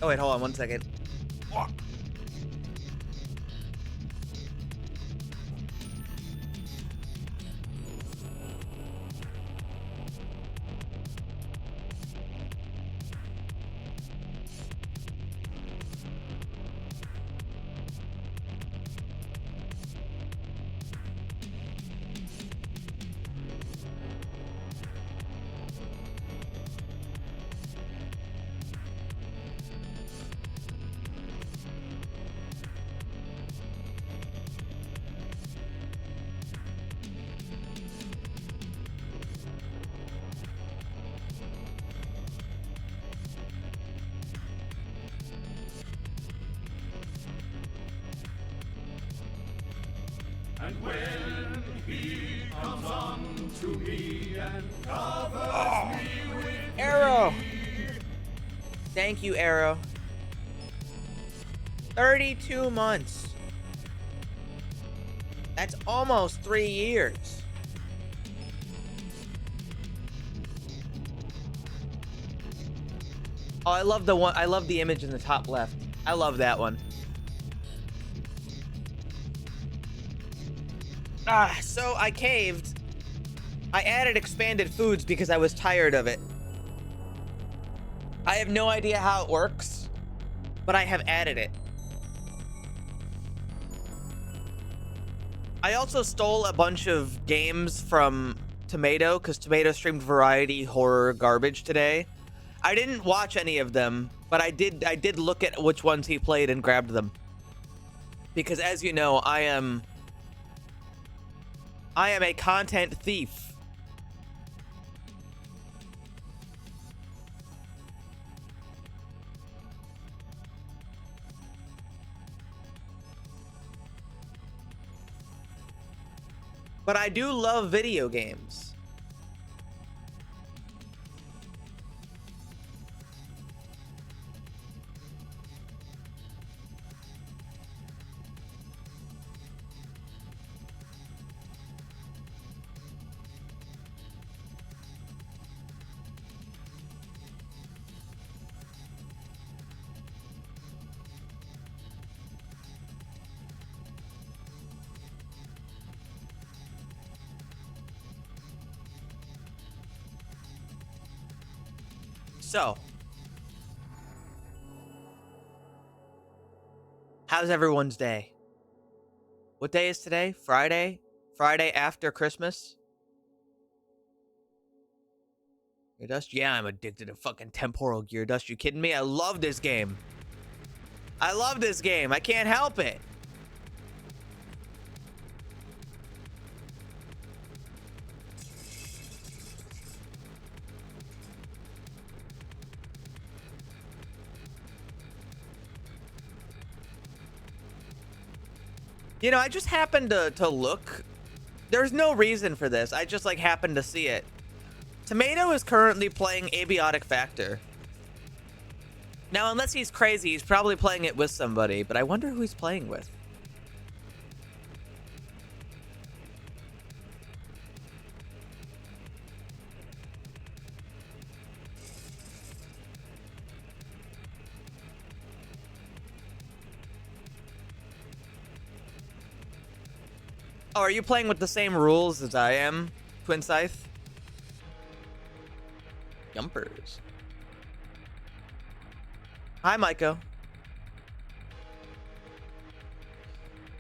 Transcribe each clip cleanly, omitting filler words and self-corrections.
Oh wait, hold on 1 second. And when he comes on to me and covers me with Arrow. Thank you, Arrow. 32 months. That's almost 3 years. Oh, I love the one. I love the image in the top left. I love that one. So I caved. I added expanded foods because I was tired of it. I have no idea how it works, but I have added it. I also stole a bunch of games from Tomato because Tomato streamed variety horror garbage today. I didn't watch any of them, but I did look at which ones he played and grabbed them. Because as you know, I am a content thief. But I do love video games. So, how's everyone's day? What day is today? Friday? Friday after Christmas? Gear Dust? Yeah, I'm addicted to fucking temporal Gear Dust. You kidding me? I love this game. I love this game. I can't help it. You know, I just happened to look. There's no reason for this. I just, like, happened to see it. Tomato is currently playing Abiotic Factor. Now, unless he's crazy, he's probably playing it with somebody, but I wonder who he's playing with. Oh, are you playing with the same rules as I am, Twin Scythe? Yumpers. Hi, Maiko.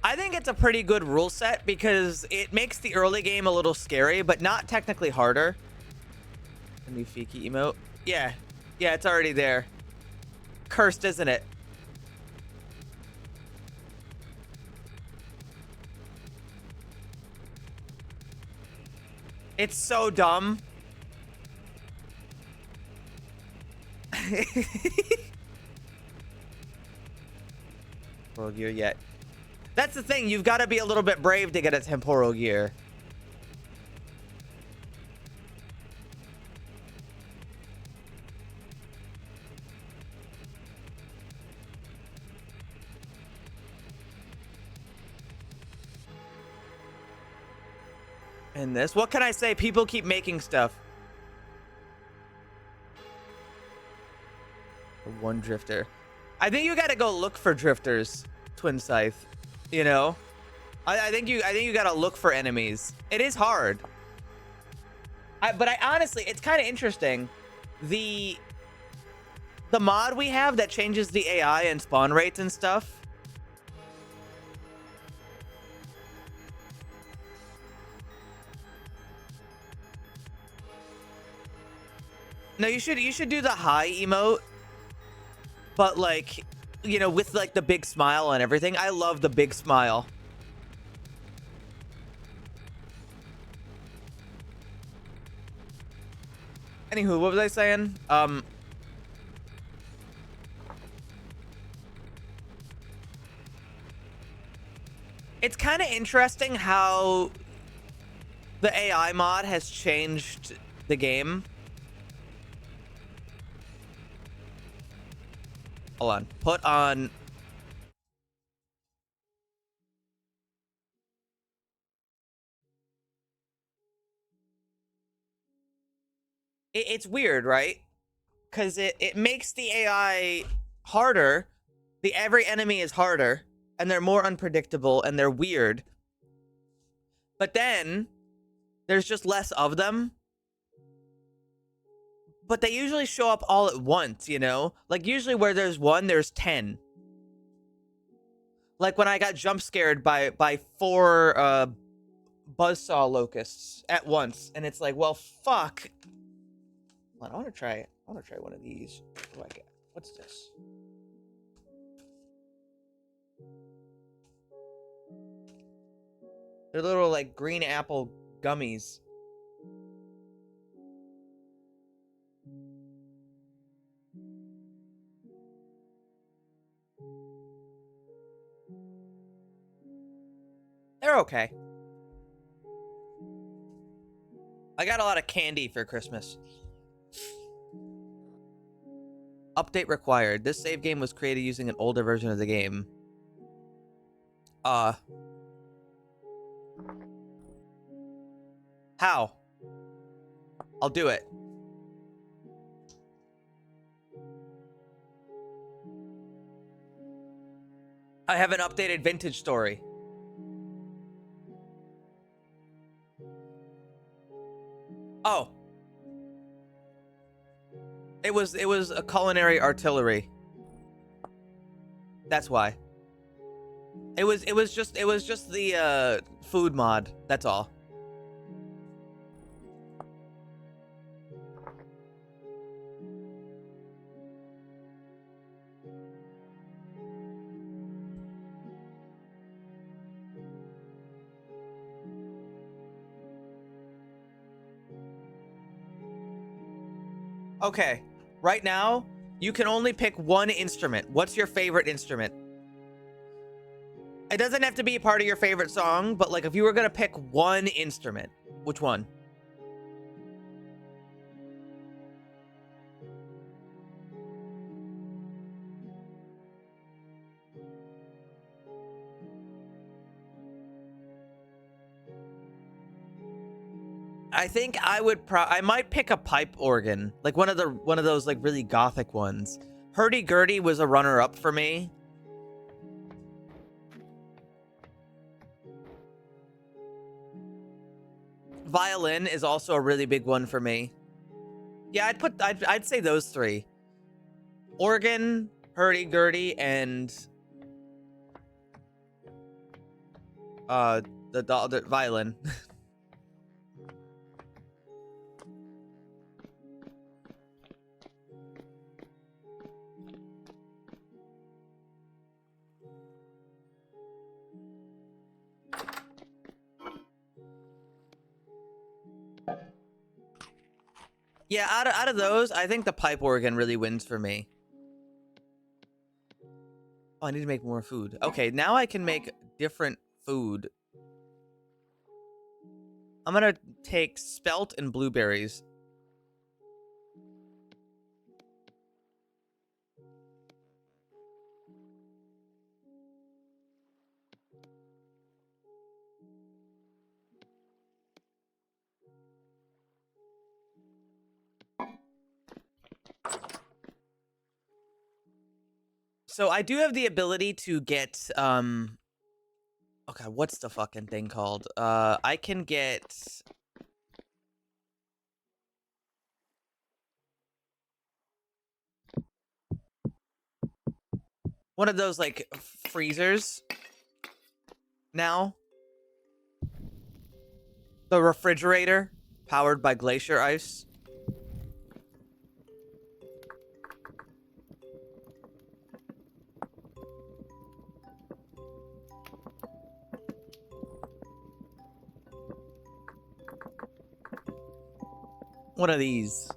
I think it's a pretty good rule set because it makes the early game a little scary, but not technically harder. A new Fiki emote. Yeah. Yeah, it's already there. Cursed, isn't it? It's so dumb. Temporal gear yet. That's the thing. You've got to be a little bit brave to get a temporal gear. And this, what can I say? People keep making stuff. One drifter. I think you got to go look for drifters, Twin Scythe. You know, I think you got to look for enemies. It is hard. But I honestly, it's kind of interesting. The mod we have that changes the AI and spawn rates and stuff. No, you should do the high emote, but like, you know, with like the big smile and everything. I love the big smile. Anywho, what was I saying? It's kind of interesting how the AI mod has changed the game. Hold on. Put on. It's weird, right? Because it makes the AI harder. Every enemy is harder, and they're more unpredictable, and they're weird. But then there's just less of them. But they usually show up all at once, you know? Like, usually where there's one, there's 10. Like when I got jump scared by 4 buzzsaw locusts at once, and it's like, well, fuck. Hold on, I want to try one of these. What do I get? What's this? They're little like green apple gummies. They're okay. I got a lot of candy for Christmas. Update required. This save game was created using an older version of the game. How? I'll do it. I have an updated vintage story. Oh. It was a culinary artillery. That's why. It was just the food mod. That's all. Okay. Right now, you can only pick one instrument. What's your favorite instrument? It doesn't have to be part of your favorite song, but like if you were gonna pick one instrument, which one? I think I might pick a pipe organ, like one of those like really gothic ones. Hurdy-gurdy was a runner-up for me. Violin is also a really big one for me. Yeah, I'd say those three. Organ, hurdy-gurdy, and the violin. Yeah, out of those, I think the pipe organ really wins for me. Oh, I need to make more food. Okay, now I can make different food. I'm gonna take spelt and blueberries. So I do have the ability to get, okay, what's the fucking thing called? I can get... one of those, like, freezers now. The refrigerator, powered by glacier ice. One of these.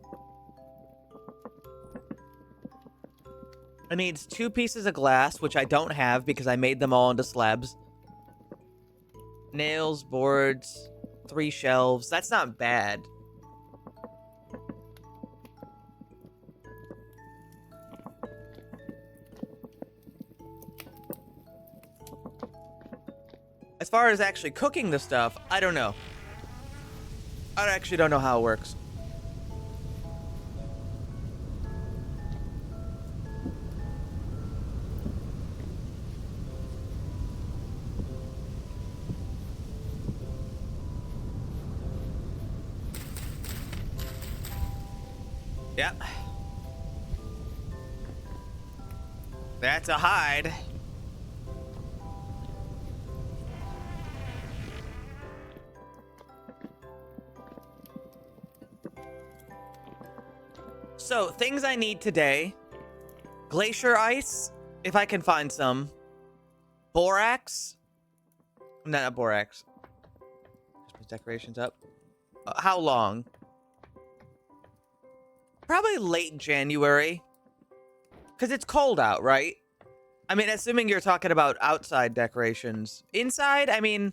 It needs 2 pieces of glass, which I don't have because I made them all into slabs. Nails, boards, 3 shelves. That's not bad. As far as actually cooking the stuff, I don't know. I actually don't know how it works. Yep. That's a hide. So, things I need today. Glacier ice, if I can find some. Borax. No, not borax. Christmas decorations up. How long? Probably late January. Because it's cold out, right? I mean, assuming you're talking about outside decorations. Inside, I mean...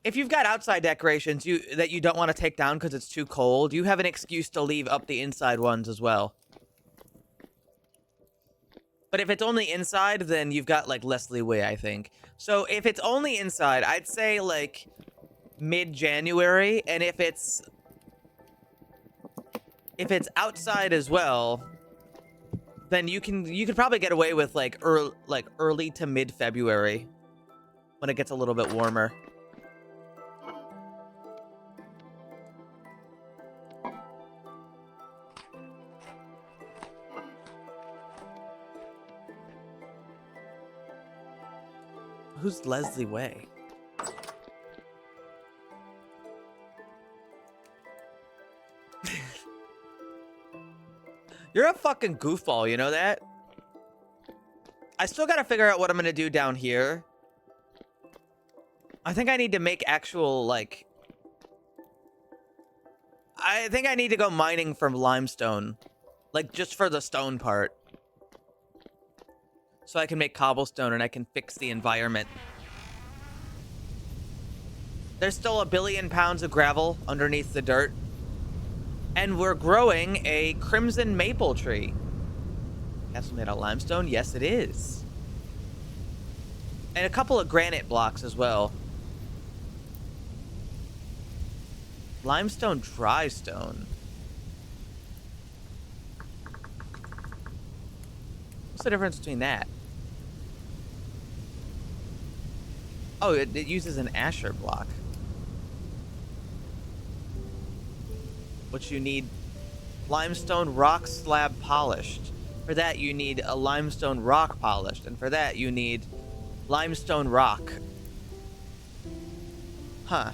if you've got outside decorations that you don't want to take down because it's too cold, you have an excuse to leave up the inside ones as well. But if it's only inside, then you've got, like, less leeway, I think. So if it's only inside, I'd say, like, mid-January. And if it's outside as well, then you could probably get away with, like, early to mid-February when it gets a little bit warmer. Who's Leslie Way? You're a fucking goofball, you know that? I still gotta figure out what I'm gonna do down here. I think I need to make actual, like... I think I need to go mining from limestone. Like, just for the stone part. So I can make cobblestone and I can fix the environment. There's still 1 billion pounds of gravel underneath the dirt. And we're growing a crimson maple tree. That's made out of limestone? Yes, it is. And a couple of granite blocks as well. Limestone dry stone. What's the difference between that? Oh, it uses an Asher block. which you need limestone rock slab polished. For that, you need a limestone rock polished. And for that, you need limestone rock. Huh.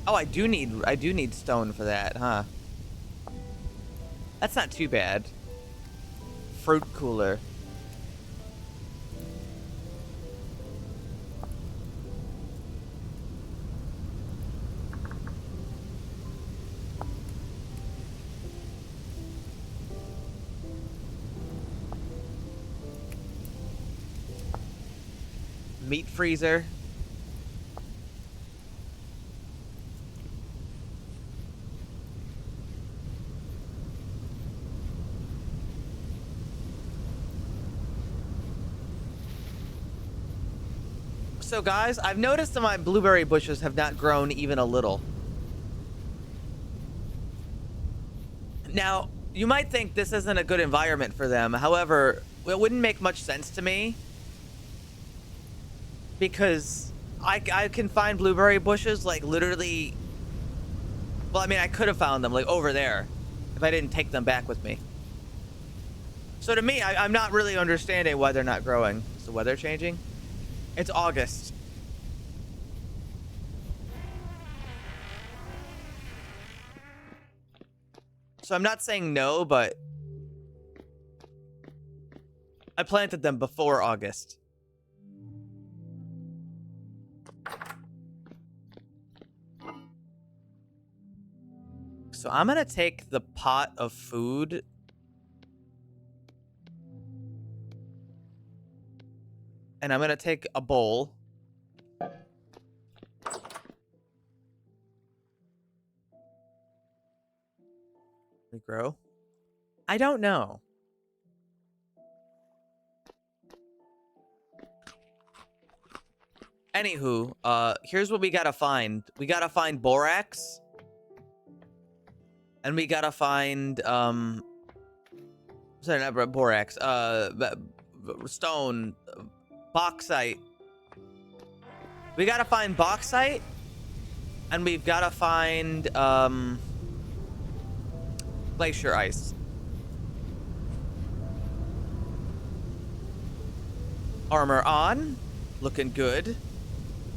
Oh, I do need stone for that, huh? That's not too bad. Fruit cooler. Meat freezer. So guys, I've noticed that my blueberry bushes have not grown even a little. Now, you might think this isn't a good environment for them. However, it wouldn't make much sense to me because I can find blueberry bushes like literally. Well, I mean, I could have found them like over there if I didn't take them back with me. So to me, I'm not really understanding why they're not growing. Is the weather changing? It's August. So I'm not saying no, but I planted them before August. So I'm gonna take the pot of food. And I'm gonna take a bowl. They grow? I don't know. Anywho, here's what we gotta find. We gotta find borax. And we gotta find, sorry, not borax, stone, bauxite. We gotta find bauxite. And we've gotta find, glacier ice. Armor on. Looking good.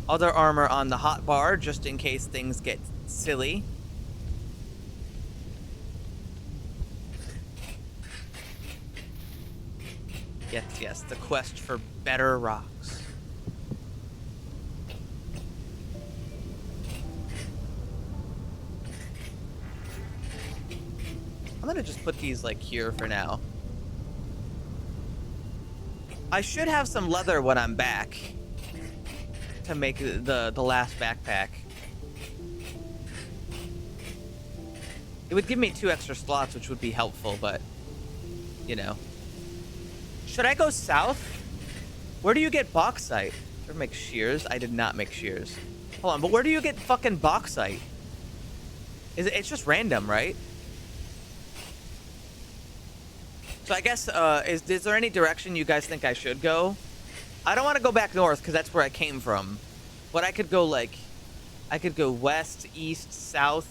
Other armor on the hot bar, just in case things get silly. Yes, yes, the quest for better rocks. I'm gonna just put these like here for now. I should have some leather when I'm back to make the last backpack. It would give me 2 extra slots, which would be helpful, but you know. Should I go south? Where do you get bauxite? Did I make shears? I did not make shears. Hold on, but where do you get fucking bauxite? It's just random, right? So I guess, is there any direction you guys think I should go? I don't want to go back north because that's where I came from. But I could go like, I could go west, east, south.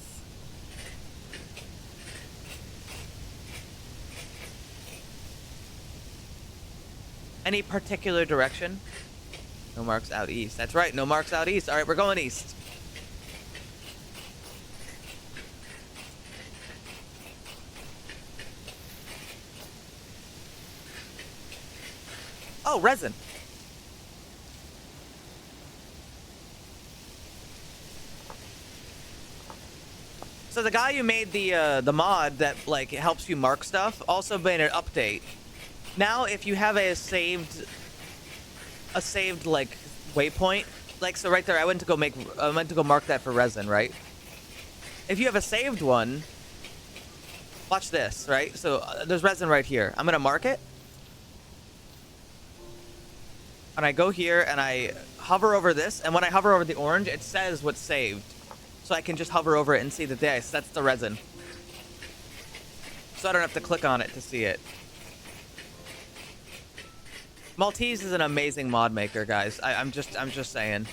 Any particular direction? No marks out east. That's right, no marks out east. All right, we're going east. Oh, resin. So the guy who made the mod that like helps you mark stuff also made an update. Now, if you have a saved like waypoint, like so right there, I went to go mark that for resin, right? If you have a saved one, watch this, right? So there's resin right here. I'm gonna mark it. And I go here and I hover over this, and when I hover over the orange, it says what's saved. So I can just hover over it and see the dice. That's the resin. So I don't have to click on it to see it. Maltese is an amazing mod maker, guys. I'm just saying.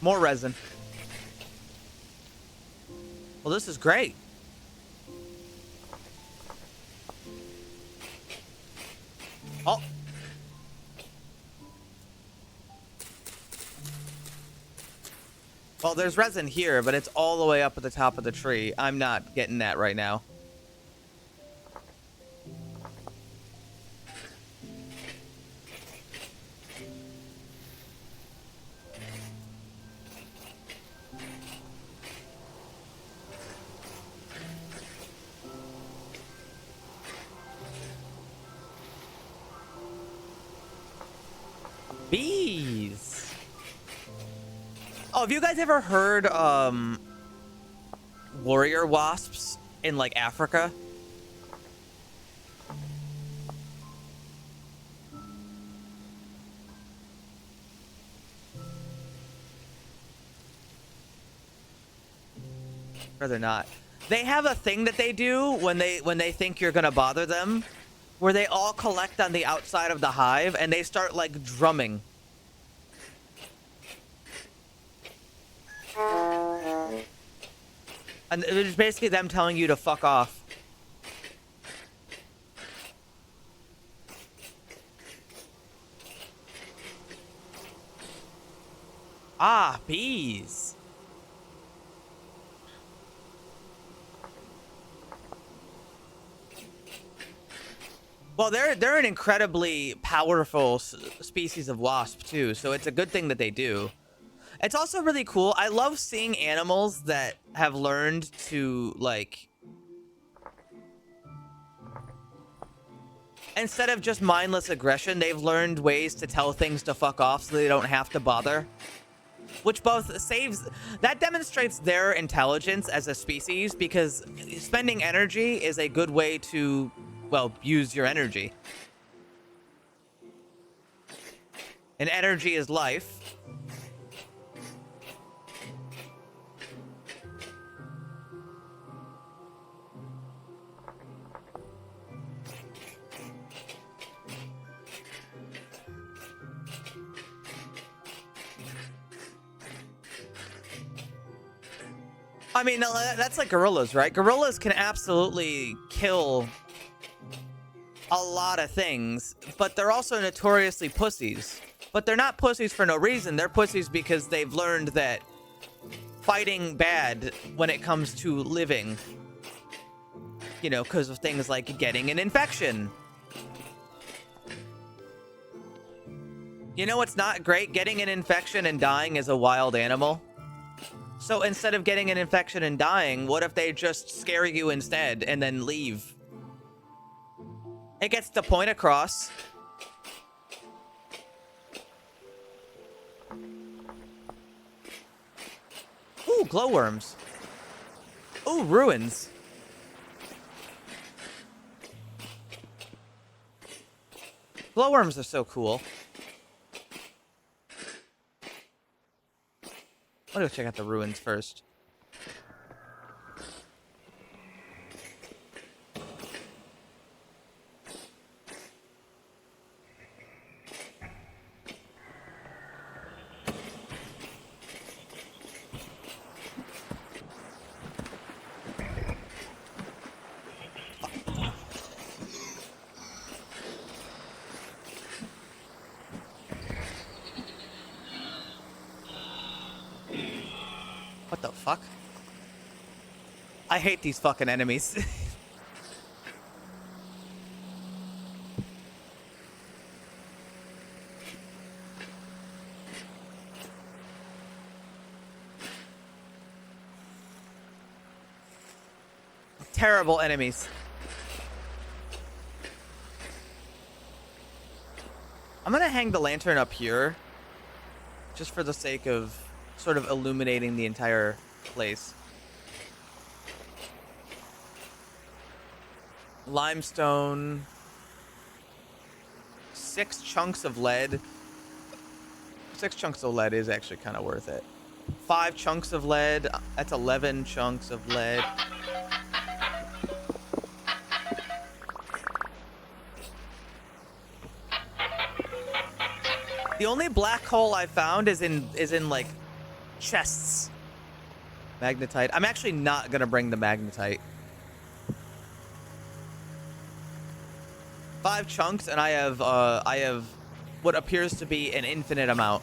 More resin. Well, this is great. Oh. Well, there's resin here, but it's all the way up at the top of the tree. I'm not getting that right now. Bees. Oh, have you guys ever heard warrior wasps in like Africa? Rather not. They have a thing that they do when they think you're gonna bother them, where they all collect on the outside of the hive and they start like drumming. And it's basically them telling you to fuck off. Ah, bees. Well, they're an incredibly powerful species of wasp too, so it's a good thing that they do. It's also really cool. I love seeing animals that have learned to, like, instead of just mindless aggression, they've learned ways to tell things to fuck off so they don't have to bother. Which both saves, that demonstrates their intelligence as a species, because spending energy is a good way to, well, use your energy. And energy is life. I mean, that's like gorillas, right? Gorillas can absolutely kill a lot of things, but they're also notoriously pussies. But they're not pussies for no reason. They're pussies because they've learned that fighting bad when it comes to living, you know, because of things like getting an infection. You know what's not great? Getting an infection and dying as a wild animal. So instead of getting an infection and dying, what if they just scare you instead and then leave? It gets the point across. Ooh, glowworms. Ooh, ruins. Glowworms are so cool. Let me go check out the ruins first. What the fuck? I hate these fucking enemies. Terrible enemies. I'm gonna hang the lantern up here, just for the sake of sort of illuminating the entire place. Limestone. 6 chunks of lead. 6 chunks of lead is actually kind of worth it. 5 chunks of lead. That's 11 chunks of lead. The only black hole I found is in like chests. Magnetite. I'm actually not gonna bring the magnetite. 5 chunks, and I have what appears to be an infinite amount.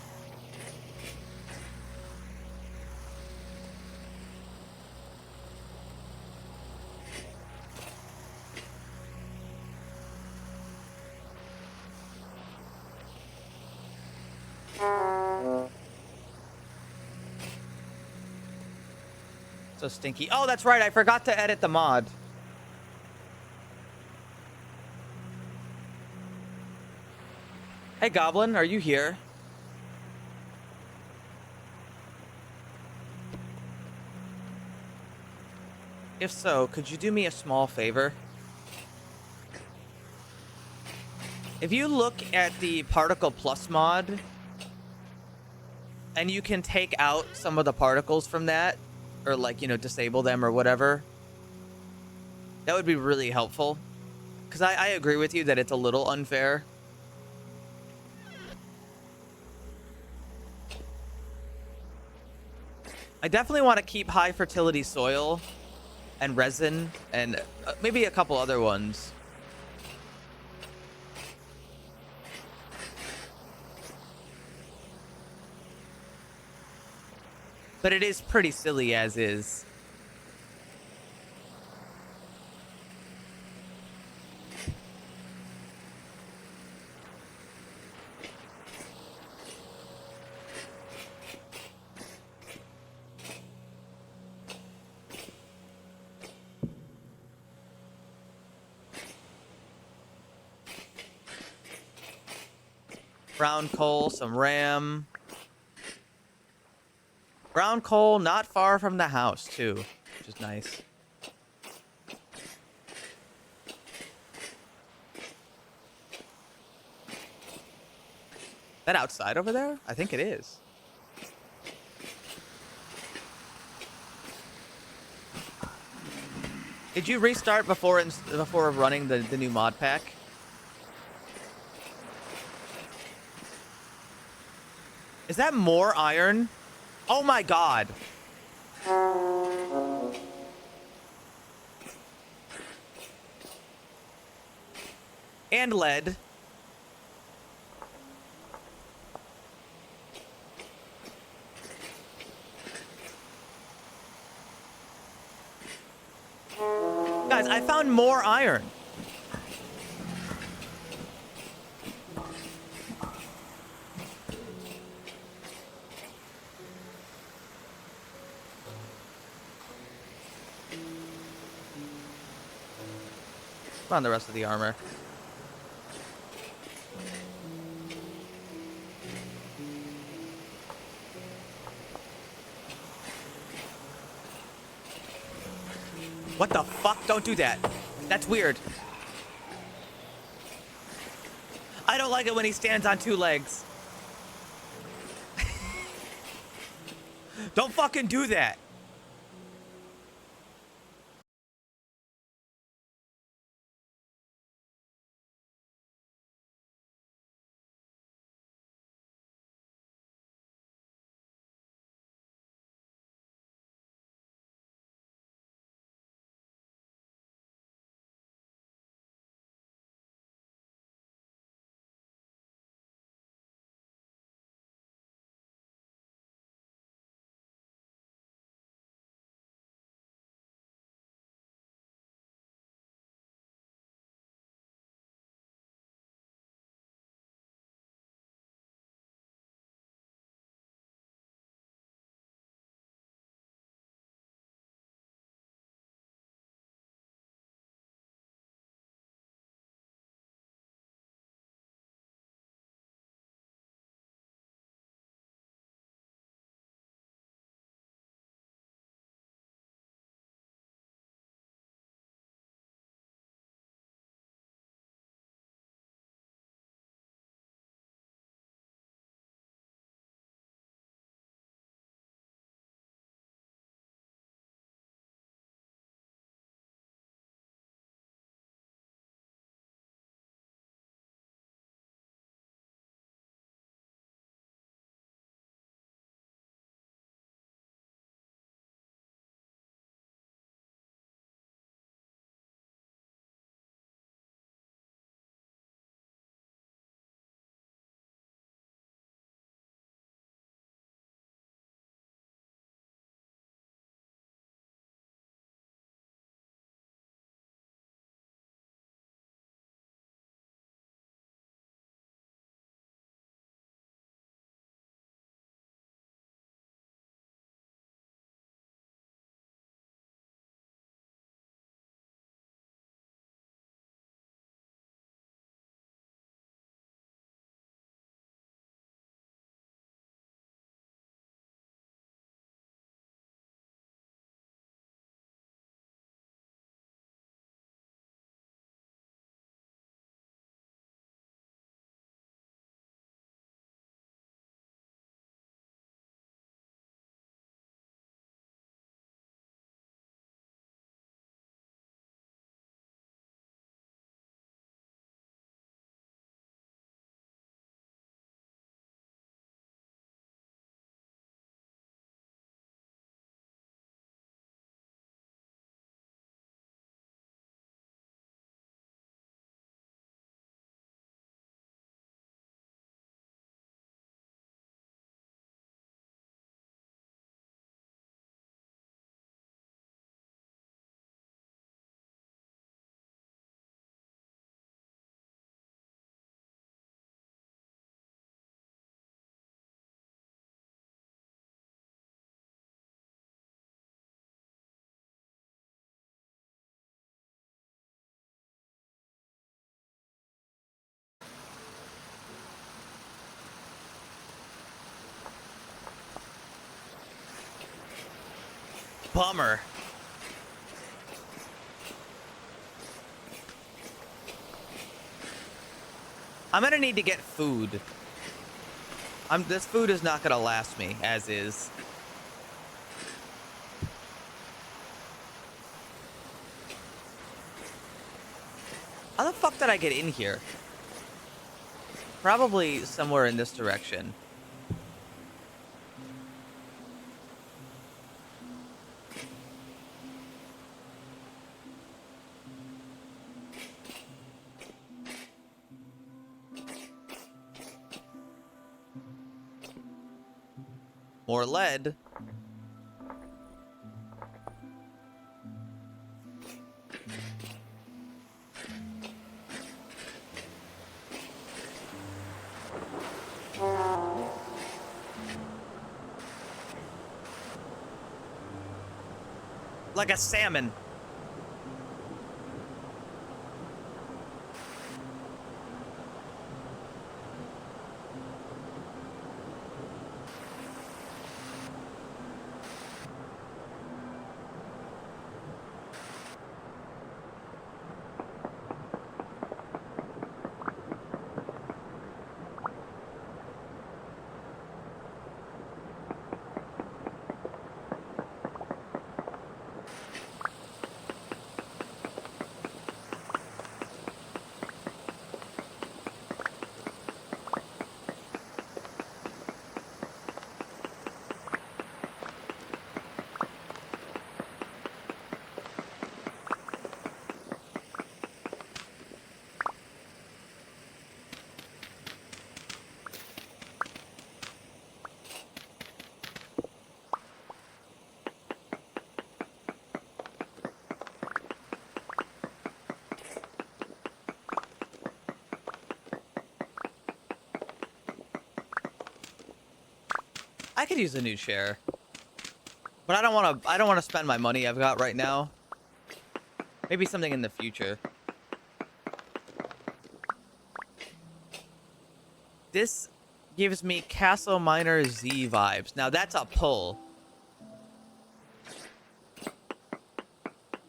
So stinky. Oh, that's right. I forgot to edit the mod. Hey, Goblin, are you here? If so, could you do me a small favor? If you look at the Particle Plus mod, and you can take out some of the particles from that, or like, you know, disable them or whatever, that would be really helpful. Because I agree with you that it's a little unfair. I definitely want to keep high fertility soil and resin and maybe a couple other ones. But it is pretty silly as is. Brown coal, some RAM. Brown coal not far from the house, too, which is nice. That outside over there? I think it is. Did you restart before running the new mod pack? Is that more iron? Oh my god. And lead. Guys, I found more iron. On the rest of the armor. What the fuck? Don't do that. That's weird. I don't like it when he stands on 2 legs. Don't fucking do that. bummer. I'm gonna need to get food. This food is not gonna last me as is. How the fuck did I get in here? Probably somewhere in this direction. More lead. Like a salmon. I could use a new chair. But I don't want to spend my money I've got right now. Maybe something in the future. This gives me Castle Miner Z vibes. Now that's a pull.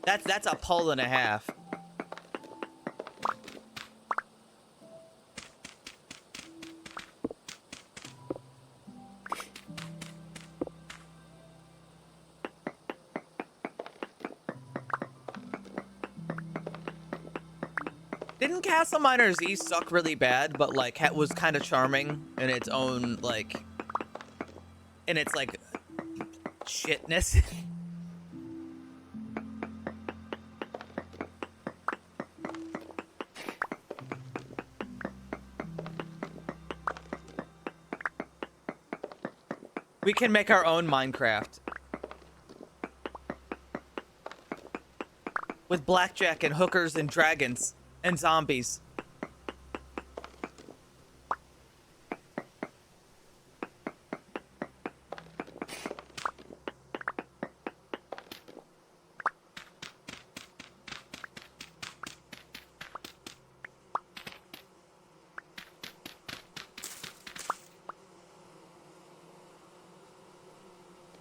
That's a pull and a half. Didn't Castle Miner Z suck really bad, but like was kind of charming in its own like in its like shitness? We can make our own Minecraft. With blackjack and hookers and dragons and zombies.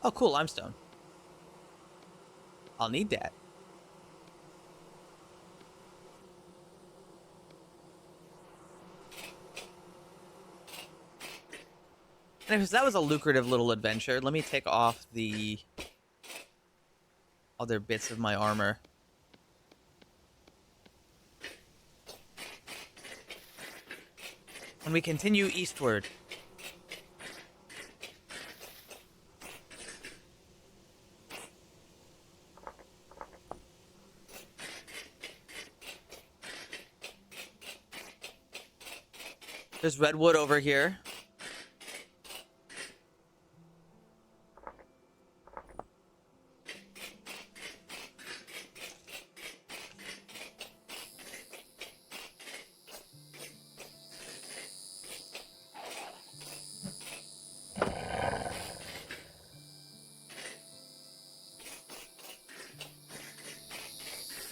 Oh, cool, limestone. I'll need that. Anyways, that was a lucrative little adventure. Let me take off the other bits of my armor. And we continue eastward. There's redwood over here.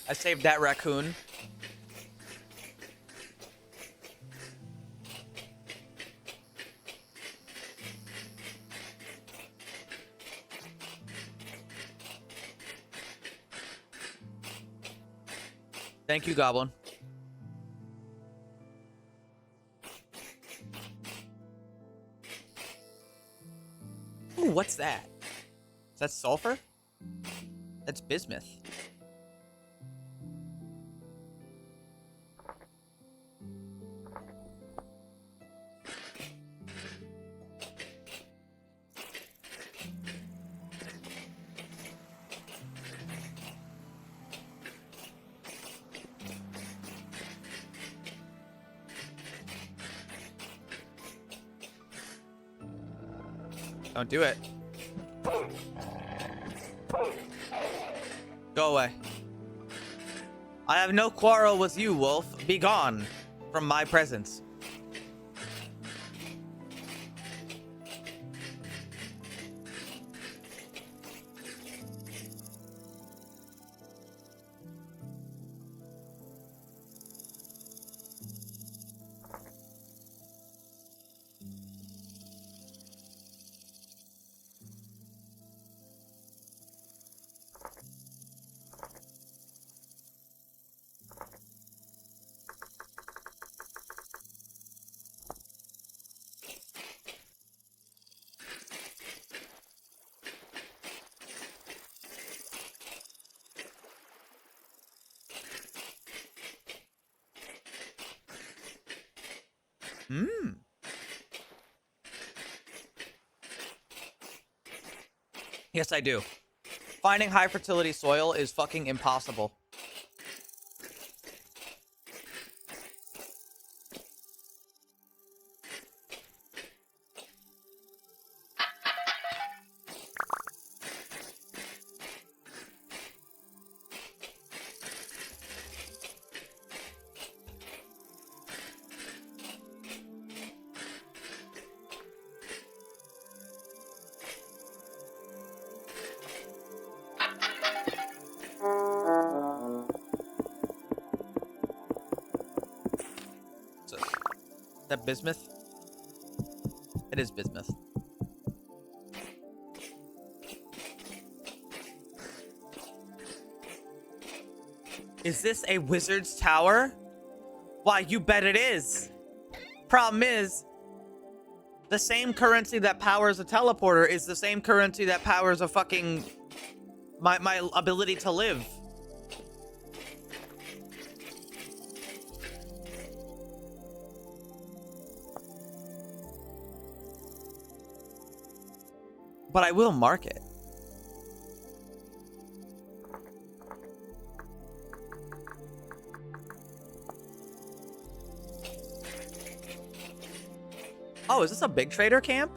I saved that raccoon. Thank you, Goblin. Ooh, what's that? Is that sulfur? That's bismuth. Don't do it. Go away. I have no quarrel with you, wolf. Be gone from my presence. Hmm. Yes, I do. Finding high fertility soil is fucking impossible. So, is that bismuth? It is bismuth. Is this a wizard's tower? Why, you bet it is. Problem is, the same currency that powers a teleporter is the same currency that powers a fucking... my ability to live. But I will mark it. Oh, is this a big trader camp?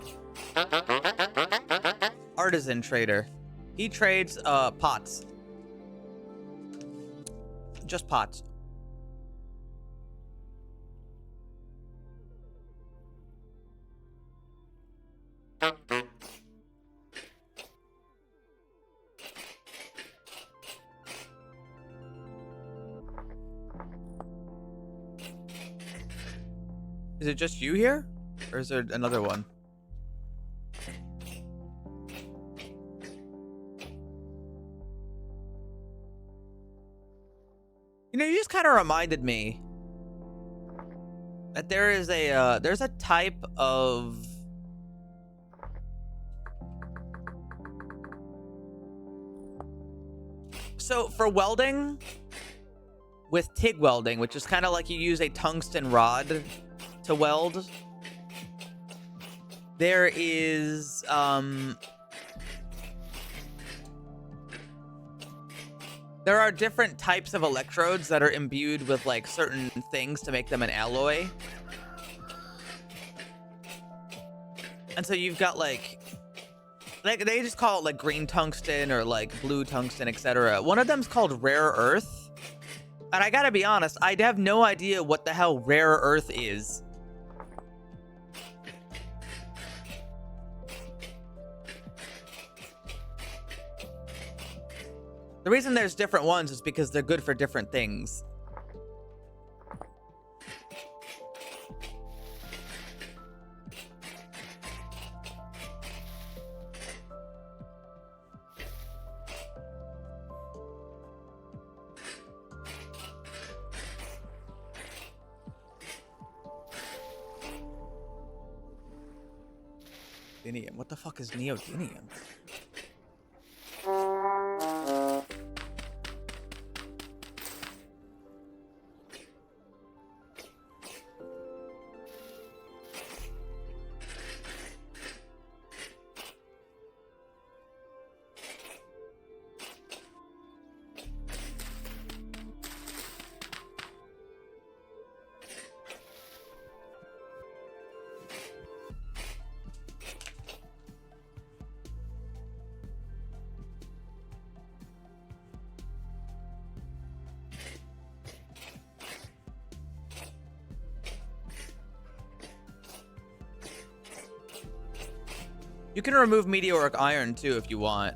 Artisan trader. He trades pots. Just pots. Is it just you here? Or is there another one? You know, you just kind of reminded me that there's a type of... So for welding, with TIG welding, which is kind of like you use a tungsten rod to weld, there is there are different types of electrodes that are imbued with like certain things to make them an alloy. And so you've got like they just call it like green tungsten or like blue tungsten, etc. One of them's called rare earth. And I gotta be honest, I have no idea what the hell rare earth is. The reason there's different ones is because they're good for different things. Neodymium. What the fuck is neodymium? You can remove meteoric iron too if you want.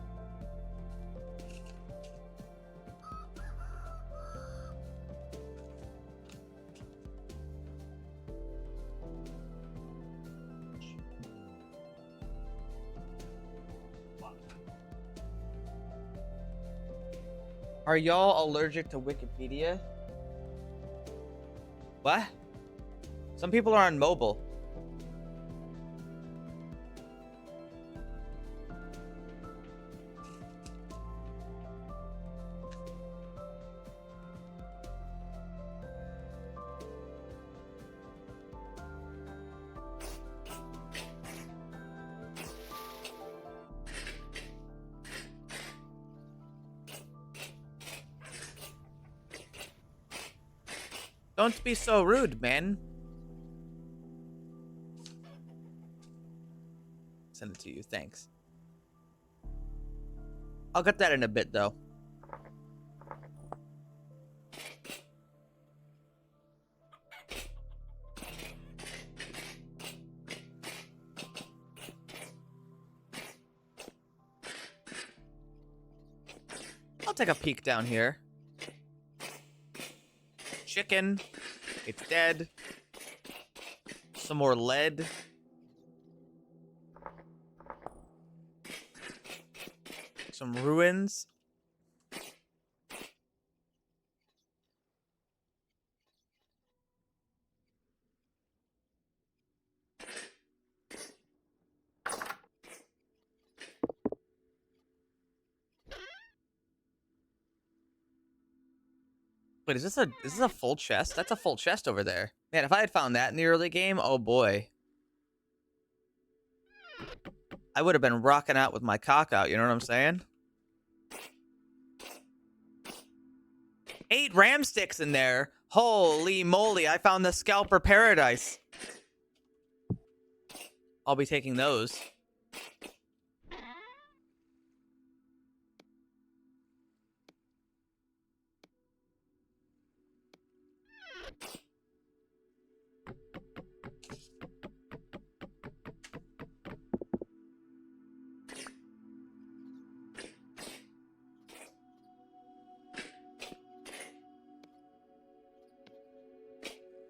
Are y'all allergic to Wikipedia? What? Some people are on mobile. Don't be so rude, man. Send it to you, thanks. I'll get that in a bit, though. I'll take a peek down here. Chicken. It's dead. Some more lead. Some ruins. Wait, is this a full chest? That's a full chest over there. Man, if I had found that in the early game, oh boy. I would have been rocking out with my cock out, you know what I'm saying? 8 ram sticks in there. Holy moly, I found the scalper paradise. I'll be taking those.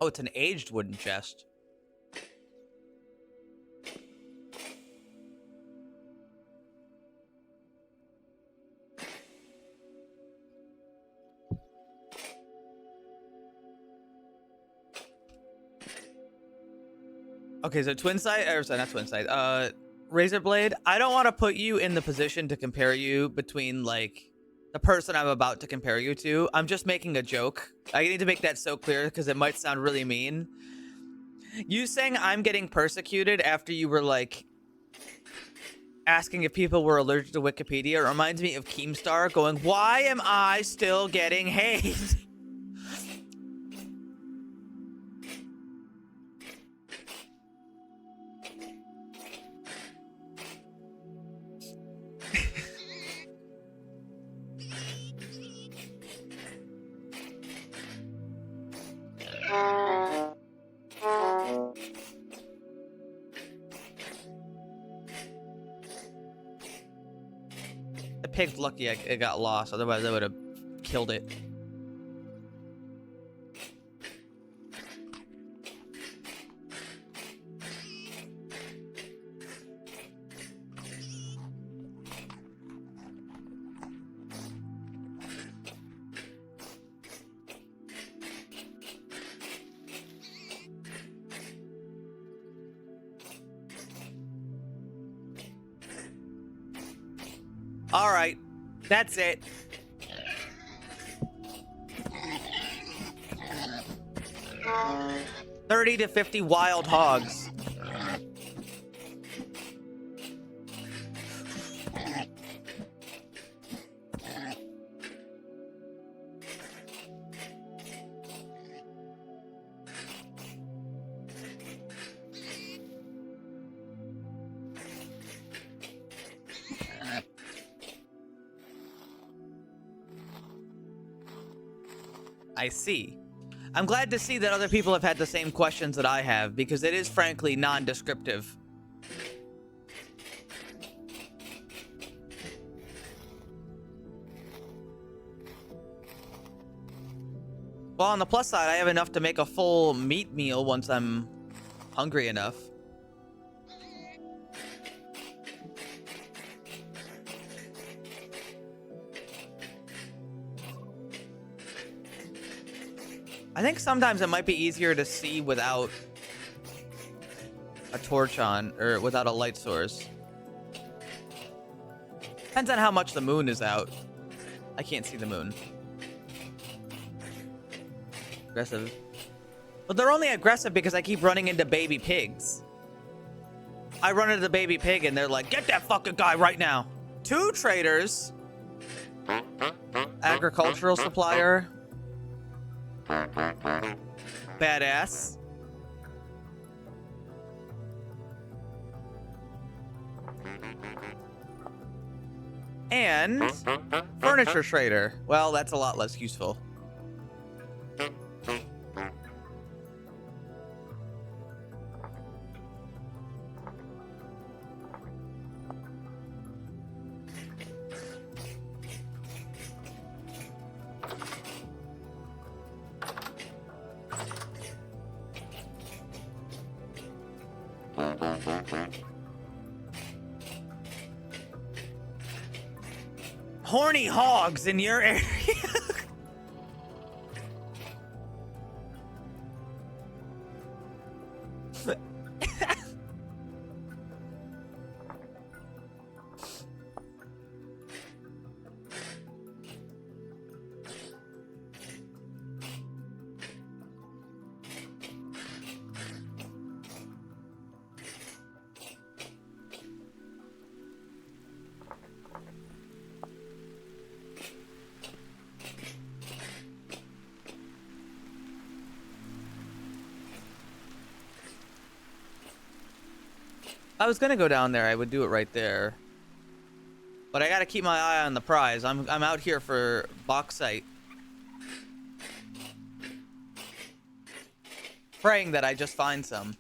Oh, it's an aged wooden chest. Okay, so twin side, or sorry, not twin side. Razor Blade. I don't want to put you in the position to compare you between like the person I'm about to compare you to. I'm just making a joke. I need to make that so clear because it might sound really mean. You saying I'm getting persecuted after you were like asking if people were allergic to Wikipedia reminds me of Keemstar going, "Why am I still getting hate?" The pig's lucky it got lost, otherwise I would have killed it. All right, that's it. $30 to $50 wild hogs. I see. I'm glad to see that other people have had the same questions that I have, because it is frankly non-descriptive. Well, on the plus side, I have enough to make a full meat meal once I'm hungry enough. I think sometimes it might be easier to see without a torch on, or without a light source. Depends on how much the moon is out. I can't see the moon. Aggressive. But they're only aggressive because I keep running into baby pigs. I run into the baby pig and they're like, get that fucking guy right now. 2 traders. Agricultural supplier. Badass. And furniture trader. Well, that's a lot less useful. Horny hogs in your area. I was gonna go down there, I would do it right there. But I gotta keep my eye on the prize. I'm out here for bauxite. Praying that I just find some.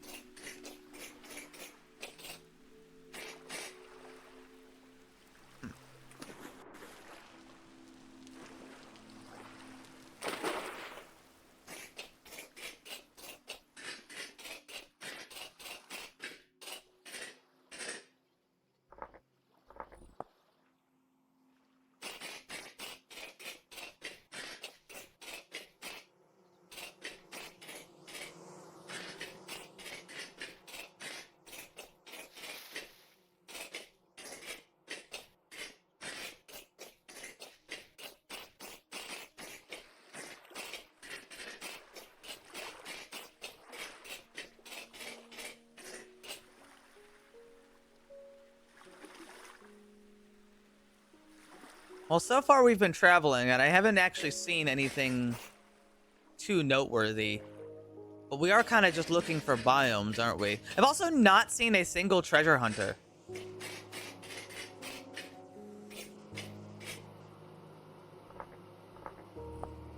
Well, so far we've been traveling, and I haven't actually seen anything too noteworthy. But we are kind of just looking for biomes, aren't we? I've also not seen a single treasure hunter.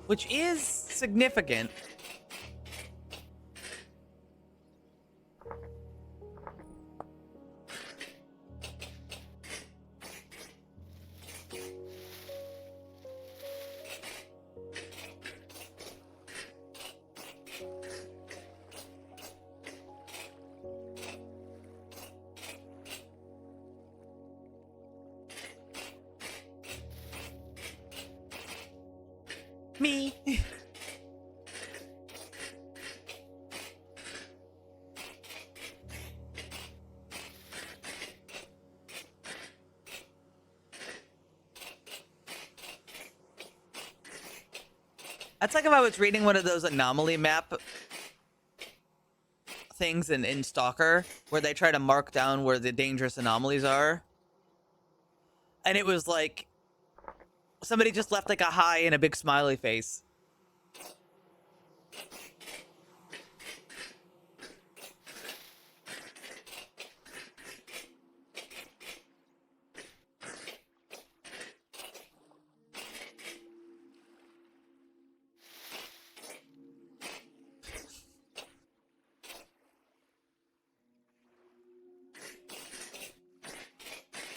Which is significant. Me. That's like if I was reading one of those anomaly map things in Stalker, where they try to mark down where the dangerous anomalies are. And it was like, somebody just left like a hi and a big smiley face.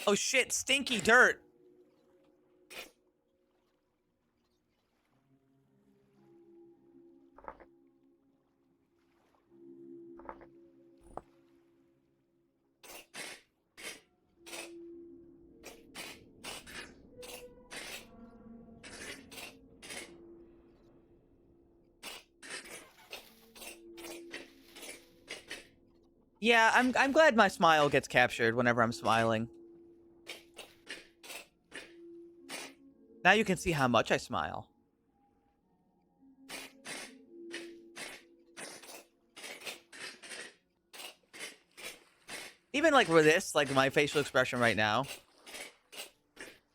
Oh shit, stinky dirt. Yeah, I'm glad my smile gets captured whenever I'm smiling. Now you can see how much I smile. Even like with this, like my facial expression right now,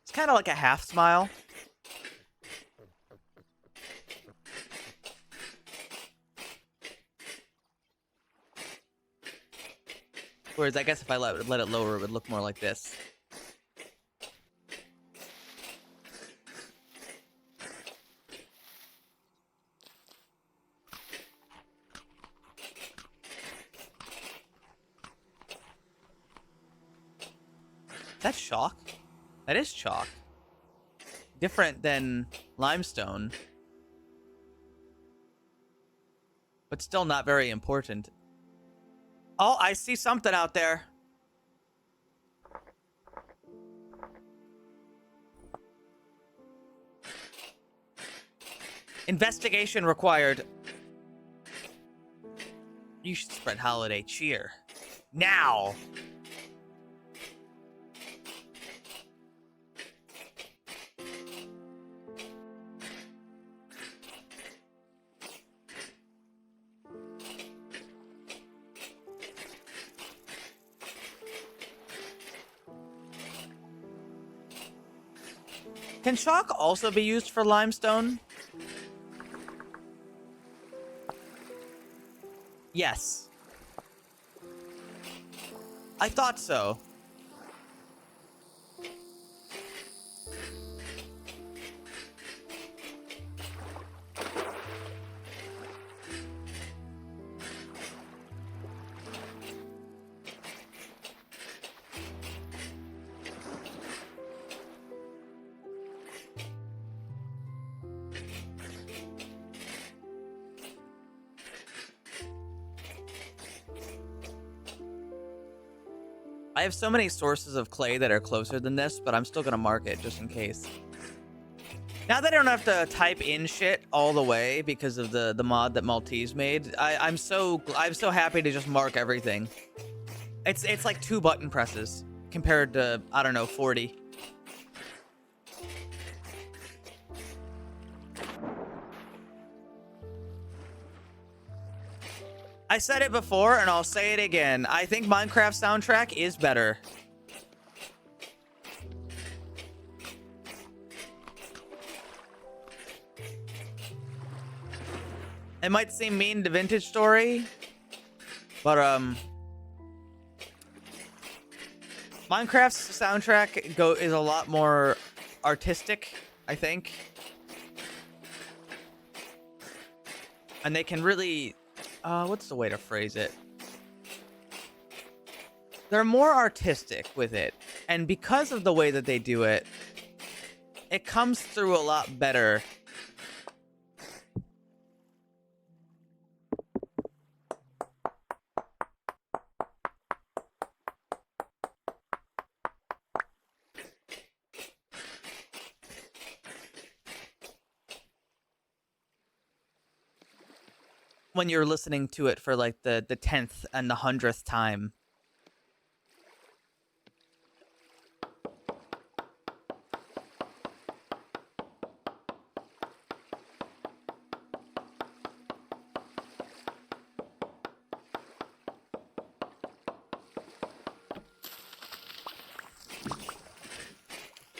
it's kind of like a half smile. Whereas I guess if I let it lower, it would look more like this. That's chalk. That is chalk. Different than limestone. But still not very important. Oh, I see something out there. Investigation required. You should spread holiday cheer. Now! Can chalk also be used for limestone? Yes. I thought so. I have so many sources of clay that are closer than this, but I'm still gonna mark it just in case. Now that I don't have to type in shit all the way because of the mod that Maltese made, I'm so happy to just mark everything. It's like 2 button presses compared to, I don't know, 40. I said it before and I'll say it again. I think Minecraft soundtrack is better. It might seem mean to Vintage Story, but Minecraft's soundtrack is a lot more artistic, I think. And they can really, what's the way to phrase it? They're more artistic with it. And because of the way that they do it, it comes through a lot better. When you're listening to it for like the 10th and the 100th time.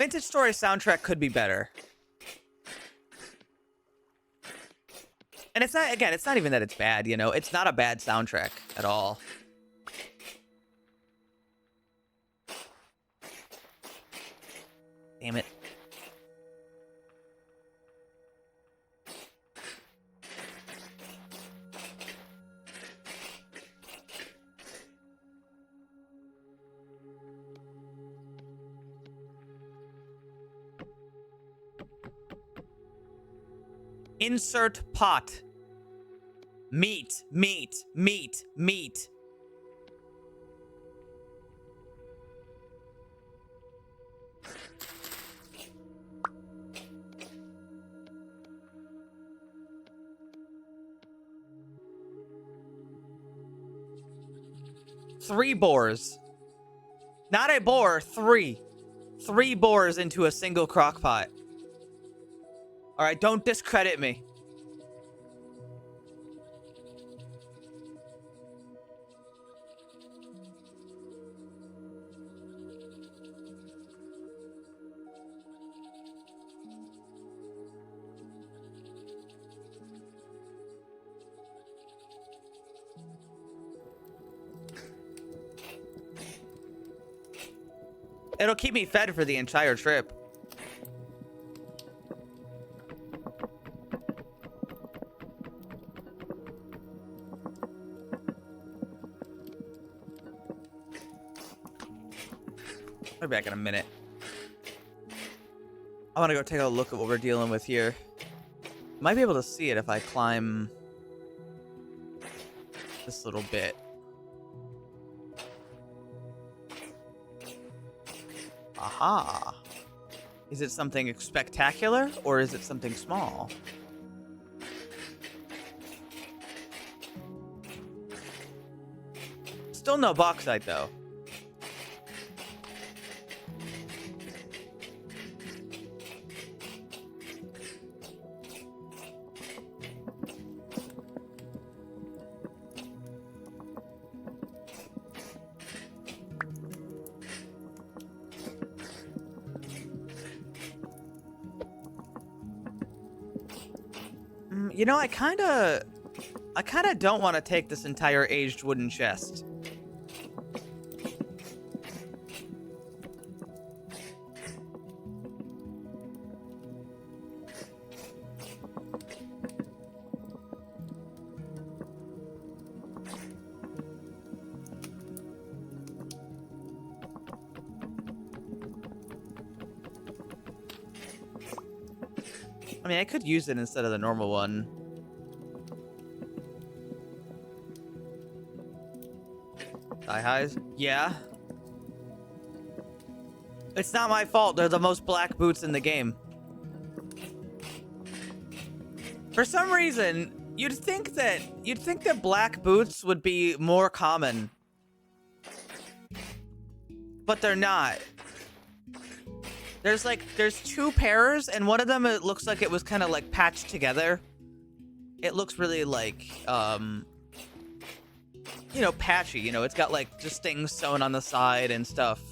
Vintage Story soundtrack could be better. And it's not, again, it's not even that it's bad, you know? It's not a bad soundtrack at all. Damn it. Insert pot. Meat, meat, meat, meat. Three boars. Not a boar, three. Three boars into a single crock pot. All right, don't discredit me. It'll keep me fed for the entire trip. I'll be back in a minute. I want to go take a look at what we're dealing with here. Might be able to see it if I climb this little bit. Aha. Is it something spectacular or is it something small? Still no bauxite though. You know, I kind of don't want to take this entire aged wooden chest. I mean, I could use it instead of the normal one. Thigh highs? Yeah. It's not my fault. They're the most black boots in the game. For some reason, you'd think that black boots would be more common. But they're not. There's two pairs, and one of them, it looks like it was kind of like patched together. It looks really like, you know, patchy, you know, it's got like just things sewn on the side and stuff.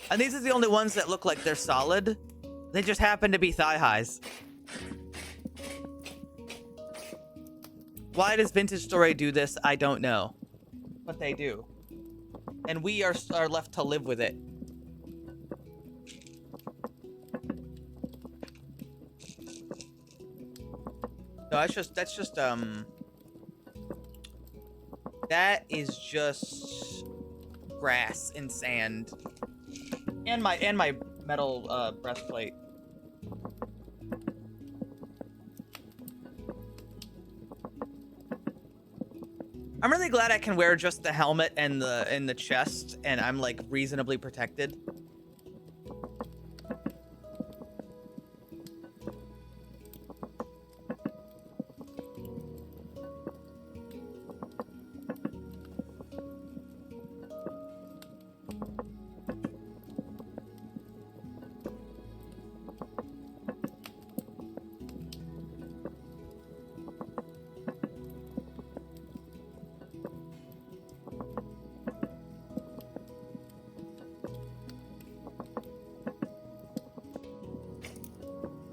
And these are the only ones that look like they're solid. They just happen to be thigh highs. Why does Vintage Story do this? I don't know. But they do. And we are left to live with it. No, that is just grass and sand. And my metal breastplate. I'm really glad I can wear just the helmet and the chest, and I'm like reasonably protected.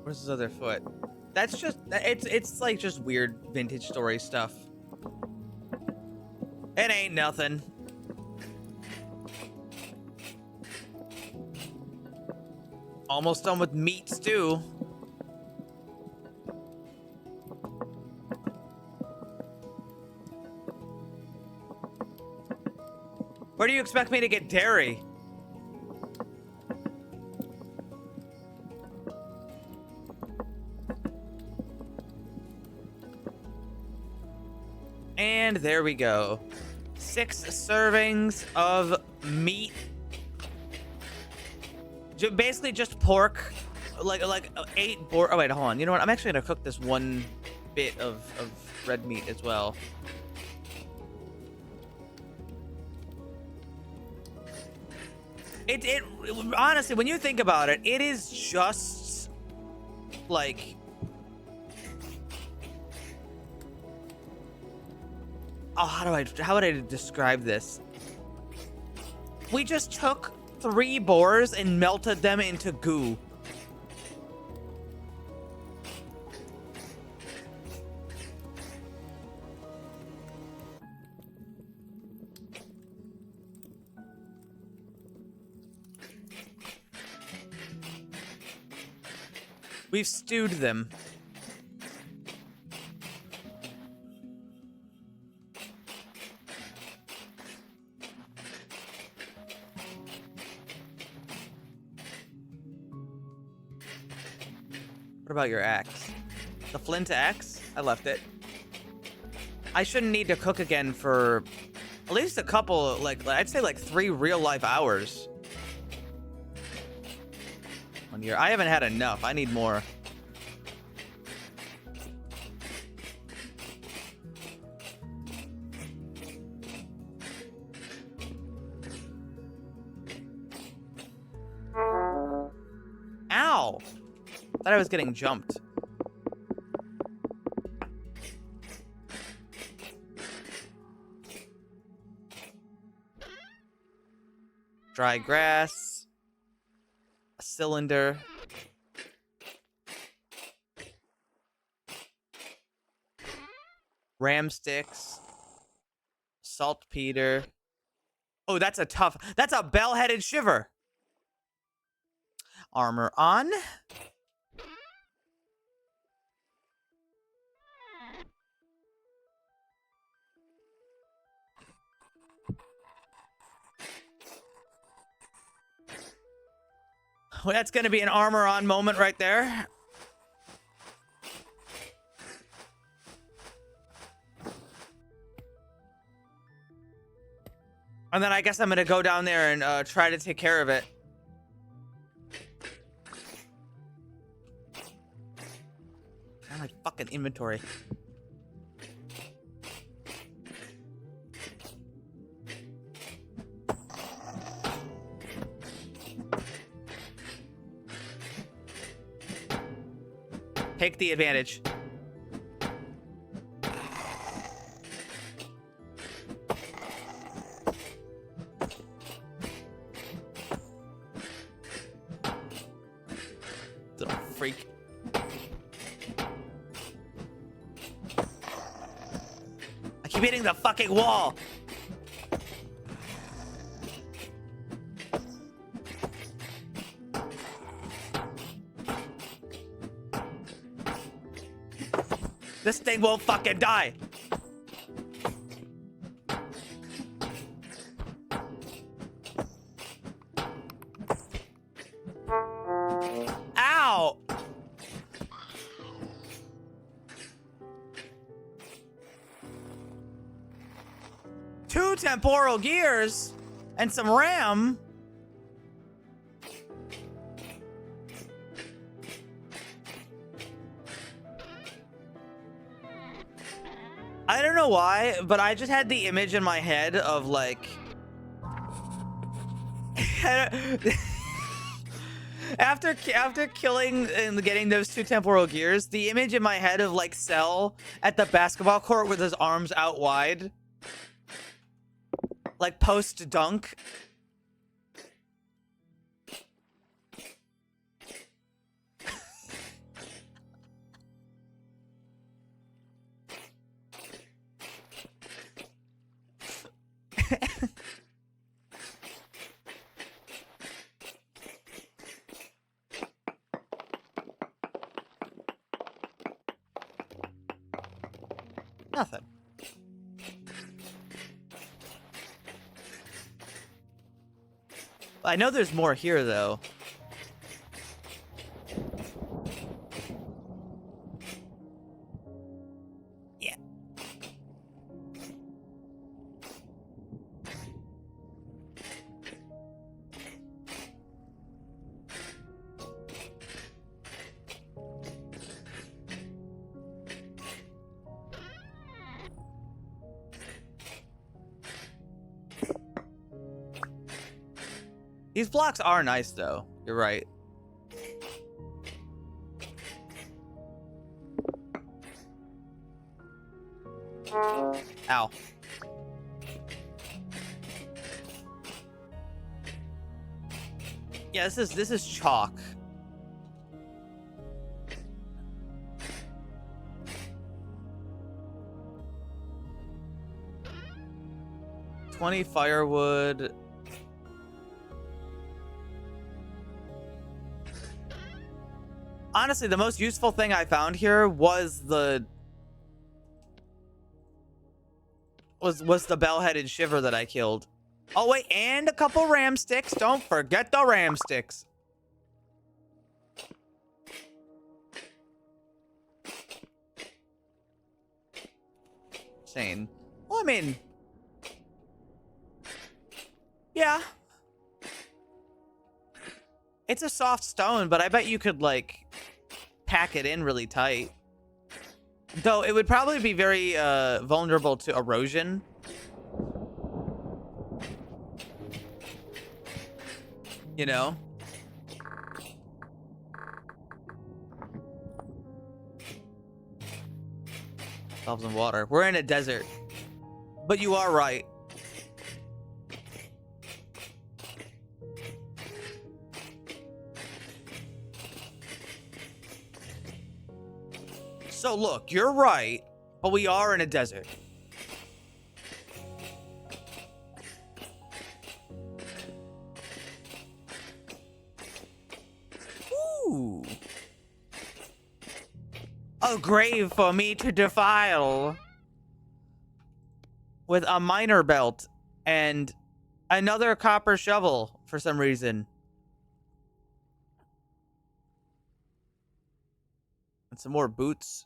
Where's his other foot? That's just, it's like just weird vintage story stuff. It ain't nothing. Almost done with meat stew. Where do you expect me to get dairy? And there we go. 6 servings of meat. Basically just pork. Like 8 oh wait, hold on. You know what? I'm actually gonna cook this one bit of red meat as well. It honestly, when you think about it, it is just like, oh, how would I describe this? We just took 3 boars and melted them into goo. We've stewed them. What about your axe? The flint axe? I left it. I shouldn't need to cook again for at least a couple, like, I'd say like 3 real life hours. I haven't had enough. I need more. Ow! Thought I was getting jumped. Dry grass. A cylinder. Ram sticks. Saltpeter. Oh, that's a bell-headed shiver. Armor on. Well, that's gonna be an armor on moment right there. And then I guess I'm gonna go down there and try to take care of it. Oh, my fucking inventory. Take the advantage. Little freak. I keep hitting the fucking wall. This thing won't fucking die. Ow! Two temporal gears and some RAM. I don't know why, but I just had the image in my head of like after killing and getting those 2 temporal gears, the image in my head of like Cell at the basketball court with his arms out wide, like post dunk. Nothing. I know there's more here, though. Yeah. These blocks are nice, though. You're right. Ow. Yeah, this is chalk. $20 firewood. Honestly, the most useful thing I found here was the bell-headed shiver that I killed. Oh wait, and a couple ram sticks. Don't forget the ram sticks. Insane. Well, I mean, yeah. It's a soft stone, but I bet you could, like, pack it in really tight. Though it would probably be very vulnerable to erosion. You know? Solves in water. We're in a desert. But you are right. So look, you're right, but we are in a desert. Ooh. A grave for me to defile. With a miner belt and another copper shovel for some reason. And some more boots.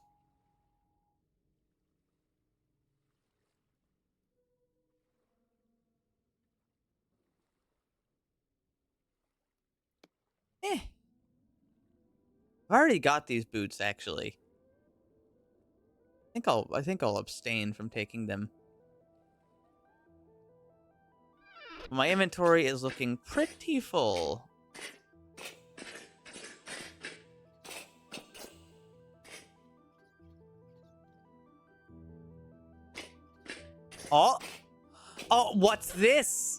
I've already got these boots, actually. I think I'll abstain from taking them. My inventory is looking pretty full. Oh, what's this?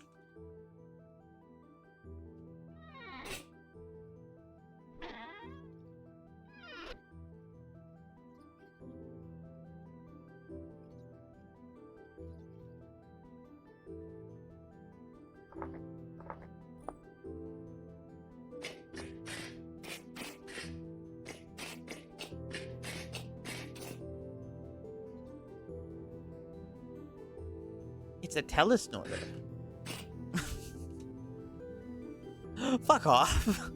It's a telesnorter. Fuck off.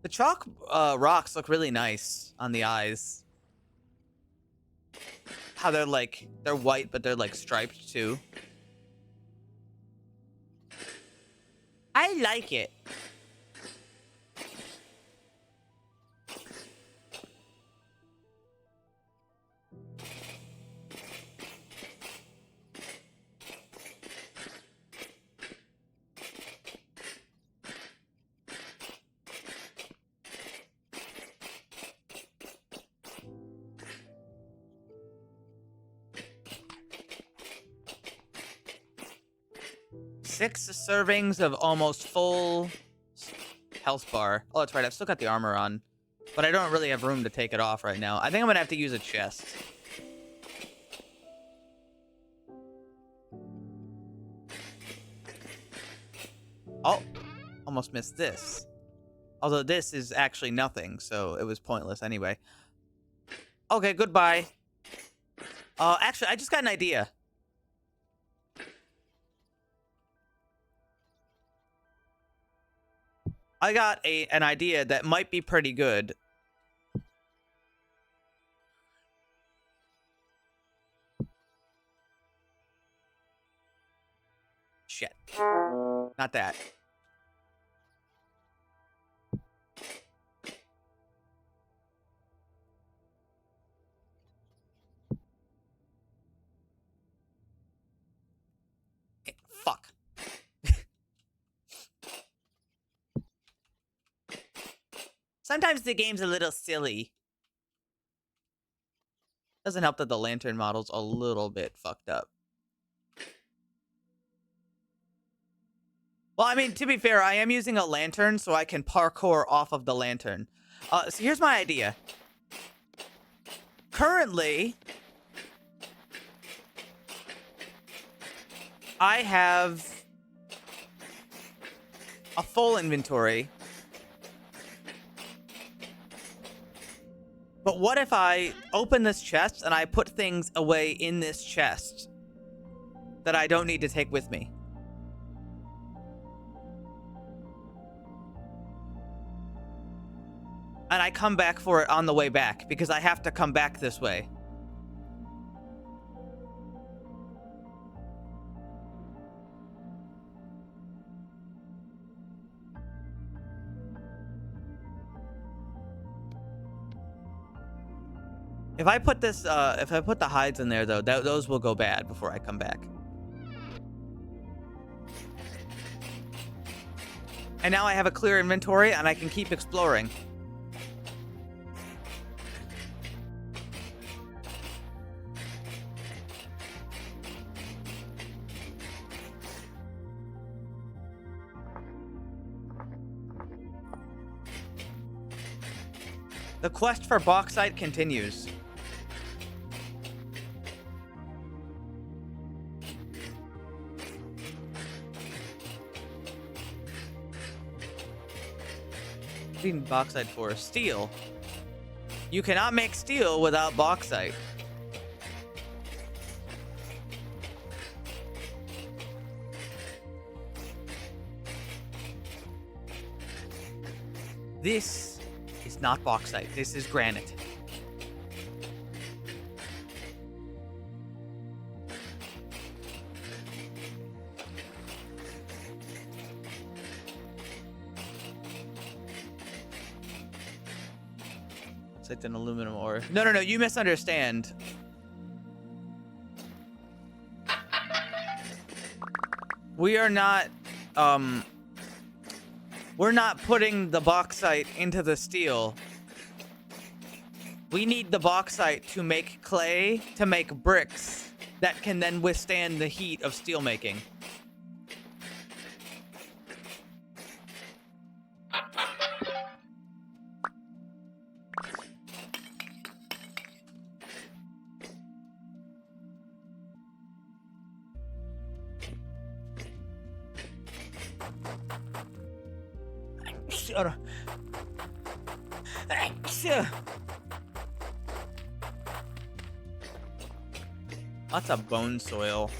The chalk rocks look really nice on the eyes. How they're like, they're white, but they're like striped too. I like it. Six servings of almost full health bar. Oh, that's right. I've still got the armor on. But I don't really have room to take it off right now. I think I'm going to have to use a chest. Oh. almost missed this. Although this is actually nothing, so it was pointless anyway. Okay, goodbye. Actually, I just got an idea. I got an idea that might be pretty good. Shit. Not that. Fuck. Sometimes the game's a little silly. Doesn't help that the lantern model's a little bit fucked up. Well, I mean, to be fair, I am using a lantern, so I can parkour off of the lantern. So here's my idea. Currently, I have a full inventory. But what if I open this chest and I put things away in this chest that I don't need to take with me? And I come back for it on the way back, because I have to come back this way. If I put this, if I put the hides in there, though, those will go bad before I come back. And now I have a clear inventory, and I can keep exploring. The quest for bauxite continues. What do you need bauxite for? Steel. You cannot make steel without bauxite. This is not bauxite. This is granite. It's like an aluminum ore. No, no, no. You misunderstand. We are not, we're not putting the bauxite into the steel. We need the bauxite to make clay, to make bricks that can then withstand the heat of steel making. Lots of bone soil.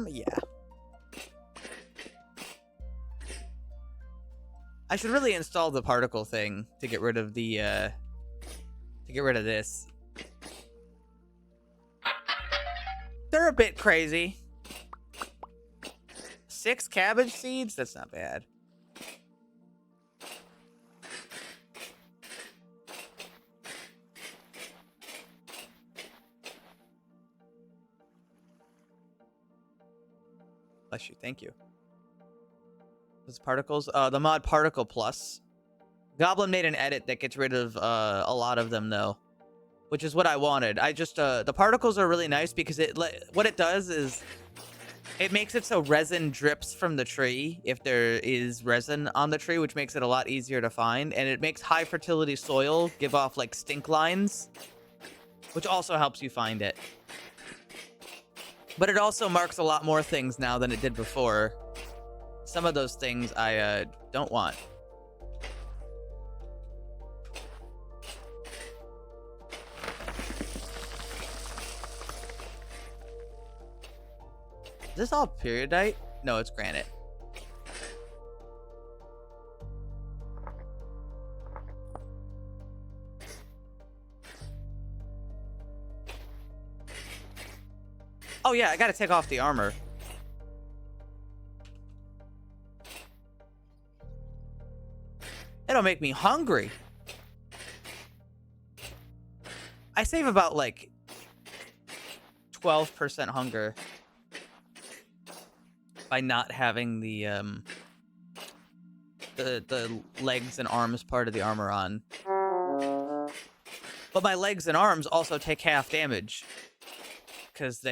Yeah. I should really install the particle thing to get rid of the, to get rid of this. They're a bit crazy. 6 cabbage seeds? That's not bad. Bless you. Thank you. Those particles. The mod Particle Plus. Goblin made an edit that gets rid of a lot of them though, which is what I wanted. I just the particles are really nice because what it does is it makes it so resin drips from the tree if there is resin on the tree, which makes it a lot easier to find, and it makes high fertility soil give off like stink lines, which also helps you find it. But it also marks a lot more things now than it did before. Some of those things I don't want. Is this all periodite? No, it's granite. Oh yeah, I gotta take off the armor. It'll make me hungry. I save about like 12% hunger by not having the legs and arms part of the armor on. But my legs and arms also take half damage because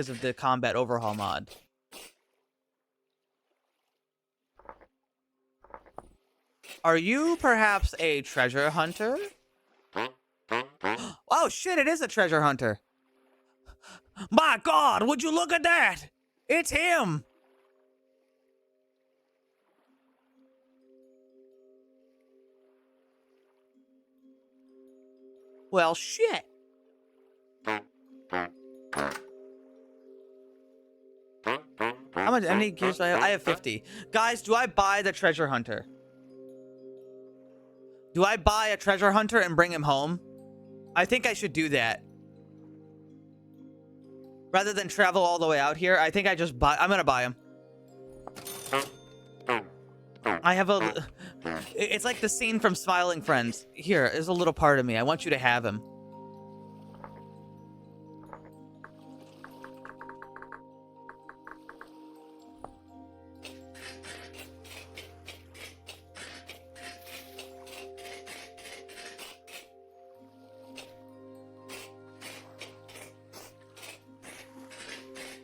of the combat overhaul mod. Are you perhaps a treasure hunter? Oh shit, it is a treasure hunter. My God, would you look at that? It's him. Well, shit. How much any gears do I have? I have 50. Guys, do I buy the treasure hunter? Do I buy a treasure hunter and bring him home? I think I should do that. Rather than travel all the way out here, I think I just buy... I'm gonna buy him. I have a... It's like the scene from Smiling Friends. Here, there's a little part of me. I want you to have him.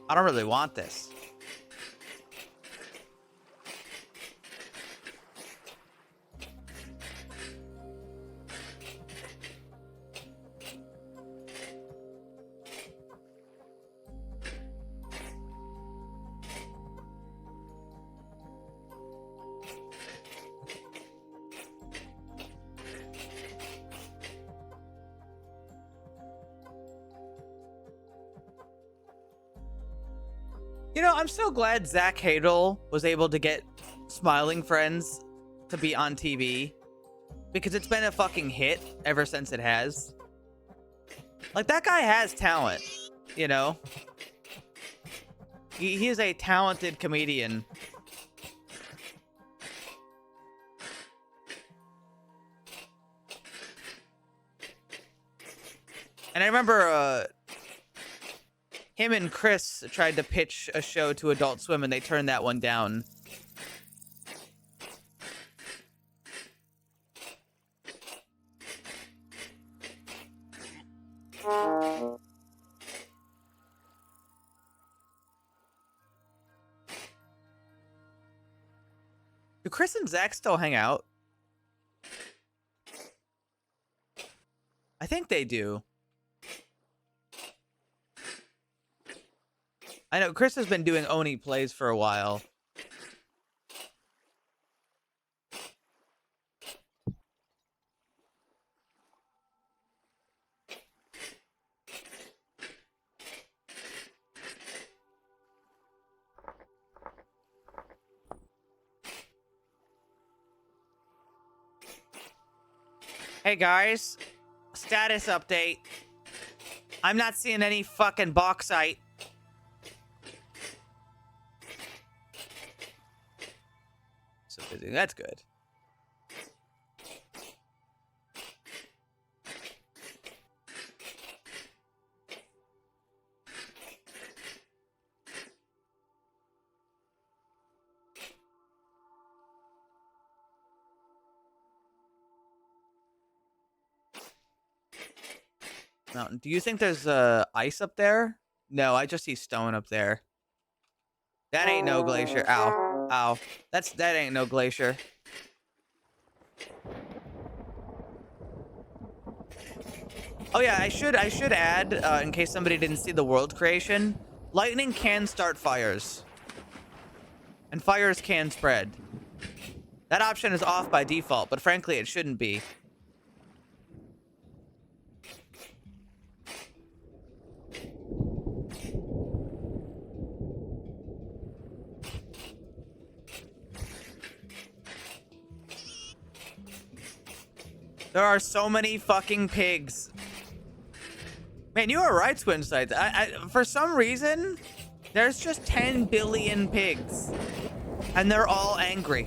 I don't really want this. You know, I'm so glad Zach Hadel was able to get Smiling Friends to be on TV. Because it's been a fucking hit ever since it has. Like, that guy has talent, you know? He is a talented comedian. And I remember, him and Chris tried to pitch a show to Adult Swim, and they turned that one down. Do Chris and Zach still hang out? I think they do. I know Chris has been doing Oni plays for a while. Hey guys, status update. I'm not seeing any fucking bauxite. So busy. That's good. mountain. Do you think there's ice up there? No, I just see stone up there. That ain't no glacier. Ow. Ow. That ain't no glacier. Oh yeah, I should add, in case somebody didn't see the world creation, lightning can start fires. And fires can spread. That option is off by default, but frankly, it shouldn't be. There are so many fucking pigs. Man, you are right, Twin Sites. For some reason, there's just 10 billion pigs. And they're all angry.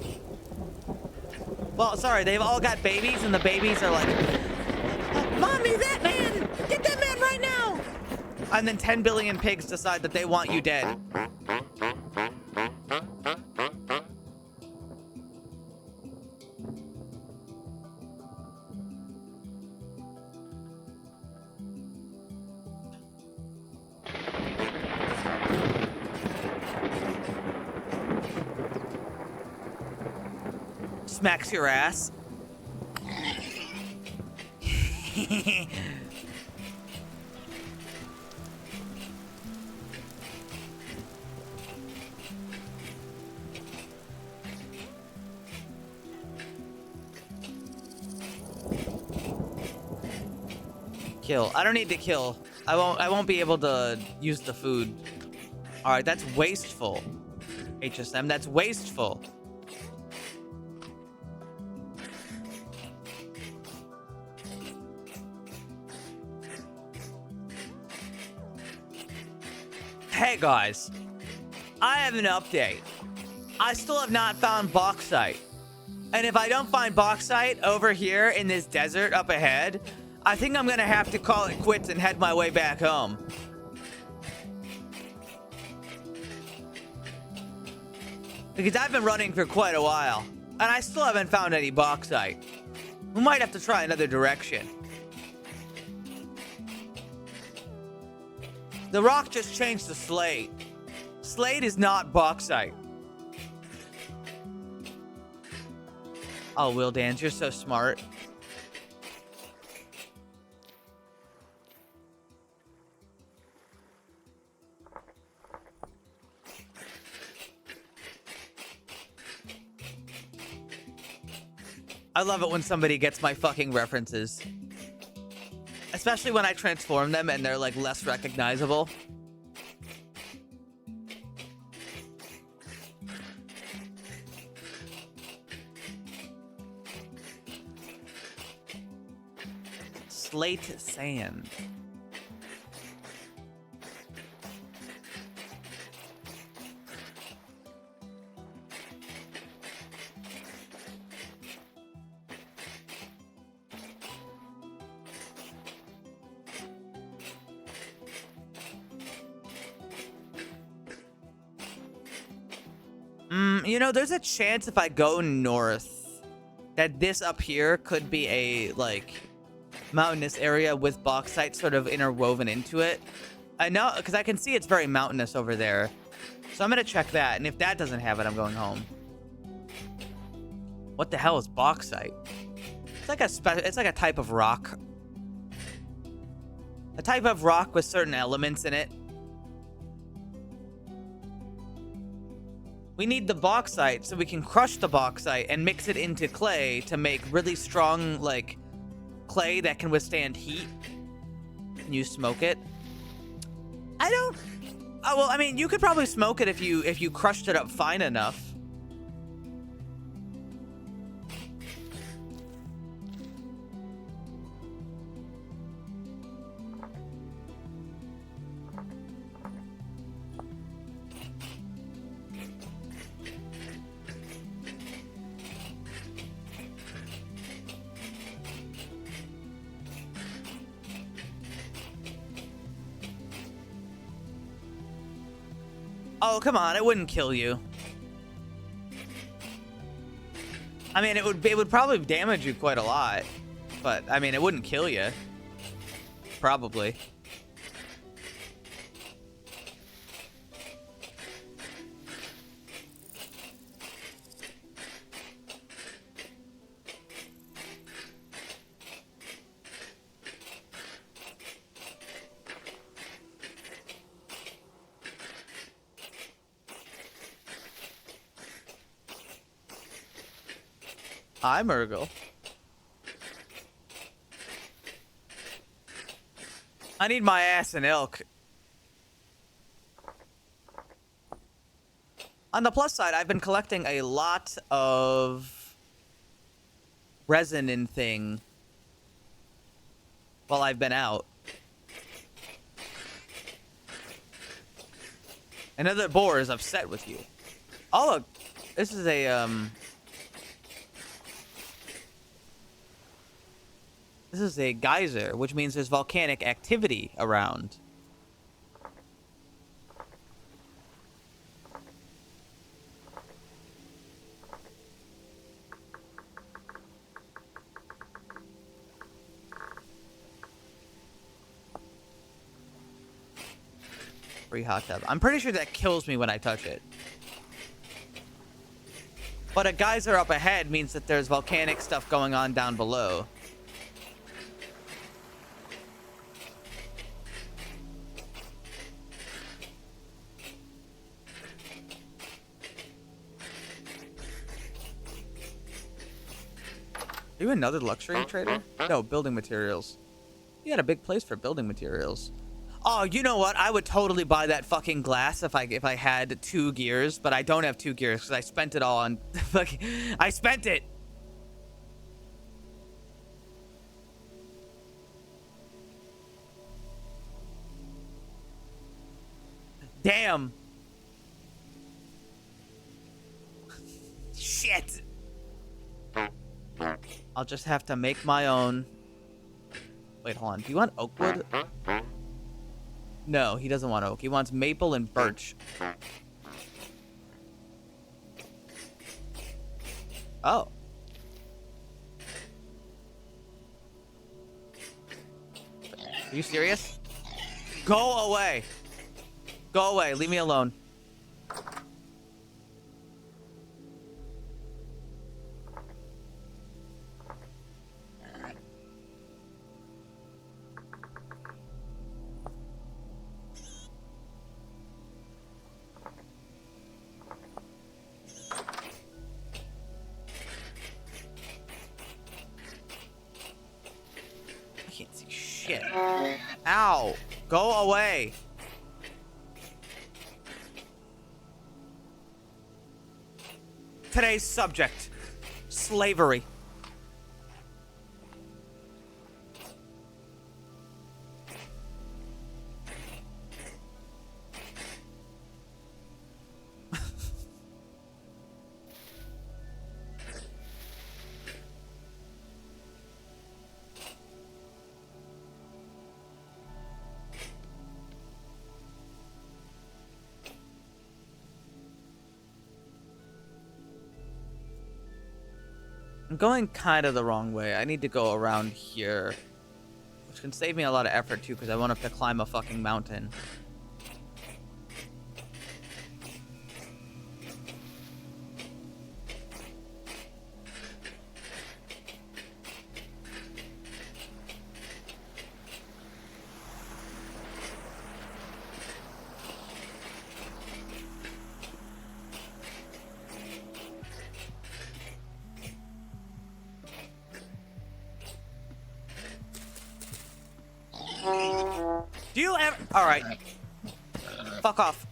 Well, sorry, they've all got babies, and the babies are like, Mommy, that man! Get that man right now! And then 10 billion pigs decide that they want you dead. Smacks your ass. Kill. I don't need to kill. I won't be able to use the food. All right, that's wasteful. HSM, that's wasteful. Hey guys, I have an update. I still have not found bauxite. And if I don't find bauxite over here in this desert up ahead, I think I'm gonna have to call it quits and head my way back home. Because I've been running for quite a while, and I still haven't found any bauxite. We might have to try another direction. The rock just changed to slate. Slate is not bauxite. Oh, Will Dance, you're so smart. I love it when somebody gets my fucking references. Especially when I transform them and they're like less recognizable. Slate sand. You know, there's a chance if I go north that this up here could be a, like, mountainous area with bauxite sort of interwoven into it. I know, because I can see it's very mountainous over there. So I'm going to check that, and if that doesn't have it, I'm going home. What the hell is bauxite? It's like it's like a type of rock. A type of rock with certain elements in it. We need the bauxite so we can crush the bauxite and mix it into clay to make really strong, like, clay that can withstand heat. Can you smoke it? I don't... Oh, well, I mean, you could probably smoke it if you crushed it up fine enough. Oh, come on, it wouldn't kill you. I mean, it would probably damage you quite a lot. But, I mean, it wouldn't kill you. probably. Hi, Murgle. I need my ass an elk. On the plus side, I've been collecting a lot of resin and thing while I've been out. Another boar is upset with you. Oh, look. This is a, This is a geyser, which means there's volcanic activity around. Free hot tub. I'm pretty sure that kills me when I touch it. But a geyser up ahead means that there's volcanic stuff going on down below. Are you another luxury trader? No, building materials. You got a big place for building materials. Oh, you know what? I would totally buy that fucking glass if I had 2 gears, but I don't have 2 gears because I spent it all on fucking. I spent it. Damn. Shit. I'll just have to make my own. Wait, hold on. Do you want oak wood? No, he doesn't want oak. He wants maple and birch. Oh. Are you serious? Go away. Go away. Leave me alone. Shit. Ow. Go away. Today's subject. Slavery. I'm going kind of the wrong way. I need to go around here, which can save me a lot of effort too, because I won't have to climb a fucking mountain. Do you ever... Alright. Fuck off.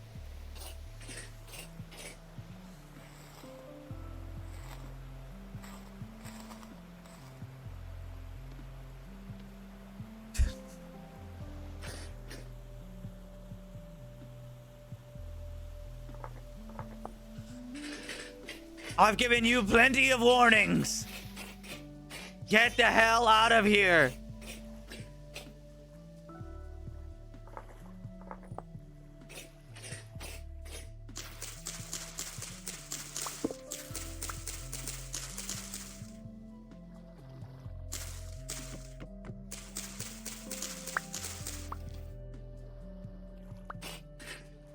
I've given you plenty of warnings. Get the hell out of here.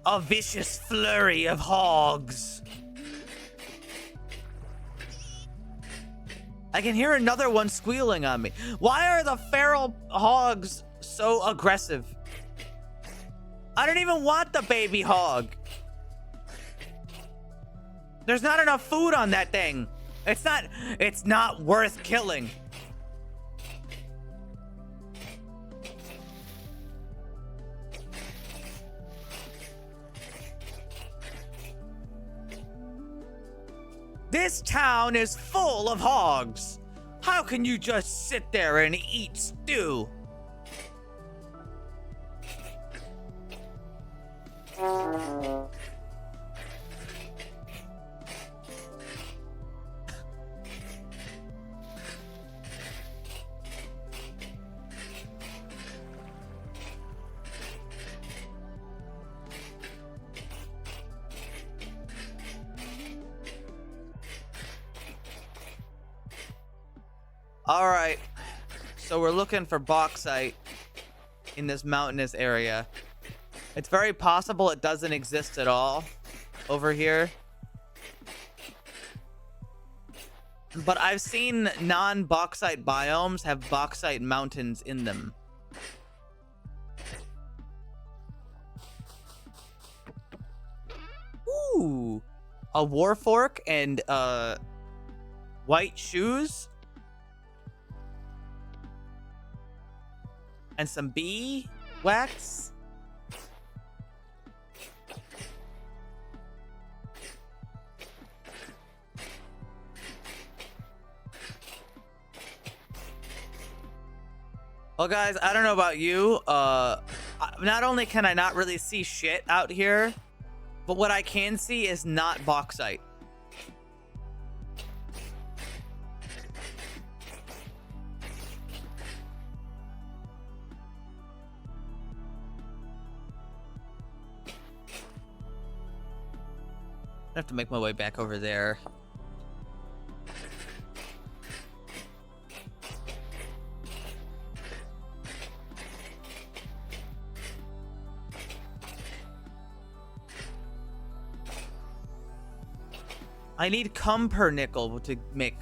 A vicious flurry of hogs. I can hear another one squealing on me. Why are the feral hogs so aggressive? I don't even want the baby hog. There's not enough food on that thing. It's not worth killing. This town is full of hogs. How can you just sit there and eat stew? All right, so we're looking for bauxite in this mountainous area. It's very possible it doesn't exist at all over here. But I've seen non-bauxite biomes have bauxite mountains in them. Ooh, a war fork and white shoes. And some bee wax. Well, guys, I don't know about you. Not only can I not really see shit out here, but what I can see is not bauxite. I have to make my way back over there. I need pumpernickel to make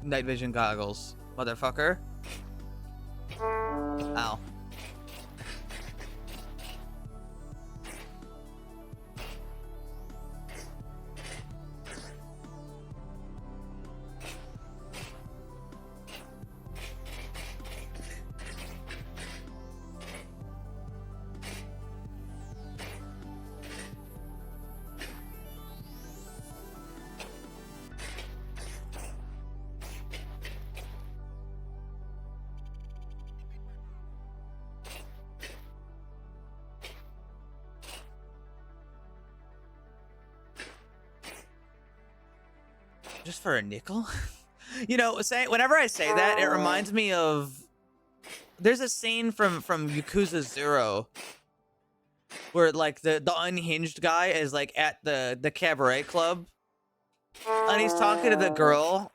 night vision goggles, motherfucker. Ow. Just for a nickel? You know, whenever I say that, it reminds me of... There's a scene from Yakuza 0 where, like, the unhinged guy is, like, at the cabaret club. And he's talking to the girl.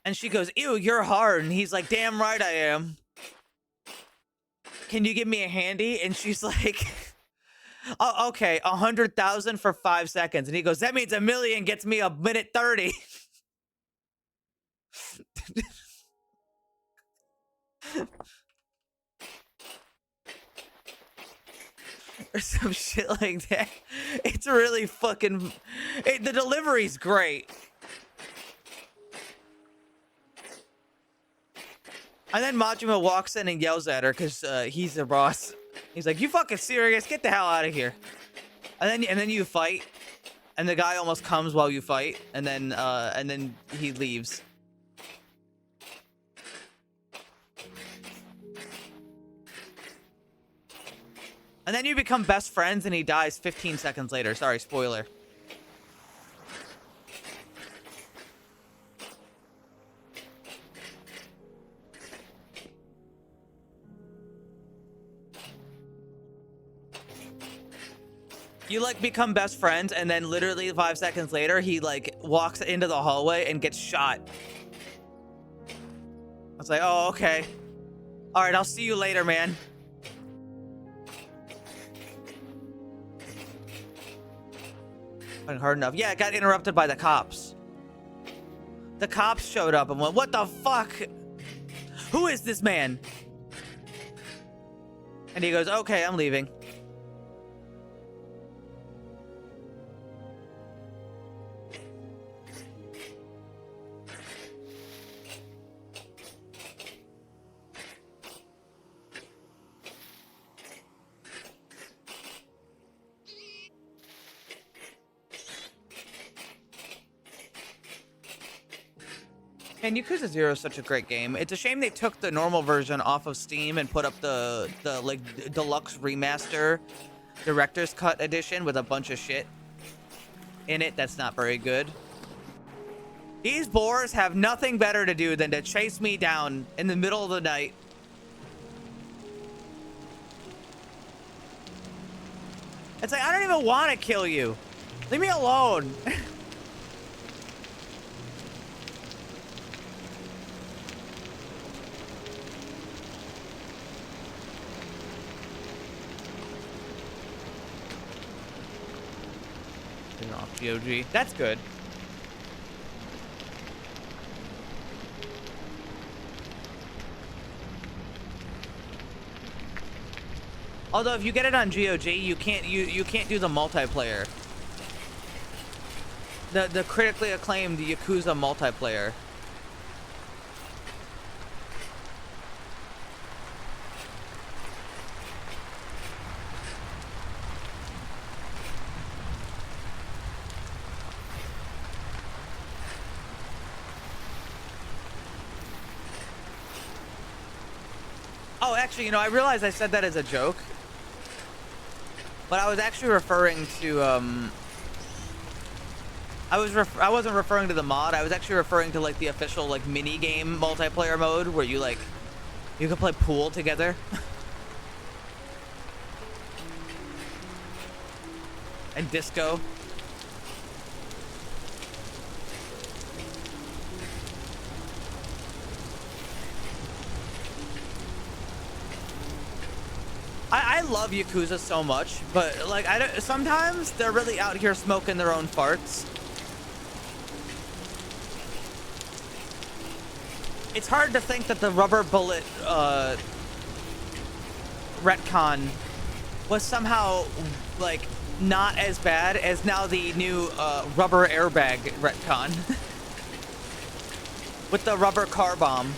And she goes, "Ew, you're hard." And he's like, "Damn right I am. Can you give me a handy?" And she's like... Oh, okay, 100,000 for 5 seconds. And he goes, "That means 1,000,000 gets me a minute 30. Or some shit like that. It's really fucking... the delivery's great. And then Majima walks in and yells at her because he's the boss. He's like, "You fucking serious? Get the hell out of here." And then you fight, and the guy almost comes while you fight, and then he leaves. And then you become best friends, and he dies 15 seconds later. Sorry, spoiler. You, like, become best friends, and then literally 5 seconds later, he, like, walks into the hallway and gets shot. I was like, oh, okay. All right, I'll see you later, man. Wasn't hard enough. Yeah, it got interrupted by the cops. The cops showed up and went, "What the fuck? Who is this man?" And he goes, "Okay, I'm leaving." And Yakuza 0 is such a great game. It's a shame they took the normal version off of Steam and put up the like deluxe remaster director's cut edition with a bunch of shit in it that's not very good. These boars have nothing better to do than to chase me down in the middle of the night. It's like, I don't even want to kill you. Leave me alone. Off GOG. That's good. Although if you get it on GOG, you can't do the multiplayer. The critically acclaimed Yakuza multiplayer. Oh, actually, you know, I realized I said that as a joke. But I was actually referring to, I wasn't referring to the mod. I was actually referring to, like, the official, like, mini-game multiplayer mode where you, like, you can play pool together. And disco. I love Yakuza so much, but like sometimes they're really out here smoking their own farts. It's hard to think that the rubber bullet retcon was somehow like not as bad as now the new rubber airbag retcon with the rubber car bomb.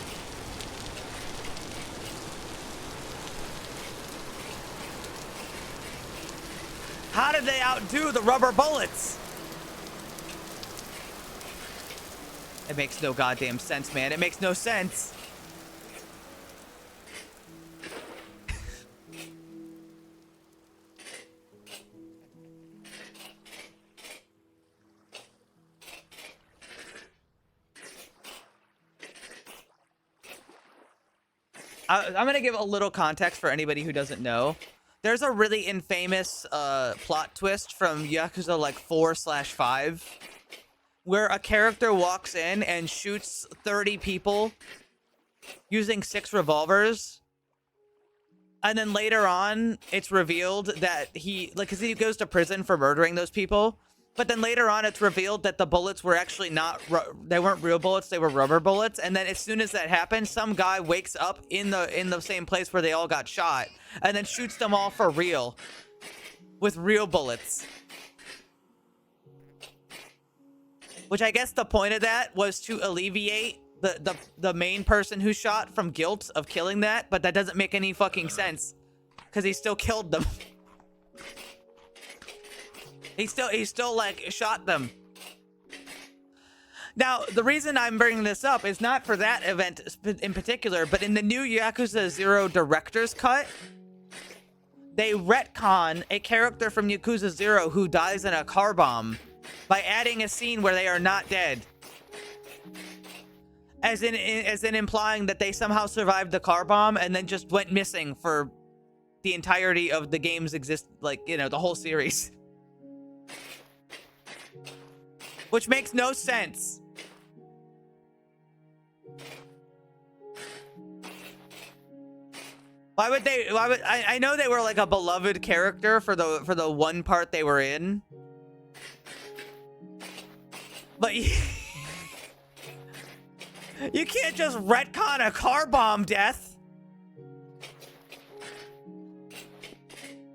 How did they outdo the rubber bullets? It makes no goddamn sense, man. It makes no sense. I'm going to give a little context for anybody who doesn't know. There's a really infamous plot twist from Yakuza like 4/5 where a character walks in and shoots 30 people using 6 revolvers. And then later on, it's revealed that because he goes to prison for murdering those people. But then later on, it's revealed that the bullets were actually they weren't real bullets, they were rubber bullets. And then as soon as that happens, some guy wakes up in the same place where they all got shot and then shoots them all for real with real bullets. Which I guess the point of that was to alleviate the main person who shot from guilt of killing that, but that doesn't make any fucking sense because he still killed them. He still like shot them. Now, the reason I'm bringing this up is not for that event in particular, but in the new Yakuza 0 director's cut, they retcon a character from Yakuza 0 who dies in a car bomb by adding a scene where they are not dead. As in implying that they somehow survived the car bomb and then just went missing for the entirety of the game's the whole series. Which makes no sense. I know they were like a beloved character for the one part they were in. But you can't just retcon a car bomb death.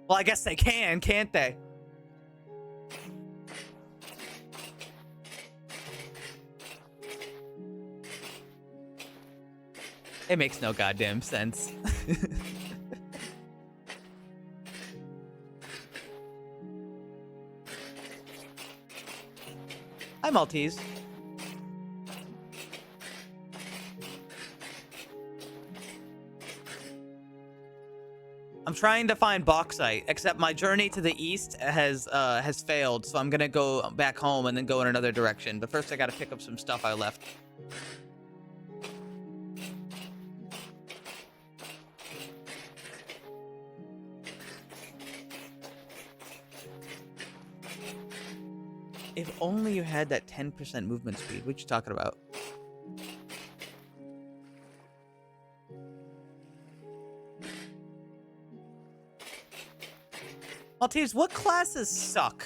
Well, I guess they can, can't they? It makes no goddamn sense. Hi, Maltese. I'm trying to find bauxite, except my journey to the east has failed, so I'm gonna go back home and then go in another direction. But first, I gotta pick up some stuff I left. If only you had that 10% movement speed. What you talking about? Maltese, what classes suck?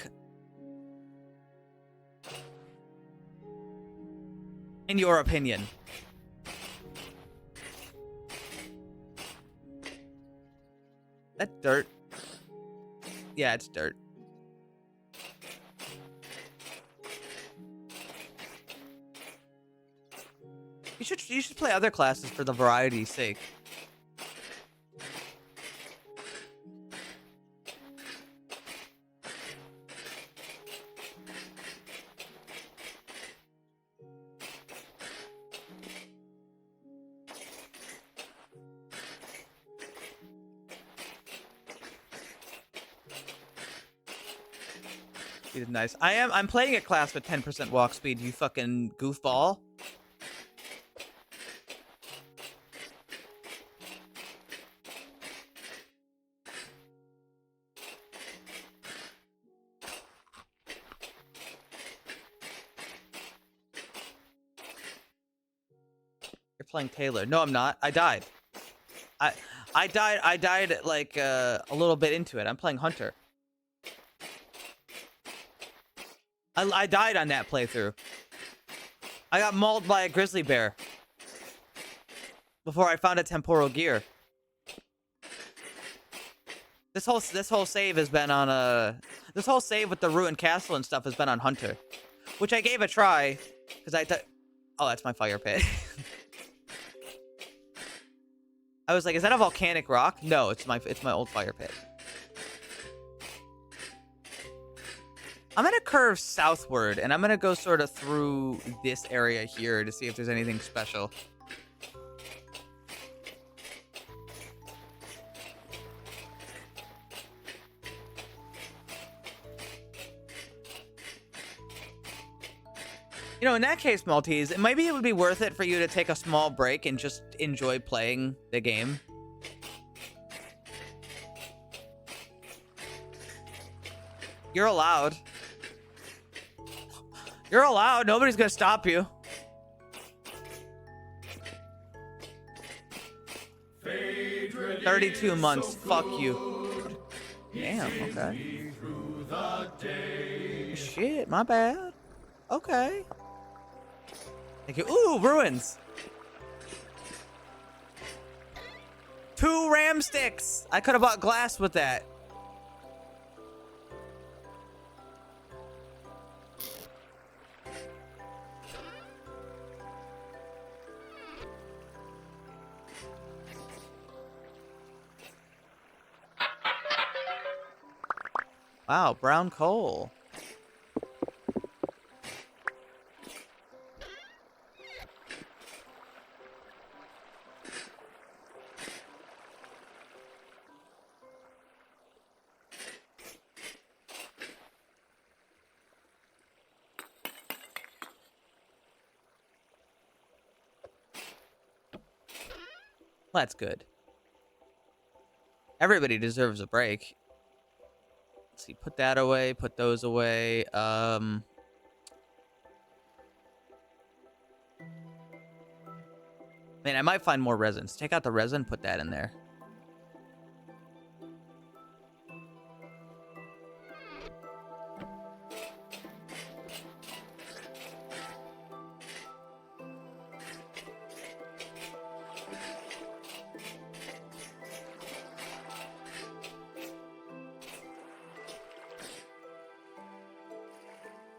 In your opinion? That dirt? Yeah, it's dirt. You should play other classes for the variety's sake. Speed is nice. I'm playing a class with 10% walk speed, you fucking goofball. You're playing Taylor. No, I'm not. I died. I died like a little bit into it. I'm playing Hunter. I died on that playthrough. I got mauled by a grizzly bear before I found a temporal gear. This whole save has been on this whole save with the ruined castle and stuff has been on Hunter, which I gave a try because I thought, oh, that's my fire pit. I was like, is that a volcanic rock? No, it's my old fire pit. I'm gonna curve southward, and I'm gonna go sort of through this area here to see if there's anything special. You know, in that case, Maltese, maybe it would be worth it for you to take a small break and just enjoy playing the game. You're allowed. You're allowed. Nobody's gonna stop you. Fade 32 months. so Fuck you. good. Damn, okay. Me through the day. Shit, my bad. Okay. Thank you. Ooh, ruins. 2 ram sticks. I could have bought glass with that. Wow, brown coal. Well, that's good. Everybody deserves a break. Let's see, put that away, put those away. Man, I might find more resins. Take out the resin, put that in there.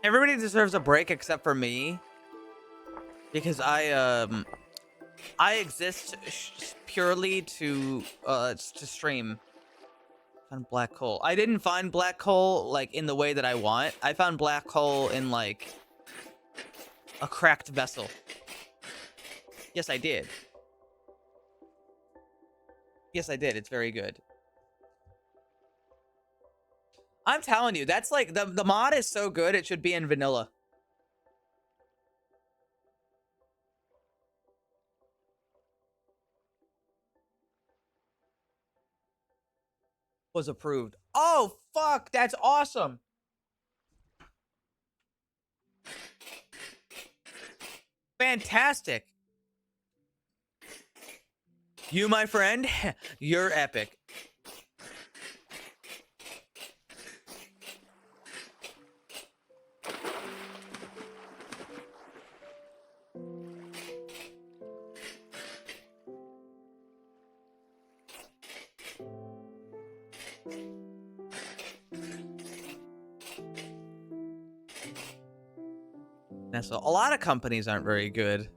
Everybody deserves a break except for me, because I exist purely to stream. Found black hole. I didn't find black hole like in the way that I want. I found black hole in like a cracked vessel. Yes, I did. Yes, I did. It's very good. I'm telling you, that's like the mod is so good it should be in vanilla. Was approved. Oh fuck, that's awesome. Fantastic. You, my friend, you're epic. That's a lot of companies aren't very good.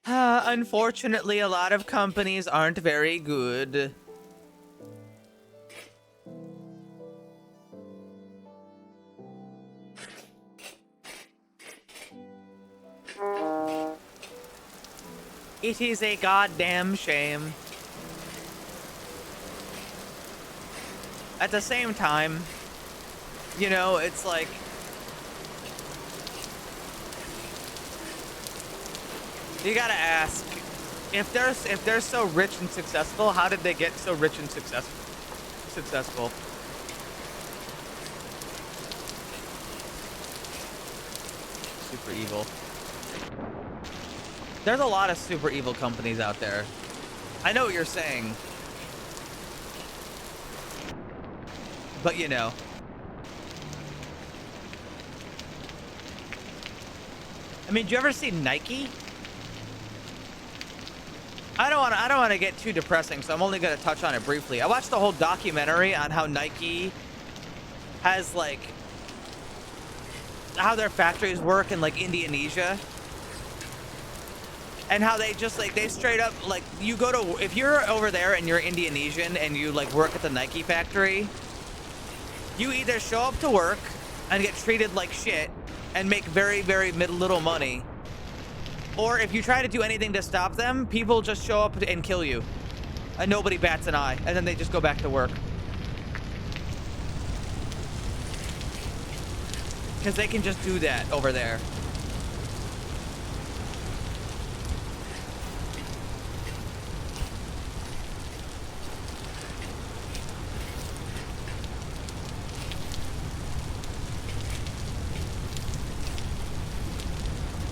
Unfortunately, a lot of companies aren't very good. It is a goddamn shame. At the same time, you know, it's like... You gotta ask, if they're so rich and successful, how did they get so rich and successful? Super evil. There's a lot of super evil companies out there. I know what you're saying. But you know. I mean, do you ever see Nike? I don't want to get too depressing, so I'm only going to touch on it briefly. I watched the whole documentary on how Nike has like how their factories work in like Indonesia. And how they just like, they straight up like, you go to, if you're over there and you're Indonesian and you like work at the Nike factory, you either show up to work and get treated like shit and make very, very little money. Or if you try to do anything to stop them, people just show up and kill you. And nobody bats an eye. And then they just go back to work. Because they can just do that over there.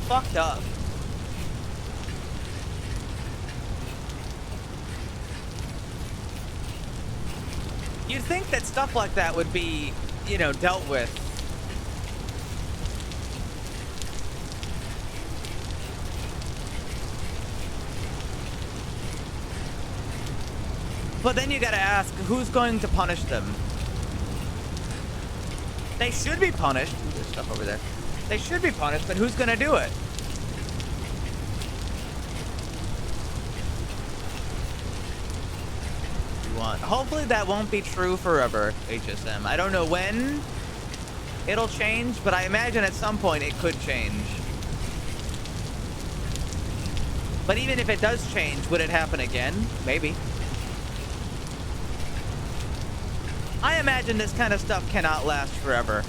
Fucked up. You'd think that stuff like that would be, you know, dealt with. But then you gotta ask, who's going to punish them? They should be punished. Ooh, there's stuff over there. They should be punished, but who's gonna do it? Hopefully that won't be true forever, HSM. I don't know when it'll change, but I imagine at some point it could change. But even if it does change, would it happen again? Maybe. I imagine this kind of stuff cannot last forever.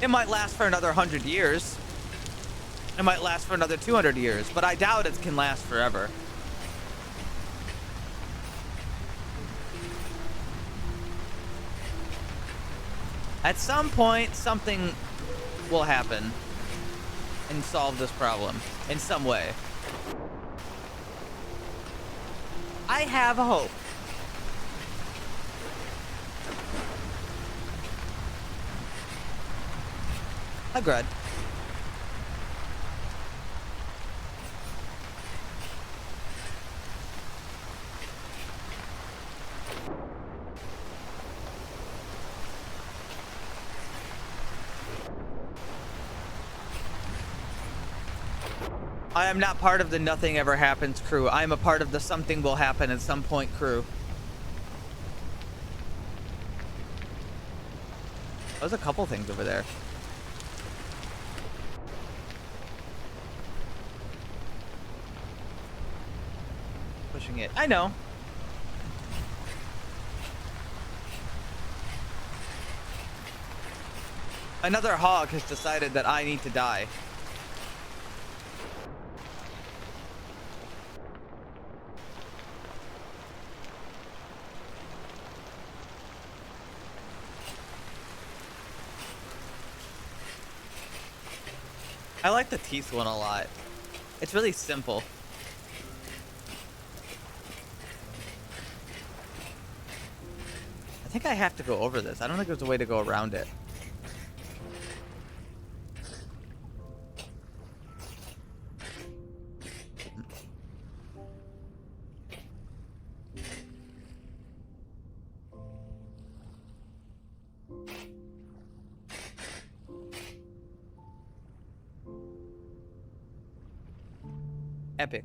It might last for another 100 years. It might last for another 200 years, but I doubt it can last forever. At some point, something will happen and solve this problem in some way. I have hope. Agreed. I am not part of the nothing ever happens crew. I am a part of the something will happen at some point crew. There's a couple things over there. Pushing it. I know. Another hog has decided that I need to die. I like the teeth one a lot. It's really simple. I think I have to go over this. I don't think there's a way to go around it. Epic.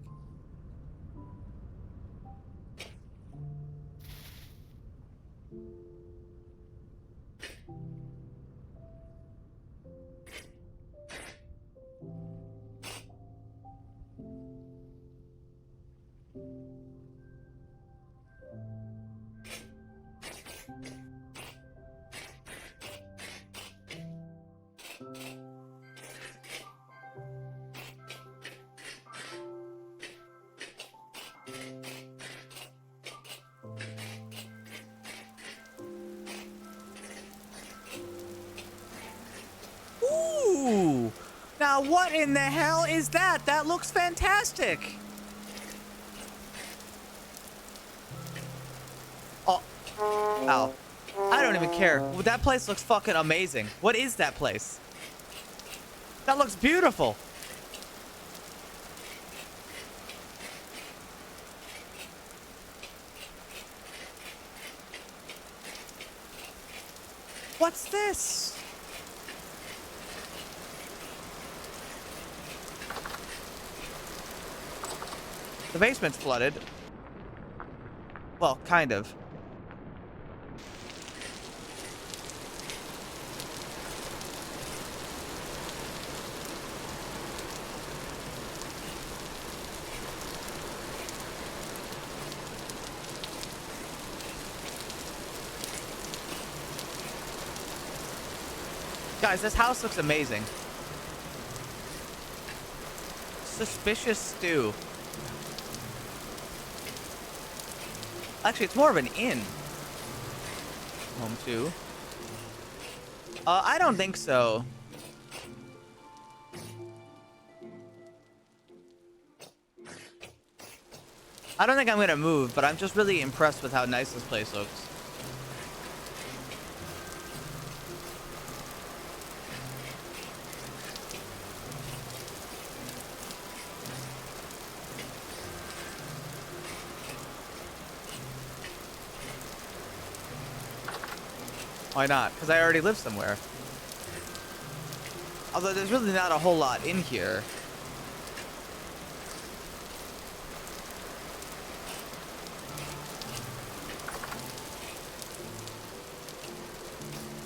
Ooh! Now what in the hell is that? That looks fantastic! Oh. Ow. I don't even care. That place looks fucking amazing. What is that place? That looks beautiful. What's this? The basement's flooded. Well, kind of. Guys, this house looks amazing. Suspicious stew. Actually, it's more of an inn. Home 2. I don't think so. I don't think I'm gonna move, but I'm just really impressed with how nice this place looks. Why not? Because I already live somewhere. Although there's really not a whole lot in here.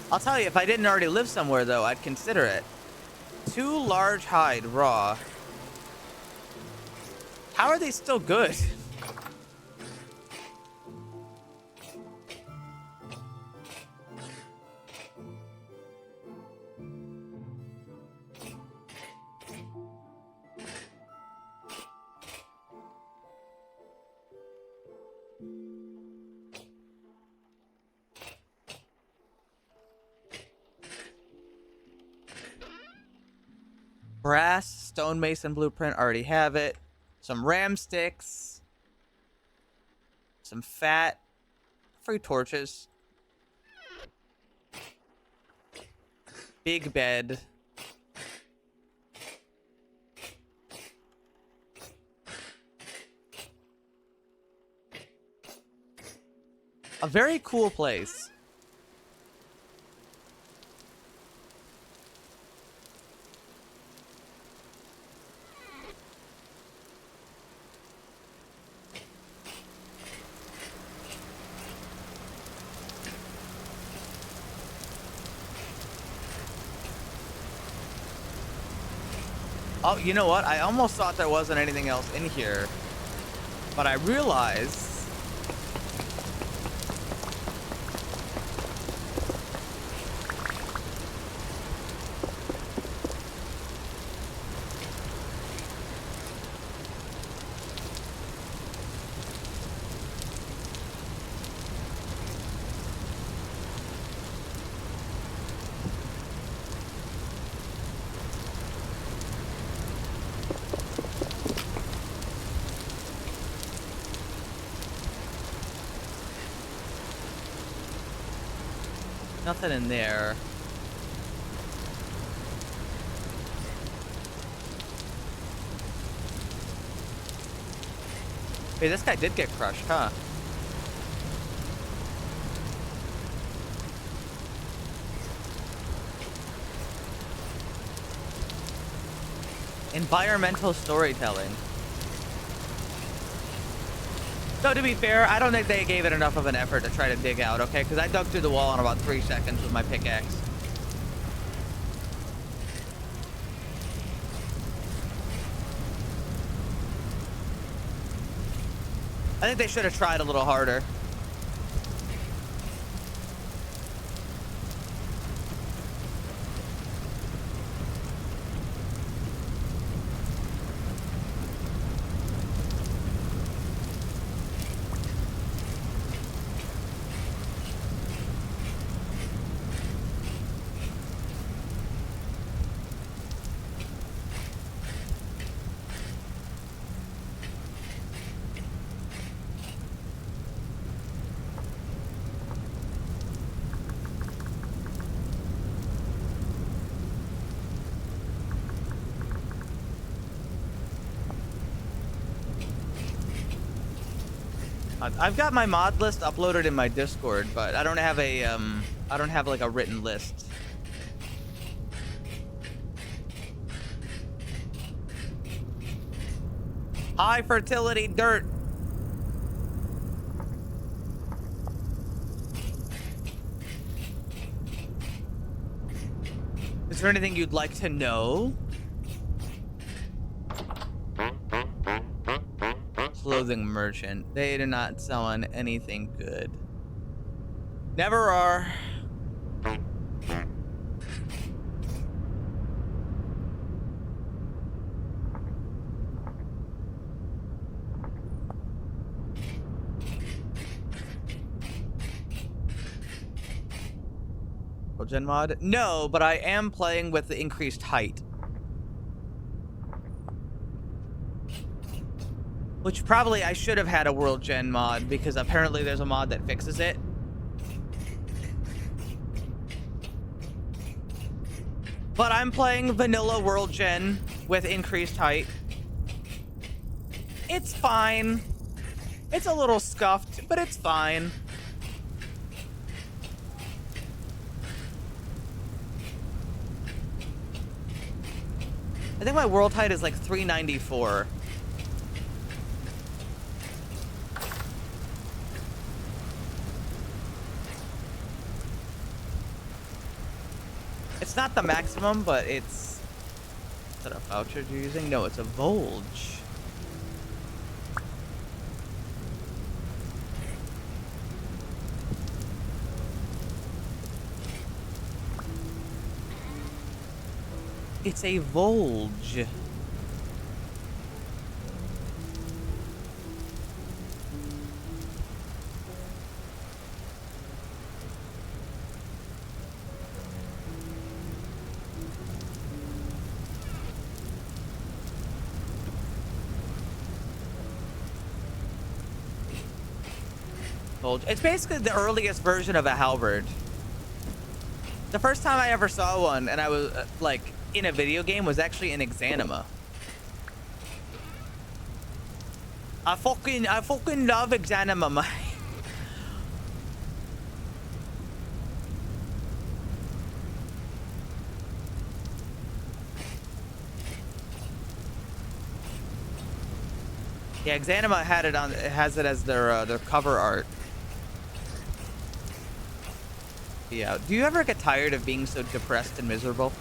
I'll tell you, if I didn't already live somewhere, though, I'd consider it. 2 large hide raw. How are they still good? Brass, stonemason blueprint, already have it. Some ram sticks. Some fat. Free torches. Big bed. A very cool place. Oh, you know what? I almost thought there wasn't anything else in here, but I realized nothing in there. Hey, this guy did get crushed, huh? Environmental storytelling. So to be fair, I don't think they gave it enough of an effort to try to dig out, okay? Because I dug through the wall in about 3 seconds with my pickaxe. I think they should have tried a little harder. I've got my mod list uploaded in my Discord, but I don't have a I don't have like a written list. High fertility dirt. Is there anything you'd like to know? Clothing merchant. They do not sell on anything good. Never are. Gen mod? No, but I am playing with the increased height. Which probably I should have had a world gen mod, because apparently there's a mod that fixes it. But I'm playing vanilla world gen with increased height. It's fine. It's a little scuffed, but it's fine. I think my world height is like 394. It's not the maximum, but it's... Is that a voucher you're using? No, it's a Volge. It's a Volge. It's basically the earliest version of a halberd. The first time I ever saw one, and I was like in a video game, was actually in Exanima. I fucking love Exanima, man. Yeah, Exanima had it on. It has it as their cover art. Yeah. Do you ever get tired of being so depressed and miserable?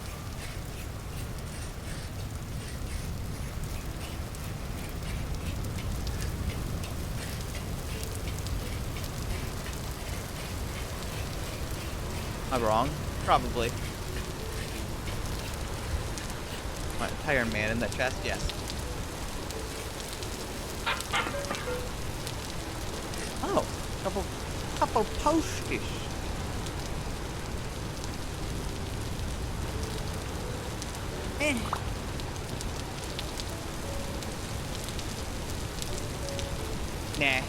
Am I wrong? Probably. What, Iron Man in that chest? Yes. Oh, couple postage. Eh. Nah.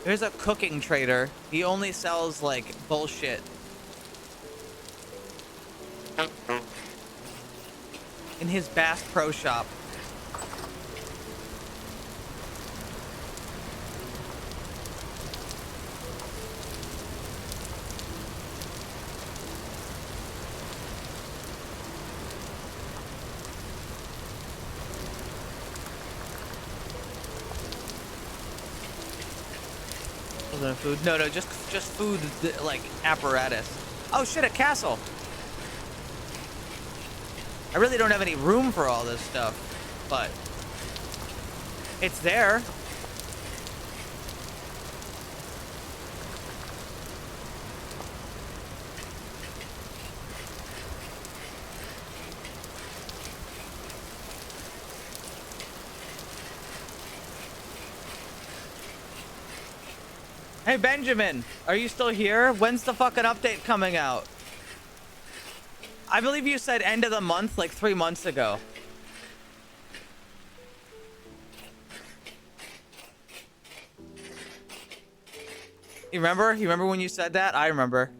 There's a cooking trader. He only sells, like, bullshit. In his Bass Pro Shop. Food? No, just food, like, apparatus. Oh shit, a castle. I really don't have any room for all this stuff, but it's there. Hey, Benjamin, are you still here? When's the fucking update coming out? I believe you said end of the month like 3 months ago. You remember? You remember when you said that? I remember.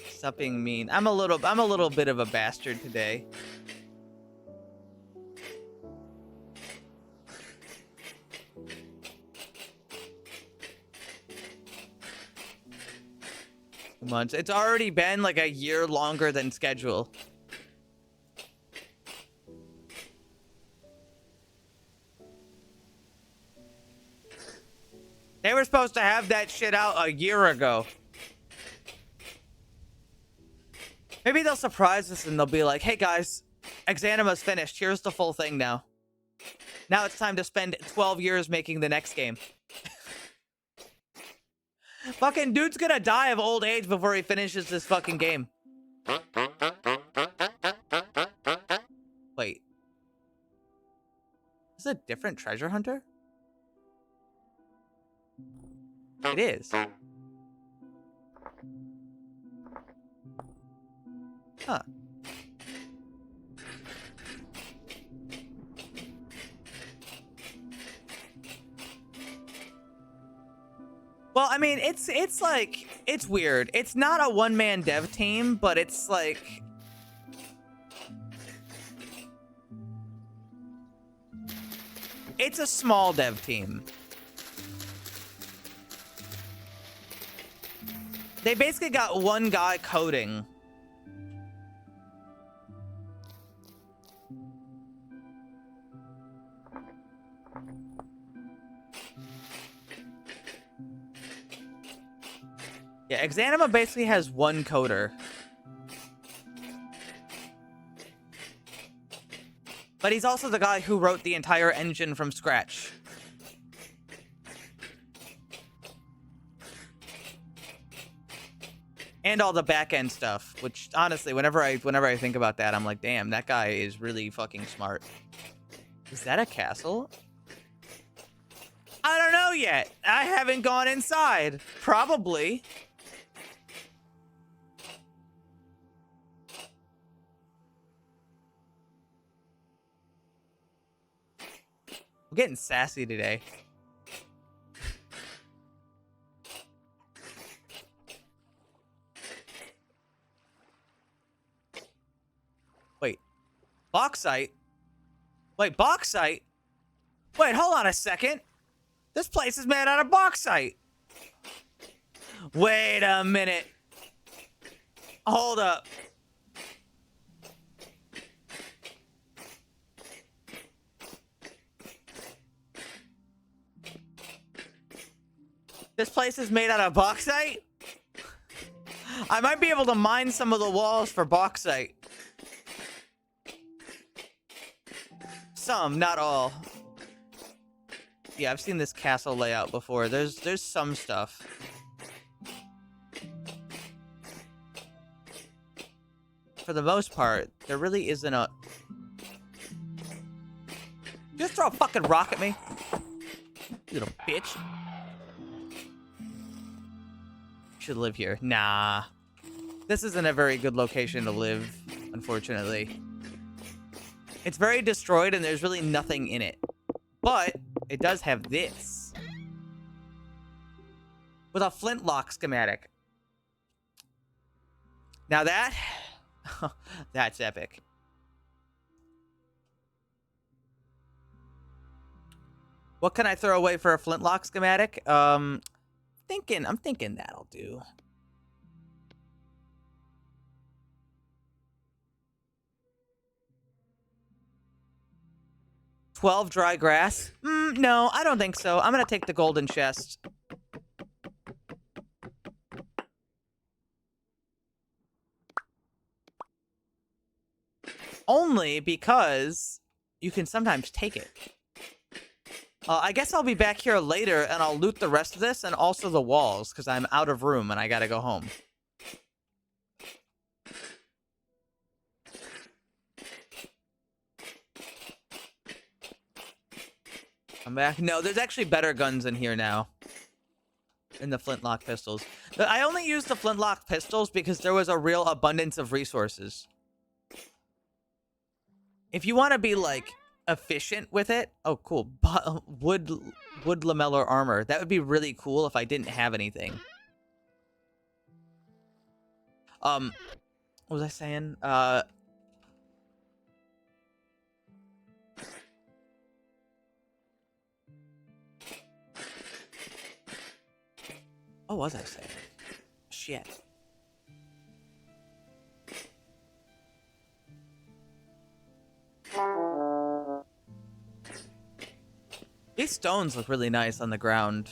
Stop being mean. I'm a little bit of a bastard today. Months. It's already been like a year longer than schedule. They were supposed to have that shit out a year ago. Maybe they'll surprise us and they'll be like, hey guys, Exanima's finished. Here's the full thing now. Now it's time to spend 12 years making the next game. Fucking dude's gonna die of old age before he finishes this fucking game. Wait. Is this a different treasure hunter? It is. Huh. Well, I mean, it's like, it's weird. It's not a one-man dev team, but it's like... It's a small dev team. They basically got one guy coding. Yeah, Exanima basically has one coder. But he's also the guy who wrote the entire engine from scratch. And all the back-end stuff, which honestly, whenever I think about that, I'm like, damn, that guy is really fucking smart. Is that a castle? I don't know yet. I haven't gone inside. Probably. I'm getting sassy today. Wait. Bauxite? Wait, bauxite? Wait, hold on a second. This place is made out of bauxite. Wait a minute. Hold up. This place is made out of bauxite? I might be able to mine some of the walls for bauxite. Some, not all. Yeah, I've seen this castle layout before. There's some stuff. For the most part, there really isn't a... Just throw a fucking rock at me, you little bitch. Should live here. Nah. This isn't a very good location to live, unfortunately. It's very destroyed and there's really nothing in it. But it does have this. With a flintlock schematic. Now that... that's epic. What can I throw away for a flintlock schematic? I'm thinking that'll do. $12 dry grass? No, I don't think so. I'm gonna take the golden chest. Only because you can sometimes take it. I guess I'll be back here later and I'll loot the rest of this and also the walls because I'm out of room and I gotta go home. I'm back. No, there's actually better guns in here now. In the flintlock pistols. I only used the flintlock pistols because there was a real abundance of resources. If you want to be, like, efficient with it... Oh, cool. Wood lamellar armor. That would be really cool if I didn't have anything. What was I saying? What was I saying? Shit. These stones look really nice on the ground.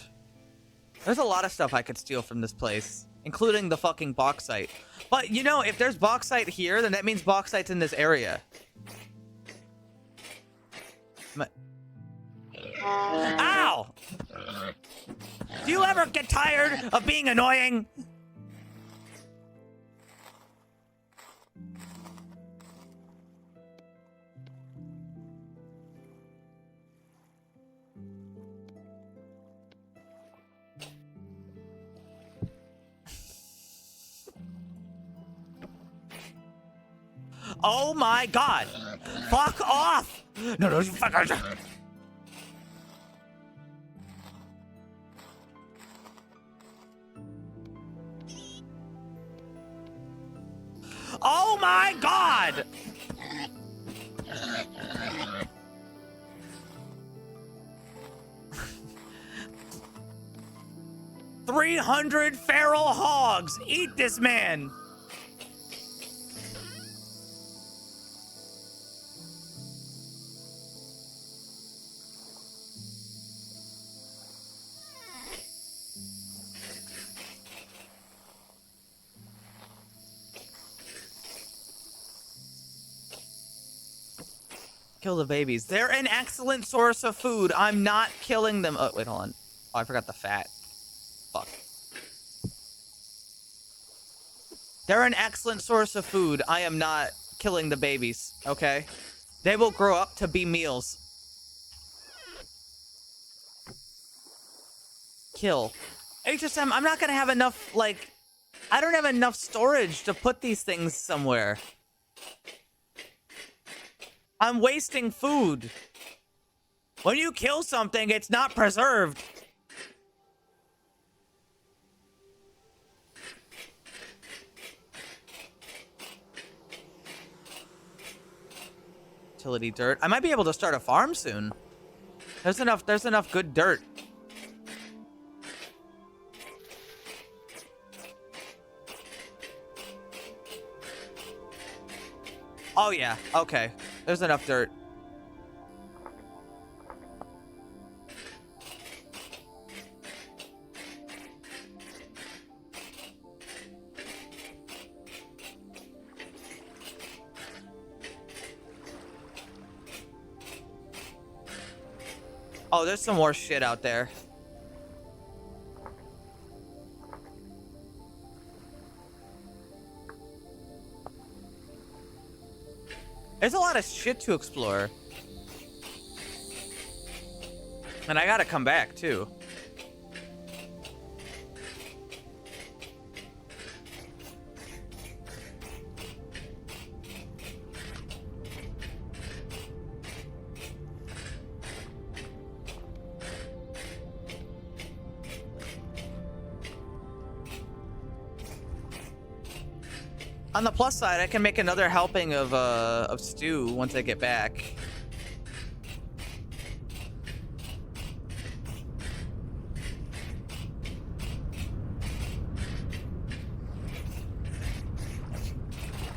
There's a lot of stuff I could steal from this place, including the fucking bauxite. But, you know, if there's bauxite here, then that means bauxite's in this area. Ow! Do you ever get tired of being annoying? Oh my god! Fuck off! No, you fuckers! Oh my god! $300 feral hogs! Eat this man! Kill the babies. They're an excellent source of food. I'm not killing them. Oh, wait, hold on. Oh, I forgot the fat. Fuck. They're an excellent source of food. I am not killing the babies, okay? They will grow up to be meals. Kill. HSM, I'm not gonna have enough, like... I don't have enough storage to put these things somewhere. I'm wasting food. When you kill something, it's not preserved. Utility dirt. I might be able to start a farm soon. There's enough good dirt. Oh yeah, okay. There's enough dirt. Oh, there's some more shit out there. There's a lot of shit to explore. And I gotta come back, too. On the plus side, I can make another helping of stew once I get back.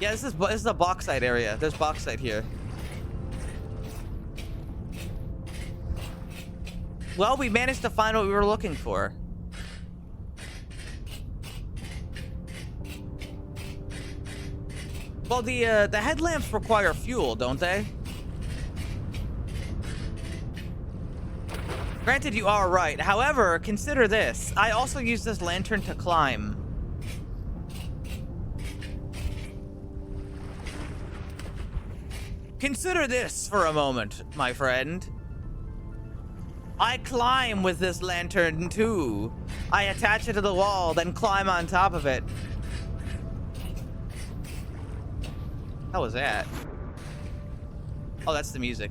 Yeah, this is a bauxite area. There's bauxite here. Well, we managed to find what we were looking for. Well, the headlamps require fuel, don't they? Granted, you are right. However, consider this. I also use this lantern to climb. Consider this for a moment, my friend. I climb with this lantern too. I attach it to the wall, then climb on top of it. How was that? Oh, that's the music.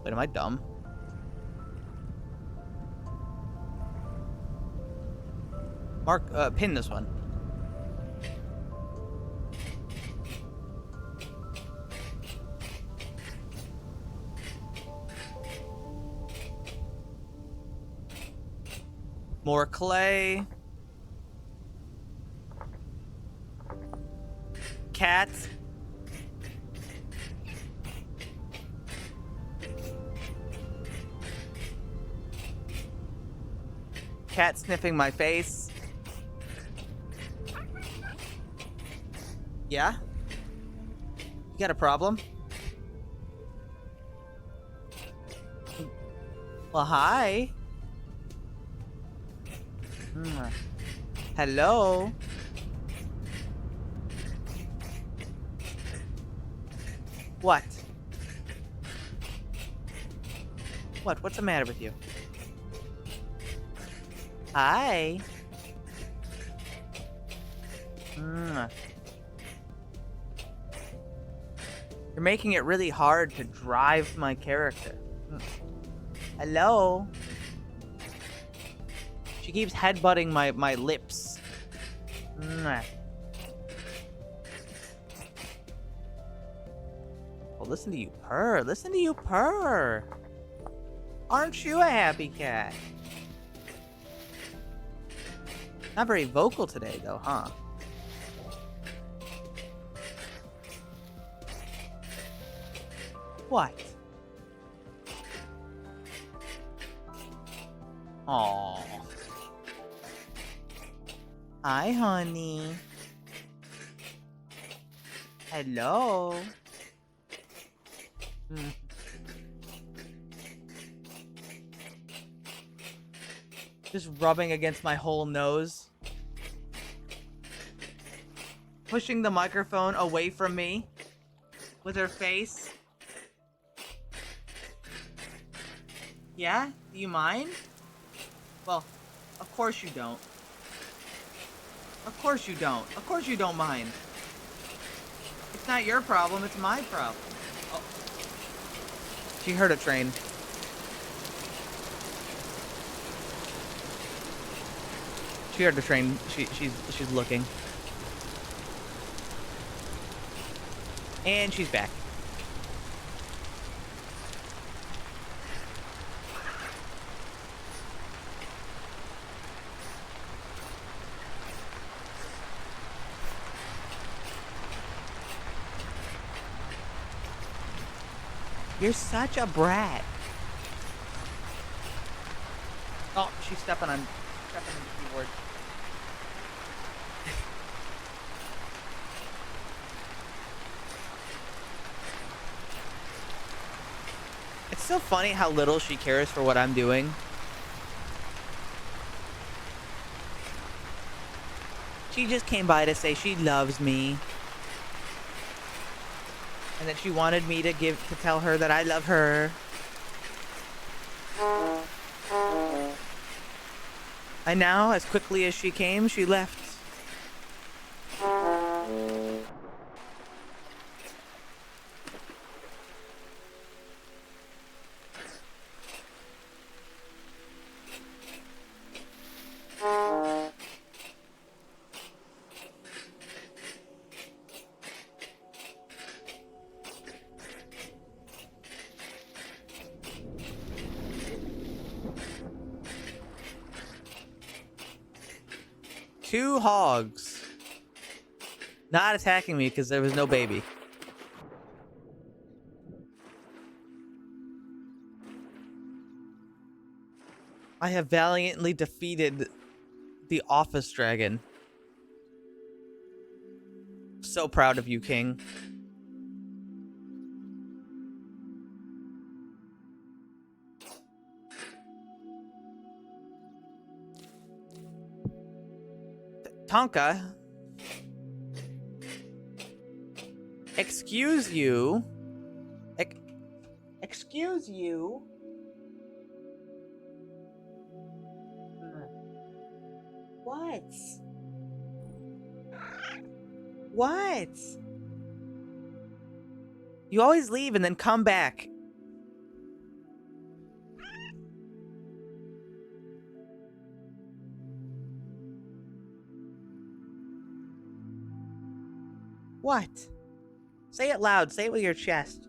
Wait, am I dumb? Mark, pin this one. More clay. Cat. Cat sniffing my face. Yeah? You got a problem? Well, hi. Hello. What? What? What's the matter with you? Hi. You're making it really hard to drive my character. Hello. She keeps headbutting my lips. Oh, listen to you purr. Listen to you purr. Aren't you a happy cat? Not very vocal today, though, huh? What? Aww. Hi, honey. Hello. Just rubbing against my whole nose. Pushing the microphone away from me with her face. Yeah? Do you mind? Well, of course you don't. Of course you don't. Of course you don't mind. It's not your problem, it's my problem. Oh. She heard a train. She heard the train. She's looking. And she's back. You're such a brat. Oh, she's stepping on the keyboard. It's so funny how little she cares for what I'm doing. She just came by to say she loves me. And that she wanted me to tell her that I love her. And now, as quickly as she came, she left. Two hogs. Not attacking me because there was no baby. I have valiantly defeated the office dragon. So proud of you, King. Tonka. Excuse you. Excuse you. What? What? You always leave and then come back. What? Say it loud. Say it with your chest.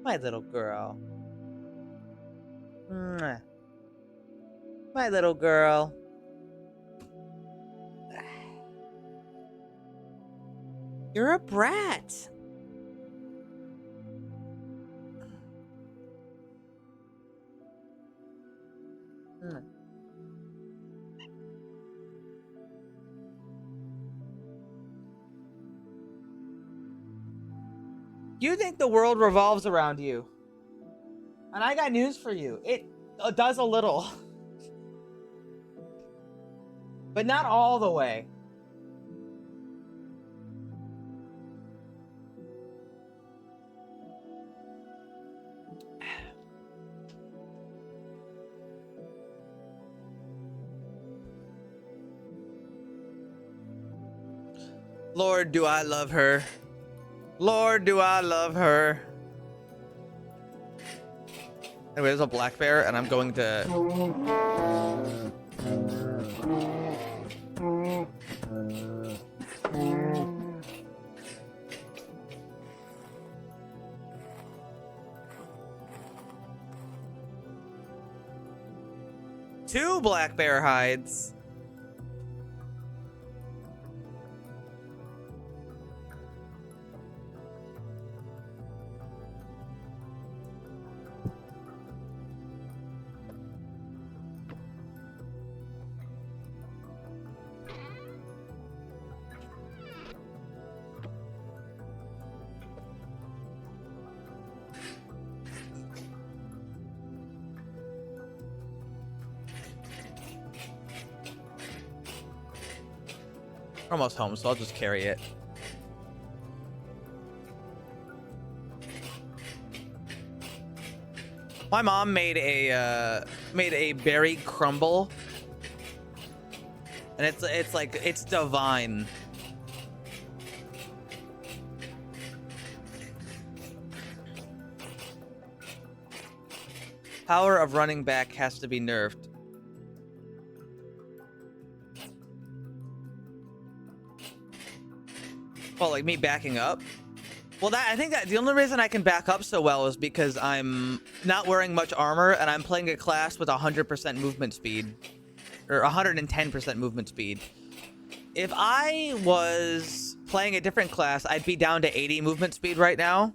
My little girl. Mwah. My little girl. You're a brat. You think the world revolves around you. And I got news for you. It does a little. But not all the way. Lord, do I love her. Lord, do I love her. Anyway, there's a black bear, and I'm going to... Two black bear hides. We're almost home, so I'll just carry it. My mom made a berry crumble, and it's divine. Power of running back has to be nerfed. Well, like me backing up? Well, I think that the only reason I can back up so well is because I'm not wearing much armor and I'm playing a class with 100% movement speed. Or 110% movement speed. If I was playing a different class, I'd be down to 80 movement speed right now.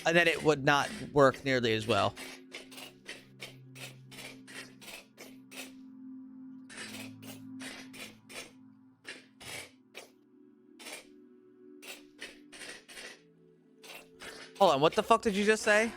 And then it would not work nearly as well. Hold on, what the fuck did you just say?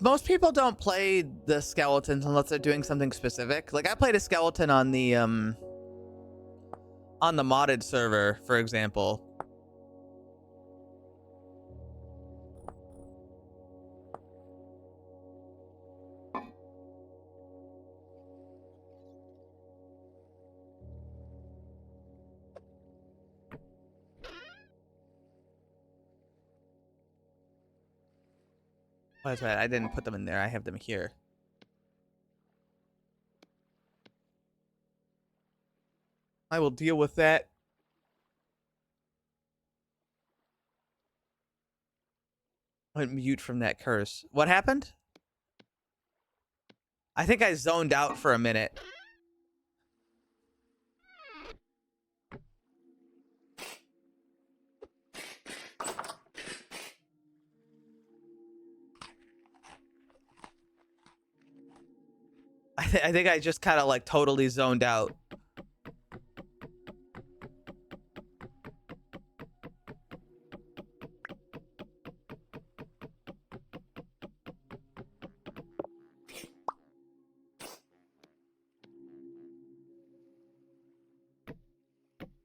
Most people don't play the skeletons unless they're doing something specific. Like I played a skeleton on the modded server, for example. Oh, that's right. I didn't put them in there. I have them here. I will deal with that. I went mute from that curse. What happened? I think I zoned out for a minute. I think I just kind of like totally zoned out.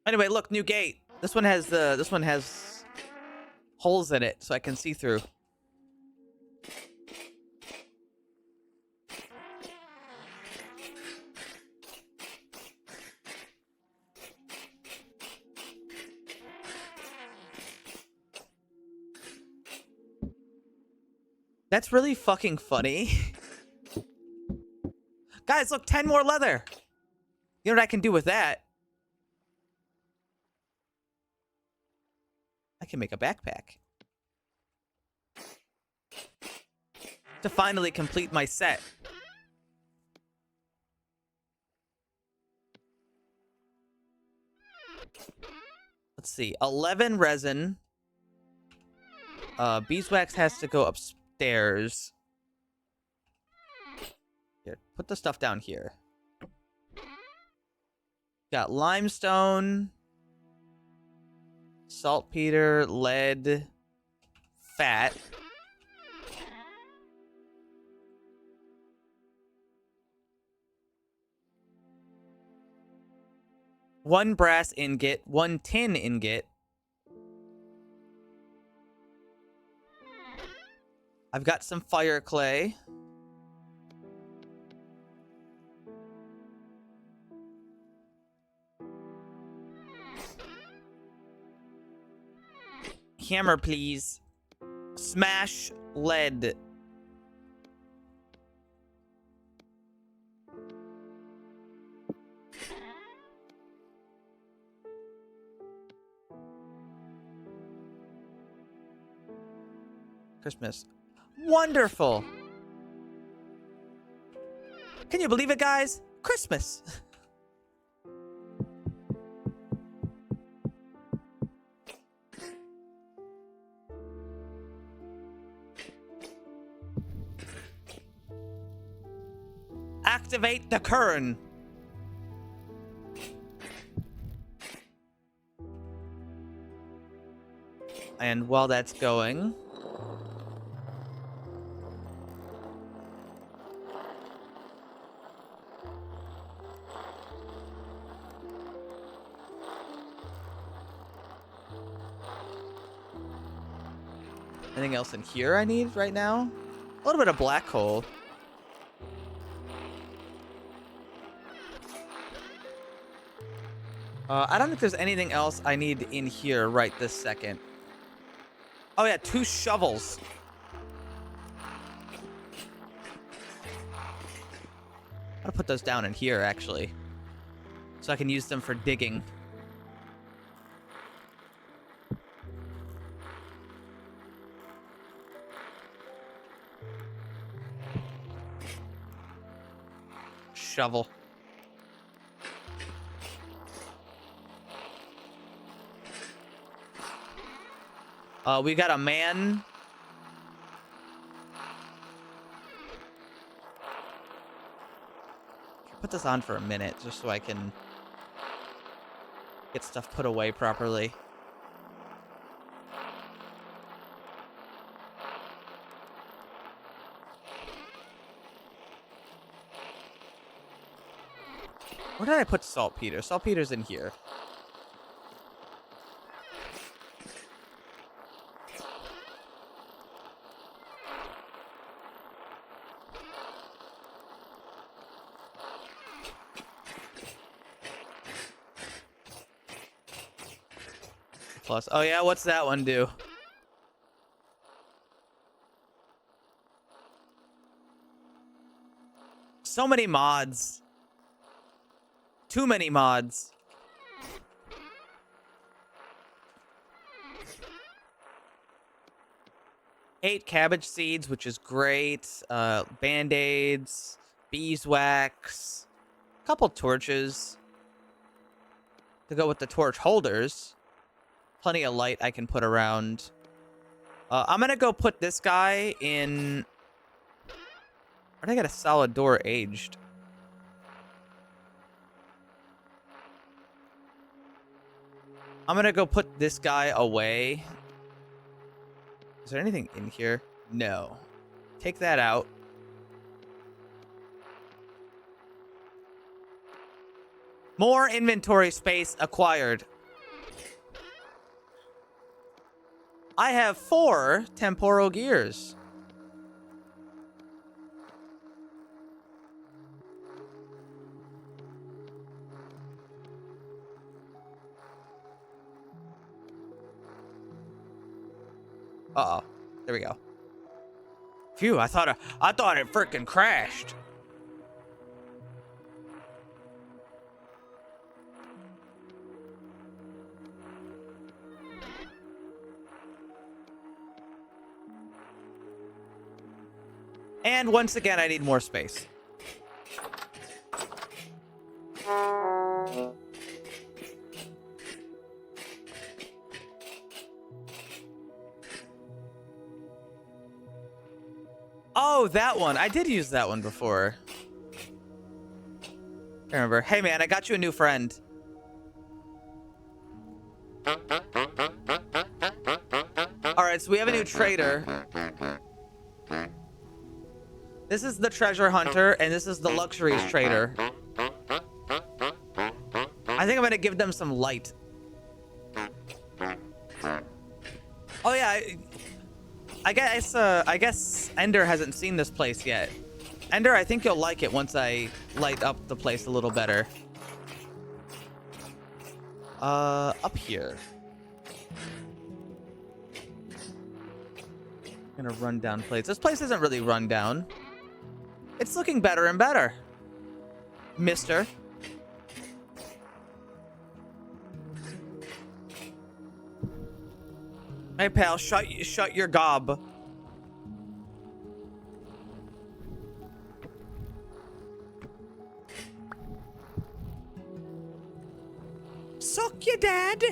Anyway, look, new gate. This one has holes in it so I can see through. That's really fucking funny. Guys, look, 10 more leather. You know what I can do with that? I can make a backpack. To finally complete my set. Let's see. 11 resin. Beeswax has to go upstairs. Here, put the stuff down here. Got limestone, saltpeter, lead, fat. One brass ingot, one tin ingot. I've got some fire clay. Hammer, please. Smash lead. Christmas. Wonderful. Can you believe it, guys? Christmas. Activate the kern. And while that's going, anything else in here I need right now? A little bit of black hole. I don't think there's anything else I need in here right this second. Oh yeah, 2 shovels. I'll put those down in here, actually, so I can use them for digging. Shovel. We got a man. Put this on for a minute just so I can get stuff put away properly. Where did I put saltpeter? Saltpeter's in here. Plus, oh yeah, what's that one do? So many mods. Too many mods. Eight cabbage seeds, which is great. Band-aids, beeswax, a couple torches to go with the torch holders. Plenty of light I can put around. I'm gonna go put this guy in. Where'd I get a solid door aged? I'm gonna go put this guy away. Is there anything in here? No. Take that out. More inventory space acquired. I have 4 temporal gears. Uh-oh. There we go. Phew, I thought it freaking crashed. And once again, I need more space. Oh, that one. I did use that one before. I remember. Hey, man, I got you a new friend. Alright, so we have a new trader. This is the treasure hunter, and this is the luxuries trader. I think I'm gonna give them some light. Oh yeah, I guess Ender hasn't seen this place yet. Ender, I think you'll like it once I light up the place a little better. Up here. I'm gonna run down plates. This place isn't really run down. It's looking better and better, mister. Hey, pal, shut your gob. suck you, Dad.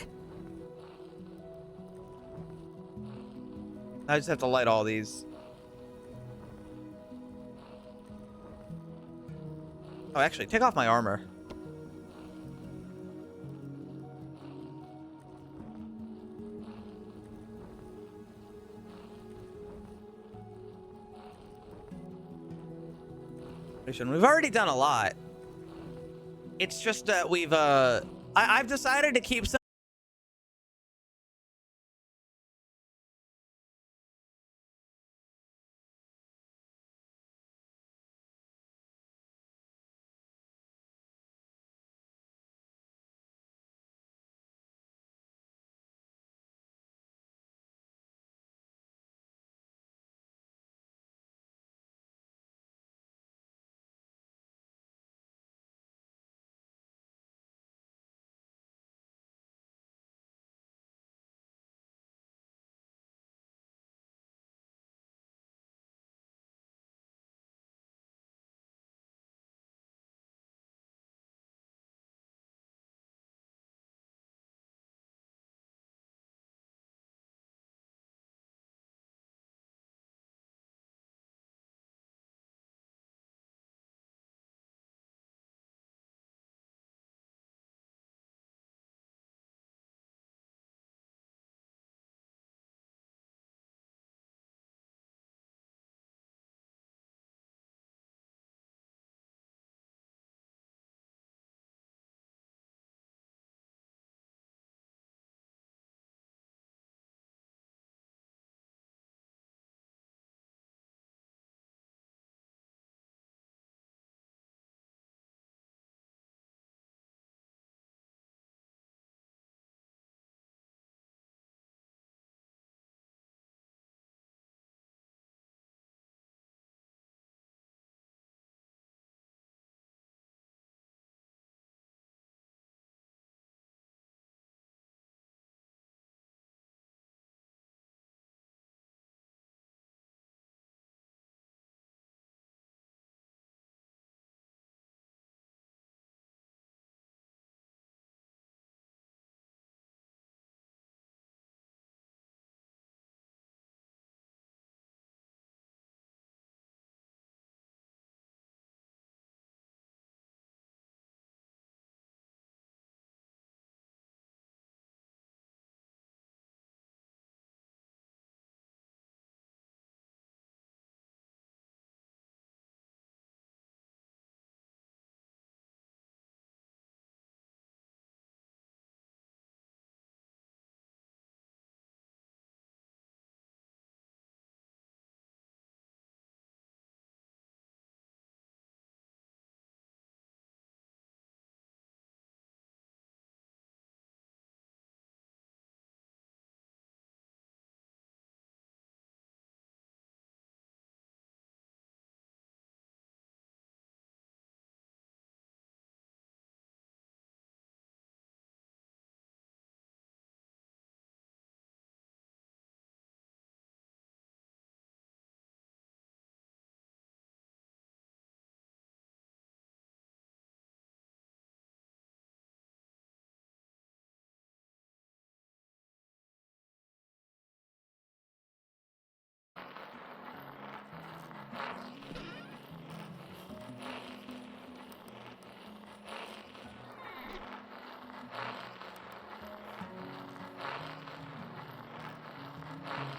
I just have to light all these. Oh, actually, take off my armor. We've already done a lot. It's just that I've decided to keep some.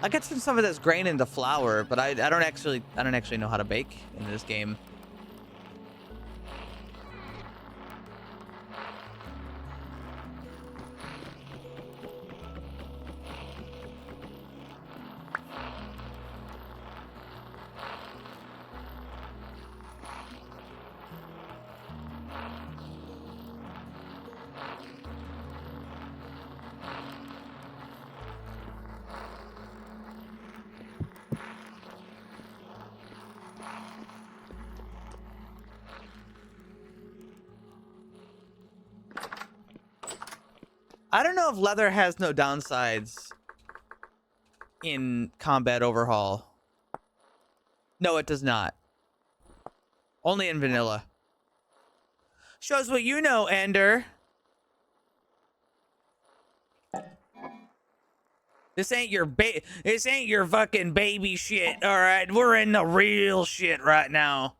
I get some of this grain into flour, but I don't actually know how to bake in this game. I don't know if leather has no downsides in Combat Overhaul. No, it does not. Only in vanilla. Shows what you know, Ender. This ain't your fucking baby shit, all right? We're in the real shit right now.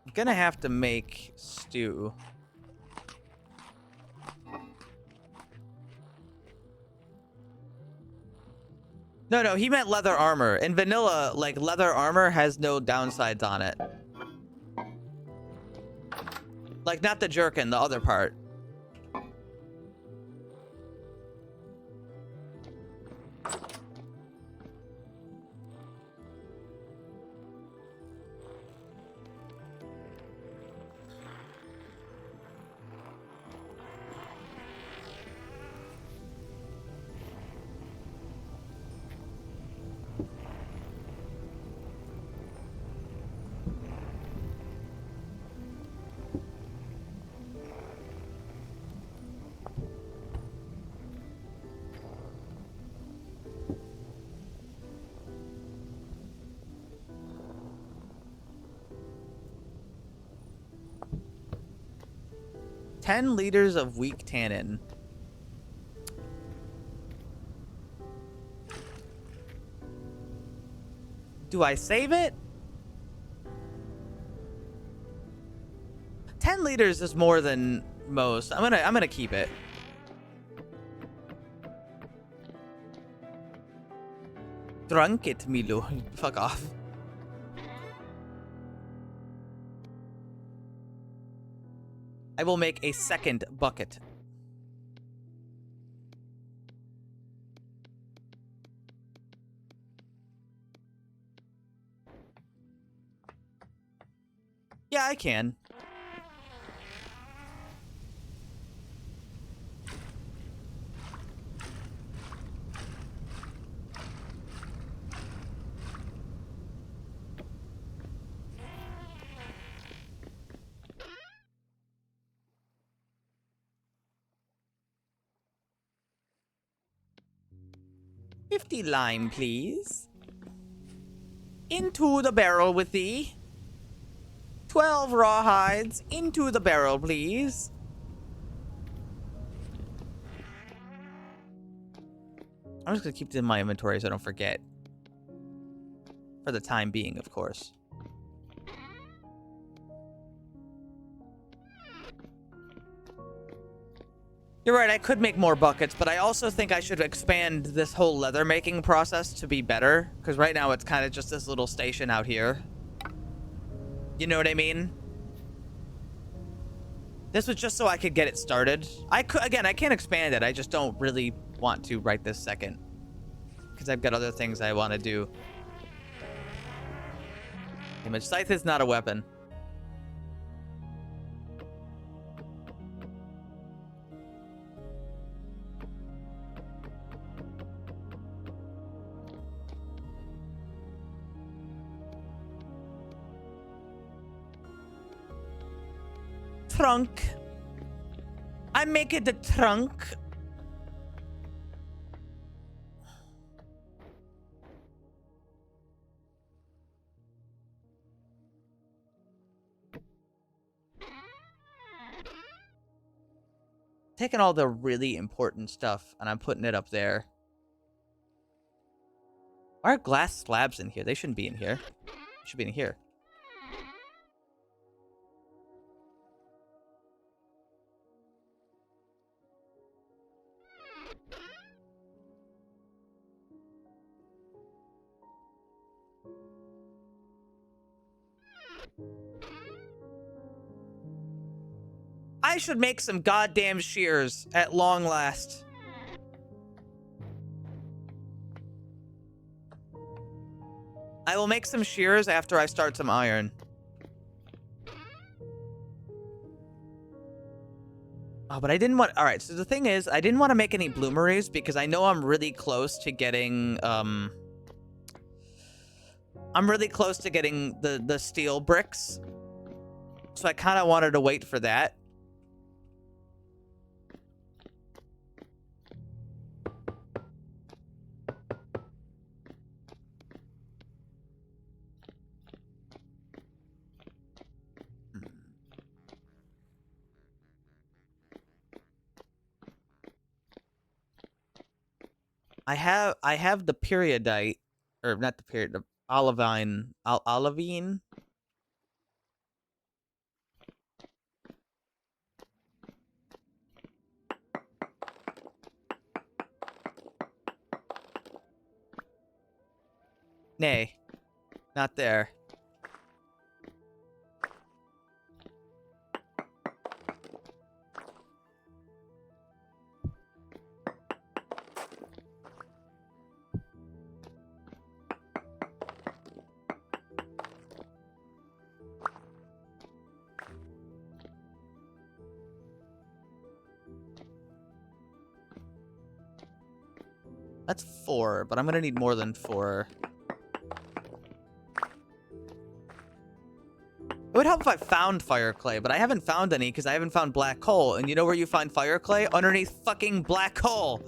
I'm gonna have to make stew. No, he meant leather armor. In vanilla, like, leather armor has no downsides on it. Like, not the jerkin, the other part. $10 liters of weak tannin. Do I save it? 10 liters is more than most. I'm gonna keep it. Drunk it, Milo. Fuck off. I will make a second bucket. Yeah, I can. $50 lime, please. Into the barrel with thee. 12 rawhides. Into the barrel, please. I'm just gonna keep it in my inventory so I don't forget. For the time being, of course. You're right, I could make more buckets, but I also think I should expand this whole leather making process to be better. Because right now it's kind of just this little station out here. You know what I mean? This was just so I could get it started. Again, I can't expand it. I just don't really want to right this second. Because I've got other things I want to do. Image scythe is not a weapon. Trunk. I make it the trunk. Taking all the really important stuff and I'm putting it up there. Why are glass slabs in here? They shouldn't be in here. They should be in here. I should make some goddamn shears at long last. I will make some shears after I start some iron. Oh, but I didn't want... Alright, so the thing is, I didn't want to make any bloomeries because I know I'm really close to getting, I'm really close to getting the steel bricks. So I kind of wanted to wait for that. I have the periodite, or not the period, the olivine. Nay, not there. That's 4, but I'm gonna need more than 4. It would help if I found fire clay, but I haven't found any because I haven't found black coal. And you know where you find fire clay? Underneath fucking black coal.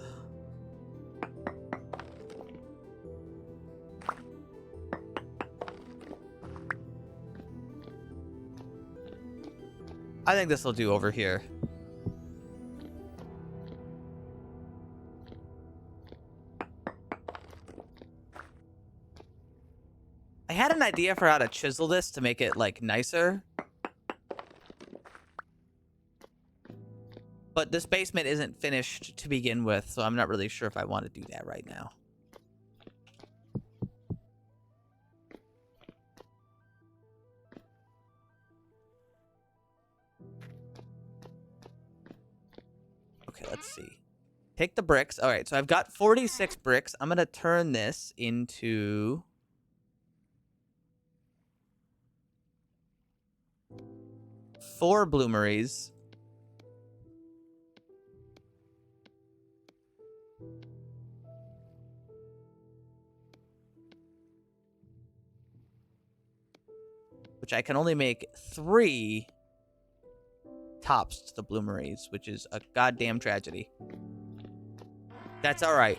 I think this will do over here. I had an idea for how to chisel this to make it, like, nicer. But this basement isn't finished to begin with, so I'm not really sure if I want to do that right now. Okay, let's see. Take the bricks. All right, so I've got 46 bricks. I'm going to turn this into... 4 bloomeries. Which I can only make 3 tops to the bloomeries, which is a goddamn tragedy. That's all right.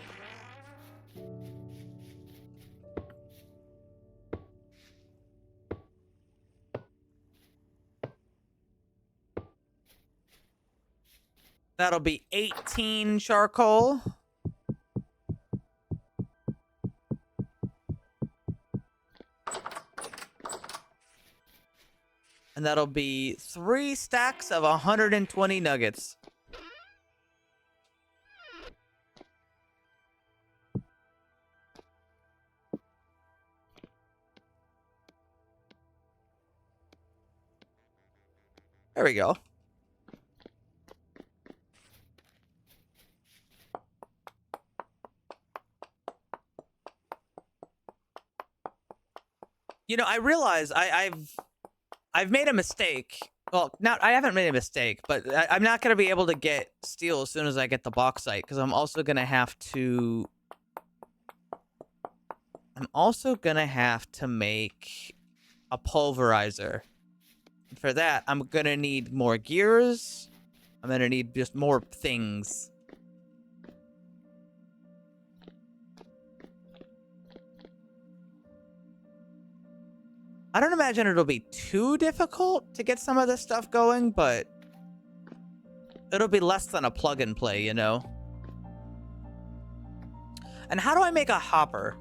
That'll be 18 charcoal. And that'll be 3 stacks of 120 nuggets. There we go. You know, I realize I've made a mistake. Well, I haven't made a mistake, but I'm not going to be able to get steel as soon as I get the bauxite, because I'm also going to have to... make a pulverizer. For that, I'm going to need more gears. I'm going to need just more things. I don't imagine it'll be too difficult to get some of this stuff going, but it'll be less than a plug and play, you know? And how do I make a hopper?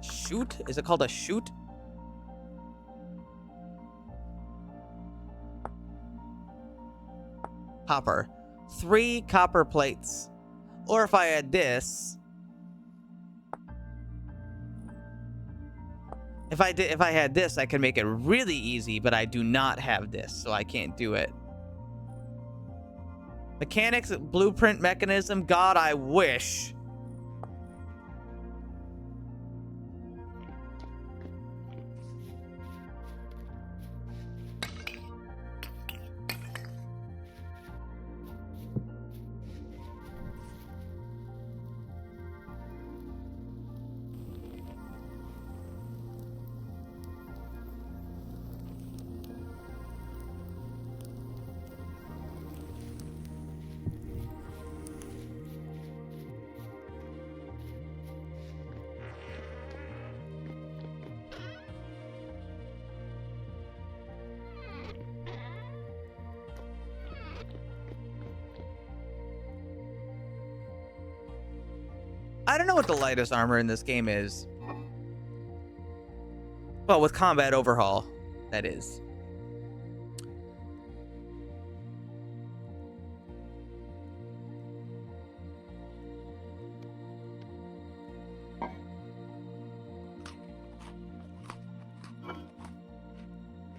Chute? Is it called a chute? Hopper. 3 copper plates. Or if I had this... If I had this, I could make it really easy, but I do not have this, so I can't do it. Mechanics, blueprint, mechanism, God, I wish. I don't know what the lightest armor in this game is. Well, with combat overhaul, that is.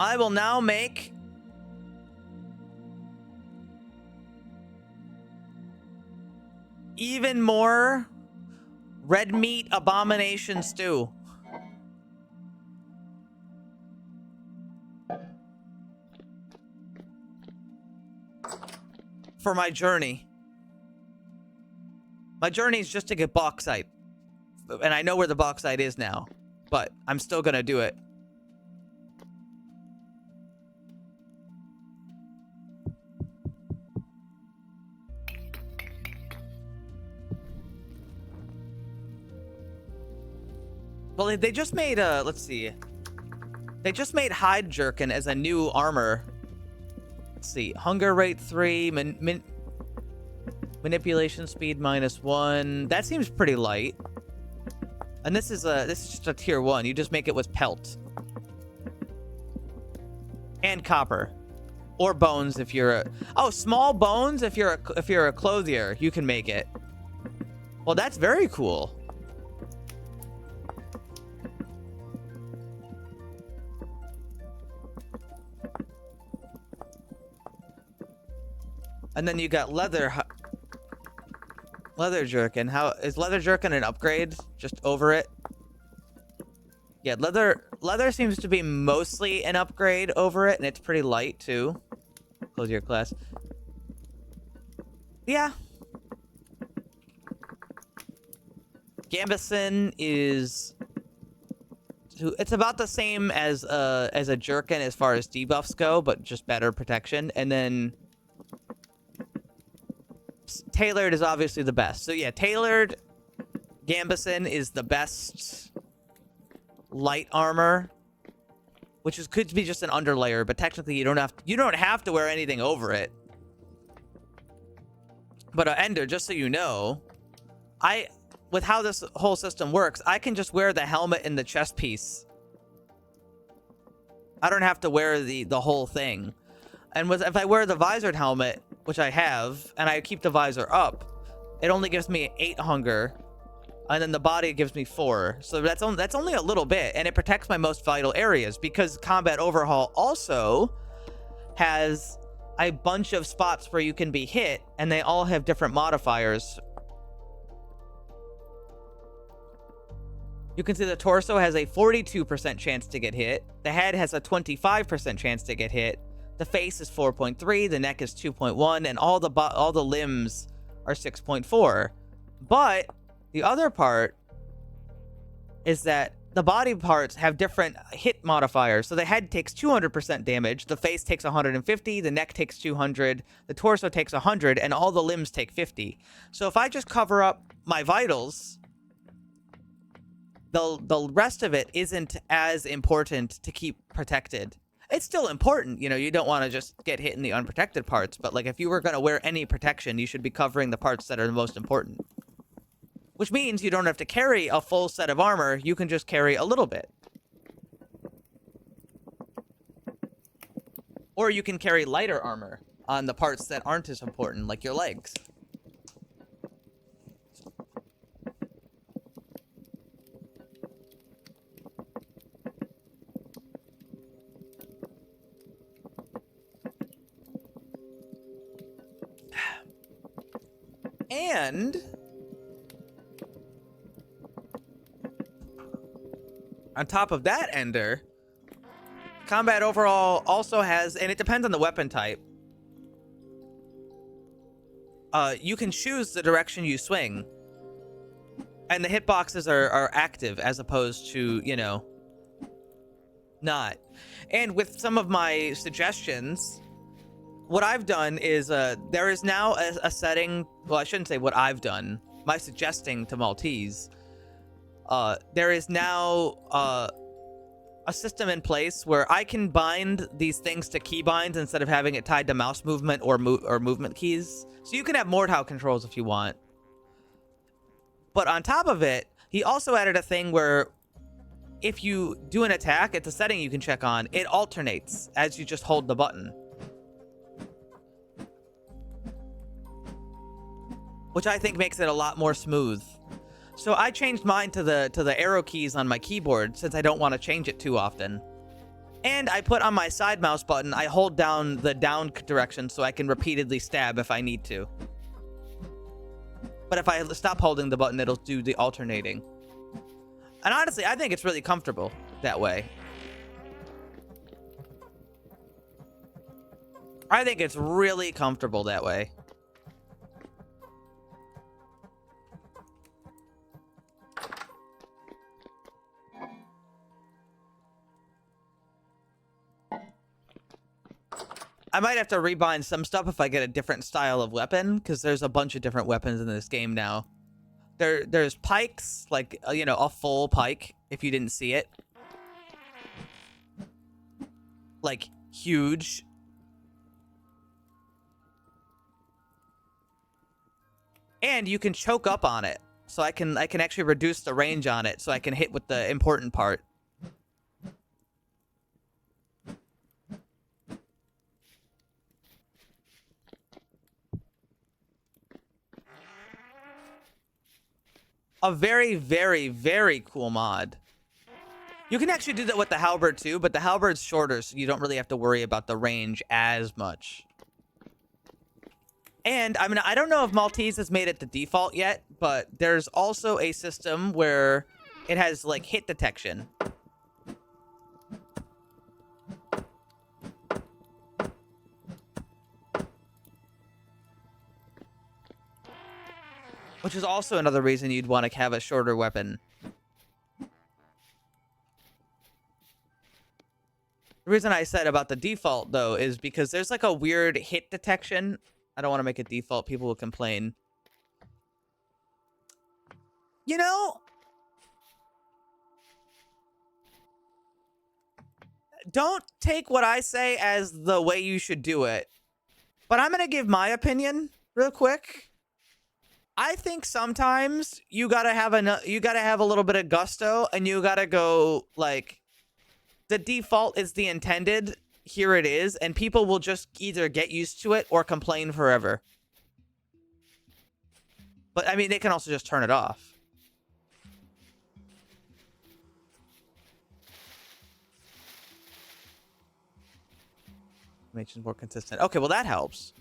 I will now make even more red meat abomination stew. For my journey. My journey is just to get bauxite. And I know where the bauxite is now. But I'm still gonna do it. Well, they just made, let's see. They just made Hide Jerkin as a new armor. Let's see. Hunger rate 3, manipulation speed -1. That seems pretty light. And this is just a tier 1. You just make it with pelt. And copper. Or bones if you're a... Oh, small bones if you're a clothier. You can make it. Well, that's very cool. And then you got leather jerkin. How is leather jerkin an upgrade? Just over it? Yeah, leather seems to be mostly an upgrade over it, and it's pretty light too. Close your class. Yeah. Gambeson is... It's about the same as a jerkin as far as debuffs go, but just better protection. And then tailored is obviously the best. So yeah, tailored Gambeson is the best light armor, which could be just an underlayer, but technically you don't have to wear anything over it. But Ender, just so you know, with how this whole system works, I can just wear the helmet and the chest piece. I don't have to wear the whole thing. And if I wear the visored helmet, which I have, and I keep the visor up, it only gives me 8 hunger, and then the body gives me 4. So that's only a little bit, and it protects my most vital areas, because Combat Overhaul also has a bunch of spots where you can be hit, and they all have different modifiers. You can see the torso has a 42% chance to get hit, the head has a 25% chance to get hit, the face is 4.3, the neck is 2.1, and all the limbs are 6.4. But the other part is that the body parts have different hit modifiers. So the head takes 200% damage, the face takes 150, the neck takes 200, the torso takes 100, and all the limbs take 50. So if I just cover up my vitals, the rest of it isn't as important to keep protected. It's still important, you know, you don't want to just get hit in the unprotected parts, but like if you were going to wear any protection, you should be covering the parts that are the most important. Which means you don't have to carry a full set of armor, you can just carry a little bit. Or you can carry lighter armor on the parts that aren't as important, like your legs. And on top of that, Ender, Combat Overhaul also has, and it depends on the weapon type, you can choose the direction you swing, and the hitboxes are active as opposed to, you know, not. And with some of my suggestions, what I've done is, there is now a setting, well, I shouldn't say what I've done, my suggesting to Maltese, there is now, a system in place where I can bind these things to keybinds instead of having it tied to mouse movement or movement keys. So you can have Mordhau controls if you want. But on top of it, he also added a thing where if you do an attack, it's a setting you can check on, it alternates as you just hold the button. Which I think makes it a lot more smooth. So I changed mine to the arrow keys on my keyboard since I don't want to change it too often. And I put on my side mouse button, I hold down the down direction so I can repeatedly stab if I need to. But if I stop holding the button, it'll do the alternating. And honestly, I think it's really comfortable that way. I think it's really comfortable that way. I might have to rebind some stuff if I get a different style of weapon, because there's a bunch of different weapons in this game now. There's pikes, like, you know, a full pike, if you didn't see it. Like, huge. And you can choke up on it. So I can actually reduce the range on it, so I can hit with the important part. A very, very, very cool mod. You can actually do that with the halberd too, but the halberd's shorter, so you don't really have to worry about the range as much. And, I mean, I don't know if Maltese has made it the default yet, but there's also a system where it has, like, hit detection. Which is also another reason you'd want to have a shorter weapon. The reason I said about the default, though, is because there's like a weird hit detection. I don't want to make it default. People will complain. You know, don't take what I say as the way you should do it. But I'm going to give my opinion real quick. I think sometimes you gotta have a little bit of gusto, and you gotta go, like, the default is the intended, here it is, and people will just either get used to it or complain forever. But, I mean, they can also just turn it off. Makes it more consistent. Okay, well, that helps.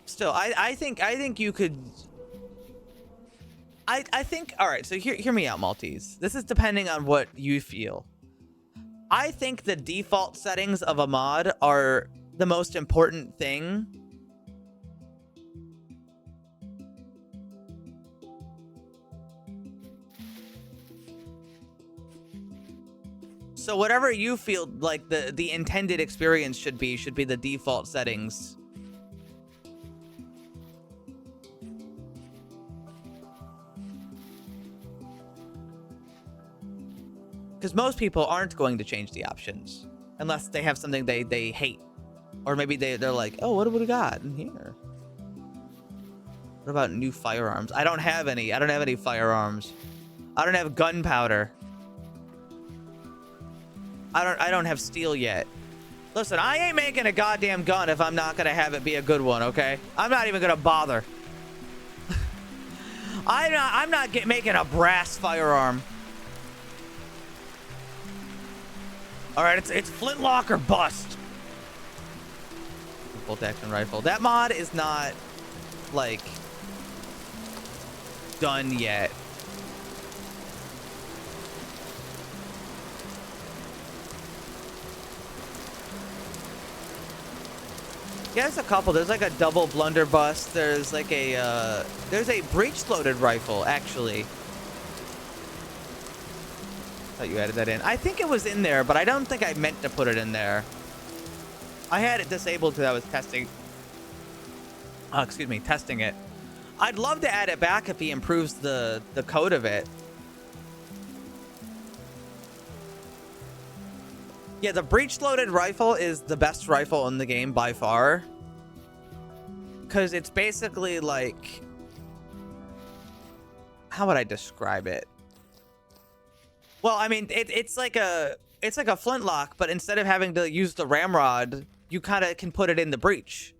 Still, I think you could. I think, all right, so hear me out, Maltese. This is depending on what you feel. I think the default settings of a mod are the most important thing. So whatever you feel like the intended experience should be the default settings. Because most people aren't going to change the options unless they have something they hate, or maybe they're like, oh, what do we got in here? What about new firearms? I don't have any. I don't have any firearms. I don't have gunpowder. I don't have steel yet. Listen, I ain't making a goddamn gun if I'm not gonna have it be a good one, okay? I'm not even gonna bother. I'm not making a brass firearm. All right, it's flintlock or bust. Bolt action rifle. That mod is not, like, done yet. Yeah, there's a couple. There's like a double blunderbuss. There's like there's a breech-loaded rifle, actually. Thought you added that in. I think it was in there, but I don't think I meant to put it in there. I had it disabled because I was testing. Excuse me, testing it. I'd love to add it back if he improves the code of it. Yeah, the breech-loaded rifle is the best rifle in the game by far. Because it's basically like, how would I describe it? Well, I mean, it's like a flintlock, but instead of having to use the ramrod, you kind of can put it in the breech.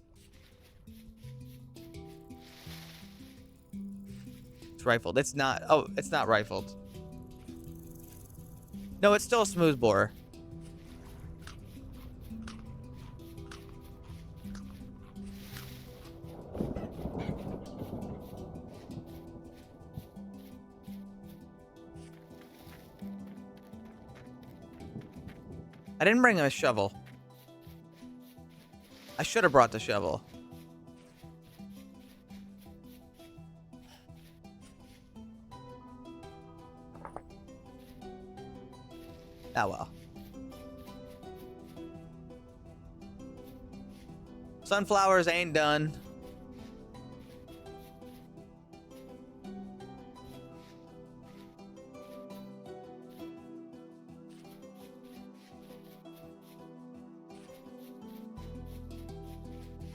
It's rifled. It's not. Oh, it's not rifled. No, it's still a smooth bore. I didn't bring a shovel. I should have brought the shovel. Ah, well. Sunflowers ain't done.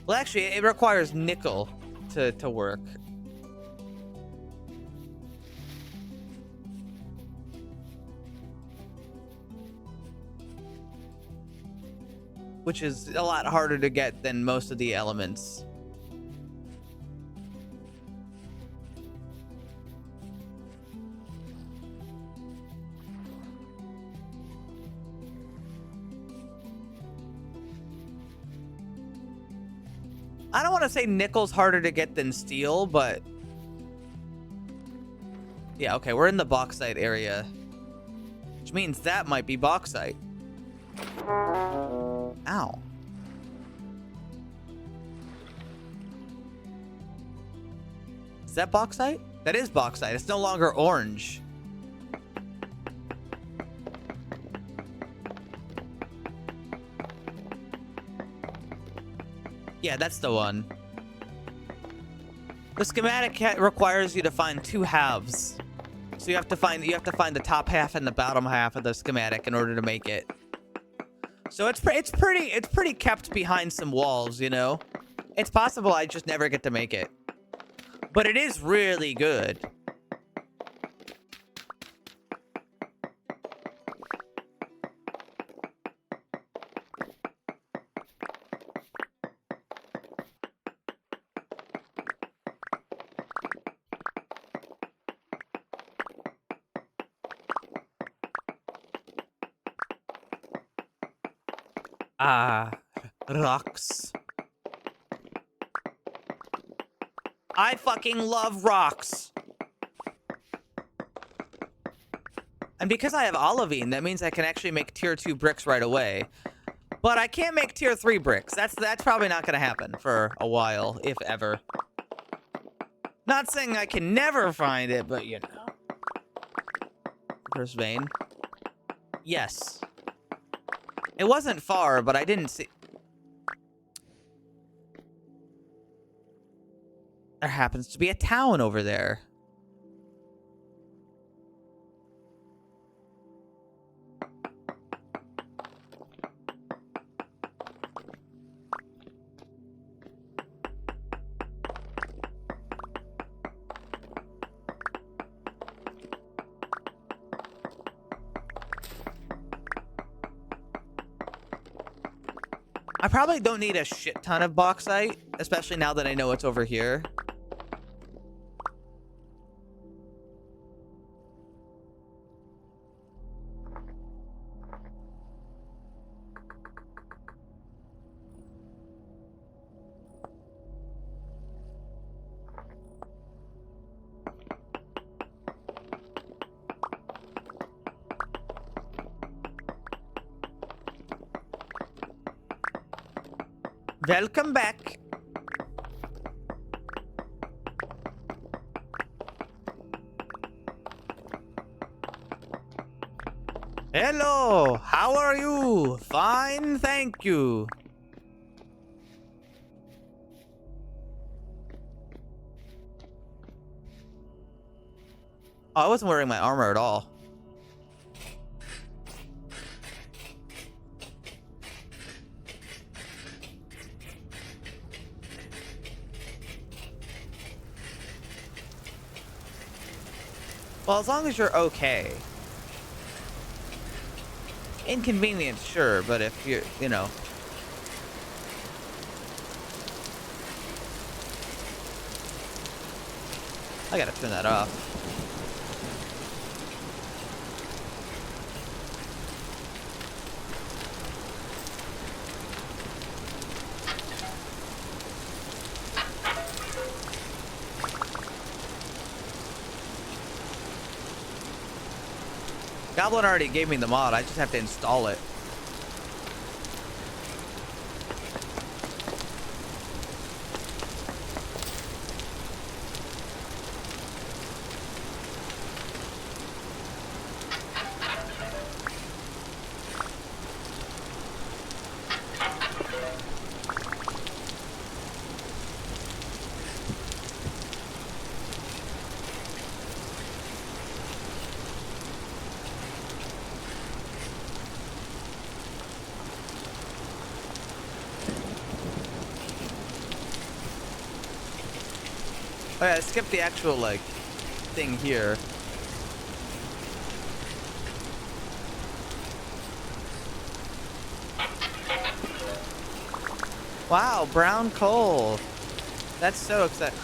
Well, actually, it requires nickel to work. Which is a lot harder to get than most of the elements. I don't want to say nickel's harder to get than steel, but... yeah, okay, we're in the bauxite area. Which means that might be bauxite. Ow. Is that bauxite? That is bauxite. It's no longer orange. Yeah, that's the one. The schematic requires you to find two halves. So you have to find the top half and the bottom half of the schematic in order to make it. So it's pretty kept behind some walls, you know. It's possible I just never get to make it. But it is really good. Ah, rocks. I fucking love rocks. And because I have olivine, that means I can actually make tier 2 bricks right away. But I can't make tier 3 bricks. That's probably not going to happen for a while, if ever. Not saying I can never find it, but you know. First vein. Yes. It wasn't far, but I didn't see... There happens to be a town over there. I probably don't need a shit ton of bauxite, especially now that I know it's over here. Welcome back. Hello, how are you? Fine, thank you. Oh, I wasn't wearing my armor at all. Well, as long as you're okay. Inconvenience, sure, but if you're, you know. I gotta turn that off. Goblin already gave me the mod. I just have to install it. Oh yeah, skip the actual, like, thing here. Wow, brown coal. That's so exciting.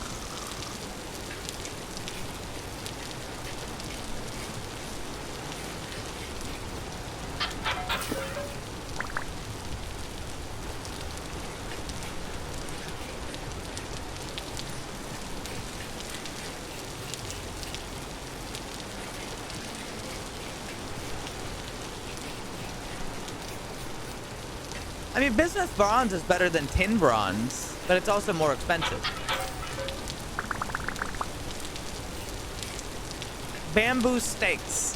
I mean, business bronze is better than tin bronze, but it's also more expensive. Bamboo stakes.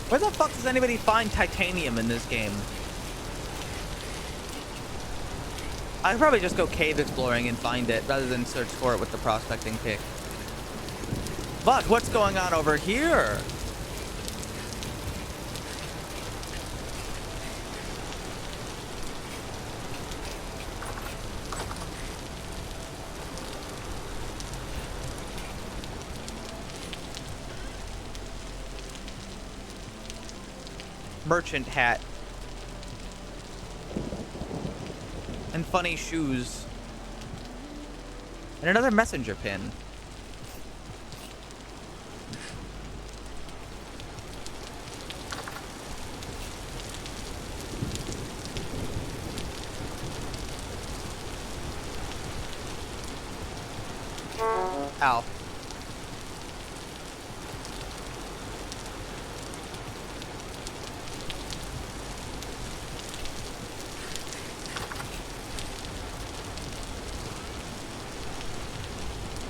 Where the fuck does anybody find titanium in this game? I'd probably just go cave exploring and find it rather than search for it with the prospecting pick. But what's going on over here? Merchant hat. And funny shoes. And another messenger pin. Ow.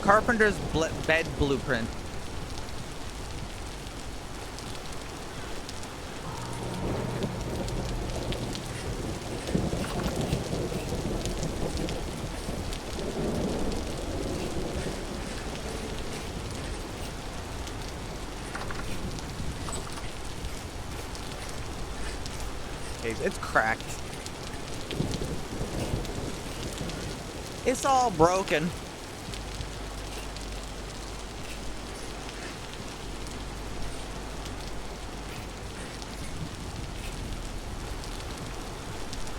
Carpenter's bed blueprint. Okay, it's cracked. It's all broken.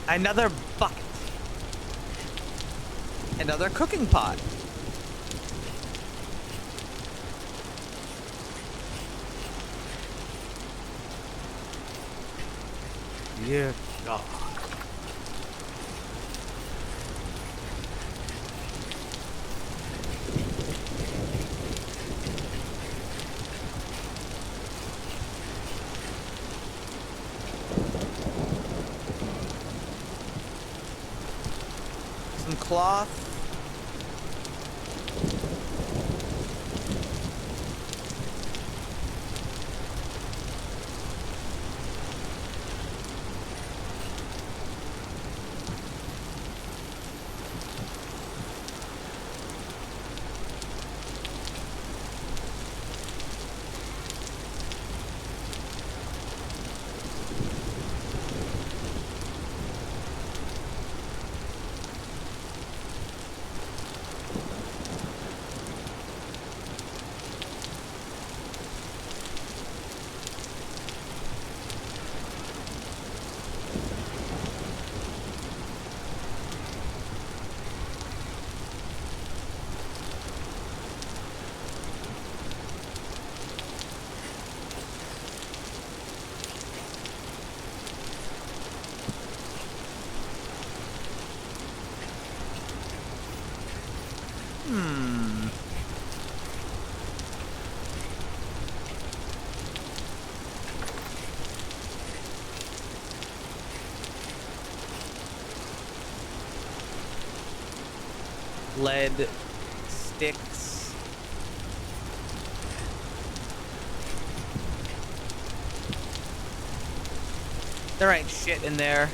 Another bucket. Another cooking pot. Dear God. some cloth. Lead sticks. There ain't shit in there.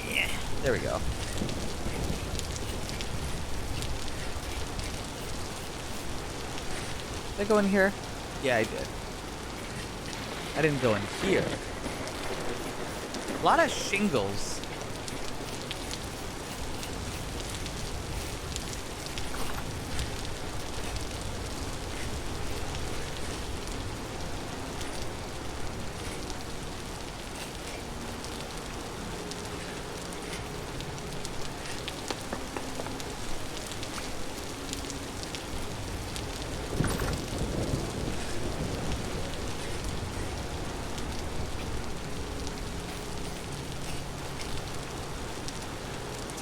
Yeah, there we go. Did I go in here? Yeah, I did. I didn't go in here. A lot of shingles.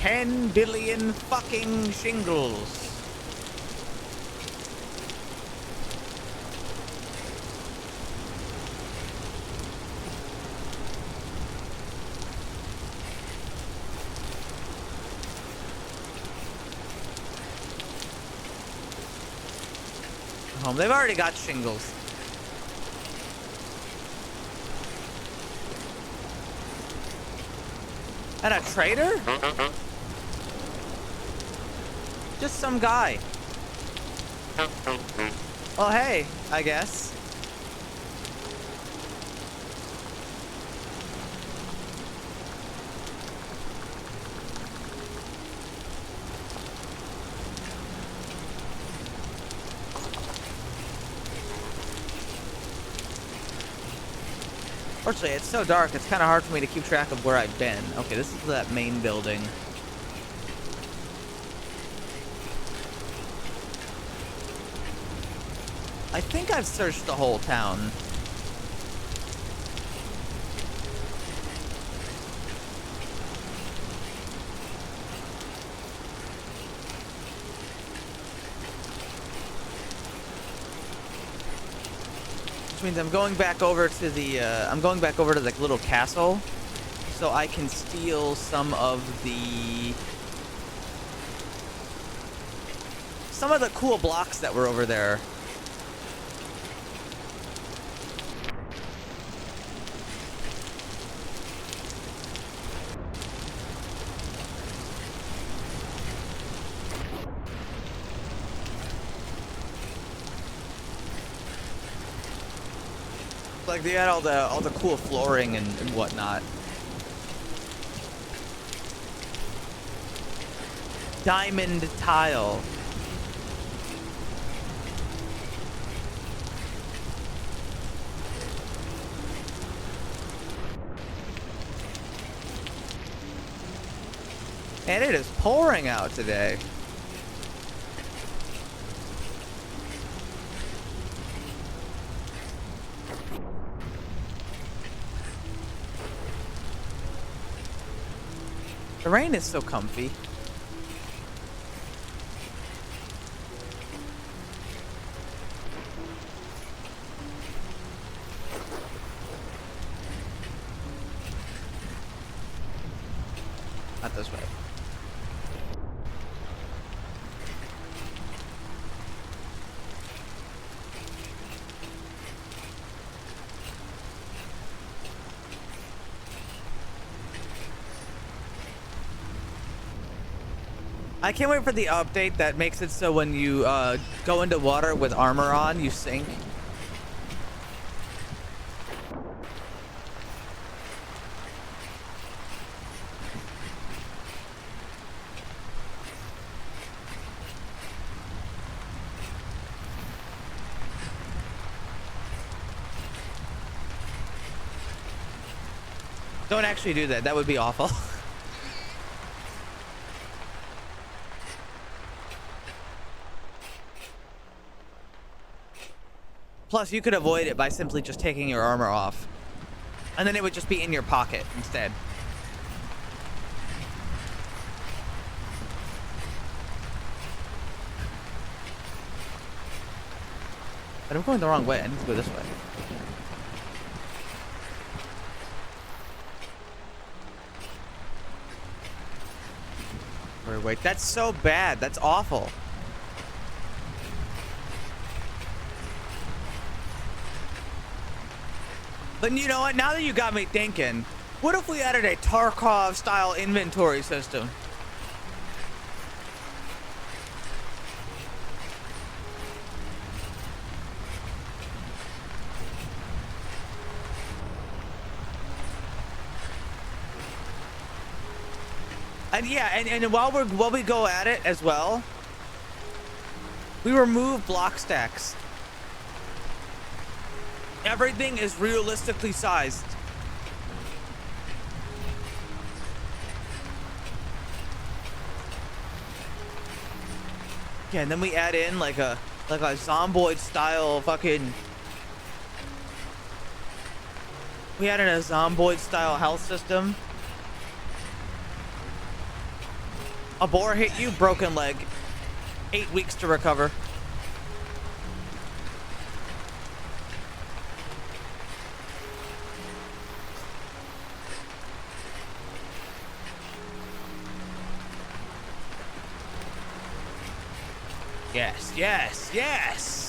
$10 billion fucking shingles. They've already got shingles. And a trader? Just some guy. Well, hey, I guess. Fortunately, it's so dark, it's kind of hard for me to keep track of where I've been. Okay, this is that main building. I think I've searched the whole town. Which means I'm going back over to the little castle so I can steal some of the cool blocks that were over there. Like they had all the cool flooring and whatnot. Diamond tile. And it is pouring out today. The rain is so comfy. Not this way. I can't wait for the update that makes it so when you go into water with armor on, you sink. Don't actually do that. That would be awful. Plus, you could avoid it by simply just taking your armor off. And then it would just be in your pocket instead. But I'm going the wrong way. I need to go this way. Wait, that's so bad. That's awful. But you know what? Now that you got me thinking, what if we added a Tarkov-style inventory system? And yeah, and while we go at it as well, we remove block stacks. Everything is realistically sized. Yeah, and then we add in like a zomboid style fucking. We added a zomboid style health system. A boar hit you, broken leg. 8 weeks to recover. Yes, yes, yes!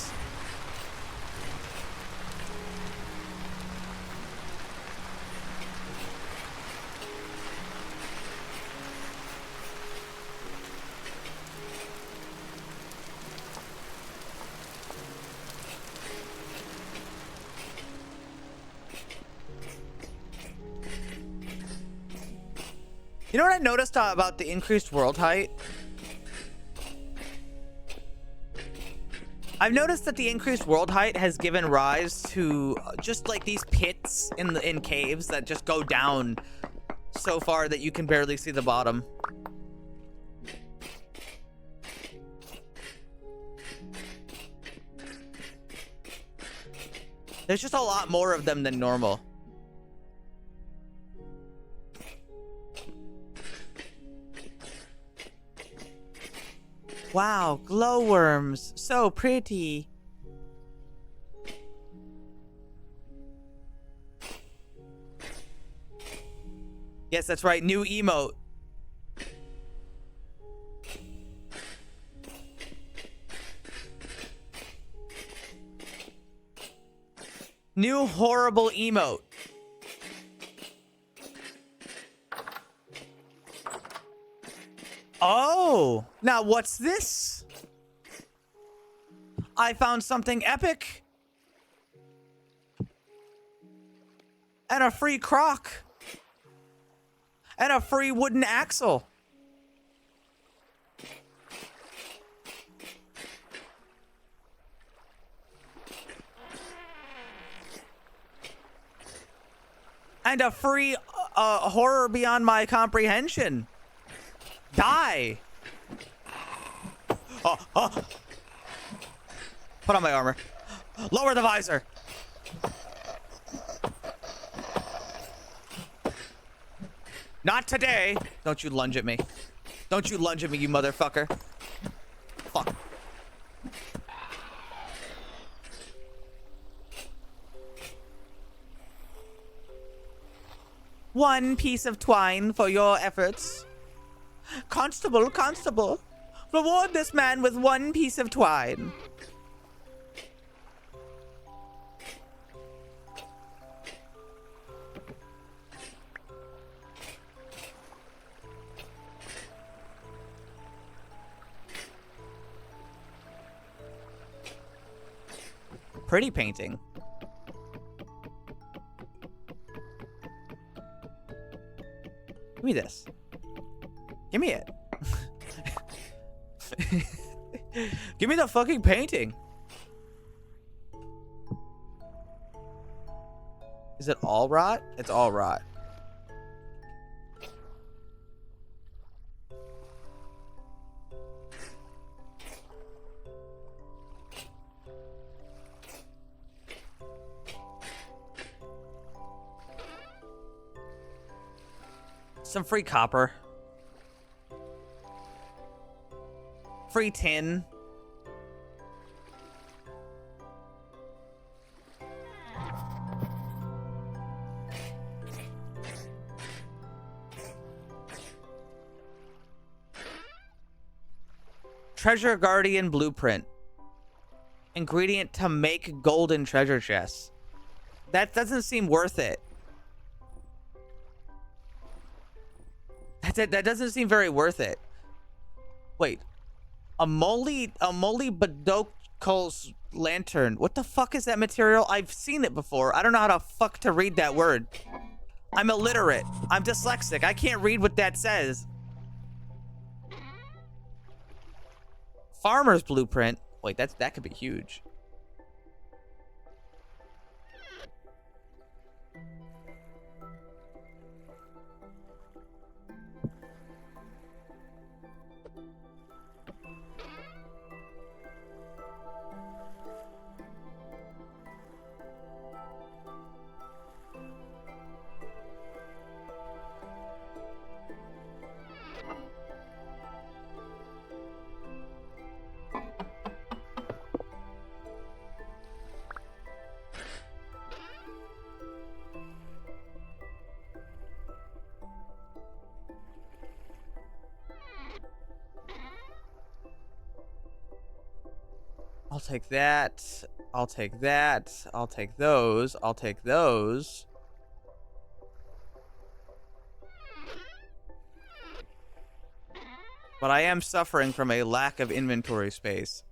You know what I noticed about the increased world height? I've noticed that the increased world height has given rise to just like these pits in caves that just go down so far that you can barely see the bottom. There's just a lot more of them than normal. Wow, glowworms, so pretty. Yes, that's right, new emote. New horrible emote. Oh, now what's this? I found something epic. And a free croc. And a free wooden axle. And a free horror beyond my comprehension. Die. Oh. Put on my armor. Lower the visor. Not today. Don't you lunge at me. Don't you lunge at me, you motherfucker. Fuck. One piece of twine for your efforts. Constable, constable, reward this man with 1 piece of twine. Pretty painting. Give me this. Give me it. Give me the fucking painting. Is it all rot? It's all rot. Some free copper. Free tin. Treasure Guardian Blueprint. Ingredient to make golden treasure chests. That doesn't seem worth it. That doesn't seem very worth it. Wait. A moly Badokos lantern. What the fuck is that material? I've seen it before. I don't know how to fuck to read that word. I'm illiterate. I'm dyslexic. I can't read what that says. Farmer's blueprint. Wait, that could be huge. I'll take that. I'll take that. I'll take those. I'll take those. But I am suffering from a lack of inventory space.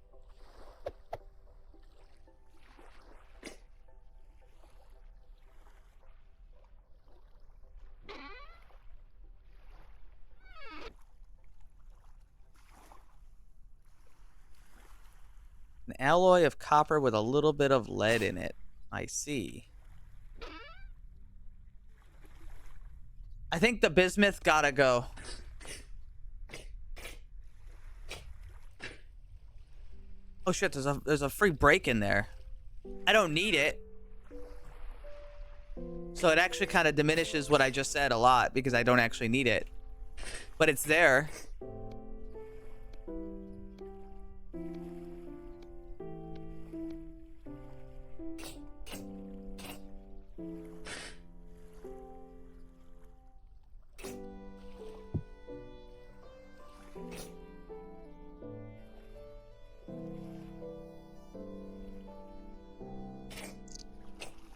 An alloy of copper with a little bit of lead in it. I see. I think the bismuth gotta go. Oh shit, there's a free break in there. I don't need it. So it actually kind of diminishes what I just said a lot because I don't actually need it. But it's there.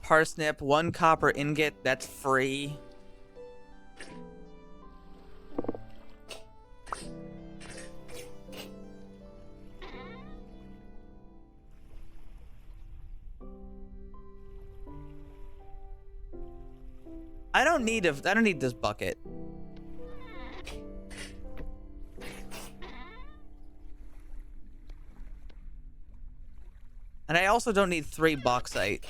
Parsnip, 1 copper ingot, that's free. I don't need this bucket. And I also don't need 3 bauxite.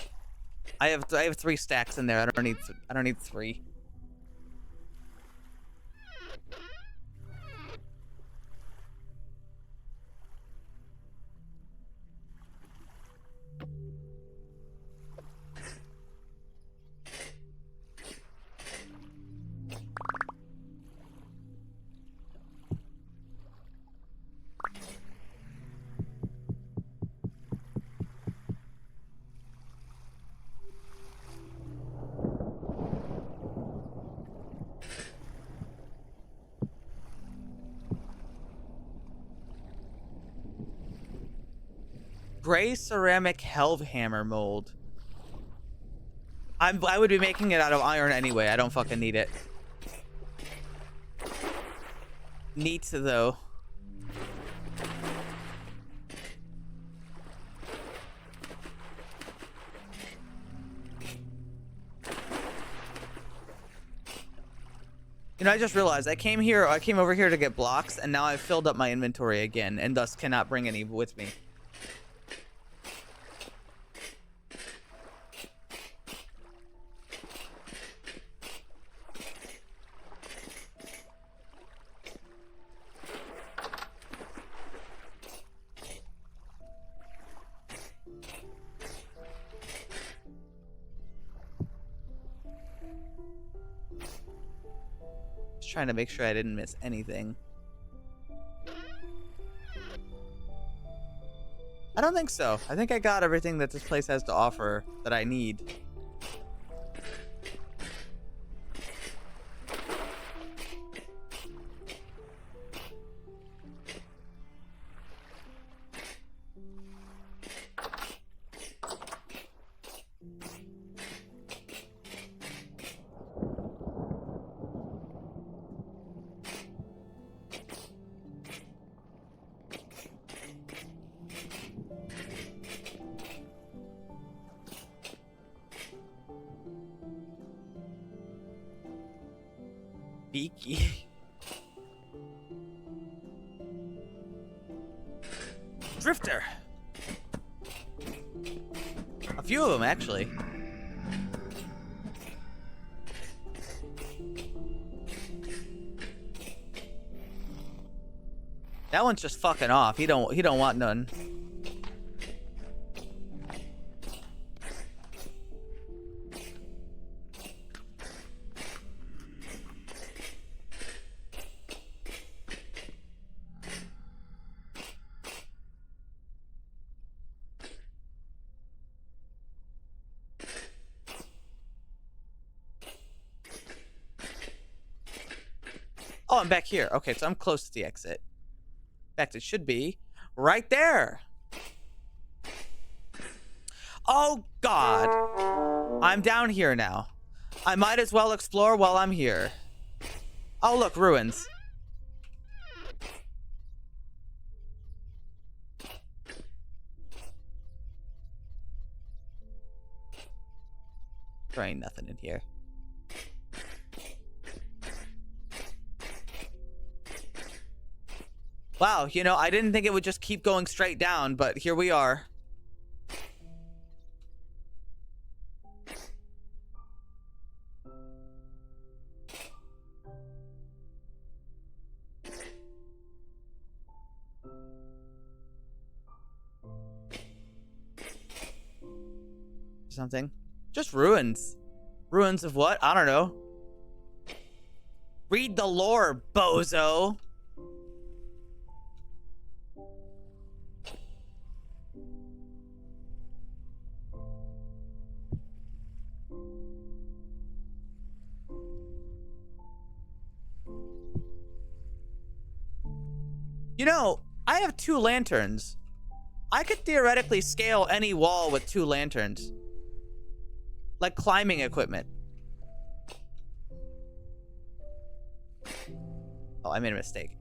I have 3 stacks in there. I don't need 3. Gray ceramic Helvhammer mold. I would be making it out of iron anyway. I don't fucking need it. Neat though. You know, I just realized I came over here to get blocks, and now I've filled up my inventory again, and thus cannot bring any with me. Trying to make sure I didn't miss anything. I don't think so. I think I got everything that this place has to offer that I need. Beaky. Drifter. A few of them, actually. That one's just fucking off. He don't want none. Oh, I'm back here. Okay, so I'm close to the exit. In fact, it should be right there. Oh, God. I'm down here now. I might as well explore while I'm here. Oh, look, ruins. There ain't nothing in here. Wow, you know, I didn't think it would just keep going straight down, but here we are. Something. Just ruins. Ruins of what? I don't know. Read the lore, bozo. You know, I have 2 lanterns. I could theoretically scale any wall with 2 lanterns. Like climbing equipment. Oh, I made a mistake.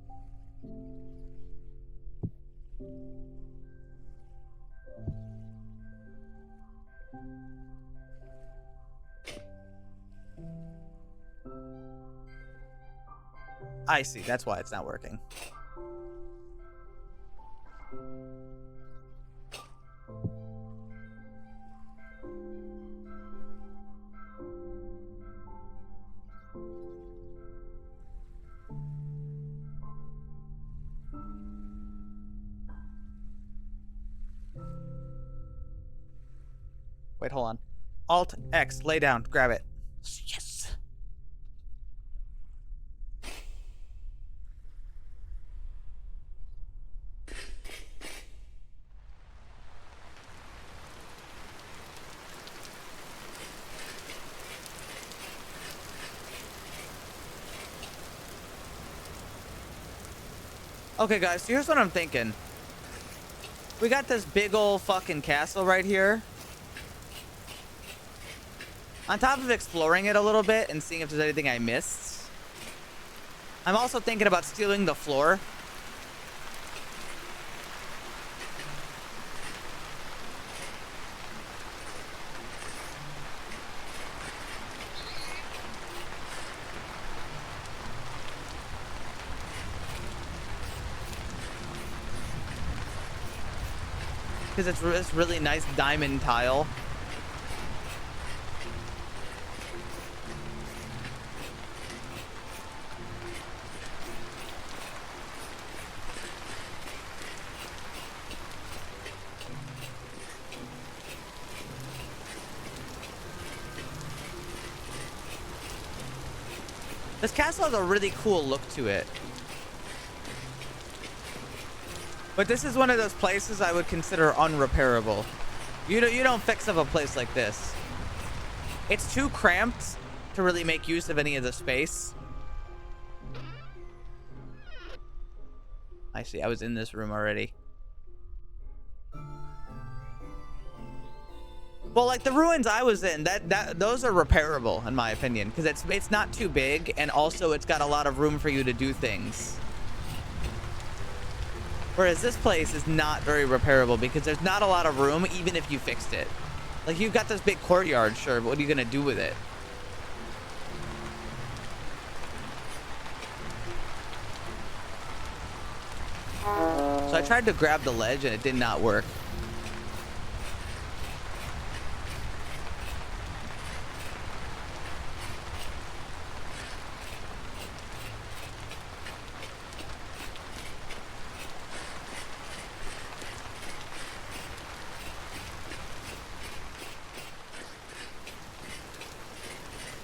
I see, that's why it's not working. Wait, hold on. Alt X, lay down, grab it. Yes. Okay, guys, so here's what I'm thinking. We got this big old fucking castle right here. On top of exploring it a little bit and seeing if there's anything I missed, I'm also thinking about stealing the floor. Because it's this really nice diamond tile. This castle has a really cool look to it. But this is one of those places I would consider unrepairable. You don't fix up a place like this. It's too cramped to really make use of any of the space. I see, I was in this room already. Well, like the ruins I was in, those are repairable in my opinion, because it's not too big, and also it's got a lot of room for you to do things. Whereas this place is not very repairable because there's not a lot of room, even if you fixed it. Like, you've got this big courtyard, sure, but what are you gonna do with it? So I tried to grab the ledge and it did not work.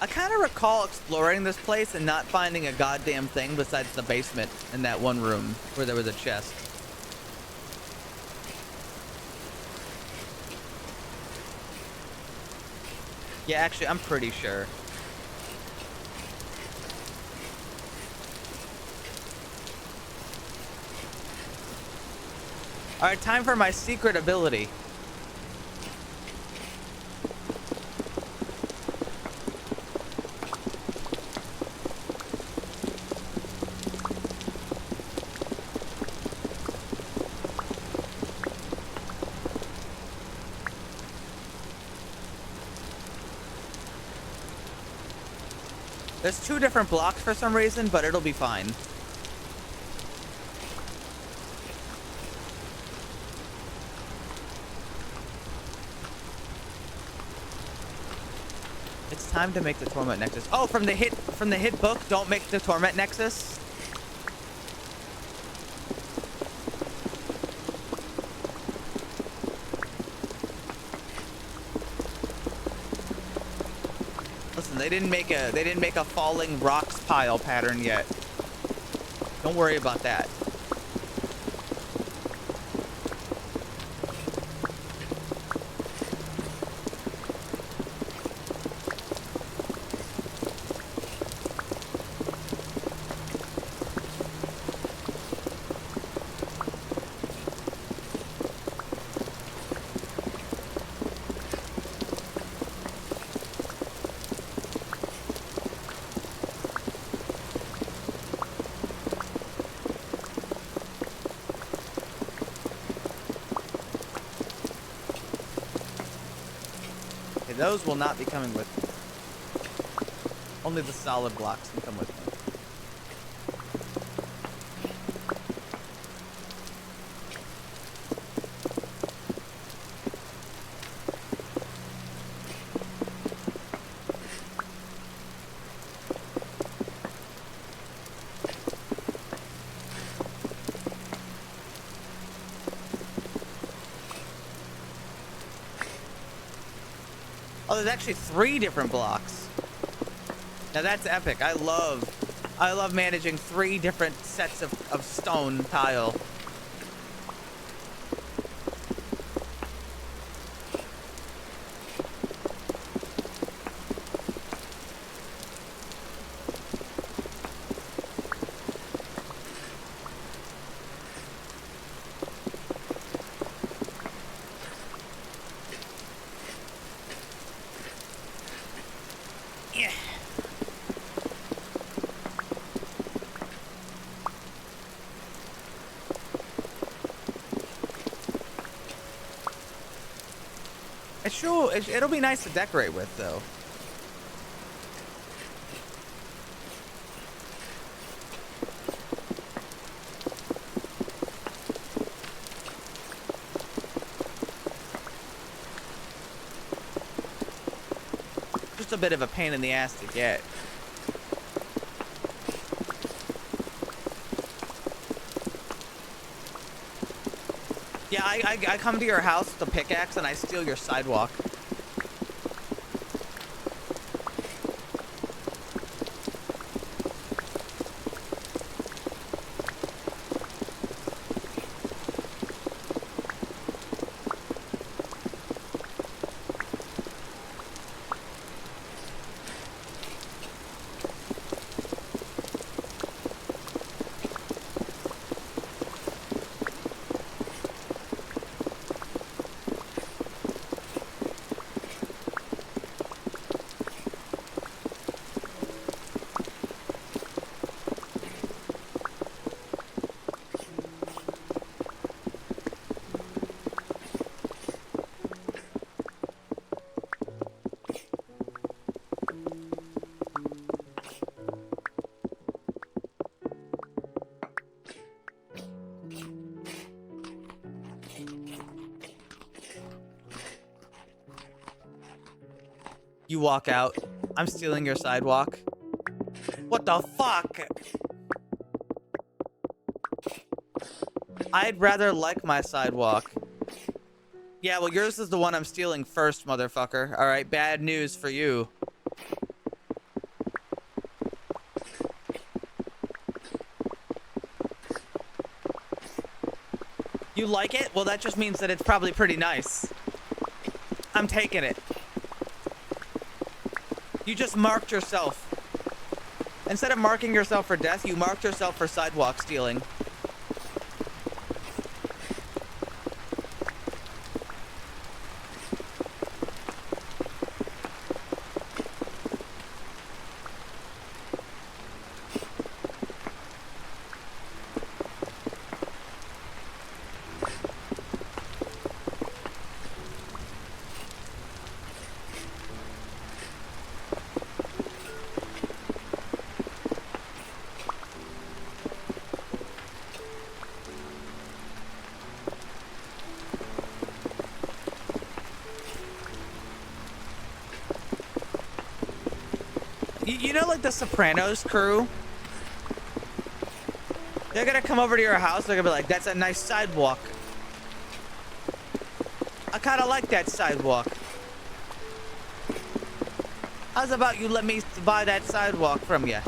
I kind of recall exploring this place and not finding a goddamn thing besides the basement in that one room where there was a chest. Yeah, actually, I'm pretty sure. All right, time for my secret ability. There's two different blocks for some reason, but it'll be fine. It's time to make the Torment Nexus. Oh, from the hit book, don't make the Torment Nexus. Listen, they didn't make a falling rocks pile pattern yet. Don't worry about that. Those will not be coming with me. Only the solid blocks can come with me. Oh, there's actually 3 different blocks. Now that's epic. I love managing 3 different sets of stone tile. It's true. It'll be nice to decorate with, though. Just a bit of a pain in the ass to get. Yeah, I come to your house with a pickaxe and I steal your sidewalk. You walk out. I'm stealing your sidewalk. What the fuck? I'd rather like my sidewalk. Yeah, well, yours is the one I'm stealing first, motherfucker. All right, bad news for you. You like it? Well, that just means that it's probably pretty nice. I'm taking it. You just marked yourself. Instead of marking yourself for death, you marked yourself for sidewalk stealing. You know, like the Sopranos crew? They're gonna come over to your house, they're gonna be like, that's a nice sidewalk. I kinda like that sidewalk. How's about you let me buy that sidewalk from you?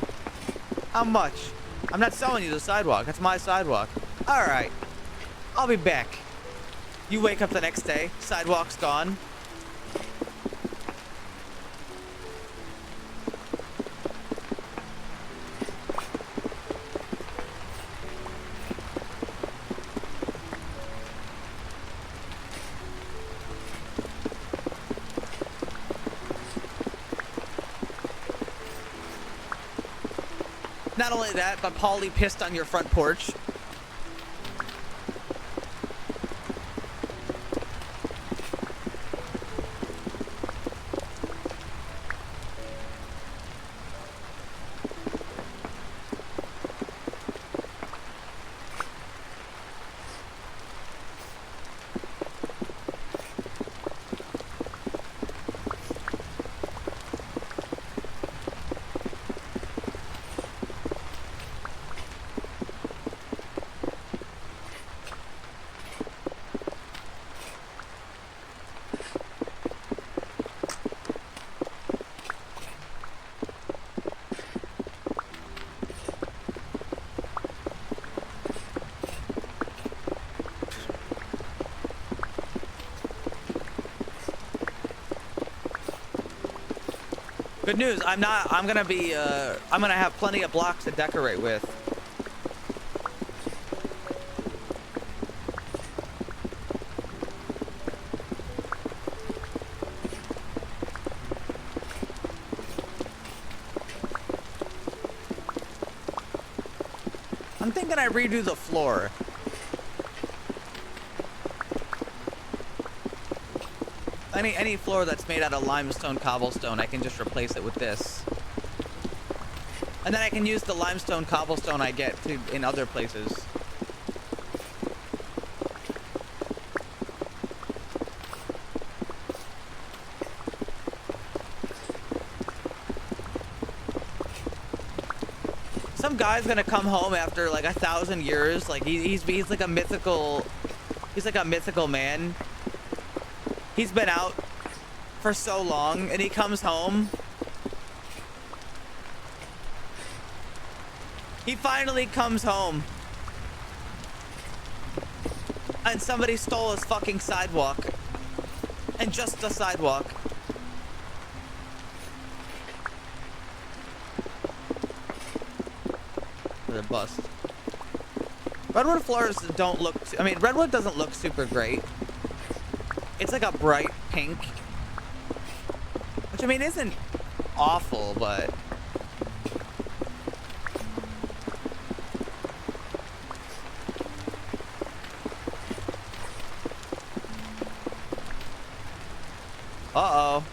How much? I'm not selling you the sidewalk, that's my sidewalk. Alright, I'll be back. You wake up the next day, sidewalk's gone. Not only that, but Paulie pissed on your front porch. Good news, I'm gonna have plenty of blocks to decorate with. I'm thinking I redo the floor. Any floor that's made out of limestone cobblestone, I can just replace it with this. And then I can use the limestone cobblestone I get to in other places. Some guy's gonna come home after like 1,000 years. Like he's like a mythical, he's like a mythical man. He's been out for so long, and he comes home. He finally comes home, and somebody stole his fucking sidewalk, and just the sidewalk. The bust. Redwood floors don't look. I mean, redwood doesn't look super great. It's like a bright pink, which I mean isn't awful, but uh-oh,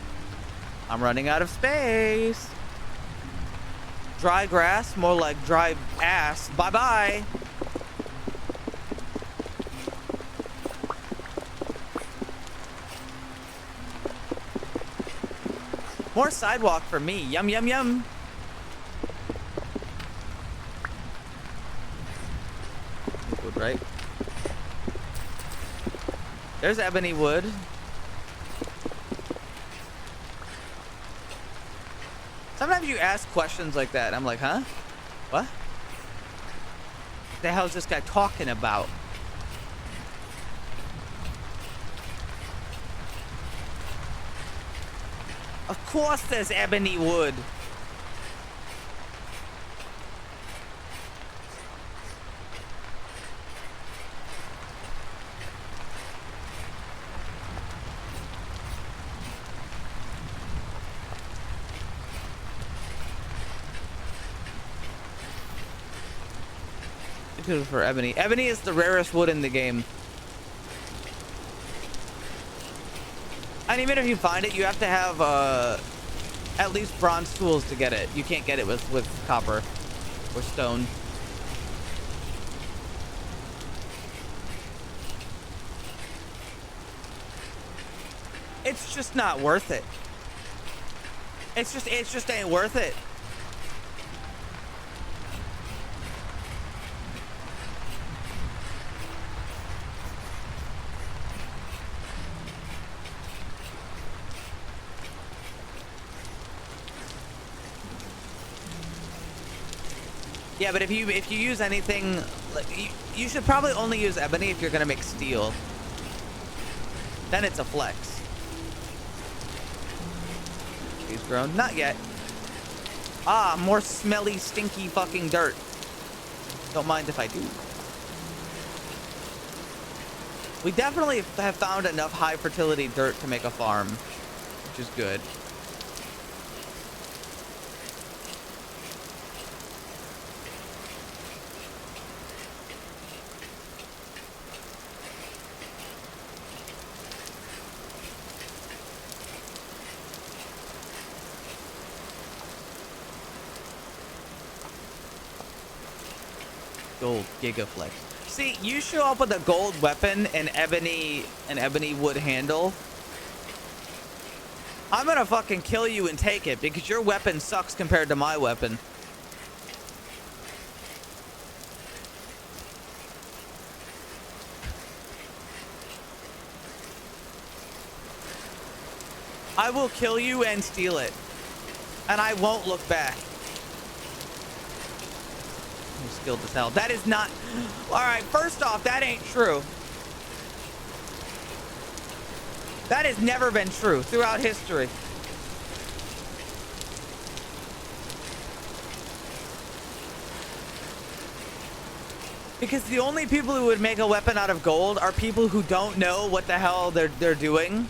I'm running out of space. Dry grass, more like dry ass. Bye-bye. More sidewalk for me. Yum, yum, yum. Wood, right? There's ebony wood. Sometimes you ask questions like that. I'm like, huh? What? The hell is this guy talking about? Of course there's ebony wood. For ebony. Ebony is the rarest wood in the game. And even if you find it, you have to have at least bronze tools to get it. You can't get it with copper or stone. It's just not worth it. It just ain't worth it. Yeah, but if you use anything, like, you should probably only use ebony if you're gonna make steel. Then it's a flex. He's grown. Not yet. Ah, more smelly, stinky fucking dirt. Don't mind if I do. We definitely have found enough high fertility dirt to make a farm, which is good. Gold Gigaflex. See, you show up with a gold weapon and ebony wood handle. I'm gonna fucking kill you and take it because your weapon sucks compared to my weapon. I will kill you and steal it. And I won't look back. I'm skilled as hell. That is not... Alright, first off, that ain't true. That has never been true throughout history. Because the only people who would make a weapon out of gold are people who don't know what the hell they're doing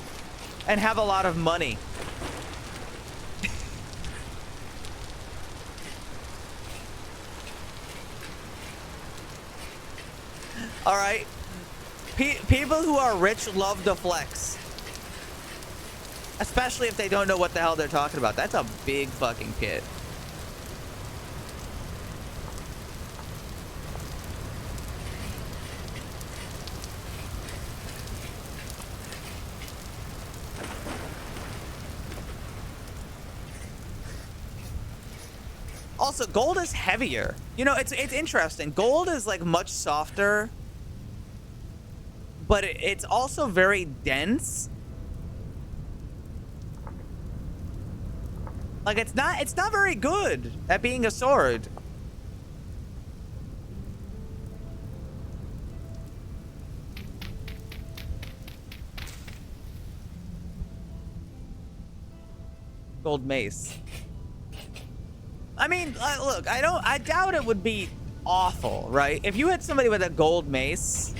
and have a lot of money. All right. People who are rich love to flex. Especially if they don't know what the hell they're talking about. That's a big fucking kit. Also, gold is heavier. You know, it's interesting. Gold is like much softer, but it's also very dense. Like it's not very good at being a sword. Gold mace. I mean, look, I doubt it would be awful, right? If you hit somebody with a gold mace,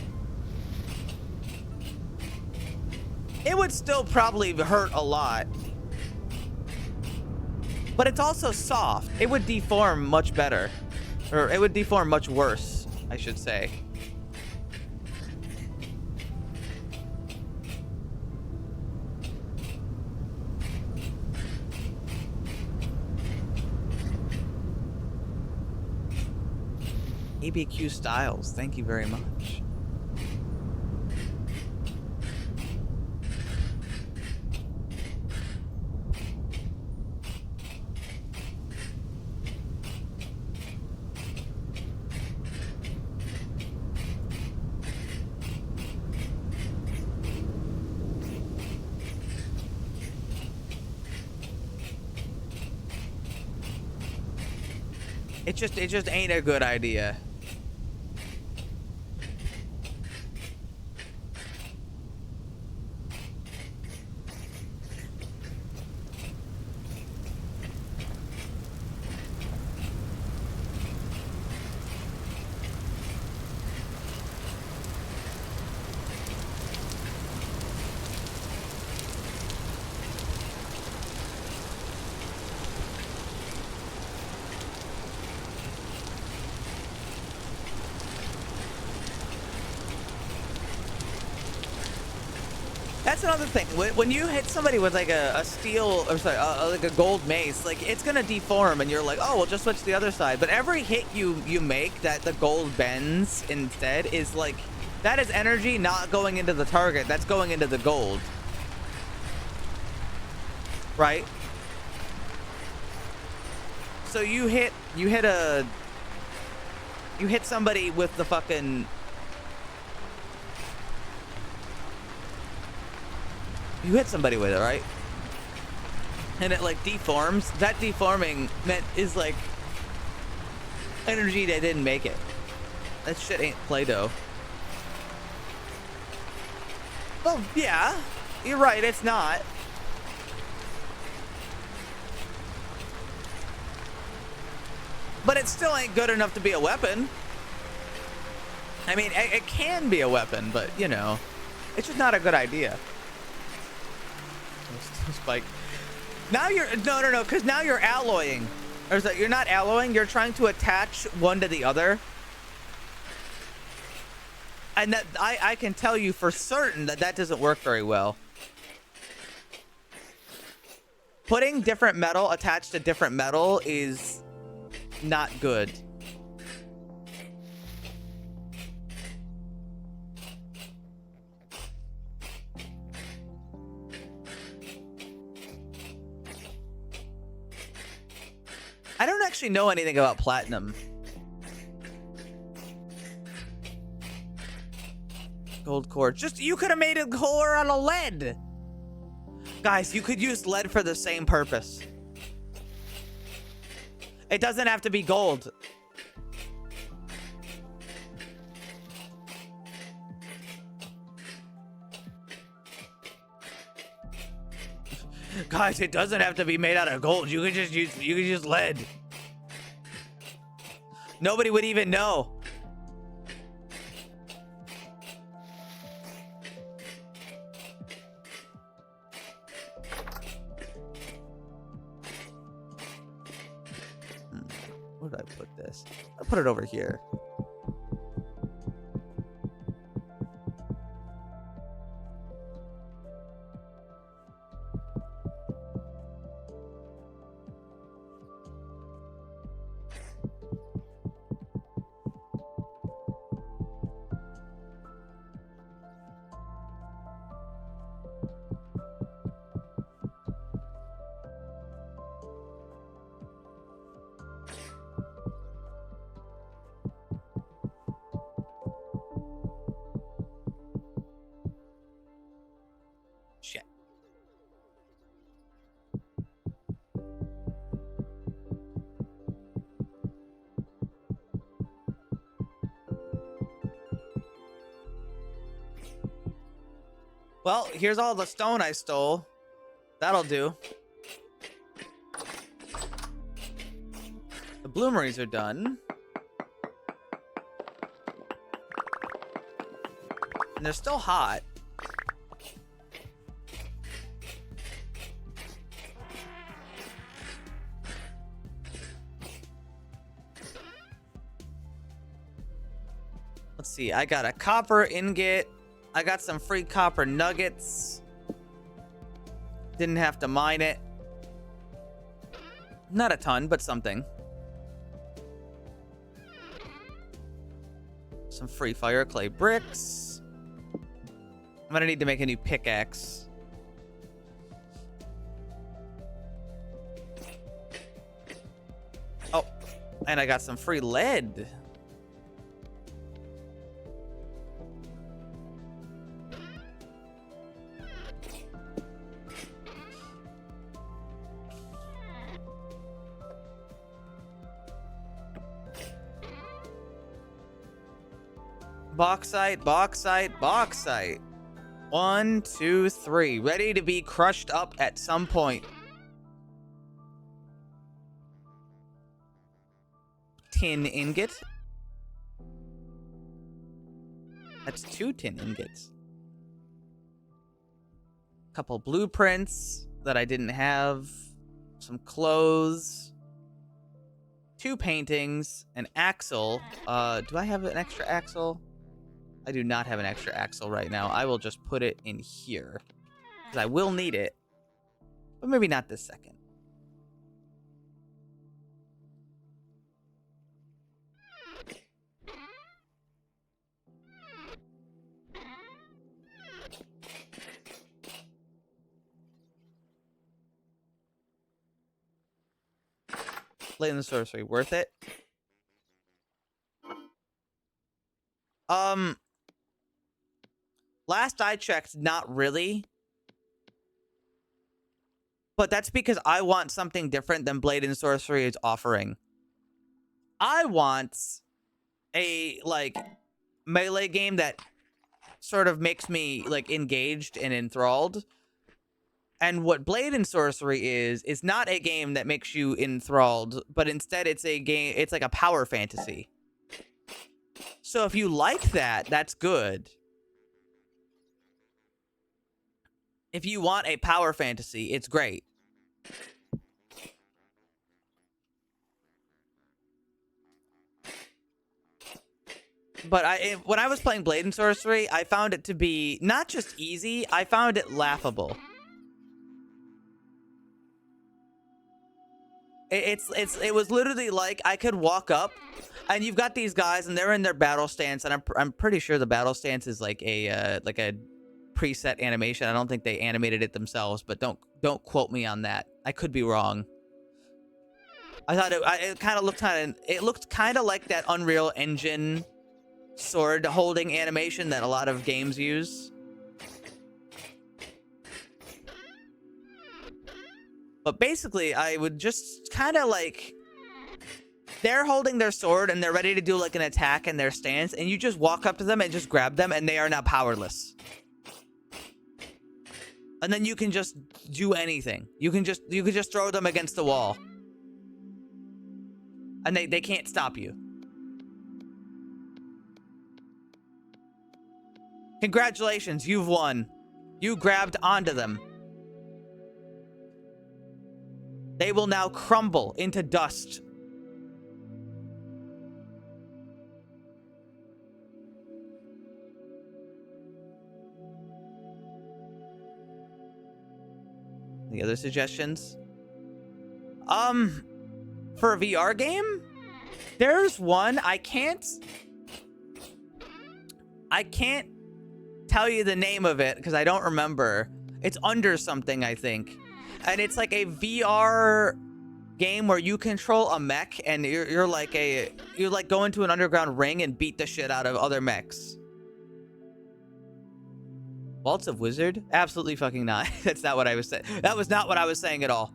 it would still probably hurt a lot. But it's also soft. It would deform much better. Or it would deform much worse, I should say. ABQ Styles, thank you very much. It just ain't a good idea. That's another thing. When you hit somebody with like a steel, or sorry, like a gold mace, like it's gonna deform, and you're like, oh, well, just switch to the other side. But every hit you make that the gold bends instead is like, that is energy not going into the target. That's going into the gold, right? So you hit somebody with the fucking. You hit somebody with it, right? And it like deforms. That deforming is like energy that didn't make it. That shit ain't Play-Doh. Well, yeah, you're right. It's not. But it still ain't good enough to be a weapon. I mean, it can be a weapon, but you know, it's just not a good idea. Spike. Now you're no, because now you're alloying. Or is that you're not alloying? You're trying to attach one to the other. And that I can tell you for certain that doesn't work very well. Putting different metal attached to different metal is not good. I don't actually know anything about platinum. Gold core. Just, you could have made a core out of lead. Guys, you could use lead for the same purpose. It doesn't have to be gold. Guys, it doesn't have to be made out of gold. You could just use lead. Nobody would even know. Where did I put this? I'll put it over here. Well, here's all the stone I stole. That'll do. The bloomeries are done. And they're still hot. Let's see. I got a copper ingot. I got some free copper nuggets. Didn't have to mine it. Not a ton, but something. Some free fire clay bricks. I'm gonna need to make a new pickaxe. Oh, and I got some free lead. Bauxite, bauxite, bauxite. 1, 2, 3. Ready to be crushed up at some point. Tin ingot. That's 2 tin ingots. Couple blueprints that I didn't have. Some clothes. 2 paintings. An axle. Do I have an extra axle? I do not have an extra axle right now. I will just put it in here. Because I will need it. But maybe not this second. Blade and the Sorcery, worth it? Last I checked, not really. But that's because I want something different than Blade and Sorcery is offering. I want a, like, melee game that sort of makes me, like, engaged and enthralled. And what Blade and Sorcery is not a game that makes you enthralled, but instead it's a game, it's like a power fantasy. So if you like that, that's good. If you want a power fantasy, it's great. But when I was playing Blade and Sorcery, I found it to be not just easy, I found it laughable. It was literally like I could walk up, and you've got these guys, and they're in their battle stance, and I'm pretty sure the battle stance is like a preset animation. I don't think they animated it themselves, but don't quote me on that. I could be wrong. I thought it kind of looked kind of like that Unreal Engine sword holding animation that a lot of games use. But basically, I would just kind of like, they're holding their sword and they're ready to do like an attack in their stance, and you just walk up to them and just grab them, and they are now powerless. And then you can just do anything. You can just throw them against the wall. And they can't stop you. Congratulations, you've won. You grabbed onto them. They will now crumble into dust. Any other suggestions? For a VR game? There's one. I can't tell you the name of it because I don't remember. It's under something, I think. And it's like a VR game where you control a mech, and you're like go into an underground ring and beat the shit out of other mechs. Vaults of Wizard? Absolutely fucking not. That's not what I was saying. That was not what I was saying at all.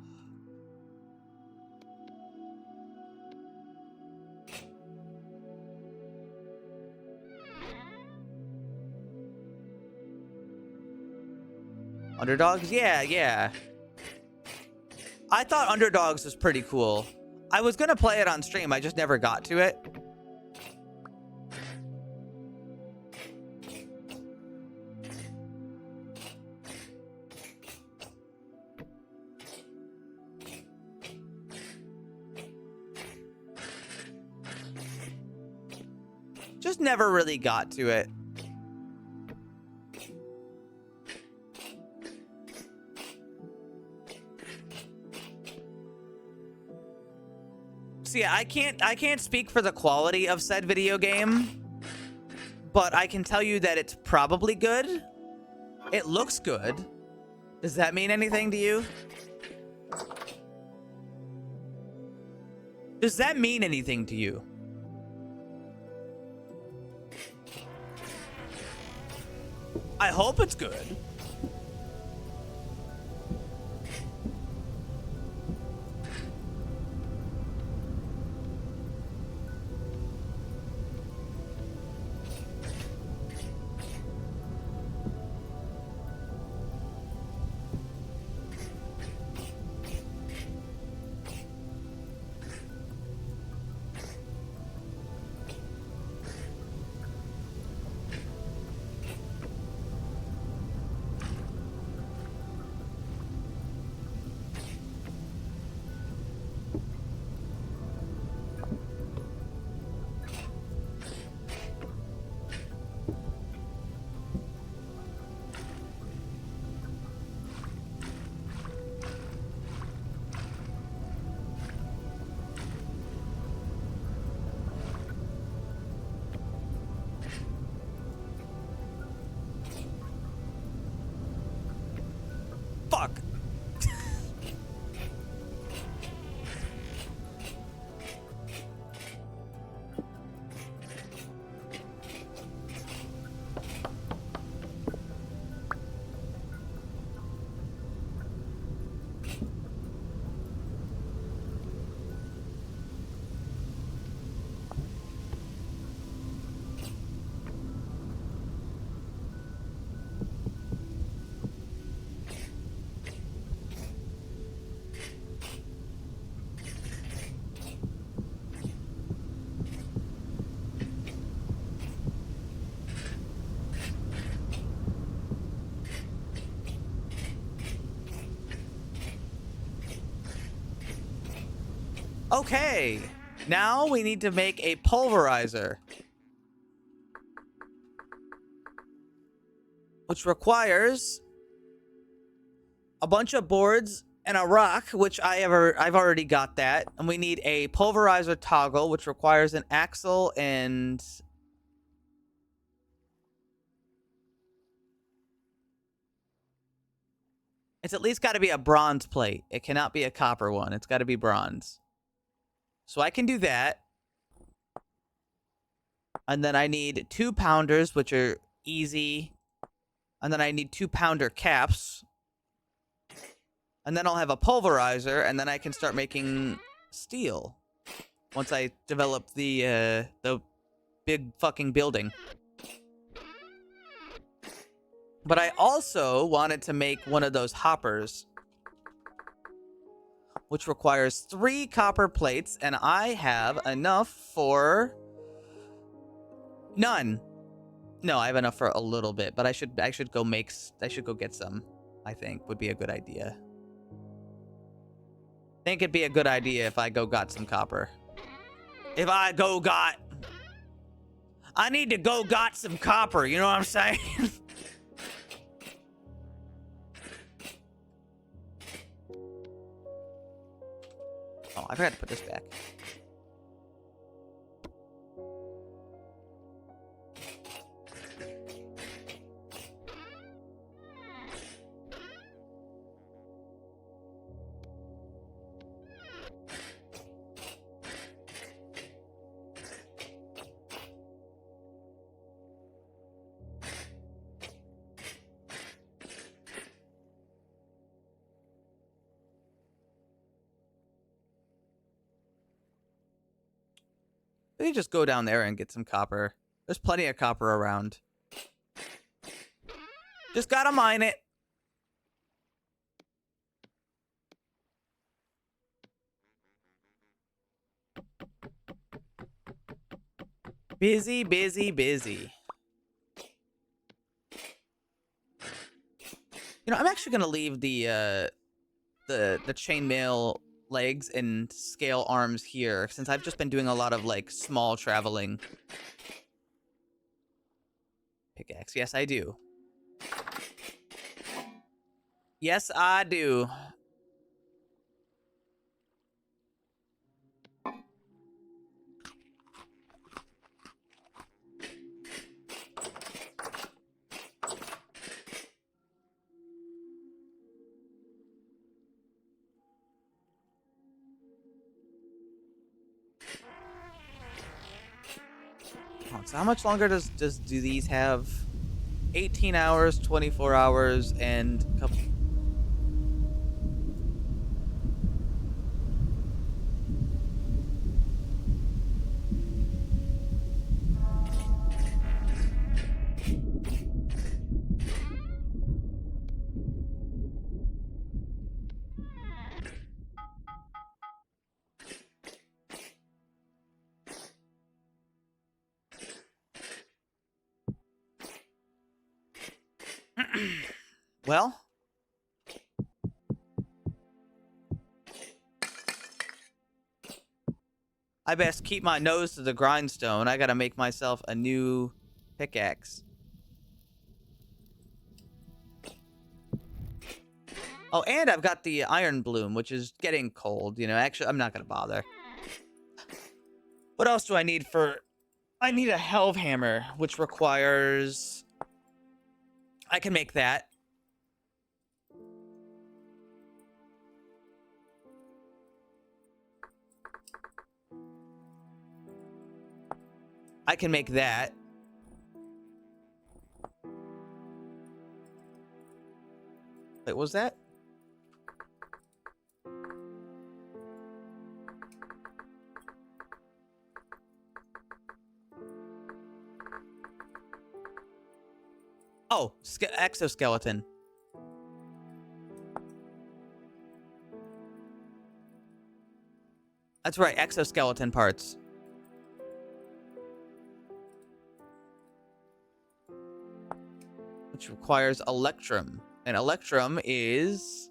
Underdogs? Yeah, yeah. I thought Underdogs was pretty cool. I was gonna play it on stream, I just never got to it. Just never really got to it. See, I can't speak for the quality of said video game, but I can tell you that it's probably good. It looks good. Does that mean anything to you? Does that mean anything to you? I hope it's good. Fuck. Okay, now we need to make a pulverizer, which requires a bunch of boards and a rock, which I've already got that, and we need a pulverizer toggle, which requires an axle and it's at least got to be a bronze plate. It cannot be a copper one. It's got to be bronze. So I can do that. And then I need 2-pounders, which are easy. And then I need 2-pounder caps. And then I'll have a pulverizer, and then I can start making steel. Once I develop the big fucking building. But I also wanted to make one of those hoppers, which requires 3 copper plates, and I have enough for none. No, I have enough for a little bit, but I should go get some. I think would be a good idea. I think it'd be a good idea if I got some copper. I need to got some copper, you know what I'm saying? Oh, I forgot to put this back. We can just go down there and get some copper. There's plenty of copper around. Just gotta mine it. Busy, busy, busy. You know, I'm actually gonna leave the chainmail legs and scale arms here, since I've just been doing a lot of like small traveling. Pickaxe, yes I do. Yes I do. So how much longer do these have? 18 hours, 24 hours, and a couple. Well, I best keep my nose to the grindstone. I gotta make myself a new pickaxe. Oh, and I've got the iron bloom, which is getting cold. You know, actually, I'm not gonna bother. What else do I need for... I need a helve hammer, which requires... I can make that. I can make that. Wait, what was that? Oh, exoskeleton. That's right, exoskeleton parts. Which requires electrum. And electrum is...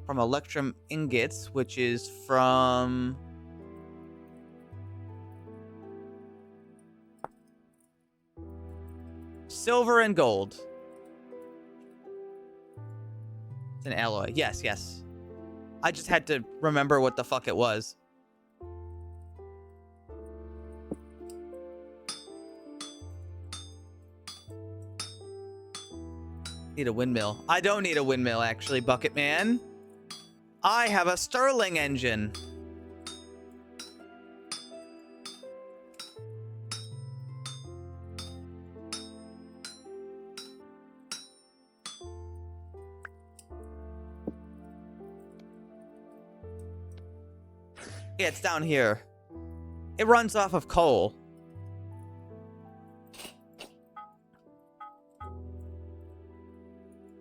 from electrum ingots, which is from... silver and gold. It's an alloy. Yes, yes. I just had to remember what the fuck it was. Need a windmill. I don't need a windmill, actually, Bucket Man. I have a Stirling engine. Yeah, it's down here. It runs off of coal.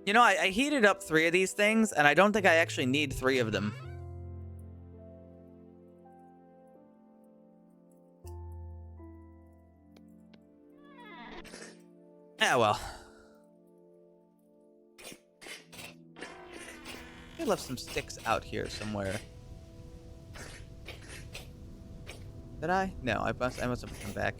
You know, I heated up 3 of these things, and I don't think I actually need 3 of them. Ah, well. I left some sticks out here somewhere. Did I? No, I must have put them back.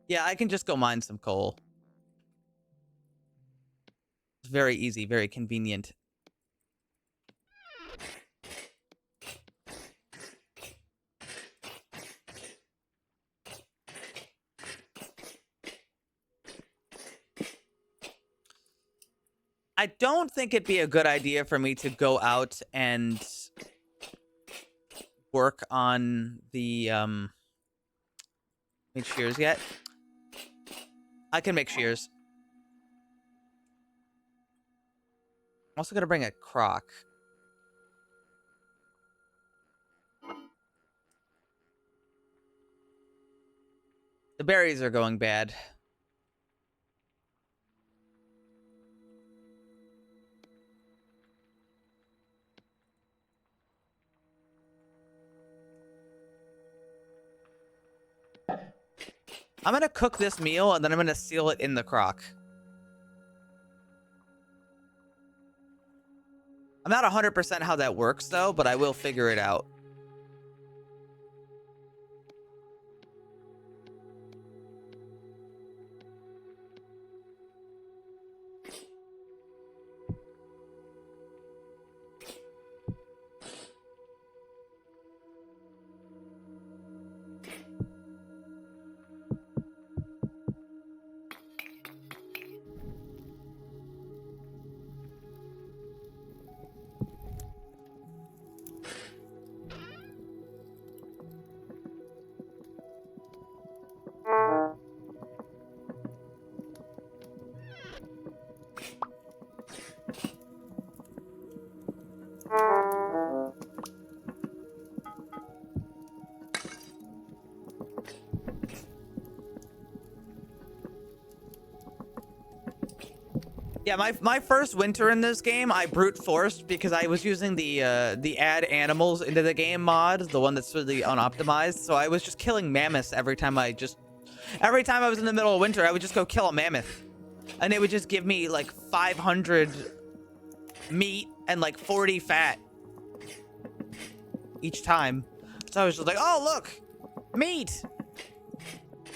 Yeah, I can just go mine some coal. It's very easy, very convenient. I don't think it'd be a good idea for me to go out and work on the, make shears yet. I can make shears. I'm also gonna bring a crock. The berries are going bad. I'm gonna cook this meal and then I'm gonna seal it in the crock. I'm not 100% how that works though, but I will figure it out. Yeah, my first winter in this game, I brute forced because I was using the add animals into the game mod, the one that's really unoptimized. So I was just killing mammoths every time I was in the middle of winter, I would just go kill a mammoth, and it would just give me like 500 meat and like 40 fat each time. So I was just like, oh look, meat.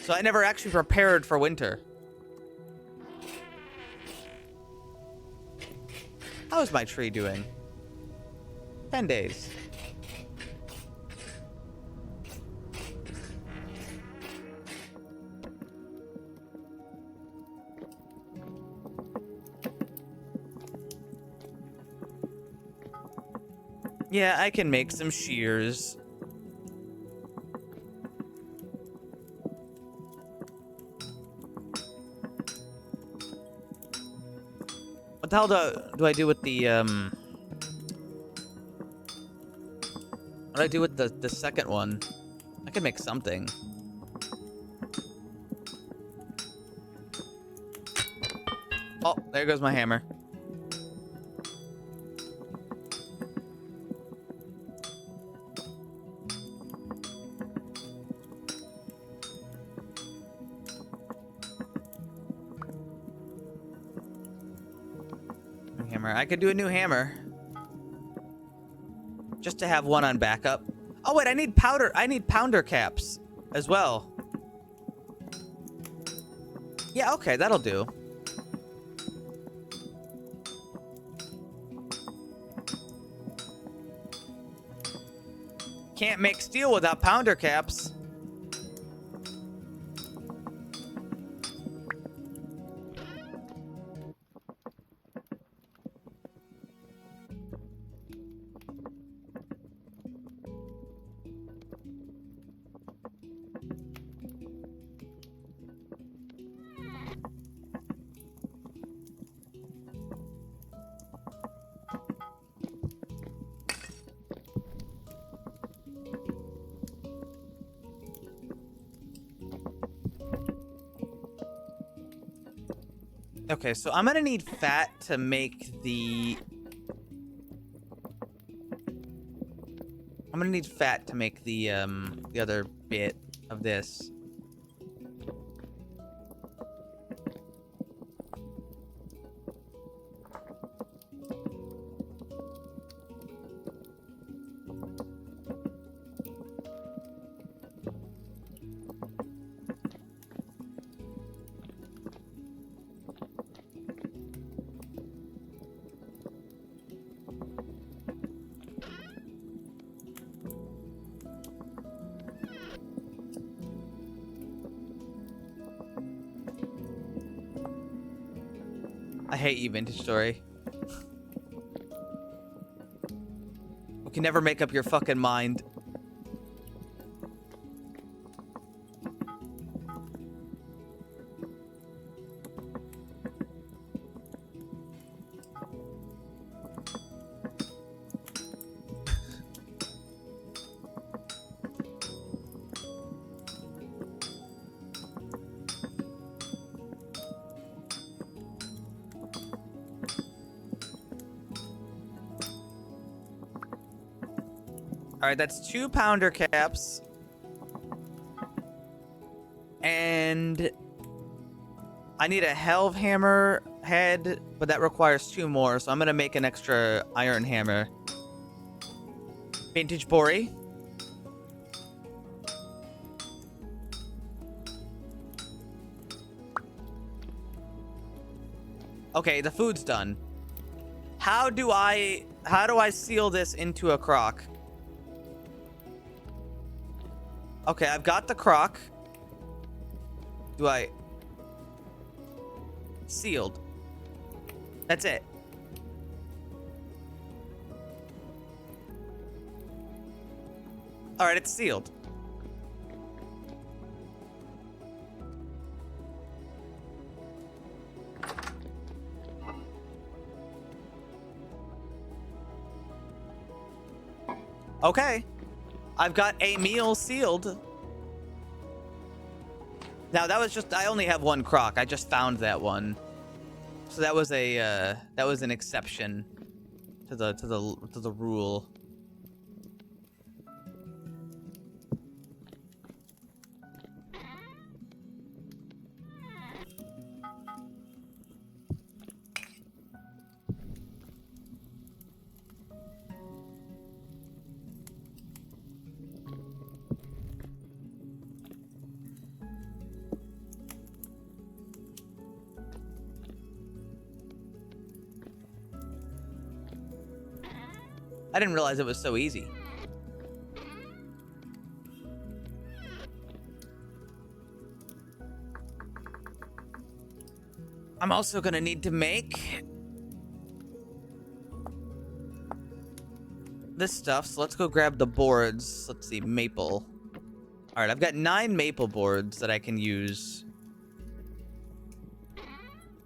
So I never actually prepared for winter. How is my tree doing? 10 days. Yeah, I can make some shears. What the hell do I do with the what do I do with the second one? I can make something. Oh, there goes my hammer. Hammer. I could do a new hammer. Just to have one on backup. Oh wait, I need pounder caps as well. Yeah, okay, that'll do. Can't make steel without pounder caps. Okay, so I'm gonna need fat to make the... I'm gonna need fat to make the other bit of this. I hate you, Vintage Story. You can never make up your fucking mind. All right, that's 2 pounder caps. And And I need a helve hammer head, but that requires 2 more, so I'm gonna make an extra iron hammer. Vintage Bori. Okay, the food's done. How do I seal this into a crock? Okay, I've got the crock. Do I... Sealed. That's it. All right, it's sealed. Okay. I've got a meal sealed. Now that was just, I only have 1 crock. I just found that one. So that was an exception to the rule. I didn't realize it was so easy. I'm also gonna need to make this stuff, so let's go grab the boards. Let's see, maple. All right, I've got 9 maple boards that I can use.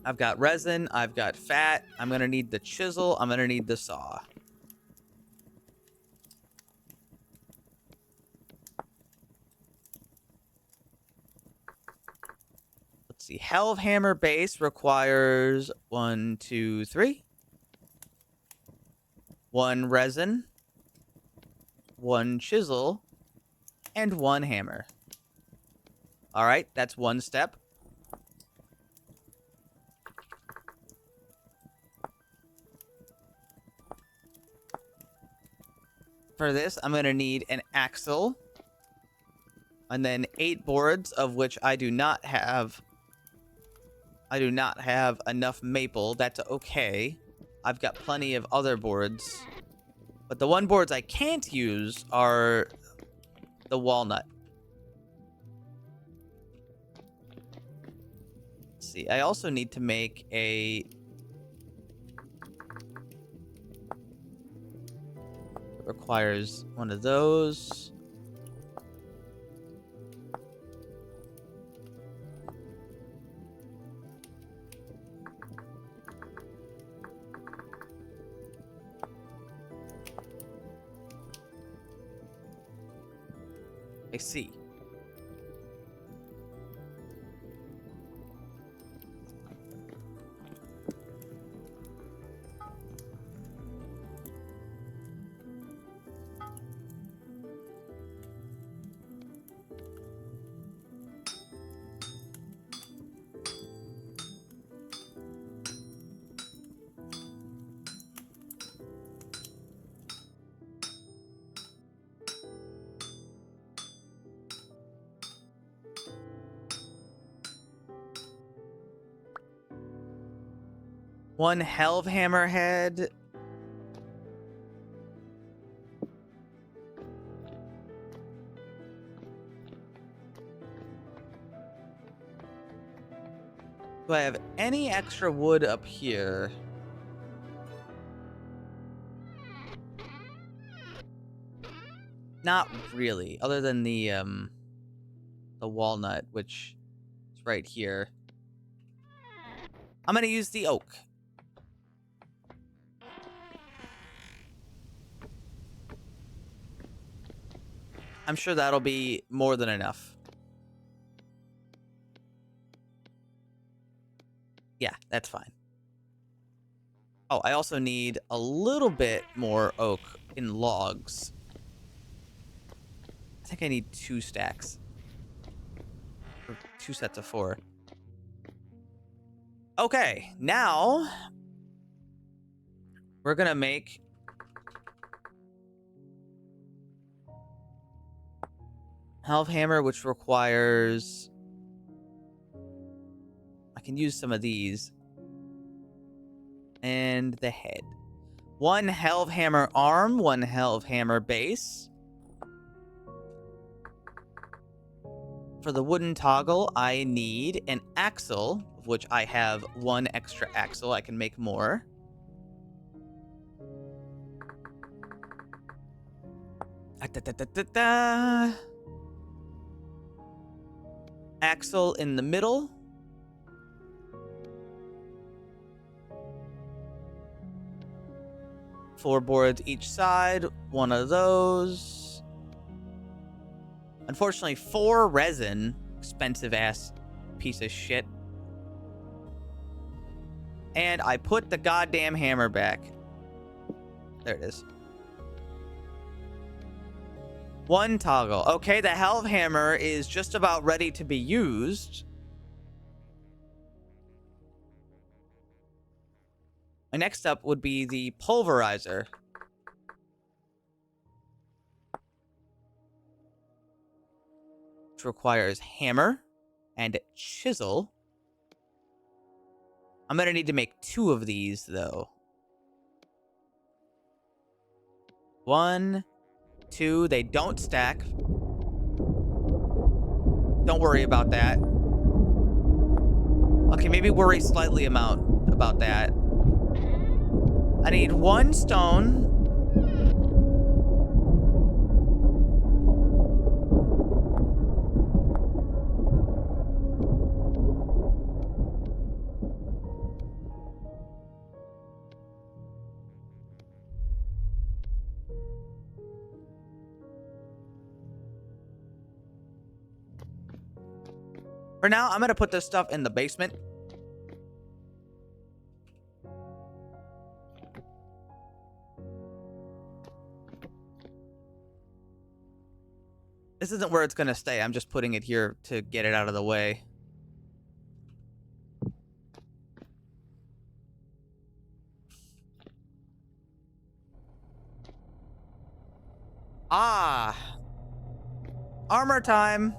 I've got resin, I've got fat, I'm gonna need the chisel, I'm gonna need the saw. Let's see, helve hammer base requires 1, 2, 3. 1 resin, 1 chisel, and 1 hammer. All right, that's 1 step. For this, I'm going to need an axle. And then 8 boards, of which I do not have enough maple. That's okay. I've got plenty of other boards. But the 1 boards I can't use are the walnut. Let's see, I also need to make a... It requires 1 of those. I see. One helve hammer head. Do I have any extra wood up here? Not really, other than the walnut, which is right here. I'm gonna use the oak. I'm sure that'll be more than enough. Yeah, that's fine. Oh, I also need a little bit more oak in logs. I think I need 2 stacks. 2 sets of 4. Okay, now we're gonna make half hammer, which requires, I can use some of these, and the head. 1 half hammer arm, 1 half hammer base. For the wooden toggle, I need an axle, of which I have 1 extra axle. I can make more. Axle in the middle. Four boards each side. 1 of those. Unfortunately, 4 resin. Expensive ass piece of shit. And I put the goddamn hammer back. There it is. 1 toggle. Okay, the half hammer is just about ready to be used. My next up would be the pulverizer. Which requires hammer and chisel. I'm going to need to make 2 of these, though. 1, 2. They don't stack. Don't worry about that. Okay, maybe worry slightly about that. I need 1 stone. For now, I'm going to put this stuff in the basement. This isn't where it's going to stay. I'm just putting it here to get it out of the way. Ah. Armor time.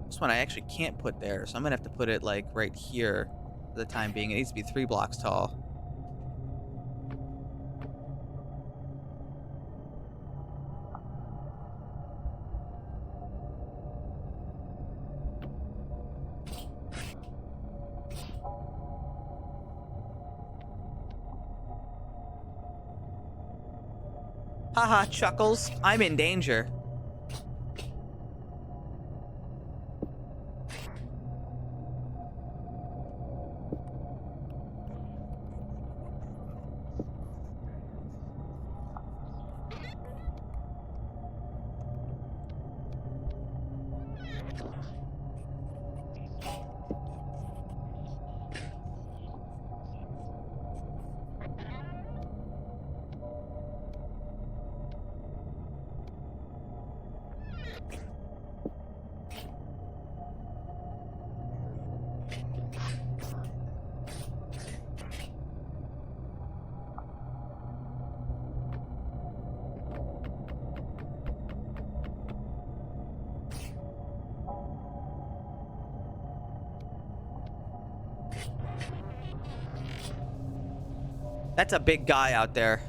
This one I actually can't put there, so I'm going to have to put it like right here. For the time being, it needs to be 3 blocks tall. Haha, Chuckles, I'm in danger. That's a big guy out there.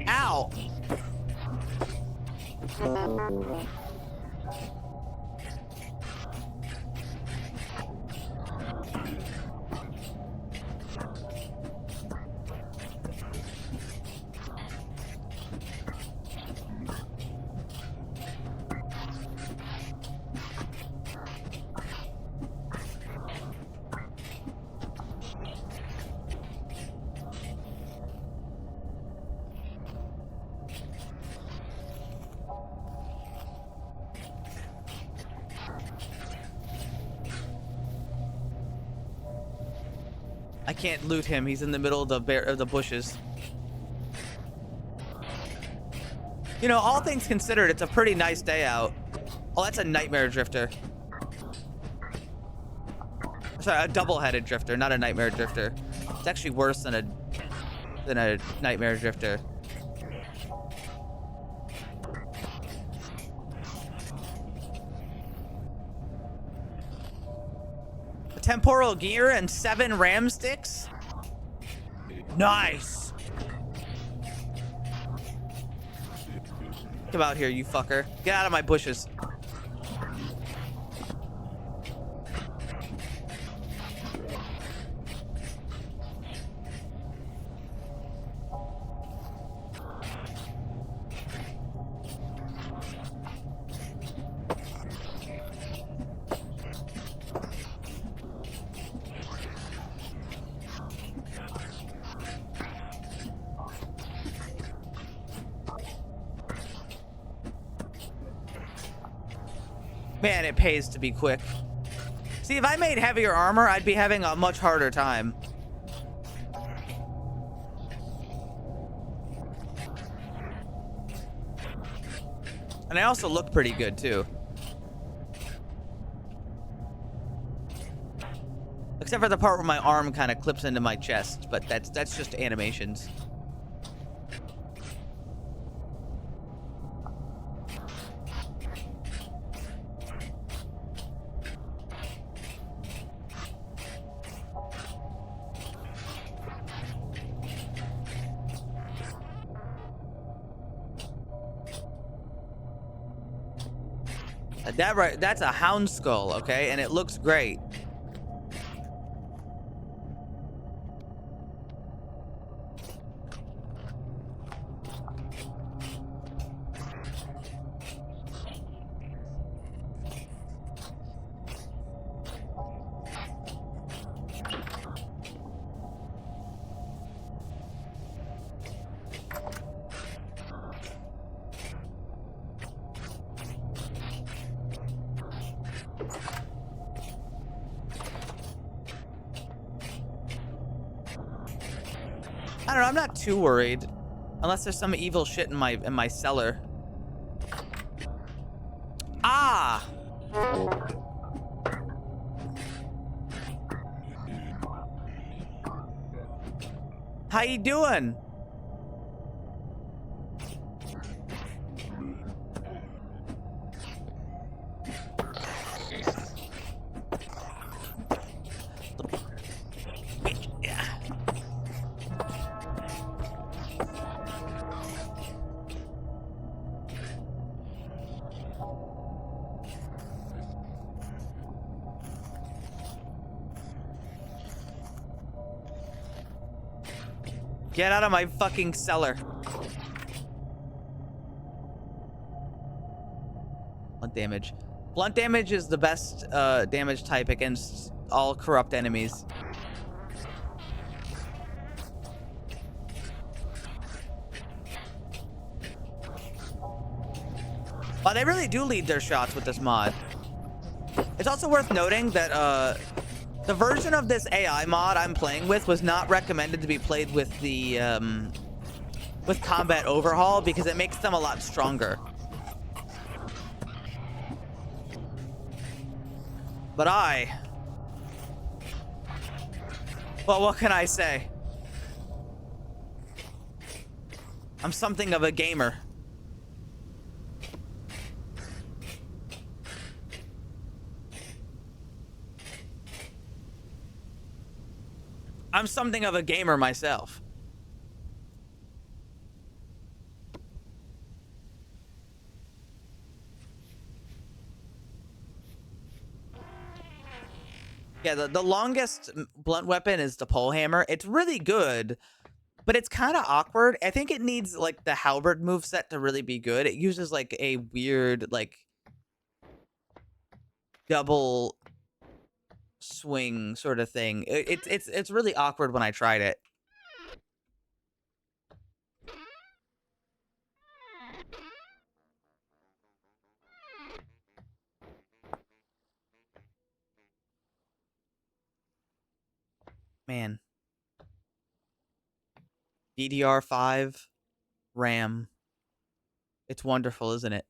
Ow! I can't loot him. He's in the middle of the bushes. You know, all things considered, it's a pretty nice day out. Oh, that's a nightmare drifter. Sorry, a double-headed drifter, not a nightmare drifter. It's actually worse than a nightmare drifter. A temporal gear and 7 ram sticks. Nice. Come out here, you fucker. Get out of my bushes. Man, it pays to be quick. See, if I made heavier armor, I'd be having a much harder time. And I also look pretty good, too. Except for the part where my arm kind of clips into my chest, but that's just animations. That's a hound skull, okay? And it looks great. I don't know, I'm not too worried. Unless there's some evil shit in my cellar. Ah! How you doing? Get out of my fucking cellar. Blunt damage. Blunt damage is the best damage type against all corrupt enemies. But they really do lead their shots with this mod. It's also worth noting that the version of this AI mod I'm playing with was not recommended to be played with the with Combat Overhaul because it makes them a lot stronger. But well, what can I say? I'm something of a gamer. I'm something of a gamer myself. Yeah, the longest blunt weapon is the pole hammer. It's really good, but it's kind of awkward. I think it needs like the halberd moveset to really be good. It uses like a weird like double swing sort of thing. It's really awkward when I tried it. Man. DDR5 RAM. It's wonderful, isn't it?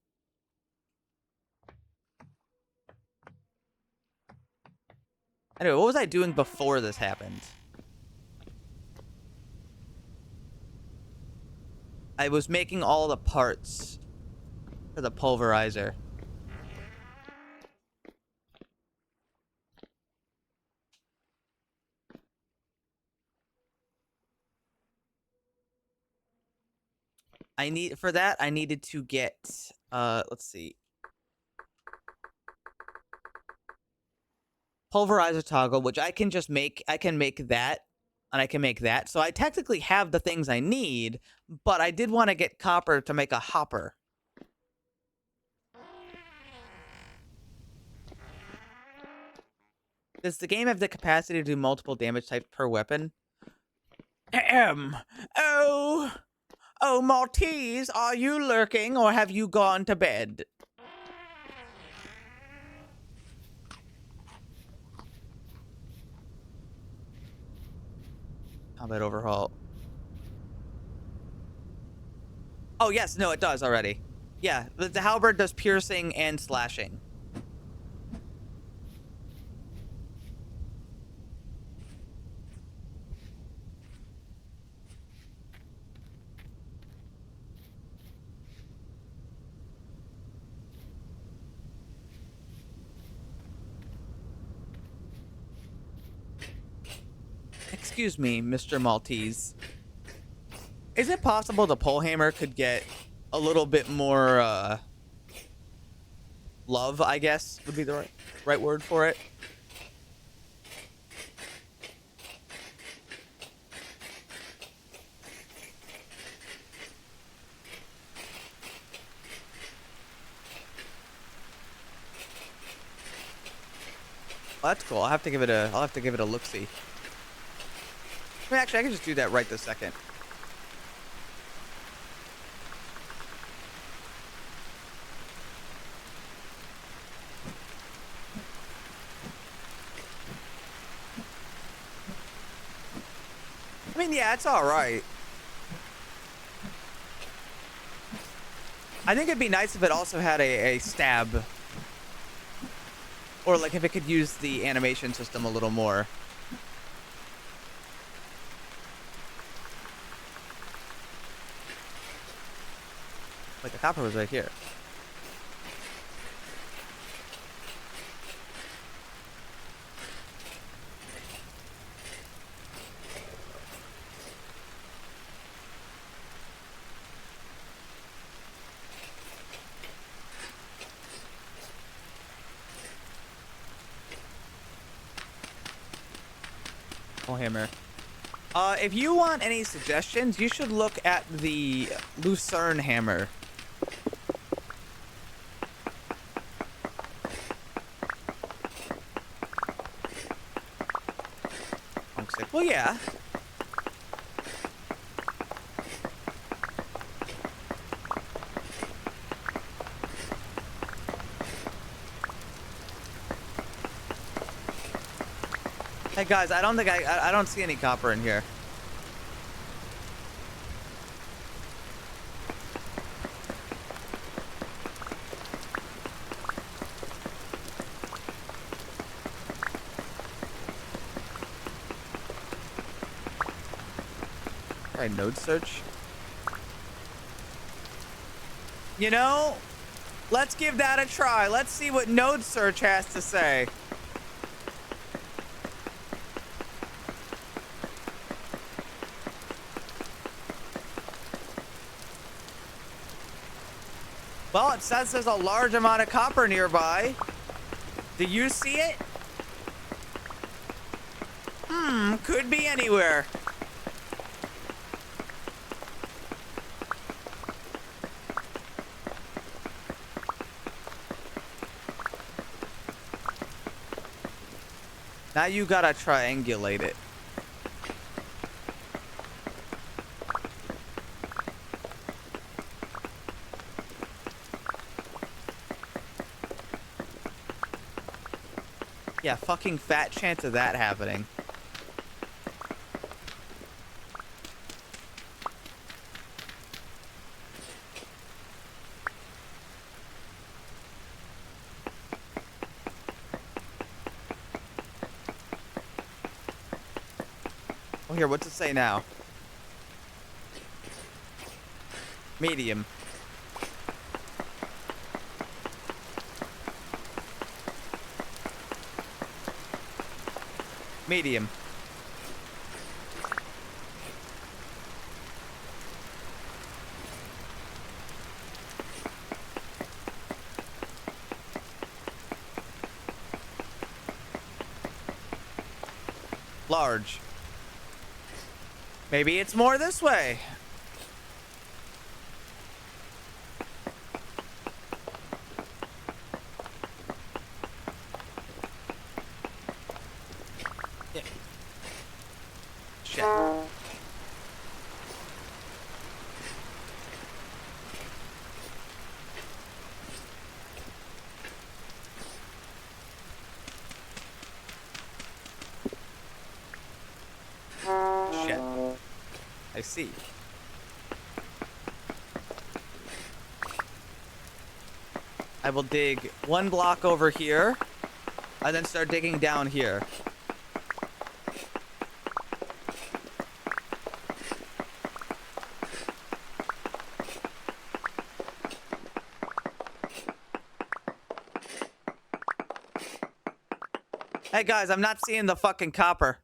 Anyway, what was I doing before this happened? I was making all the parts for the pulverizer. I needed to get let's see. Pulverizer toggle, which I can just make. I can make that, and I can make that. So I technically have the things I need, but I did want to get copper to make a hopper. Does the game have the capacity to do multiple damage types per weapon? Oh, Maltese, are you lurking or have you gone to bed? Combat overhaul. Oh, yes. No, it does already. Yeah, the halberd does piercing and slashing. Excuse me, Mr. Maltese. Is it possible the pole hammer could get a little bit more, love, I guess, would be the right word for it? Oh, that's cool. I'll have to give it a look-see. I mean, actually, I can just do that right this second. I mean, yeah, it's all right. I think it'd be nice if it also had a stab. Or, like, if it could use the animation system a little more. Like, the copper was right here. Oh, hammer. If you want any suggestions, you should look at the Lucerne hammer. Well, yeah. Hey guys, I don't think I don't see any copper in here. Try node search. You know, let's give that a try. Let's see what node search has to say. Well, it says there's a large amount of copper nearby. Do you see it? Could be anywhere. Now you gotta triangulate it. Yeah, fucking fat chance of that happening. Here, what's it say now? Medium. Medium. Large. Maybe it's more this way. Yeah. Shit. Shit. I see. I will dig one block over here and then start digging down here. Hey guys, I'm not seeing the fucking copper.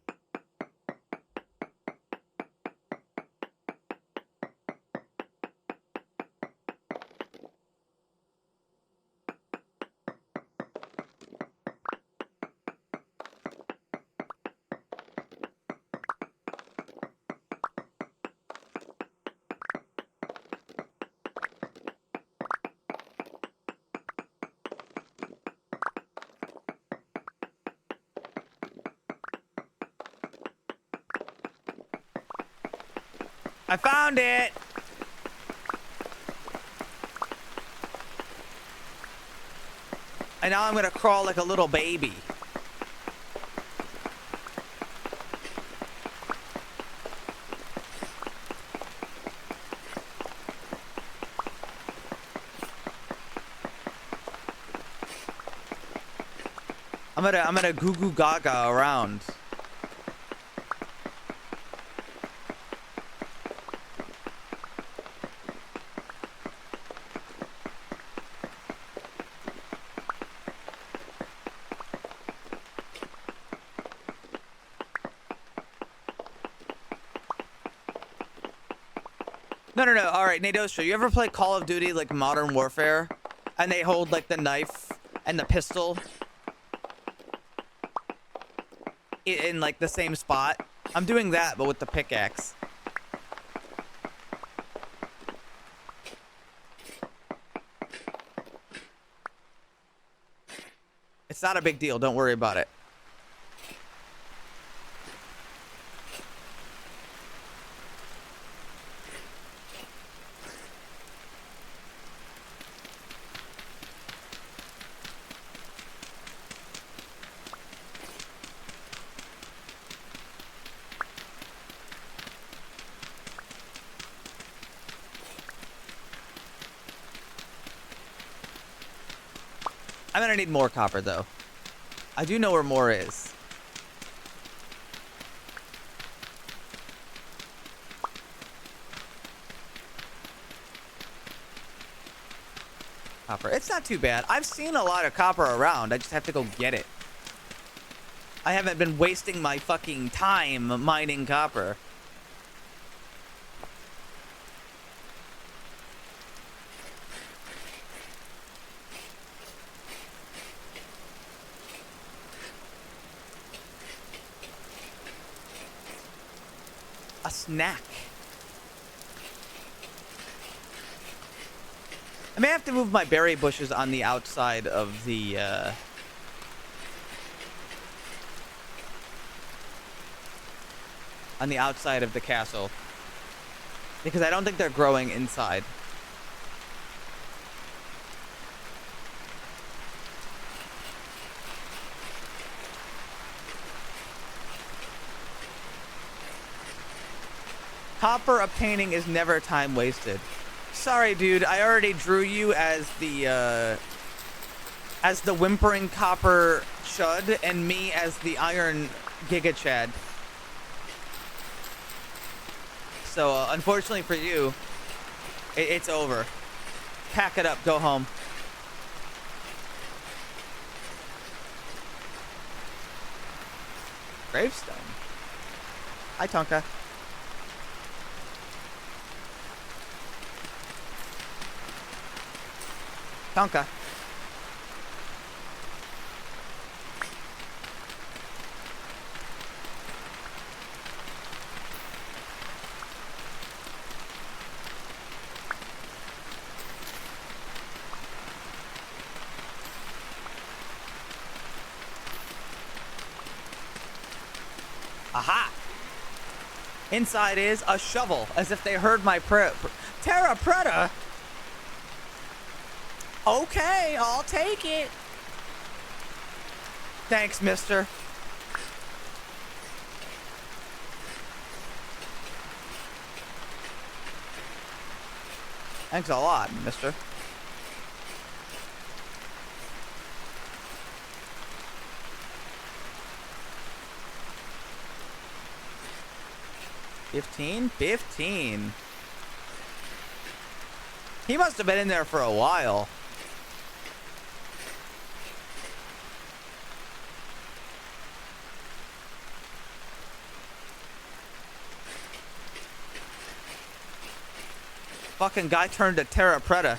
I found it. And now I'm gonna crawl like a little baby. I'm gonna goo goo gaga around. No. All right, Nadosha, you ever play Call of Duty, like Modern Warfare? And they hold, like, the knife and the pistol in like, the same spot? I'm doing that, but with the pickaxe. It's not a big deal. Don't worry about it. I'm gonna need more copper, though. I do know where more is. Copper. It's not too bad. I've seen a lot of copper around. I just have to go get it. I haven't been wasting my fucking time mining copper. A snack. I may have to move my berry bushes on the outside of the, on the outside of the castle. Because I don't think they're growing inside. Copper obtaining is never time wasted. Sorry, dude. I already drew you as the whimpering copper chud, and me as the iron giga chad. So unfortunately for you, it's over. Pack it up. Go home. Gravestone. Hi, Tonka. Tonka. Aha! Inside is a shovel, as if they heard my Terra Preta! Okay, I'll take it. Thanks, mister. Thanks a lot, mister. $15. He must have been in there for a while. Fucking guy turned to Terra Preta.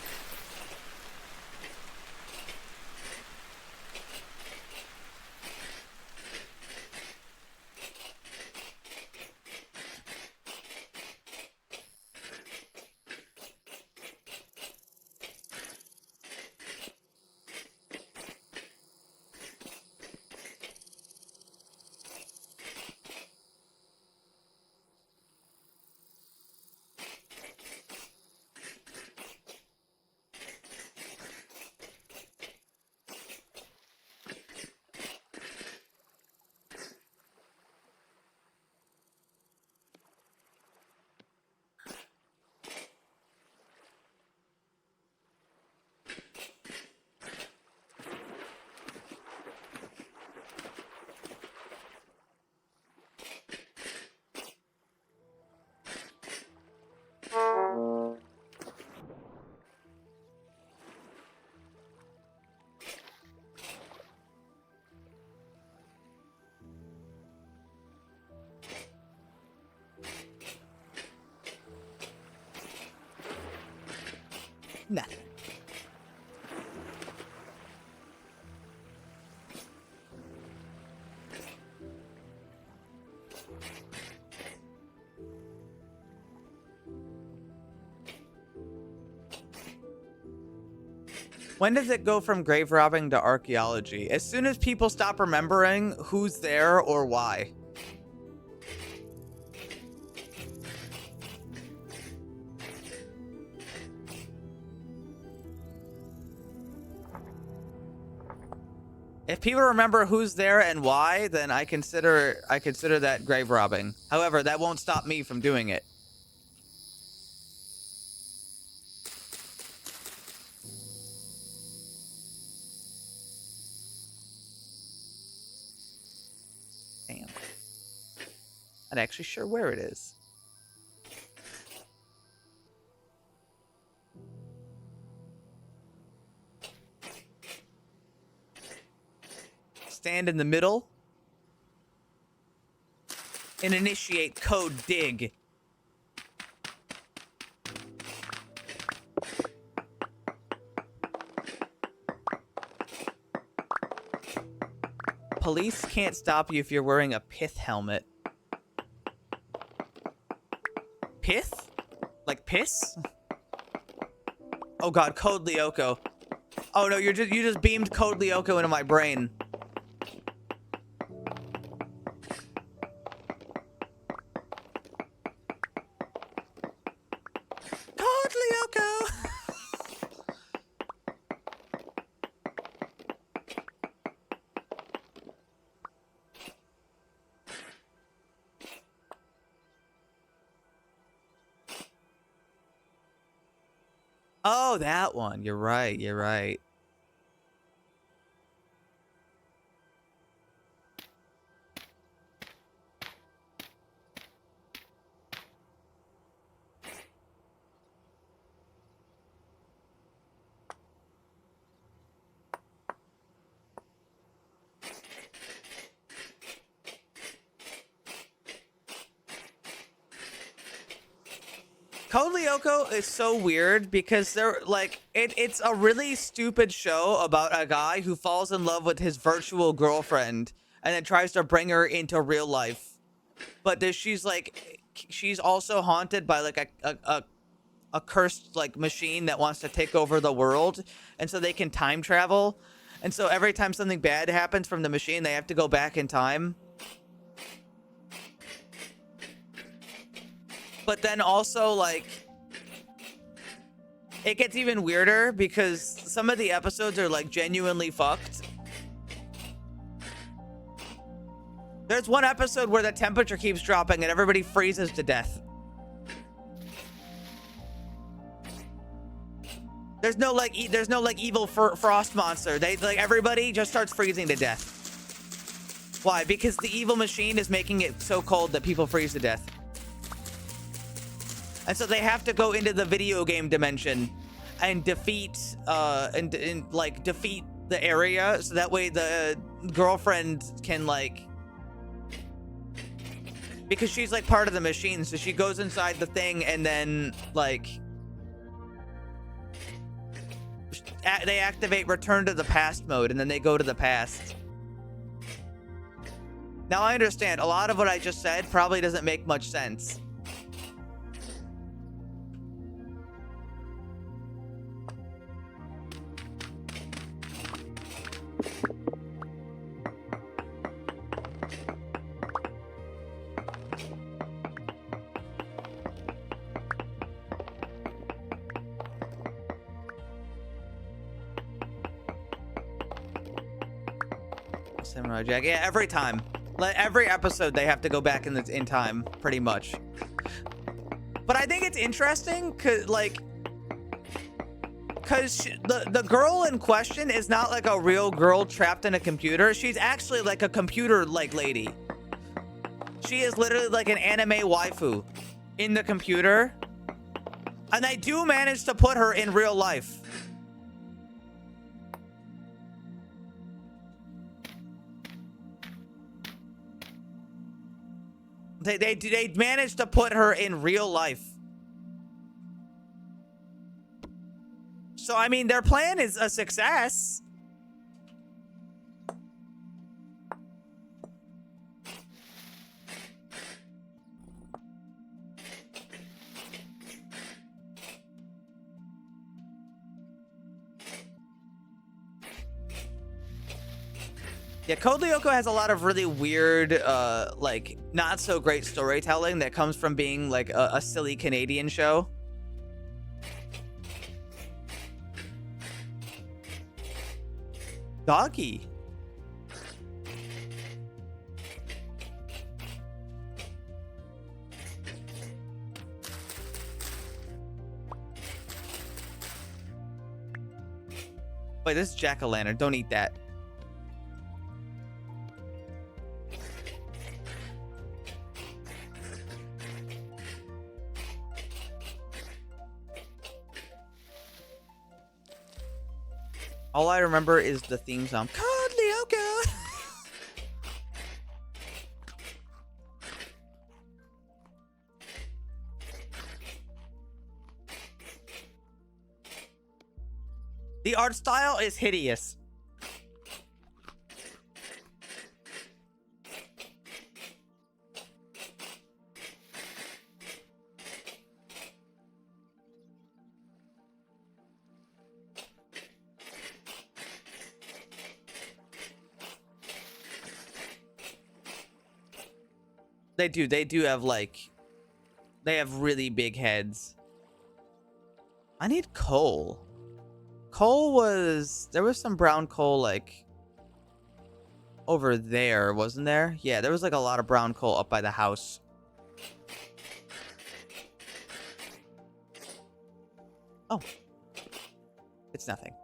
Nah. When does it go from grave robbing to archaeology? As soon as people stop remembering who's there or why. If people remember who's there and why, then I consider that grave robbing. However, that won't stop me from doing it. Damn. Not actually sure where it is. Stand in the middle and initiate code dig. Police can't stop you if you're wearing a pith helmet. Pith? Like piss? Oh god, Code Lyoko. Oh no, you just beamed Code Lyoko into my brain. Code Lyoko! Oh, that one. You're right. You're right. Lyoko is so weird because they're like it's a really stupid show about a guy who falls in love with his virtual girlfriend and then tries to bring her into real life. But she's also haunted by like a cursed like machine that wants to take over the world, and so they can time travel. And so every time something bad happens from the machine, they have to go back in time. But then also, like, it gets even weirder because some of the episodes are, like, genuinely fucked. There's one episode where the temperature keeps dropping and everybody freezes to death. There's no evil frost monster. Everybody just starts freezing to death. Why? Because the evil machine is making it so cold that people freeze to death. And so they have to go into the video game dimension and defeat defeat the area, so that way the girlfriend can, like, because she's like part of the machine, so she goes inside the thing and then, like, they activate return to the past mode and then they go to the past. Now I understand a lot of what I just said probably doesn't make much sense. Samurai Jack. Yeah, every time. Like, every episode they have to go back in time, pretty much. But I think it's interesting because the girl in question is not like a real girl trapped in a computer. She's actually like a computer like lady. She is literally like an anime waifu in the computer. And they do manage to put her in real life. They managed to put her in real life. So, I mean, their plan is a success. Yeah, Code Lyoko has a lot of really weird, like, not so great storytelling that comes from being, like, a silly Canadian show. Doggy. Wait, this is jack-o'-lantern. Don't eat that. All I remember is the theme song. Code Lyoko. The art style is hideous. They do have, like, they have really big heads. I need coal. There was some brown coal, like, over there, wasn't there? Yeah, there was, like, a lot of brown coal up by the house. Oh. It's nothing.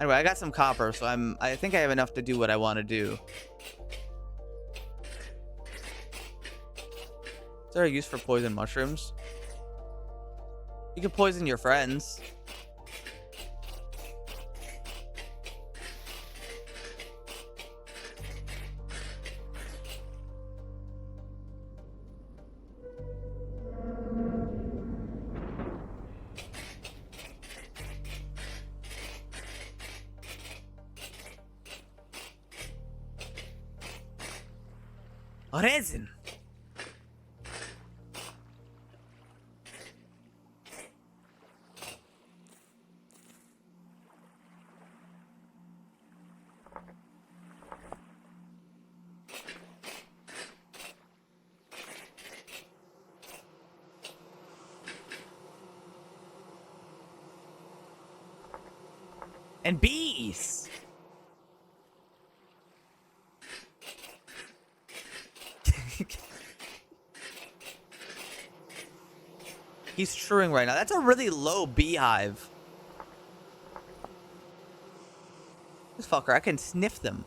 Anyway, I got some copper, so I think I have enough to do what I want to do. Is there a use for poison mushrooms? You can poison your friends. Resin. And bees. He's truing right now. That's a really low beehive. This fucker, I can sniff them.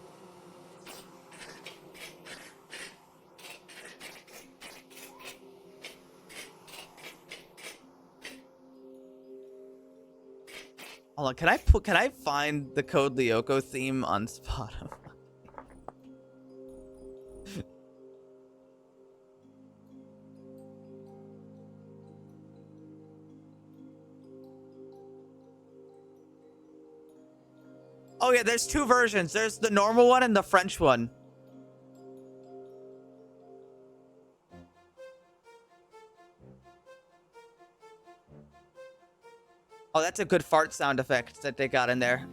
Hold on, can I find the Code Lyoko theme on Spotify? Oh yeah, there's two versions. There's the normal one and the French one. Oh, that's a good fart sound effect that they got in there.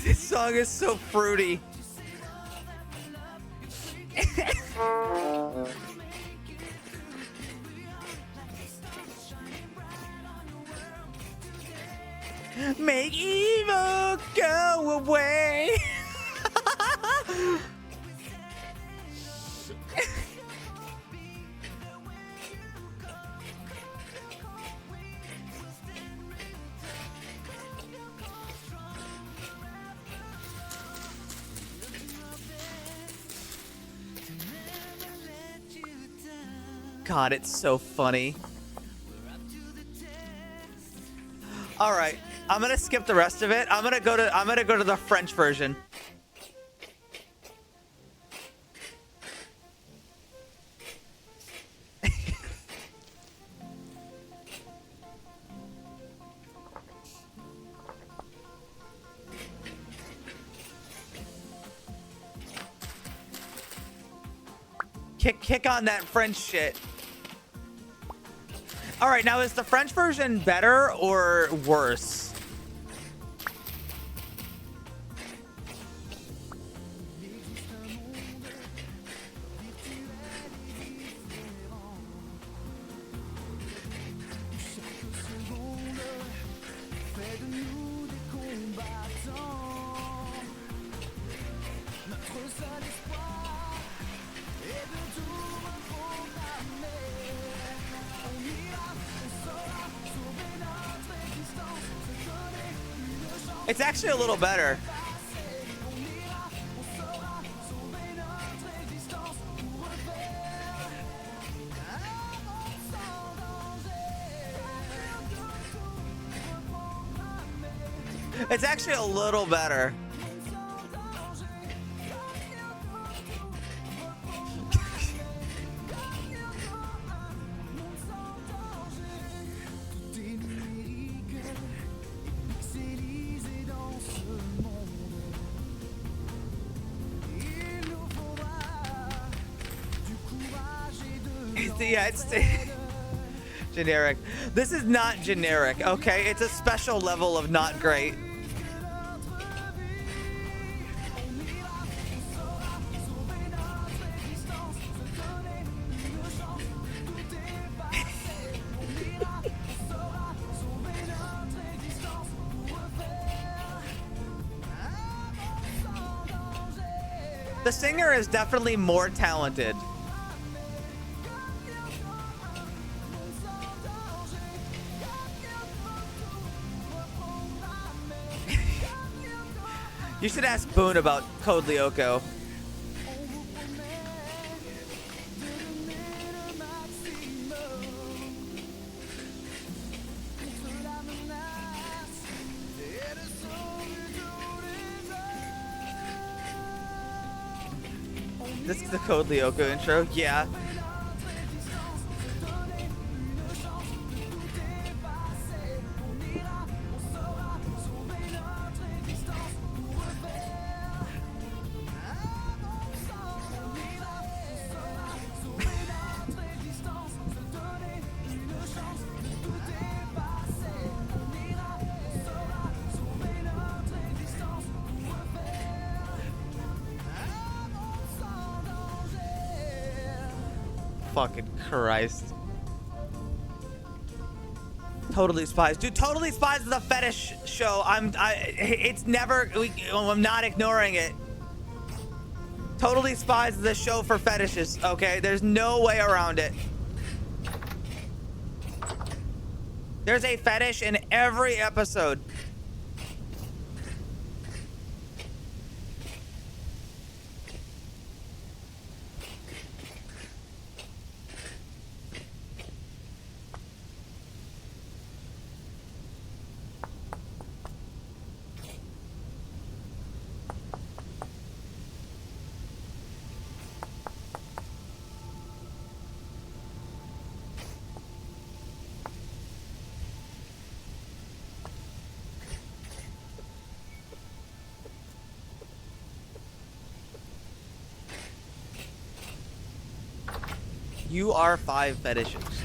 This song is so fruity. Make evil go away. God, it's so funny. All right, I'm gonna skip the rest of it. I'm gonna go to the French version. Kick on that French shit. All right, now is the French version better or worse? It's actually a little better. It's actually a little better. Yeah, it's generic. This is not generic, okay? It's a special level of not great. The singer is definitely more talented. You should ask Boone about Code Lyoko. This is the Code Lyoko intro. Yeah. Fucking Christ. Totally Spies. Dude, Totally Spies is a fetish show. It's never, I'm not ignoring it. Totally Spies is a show for fetishes, okay? There's no way around it. There's a fetish in every episode. You are 5 fetishes.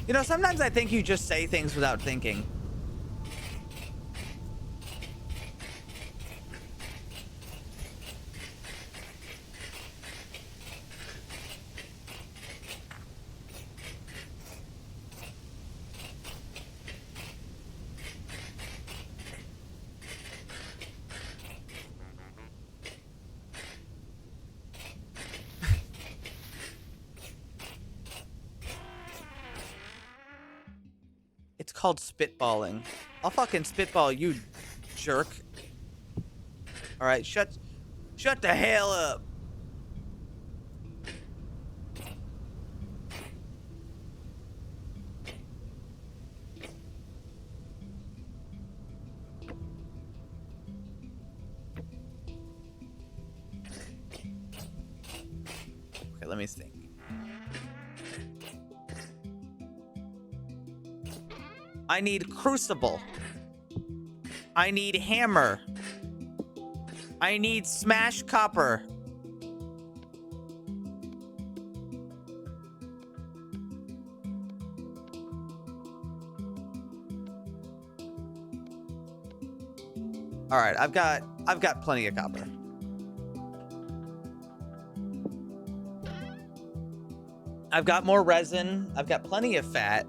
You know, sometimes I think you just say things without thinking. It's called spitballing. I'll fucking spitball you, jerk. All right, shut the hell up. Okay, let me think. I need crucible. I need hammer. I need smash copper. All right, I've got plenty of copper. I've got more resin. I've got plenty of fat.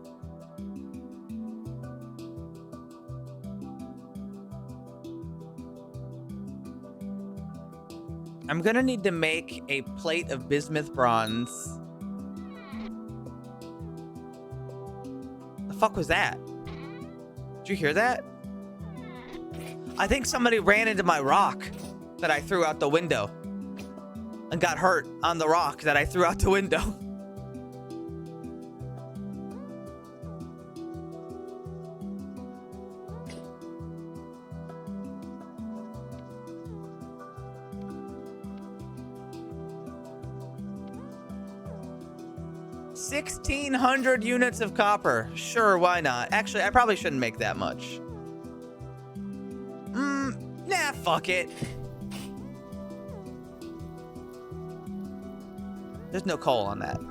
I'm gonna need to make a plate of bismuth bronze. The fuck was that? Did you hear that? I think somebody ran into my rock that I threw out the window and got hurt on the rock that I threw out the window. 1,600 units of copper. Sure, why not? Actually, I probably shouldn't make that much. Nah, fuck it. There's no coal on that.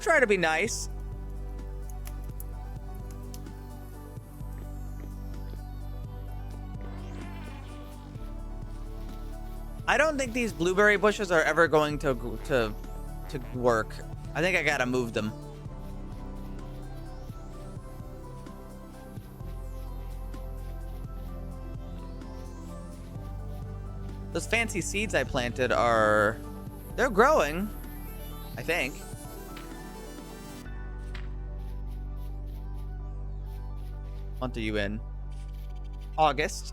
I'll try to be nice. I don't think these blueberry bushes are ever going to work. I think I gotta move them. Those fancy seeds I planted they're growing, I think. Month are you in? August.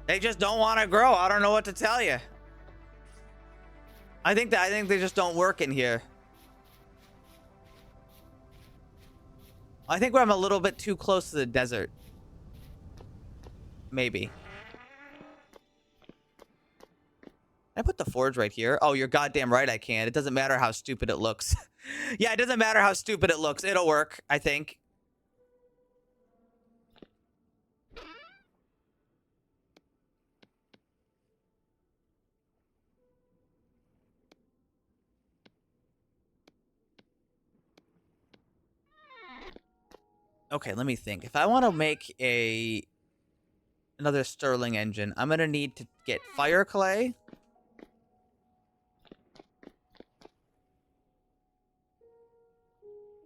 They just don't want to grow. I don't know what to tell you. I think they just don't work in here. I think I'm a little bit too close to the desert. Maybe. Can I put the forge right here? Oh, you're goddamn right I can. It doesn't matter how stupid it looks. Yeah, it doesn't matter how stupid it looks. It'll work, I think. Okay, let me think. If I want to make another Stirling engine, I'm gonna need to get fire clay.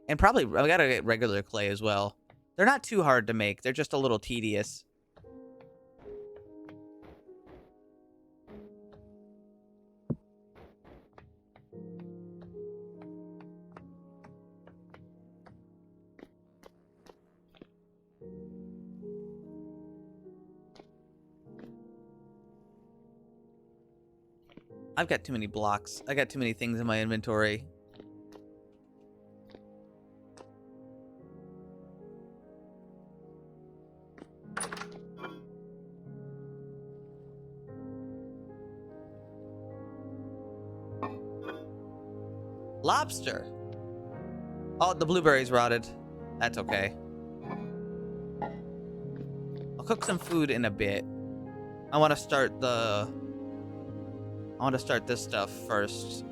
And probably I gotta get regular clay as well. They're not too hard to make. They're just a little tedious. I've got too many blocks. I got too many things in my inventory. Lobster. Oh, the blueberries rotted. That's okay. I'll cook some food in a bit. I want to start this stuff first.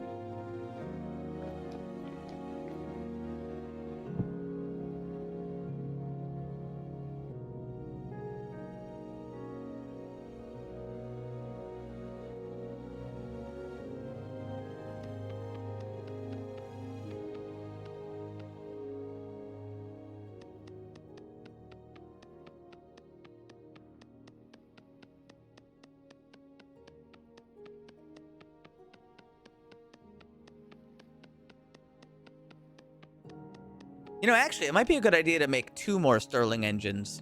You know, actually, it might be a good idea to make 2 more Stirling engines.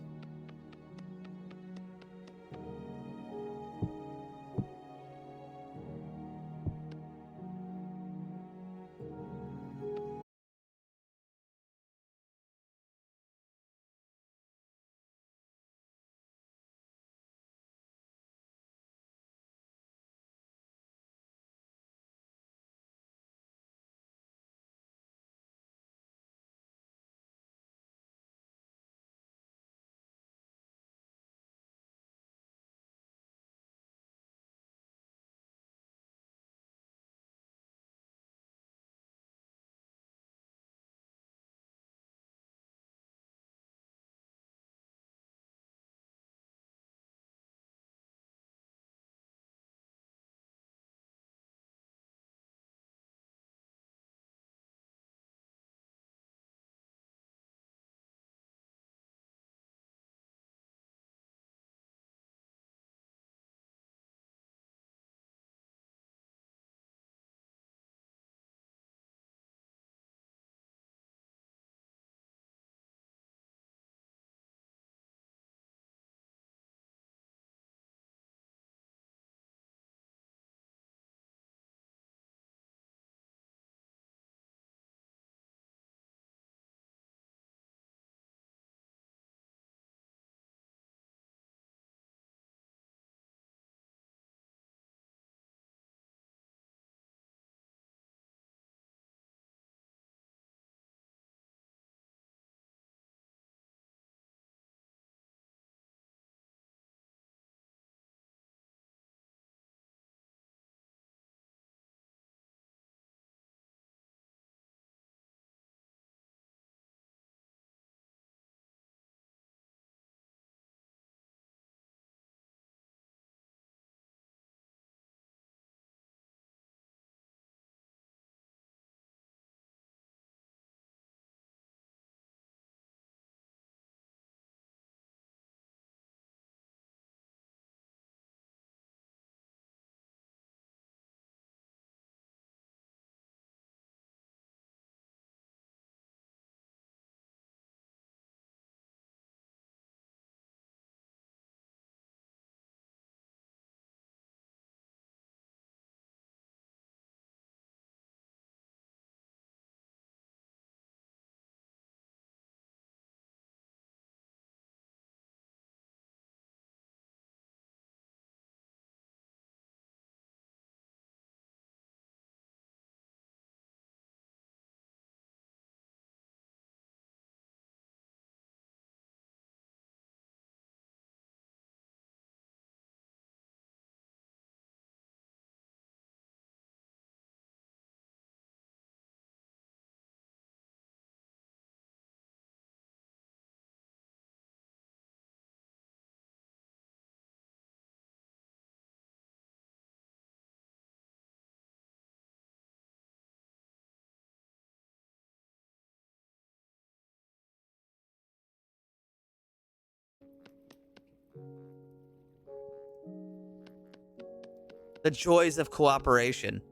The joys of cooperation.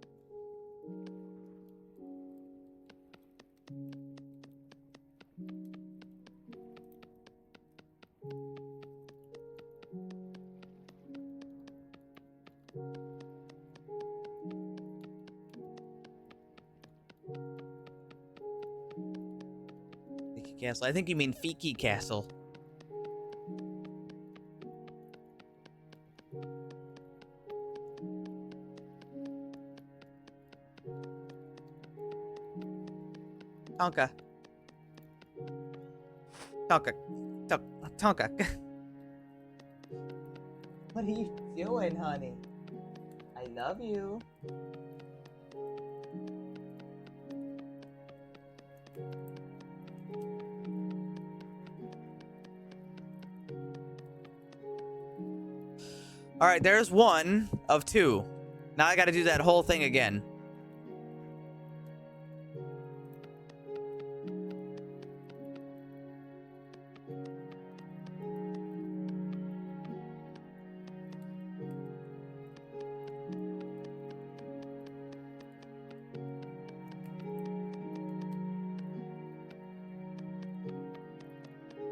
Fiki Castle. I think you mean Fiki Castle. Tonka. Tonka. Tonka. What are you doing, honey? I love you. All right, there's one of two. Now I got to do that whole thing again.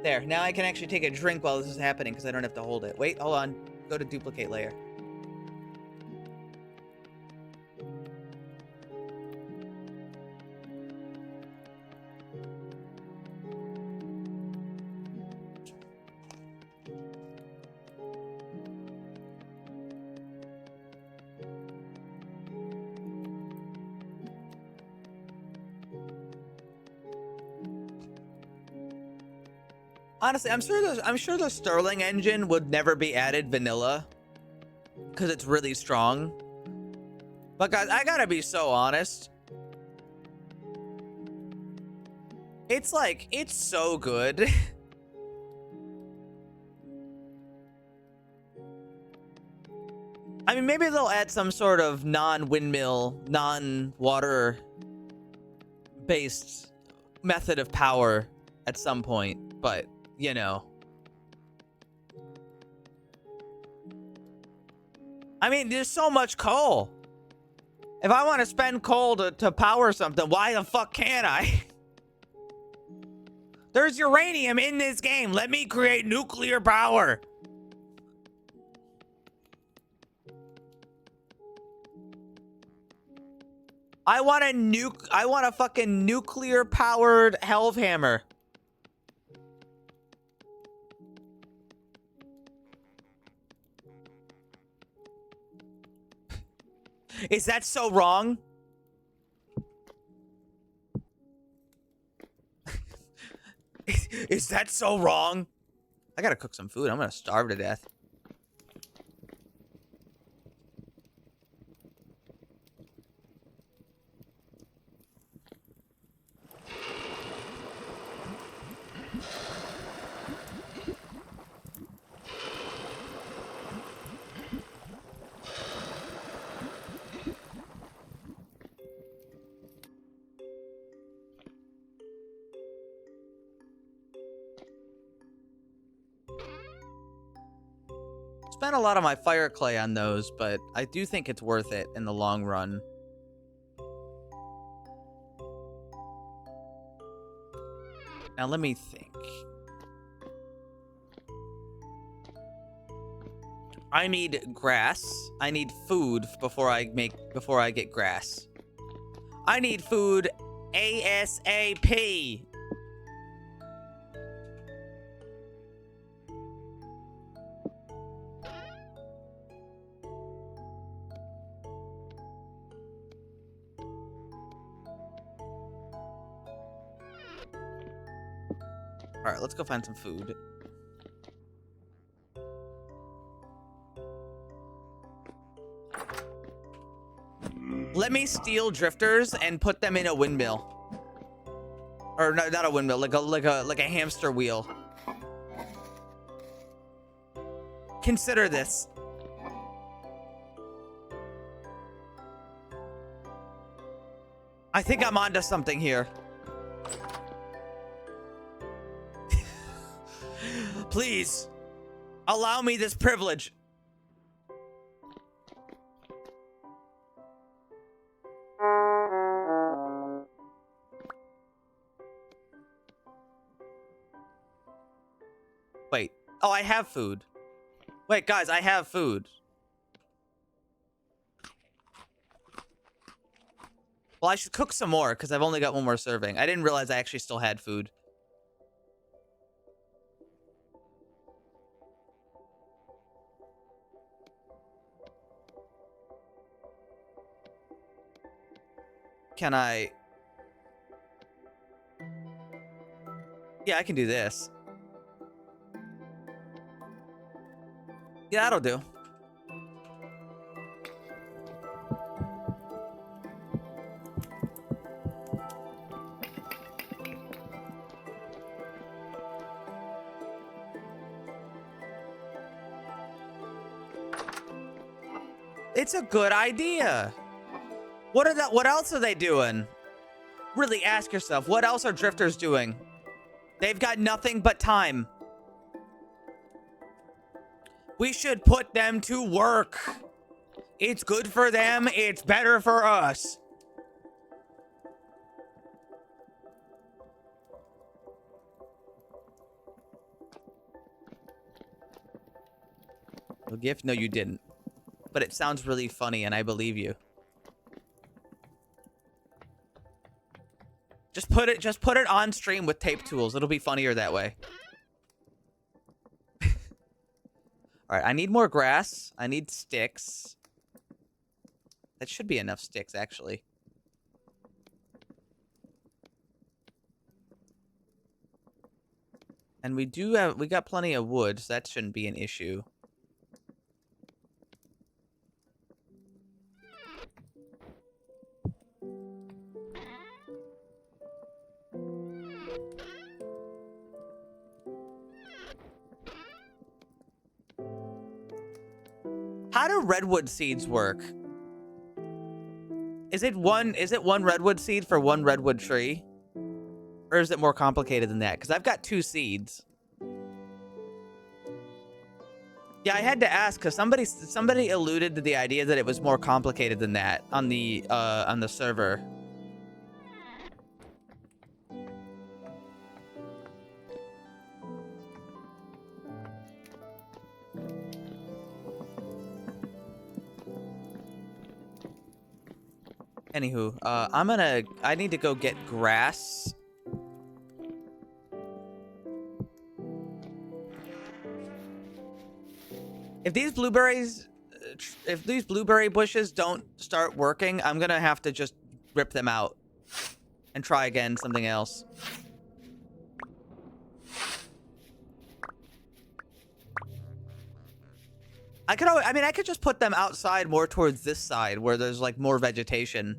There, now I can actually take a drink while this is happening because I don't have to hold it. Wait, hold on. Go to duplicate layer. Honestly, I'm sure the Sterling engine would never be added vanilla because it's really strong. But guys, I gotta be so honest. It's like, it's so good. I mean, maybe they'll add some sort of non-windmill, non-water based method of power at some point, but you know. I mean, there's so much coal. If I want to spend coal to power something, why the fuck can't I? There's uranium in this game. Let me create nuclear power. I want a fucking nuclear powered Hellhammer. Is that so wrong? Is that so wrong? I gotta cook some food. I'm gonna starve to death. Spent a lot of my fire clay on those, but I do think it's worth it in the long run. Now let me think. I need grass. I need food before I get grass. I need food ASAP. All right, let's go find some food. Let me steal drifters and put them in a windmill. Or no, not a windmill, like a hamster wheel. Consider this. I think I'm onto something here. Please, allow me this privilege. Wait. Oh, I have food. Wait, guys, I have food. Well, I should cook some more because I've only got one more serving. I didn't realize I actually still had food. Can I... Yeah, I can do this. Yeah, that'll do. It's a good idea. What else are they doing? Really ask yourself, what else are drifters doing? They've got nothing but time. We should put them to work. It's good for them. It's better for us. A gift? No, you didn't. But it sounds really funny, and I believe you. Just put it on stream with tape tools. It'll be funnier that way. All right, I need more grass. I need sticks. That should be enough sticks, actually. And we got plenty of wood, so that shouldn't be an issue. How do redwood seeds work? Is it one redwood seed for one redwood tree? Or is it more complicated than that? Because I've got 2 seeds. Yeah, I had to ask because somebody alluded to the idea that it was more complicated than that on the server. Anywho, I need to go get grass. If these blueberry bushes don't start working, I'm gonna have to just rip them out and try again something else. I could just put them outside more towards this side where there's like more vegetation.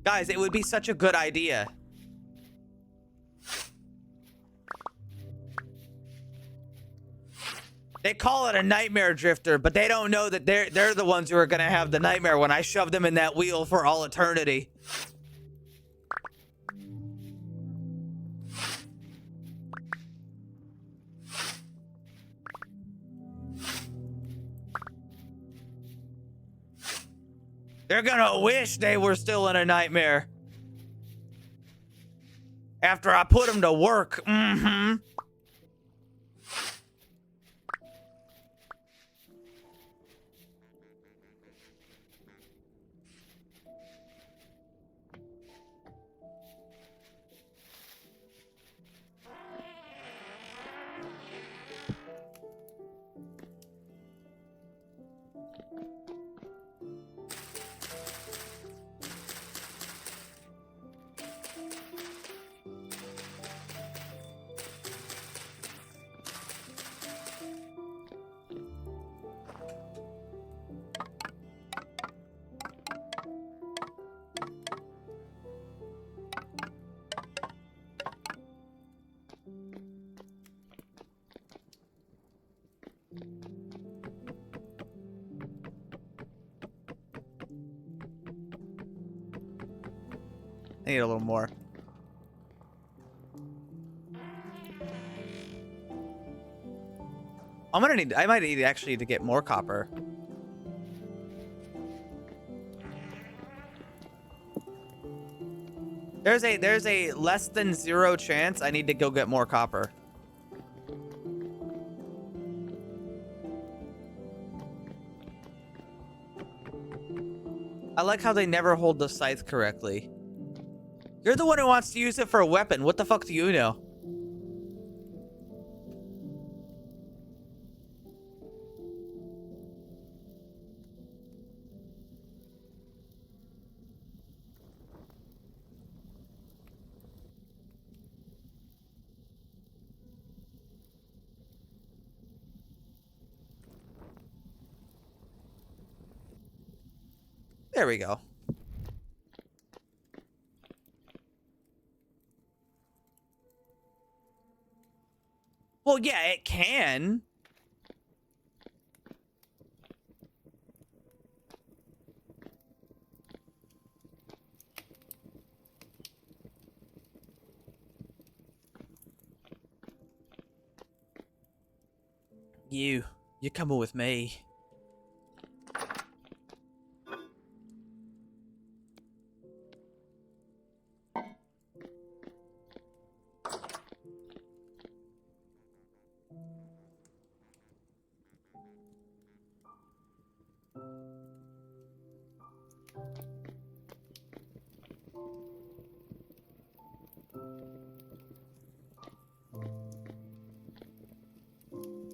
Guys, it would be such a good idea. They call it a nightmare drifter, but they don't know that they're the ones who are gonna have the nightmare when I shove them in that wheel for all eternity. They're gonna wish they were still in a nightmare. After I put them to work. Mm-hmm. I need a little more. I might need actually to get more copper. There's a less than 0 chance I need to go get more copper. I like how they never hold the scythe correctly. You're the one who wants to use it for a weapon. What the fuck do you know? There we go. Well, yeah, it can. You're coming with me.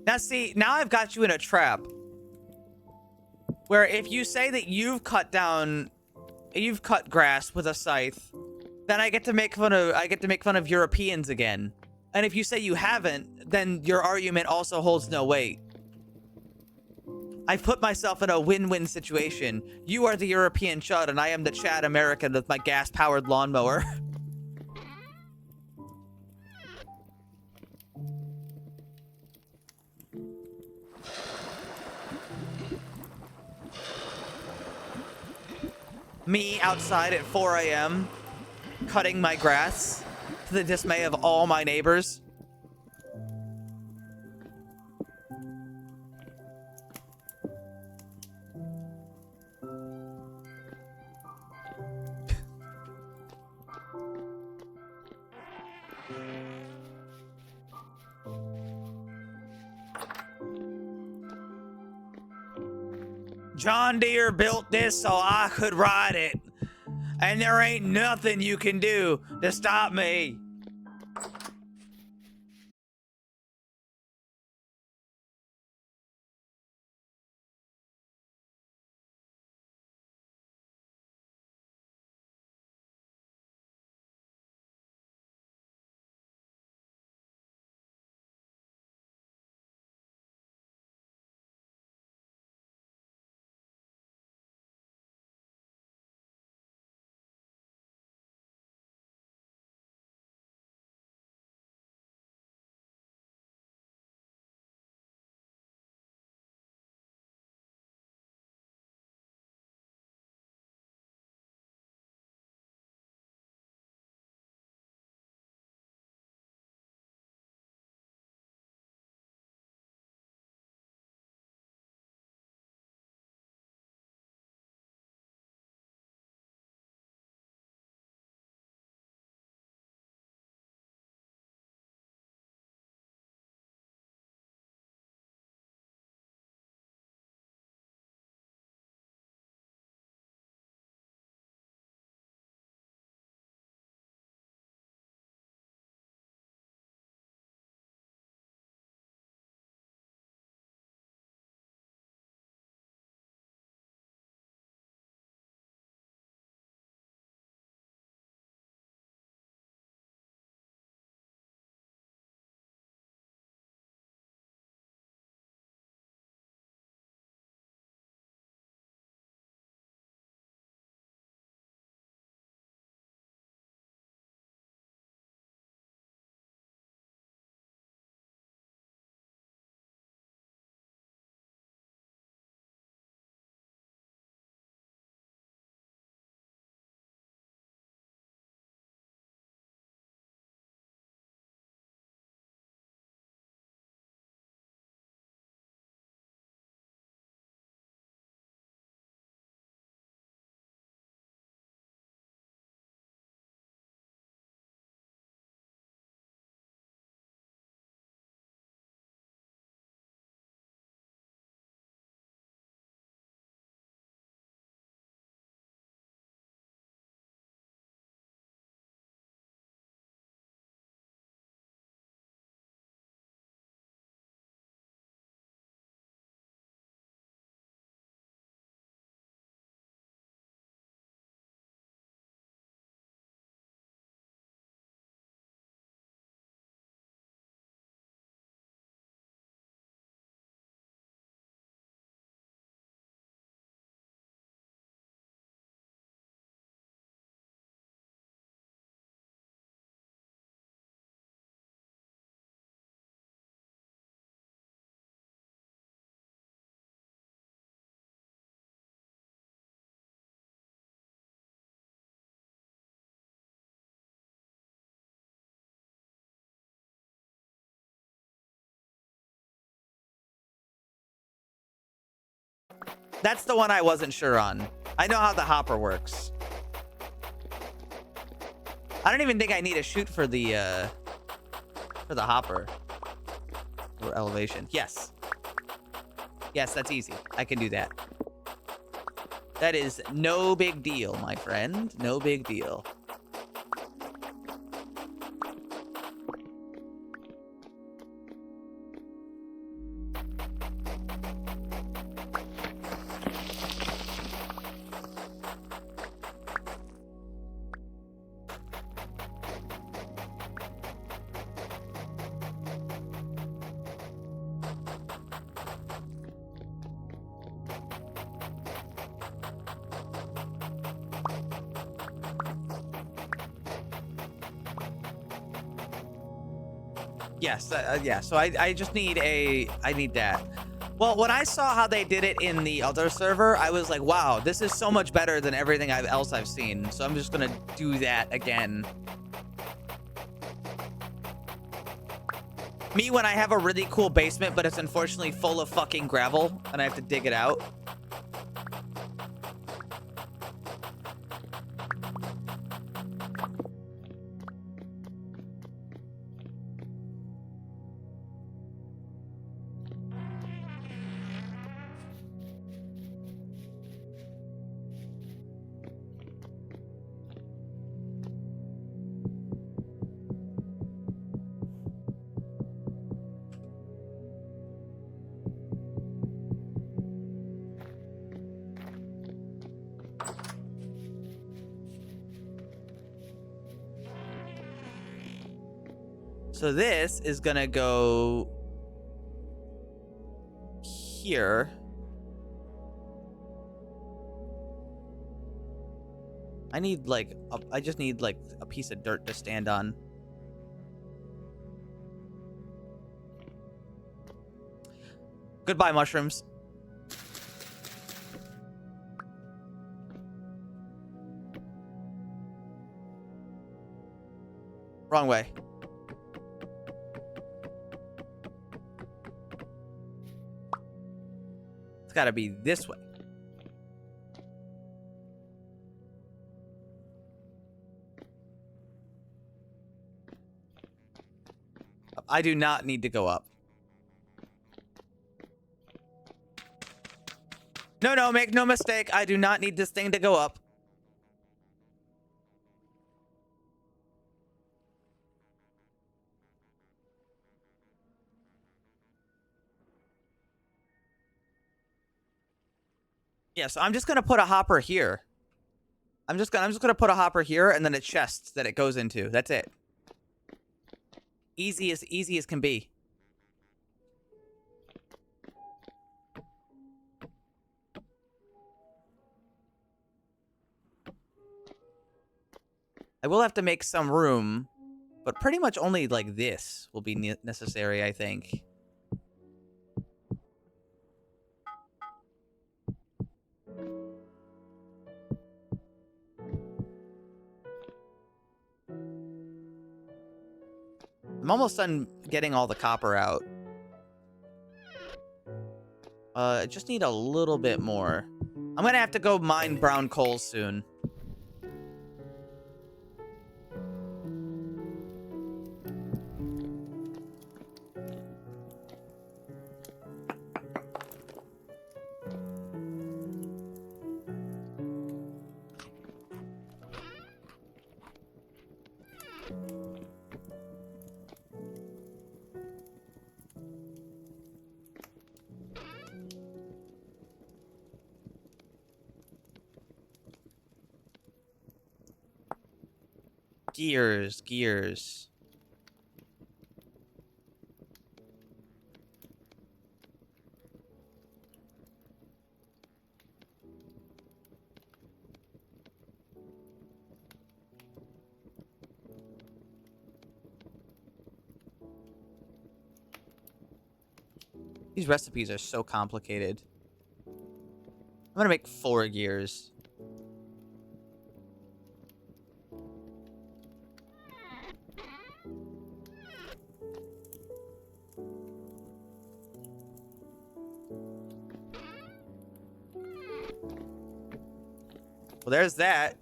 Now see, now I've got you in a trap. Where if you say that you've cut grass with a scythe, then I get to make fun of Europeans again. And if you say you haven't, then your argument also holds no weight. I've put myself in a win-win situation. You are the European chud, and I am the Chad American with my gas-powered lawnmower. Me outside at 4 a.m. cutting my grass to the dismay of all my neighbors. John Deere built this so I could ride it. And there ain't nothing you can do to stop me. That's the one I wasn't sure on. I know how the hopper works. I don't even think I need a chute for the hopper. Or elevation. Yes. Yes, that's easy. I can do that. That is no big deal, my friend. No big deal. Yes, yeah, so I just need I need that. Well, when I saw how they did it in the other server, I was like, wow, this is so much better than everything else I've seen. So I'm just gonna do that again. Me, when I have a really cool basement, but it's unfortunately full of fucking gravel, and I have to dig it out. So this is gonna go here. I need like I just need like a piece of dirt to stand on. Goodbye, mushrooms. Wrong way. It's gotta be this way. I do not need to go up. No, make no mistake. I do not need this thing to go up. Yeah, so I'm just gonna put a hopper here. I'm just gonna put a hopper here and then a chest that it goes into. That's it. Easy as can be. I will have to make some room, but pretty much only like this will be necessary, I think. I'm almost done getting all the copper out. I just need a little bit more. I'm gonna have to go mine brown coal soon. Gears. These recipes are so complicated. I'm gonna make 4 gears. Well, there's that.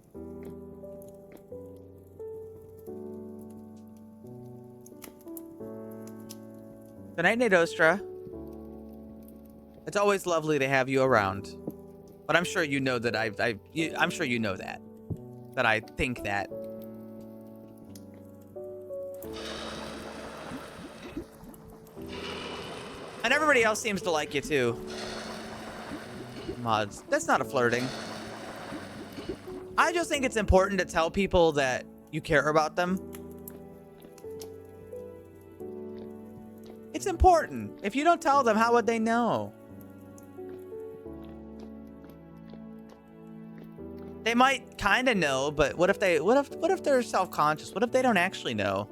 Good night, Nadostra. It's always lovely to have you around. But I'm sure you know that I'm sure you know that. That I think that. And everybody else seems to like you too. Mods. That's not a flirting. I just think it's important to tell people that you care about them. It's important. If you don't tell them, how would they know? They might kind of know, but what if they're self-conscious? What if they don't actually know?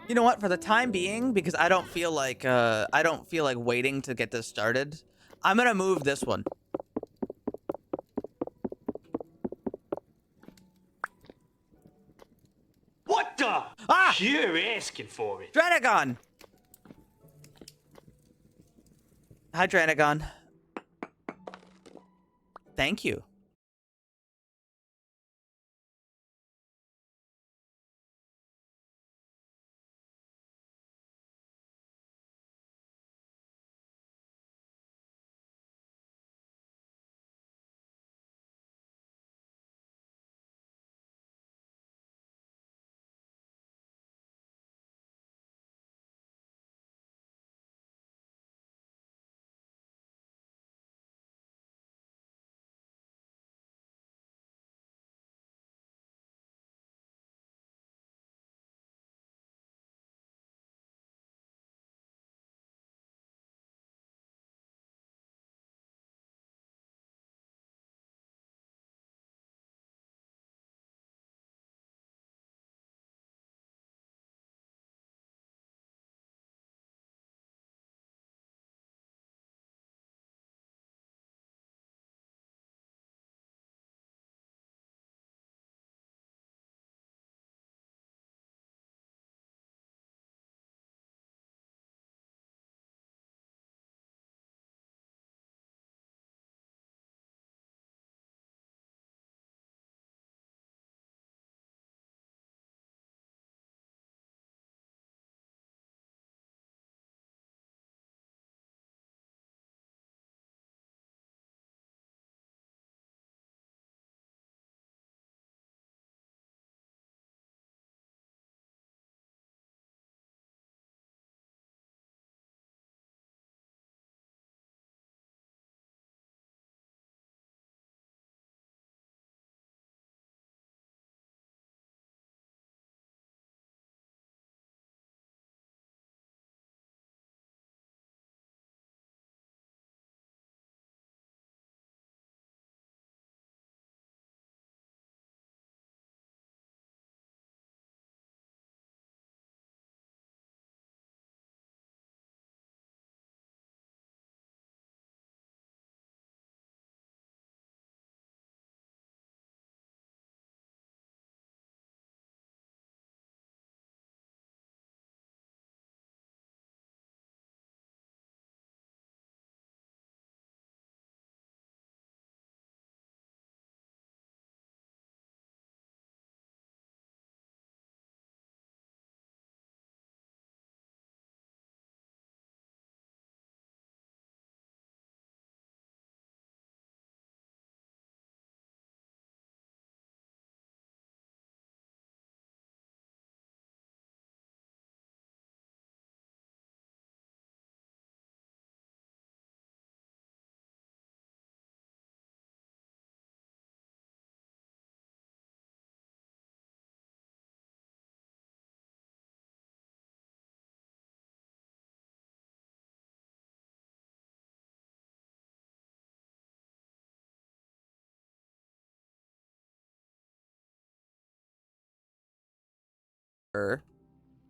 You know what? For the time being, because I don't feel like waiting to get this started, I'm gonna move this one. What the? Ah! You're asking for it. Dranagon! Hi, Dranagon. Thank you.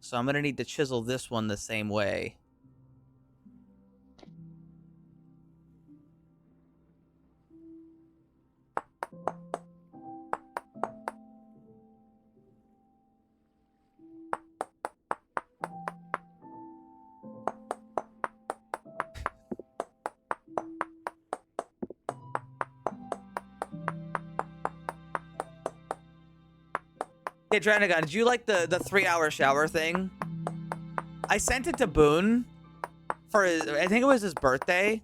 So I'm gonna need to chisel this one the same way. Hey, Dranagon, did you like the 3-hour shower thing? I sent it to Boone for his, I think it was his birthday.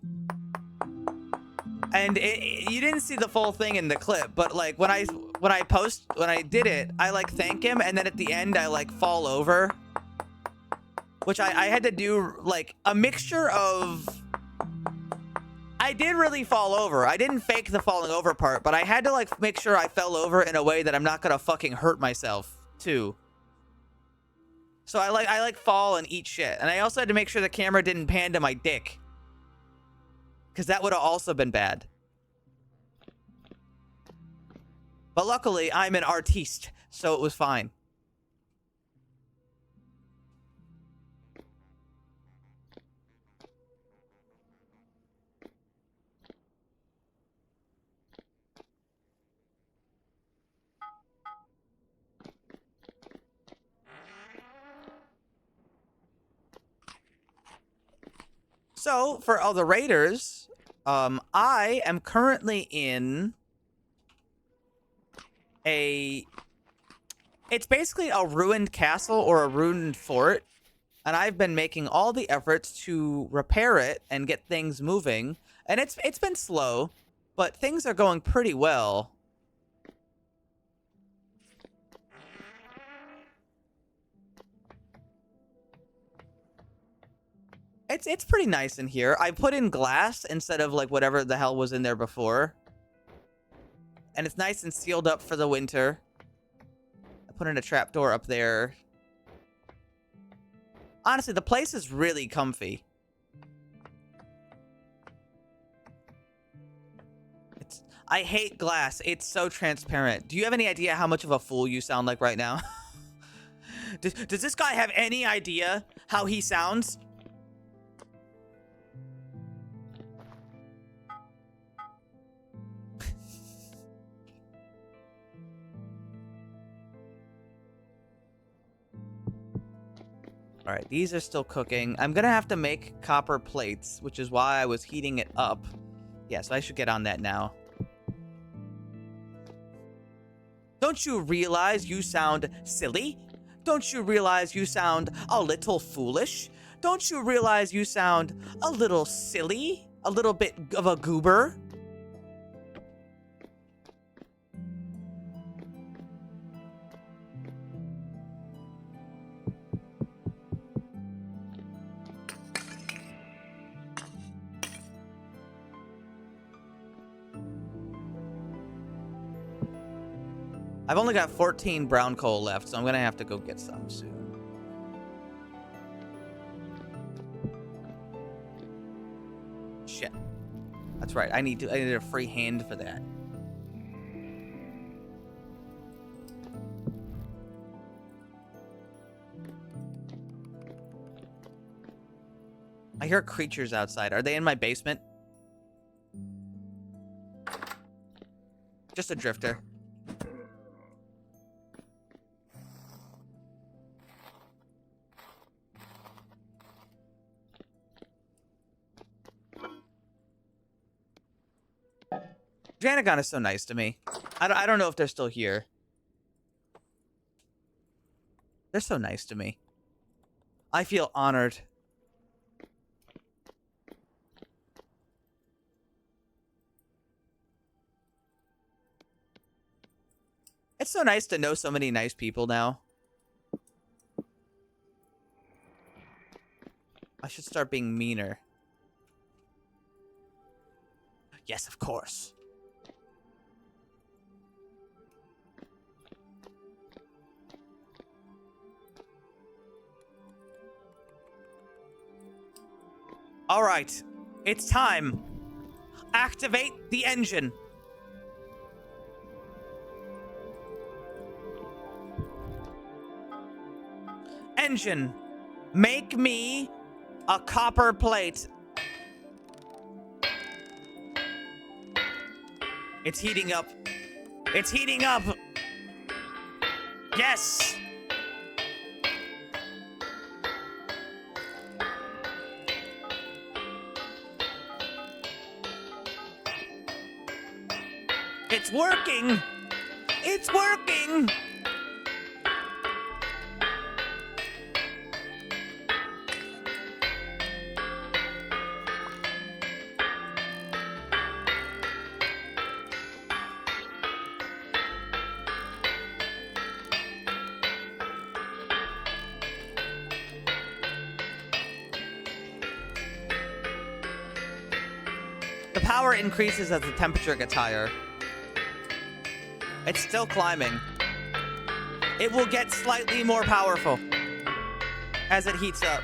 And you didn't see the full thing in the clip, but like when I did it, I like thank him, and then at the end I like fall over. Which I had to do like a mixture of, I did really fall over. I didn't fake the falling over part, but I had to like make sure I fell over in a way that I'm not gonna fucking hurt myself too. So I like fall and eat shit. And I also had to make sure the camera didn't pan to my dick, because that would have also been bad. But luckily I'm an artiste, so it was fine. So, for all the raiders, I am currently in it's basically a ruined castle or a ruined fort, and I've been making all the efforts to repair it and get things moving, and it's been slow, but things are going pretty well. It's pretty nice in here. I put in glass instead of like whatever the hell was in there before. And it's nice and sealed up for the winter. I put in a trapdoor up there. Honestly, the place is really comfy. I hate glass. It's so transparent. Do you have any idea how much of a fool you sound like right now? Does this guy have any idea how he sounds? All right, these are still cooking. I'm gonna have to make copper plates, which is why I was heating it up. Yeah, so I should get on that now. Don't you realize you sound silly? Don't you realize you sound a little foolish? Don't you realize you sound a little silly? A little bit of a goober? I've only got 14 brown coal left, so I'm gonna have to go get some soon. Shit. That's right. I need a free hand for that. I hear creatures outside. Are they in my basement? Just a drifter. Dranagon is so nice to me. I don't know if they're still here. They're so nice to me. I feel honored. It's so nice to know so many nice people now. I should start being meaner. Yes, of course. All right, it's time. Activate the engine. Engine, make me a copper plate. It's heating up. It's heating up. Yes. It's working. It's working. The power increases as the temperature gets higher. It's still climbing. It will get slightly more powerful as it heats up.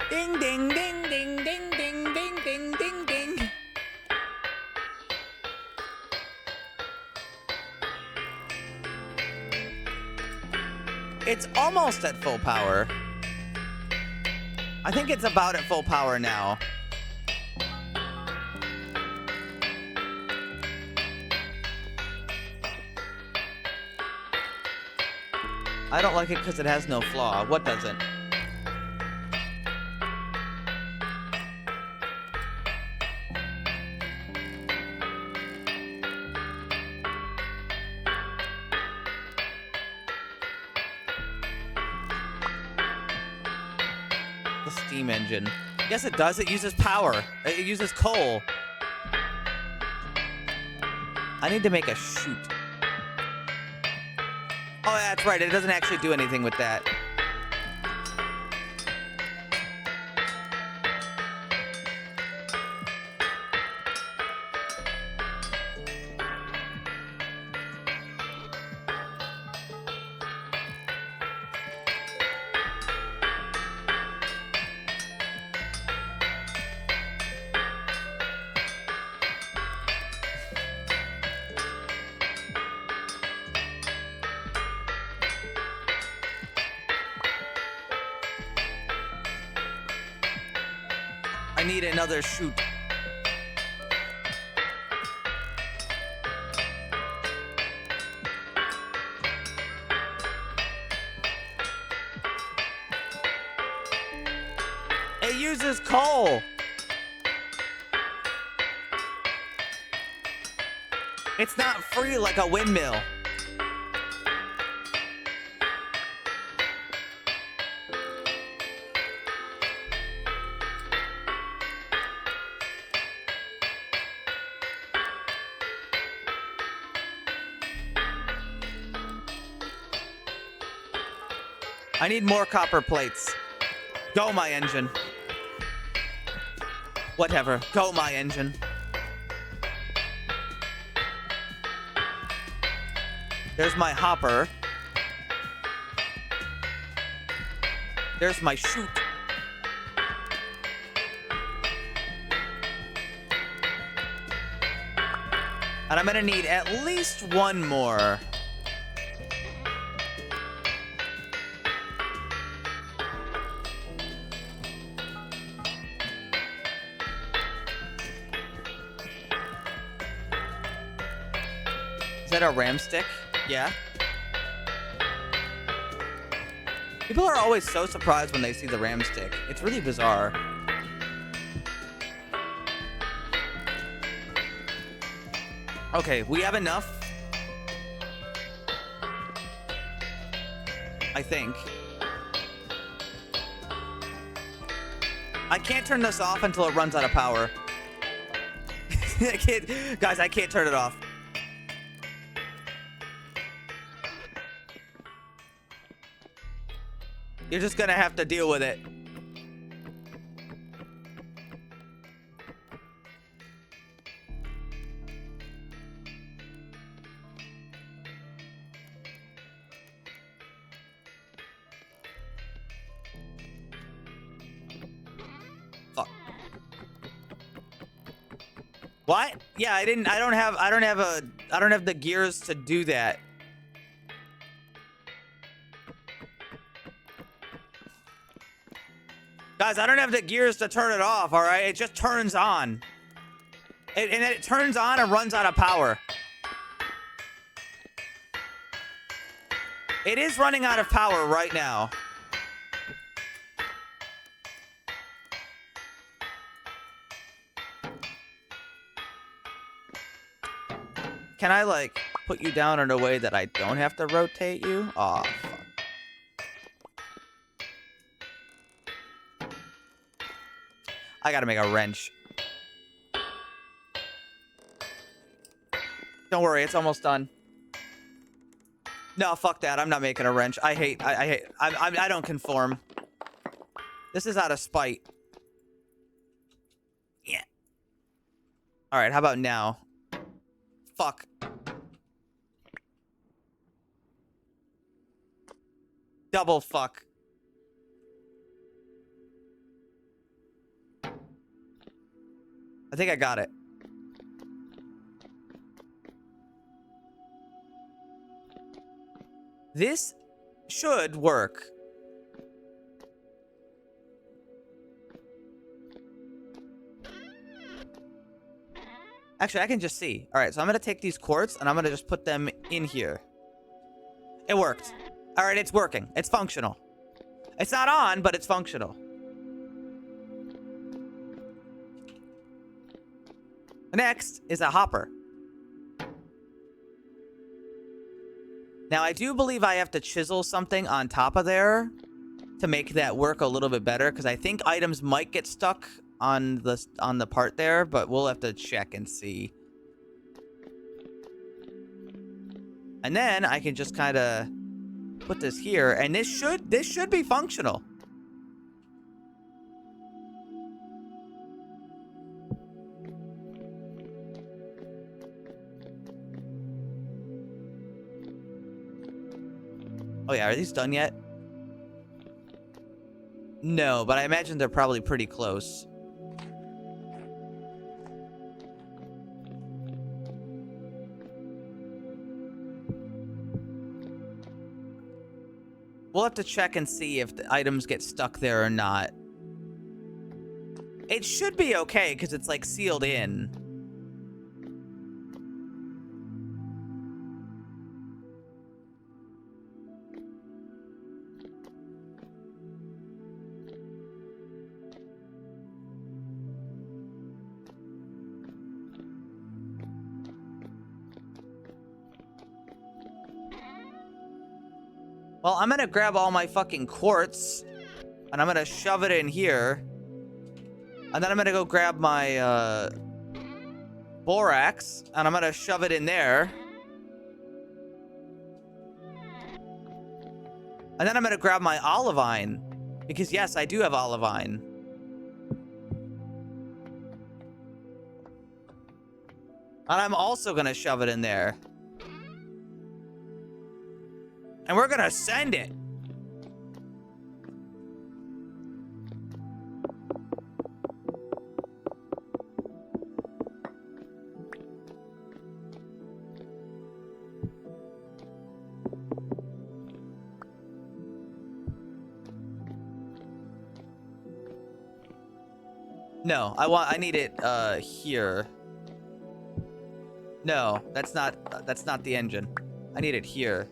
Ding, ding, ding, ding, ding, ding, ding, ding, ding, ding. It's almost at full power. I think it's about at full power now. I don't like it because it has no flaw. What doesn't? The steam engine. Yes, it does. It uses power. It uses coal. I need to make a chute. Oh, that's right. It doesn't actually do anything with that. I need another chute. It uses coal. It's not free like a windmill. I need more copper plates. Go, my engine. Whatever. Go, my engine. There's my hopper. There's my chute. And I'm gonna need at least one more. Is that a ram stick? Yeah. People are always so surprised when they see the ram stick. It's really bizarre. Okay, we have enough. I think. I can't turn this off until it runs out of power. Guys, I can't turn it off. You're just gonna have to deal with it. Fuck. What? Yeah, I don't have the gears to do that. Guys, I don't have the gears to turn it off, all right? It just turns on. And then it turns on and runs out of power. It is running out of power right now. Can I, like, put you down in a way that I don't have to rotate you? Aw, fuck. I gotta make a wrench. Don't worry, it's almost done. No, fuck that. I'm not making a wrench. I don't conform. This is out of spite. Yeah. All right, how about now? Fuck. Double fuck. I think I got it. This should work. Actually, I can just see. All right, so I'm going to take these quartz and I'm going to just put them in here. It worked. All right, it's working. It's functional. It's not on, but it's functional. Next is a hopper. Now, I do believe I have to chisel something on top of there to make that work a little bit better, because I think items might get stuck on the part there, but we'll have to check and see. And then I can just kind of put this here, and this should be functional. Oh yeah, are these done yet? No, but I imagine they're probably pretty close. We'll have to check and see if the items get stuck there or not. It should be okay, because it's like sealed in. Well, I'm gonna grab all my fucking quartz, and I'm gonna shove it in here. And then I'm gonna go grab my, borax, and I'm gonna shove it in there. And then I'm gonna grab my olivine, because yes, I do have olivine. And I'm also gonna shove it in there. And we're gonna send it. No, I need it here. No, that's not the engine. I need it here.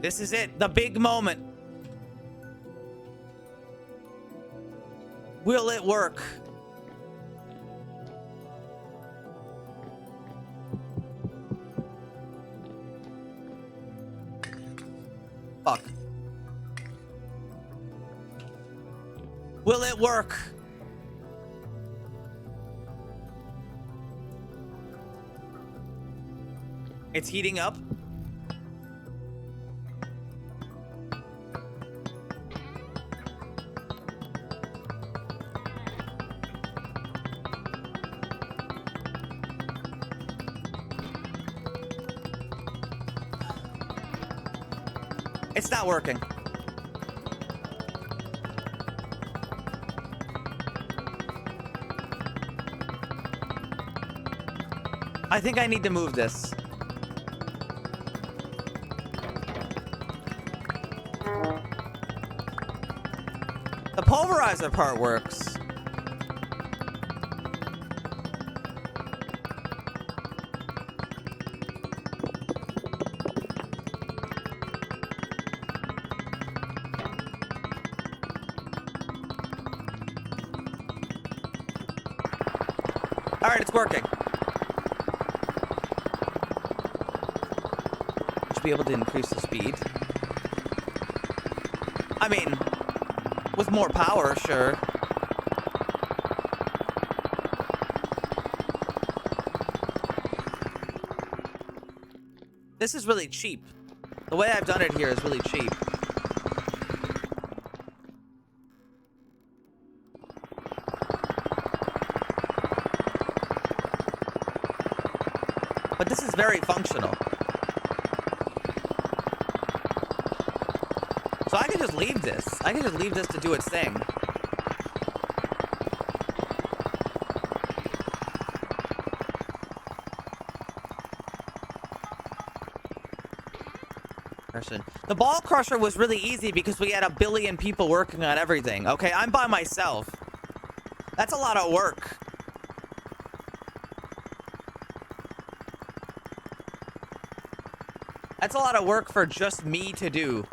This is it, the big moment. Will it work? Fuck. Will it work? It's heating up. It's not working. I think I need to move this. The pulverizer part works. All right, it's working. Should be able to increase the speed. I mean, with more power, sure. This is really cheap. The way I've done it here is really cheap. But this is very functional. So I can just leave this. I can just leave this to do its thing. The ball crusher was really easy because we had a billion people working on everything. Okay, I'm by myself. That's a lot of work. That's a lot of work for just me to do.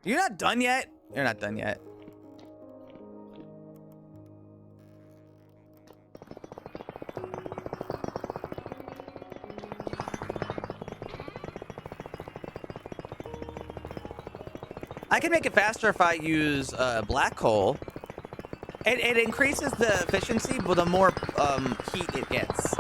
You're not done yet? You're not done yet. I can make it faster if I use black coal. It increases the efficiency, but the more heat it gets.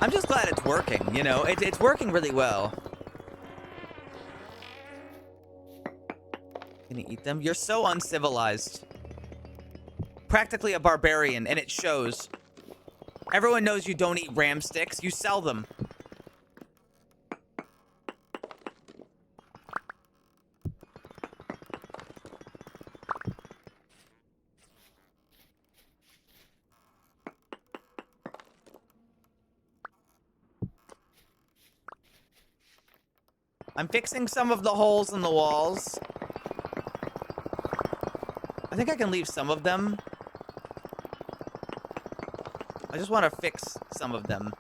I'm just glad it's working, you know? It's working really well. Can you eat them? You're so uncivilized. Practically a barbarian, and it shows. Everyone knows you don't eat ram sticks. You sell them. I'm fixing some of the holes in the walls. I think I can leave some of them. I just want to fix some of them.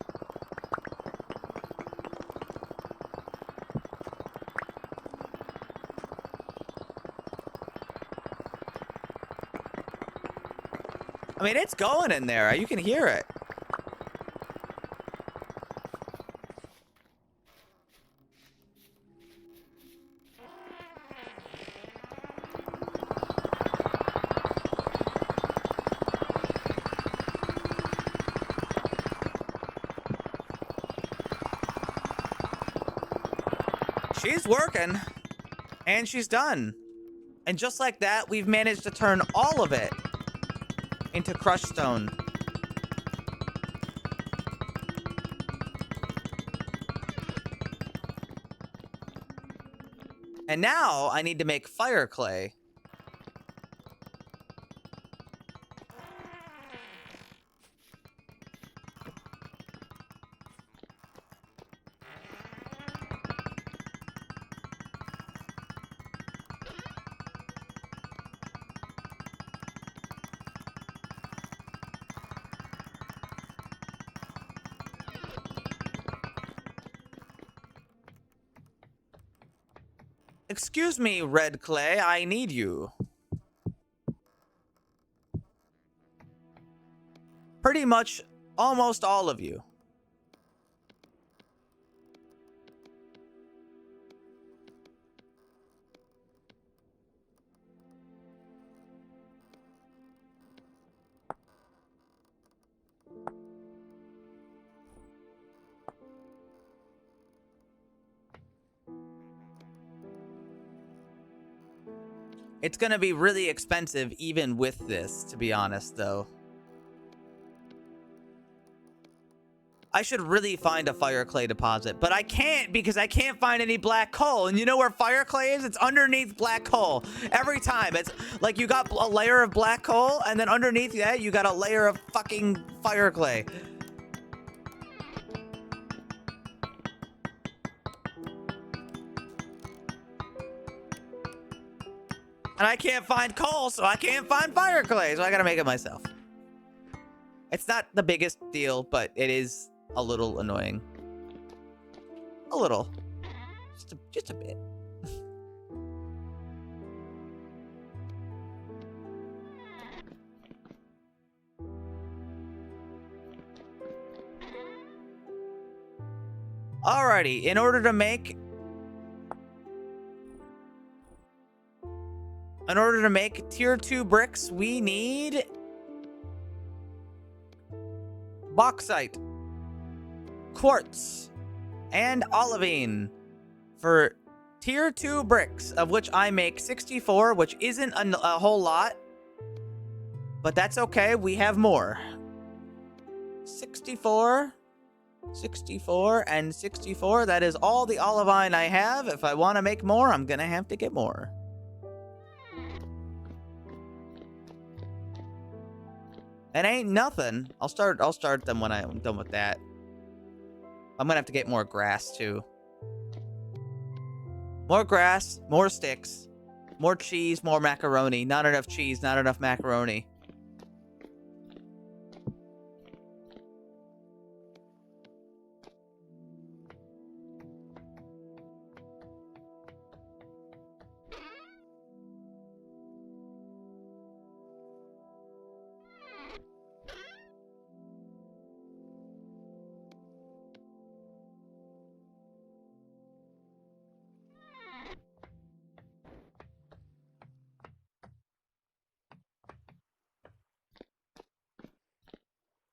I mean, it's going in there. You can hear it. She's working, and she's done. And just like that, we've managed to turn all of it into crushed stone. And now I need to make fire clay. Excuse me, red clay, I need you. Pretty much almost all of you. It's gonna be really expensive even with this, to be honest, though. I should really find a fire clay deposit, but I can't because I can't find any black coal. And you know where fire clay is? It's underneath black coal. Every time. It's like you got a layer of black coal, and then underneath that, you got a layer of fucking fire clay. And I can't find coal, so I can't find fire clay, so I gotta make it myself. It's not the biggest deal, but it is a little annoying. A little. Just a bit. Alrighty, in order to make tier 2 bricks, we need bauxite, quartz, and olivine for tier 2 bricks, of which I make 64, which isn't a whole lot, but that's okay. We have more. 64, 64, and 64. That is all the olivine I have. If I want to make more, I'm gonna have to get more. It ain't nothing. I'll start them when I'm done with that. I'm gonna have to get more grass too. More grass, more sticks, more cheese, more macaroni. Not enough cheese, not enough macaroni.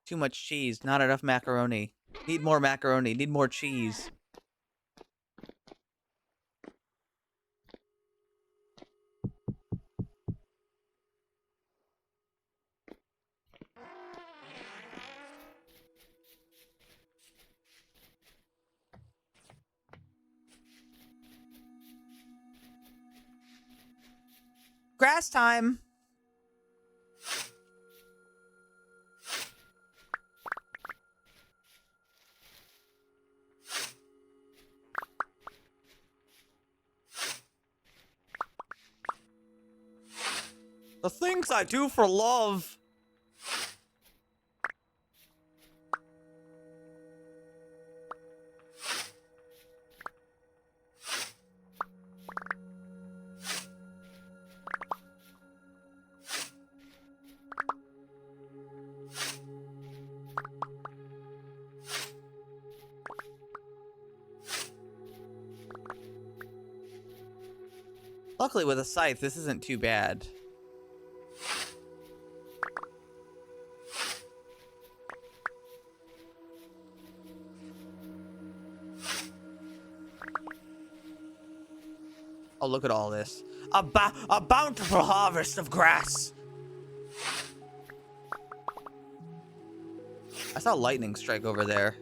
Too much cheese, not enough macaroni. Need more macaroni, need more cheese. Grass time. The things I do for love. Luckily with a scythe, this isn't too bad. Oh, look at all this. A bountiful harvest of grass. I saw lightning strike over there.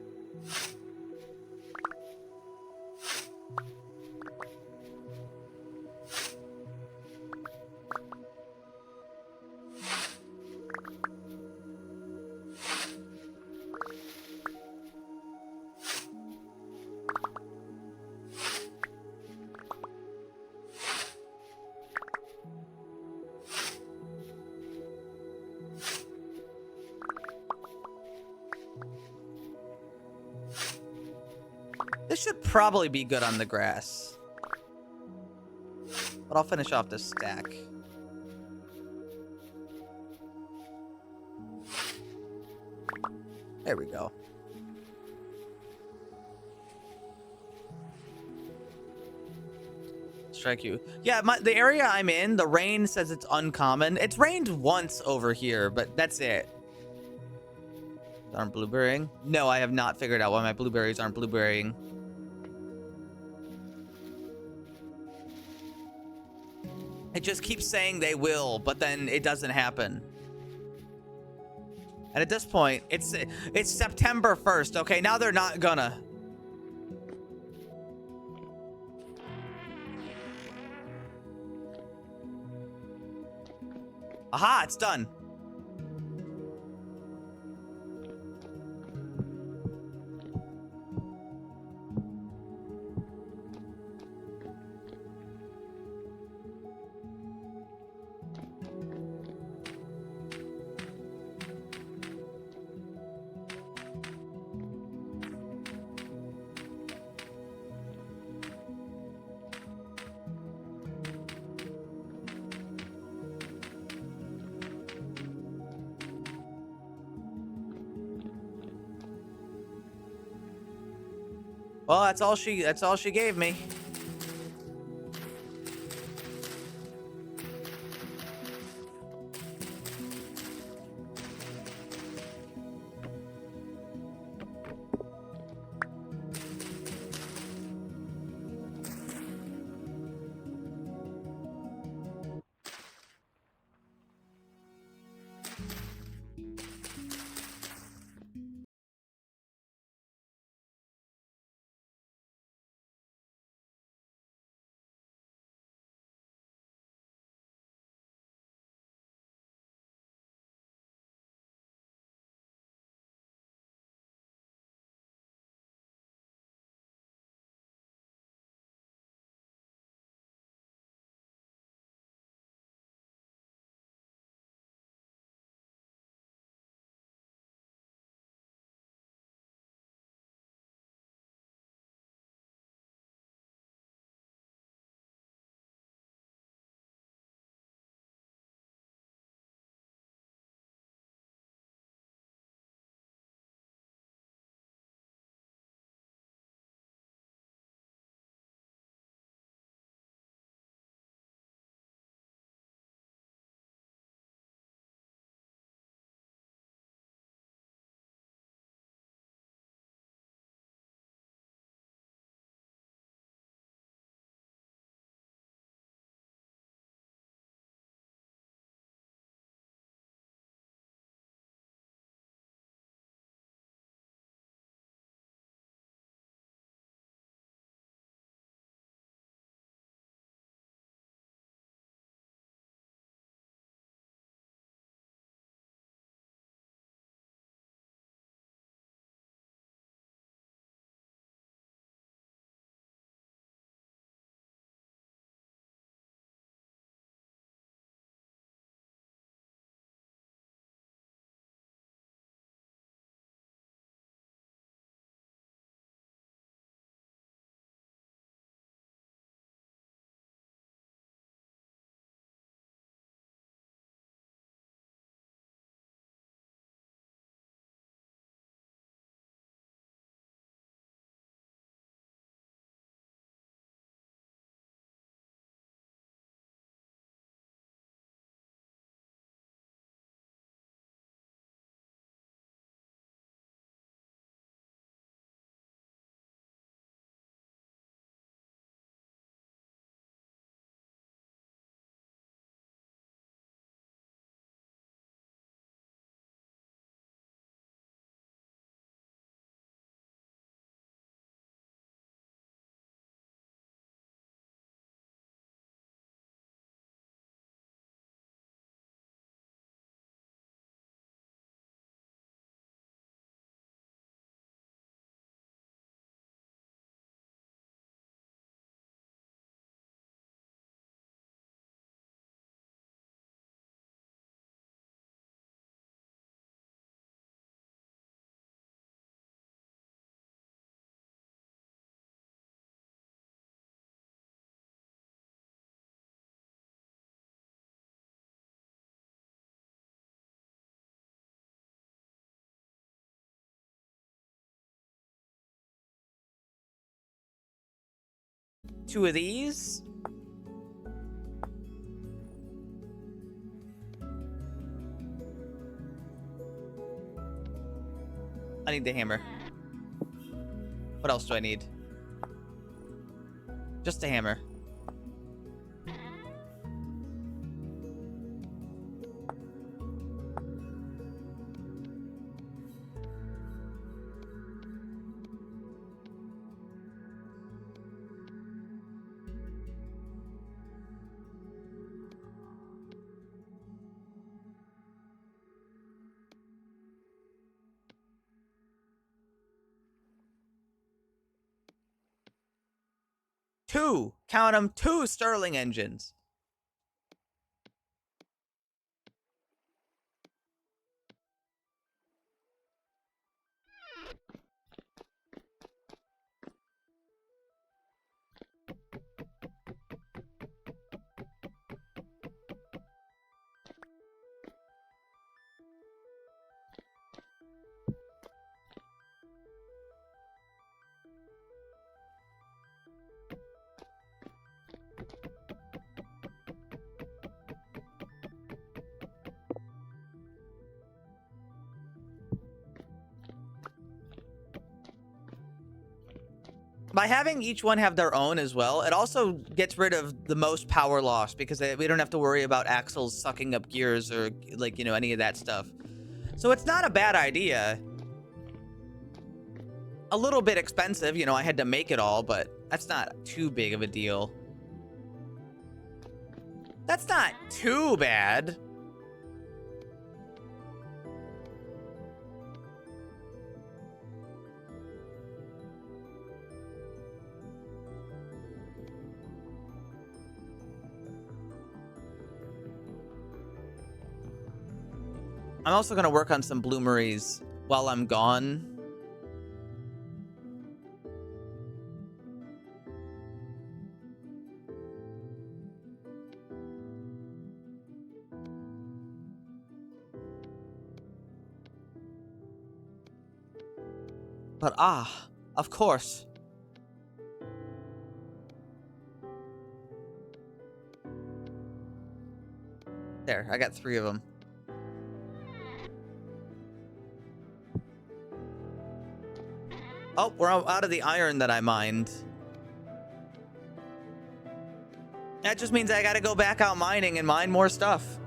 This should probably be good on the grass. But I'll finish off this stack. There we go. Strike you. Yeah, the area I'm in, the rain says it's uncommon. It's rained once over here, but that's it. Aren't blueberrying? No, I have not figured out why my blueberries aren't blueberrying. It just keeps saying they will, but then it doesn't happen. And at this point, it's September 1st, okay? Now they're not gonna. Aha, it's done. Well, that's all she gave me. Two of these. I need the hammer. What else do I need? Just a hammer. 2, count them, 2 Stirling engines. By having each one have their own as well, it also gets rid of the most power loss because we don't have to worry about axles sucking up gears or, like, you know, any of that stuff. So it's not a bad idea. A little bit expensive, you know, I had to make it all, but that's not too big of a deal. That's not too bad. I'm also going to work on some bloomeries while I'm gone. But of course. There, I got 3 of them. Oh, we're out of the iron that I mined. That just means I gotta go back out mining and mine more stuff.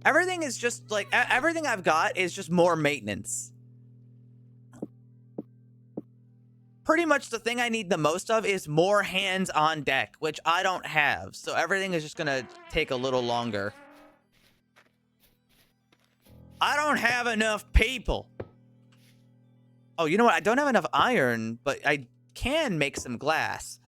Everything is just like, everything I've got is just more maintenance. Pretty much the thing I need the most of is more hands on deck, which I don't have. So everything is just gonna take a little longer. I don't have enough people. Oh, you know what? I don't have enough iron, but I can make some glass.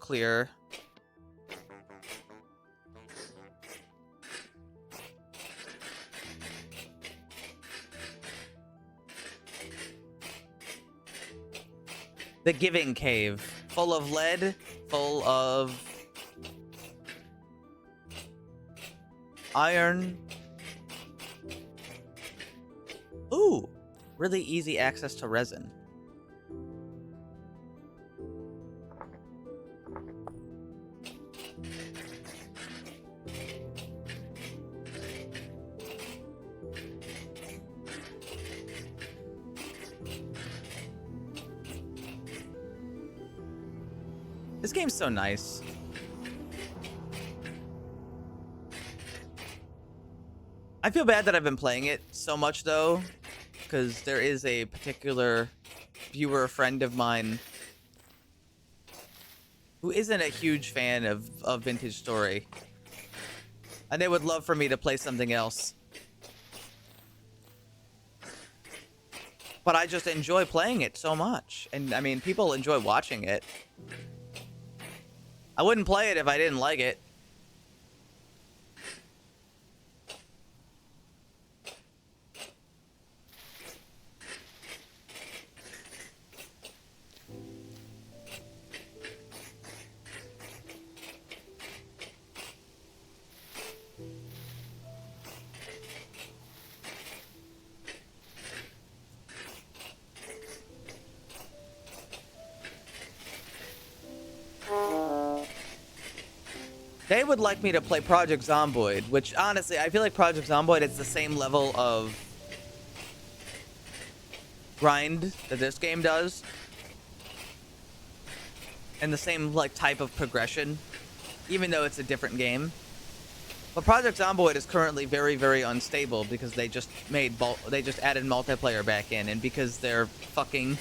clear. The Giving Cave. Full of lead, full of iron. Ooh, really easy access to resin. This game's so nice. I feel bad that I've been playing it so much though, because there is a particular viewer friend of mine who isn't a huge fan of Vintage Story. And they would love for me to play something else. But I just enjoy playing it so much. And I mean, people enjoy watching it. I wouldn't play it if I didn't like it. They would like me to play Project Zomboid, which honestly, I feel like Project Zomboid is the same level of grind that this game does. And the same like type of progression, even though it's a different game. But Project Zomboid is currently very, very unstable because they just added multiplayer back in, and because their fucking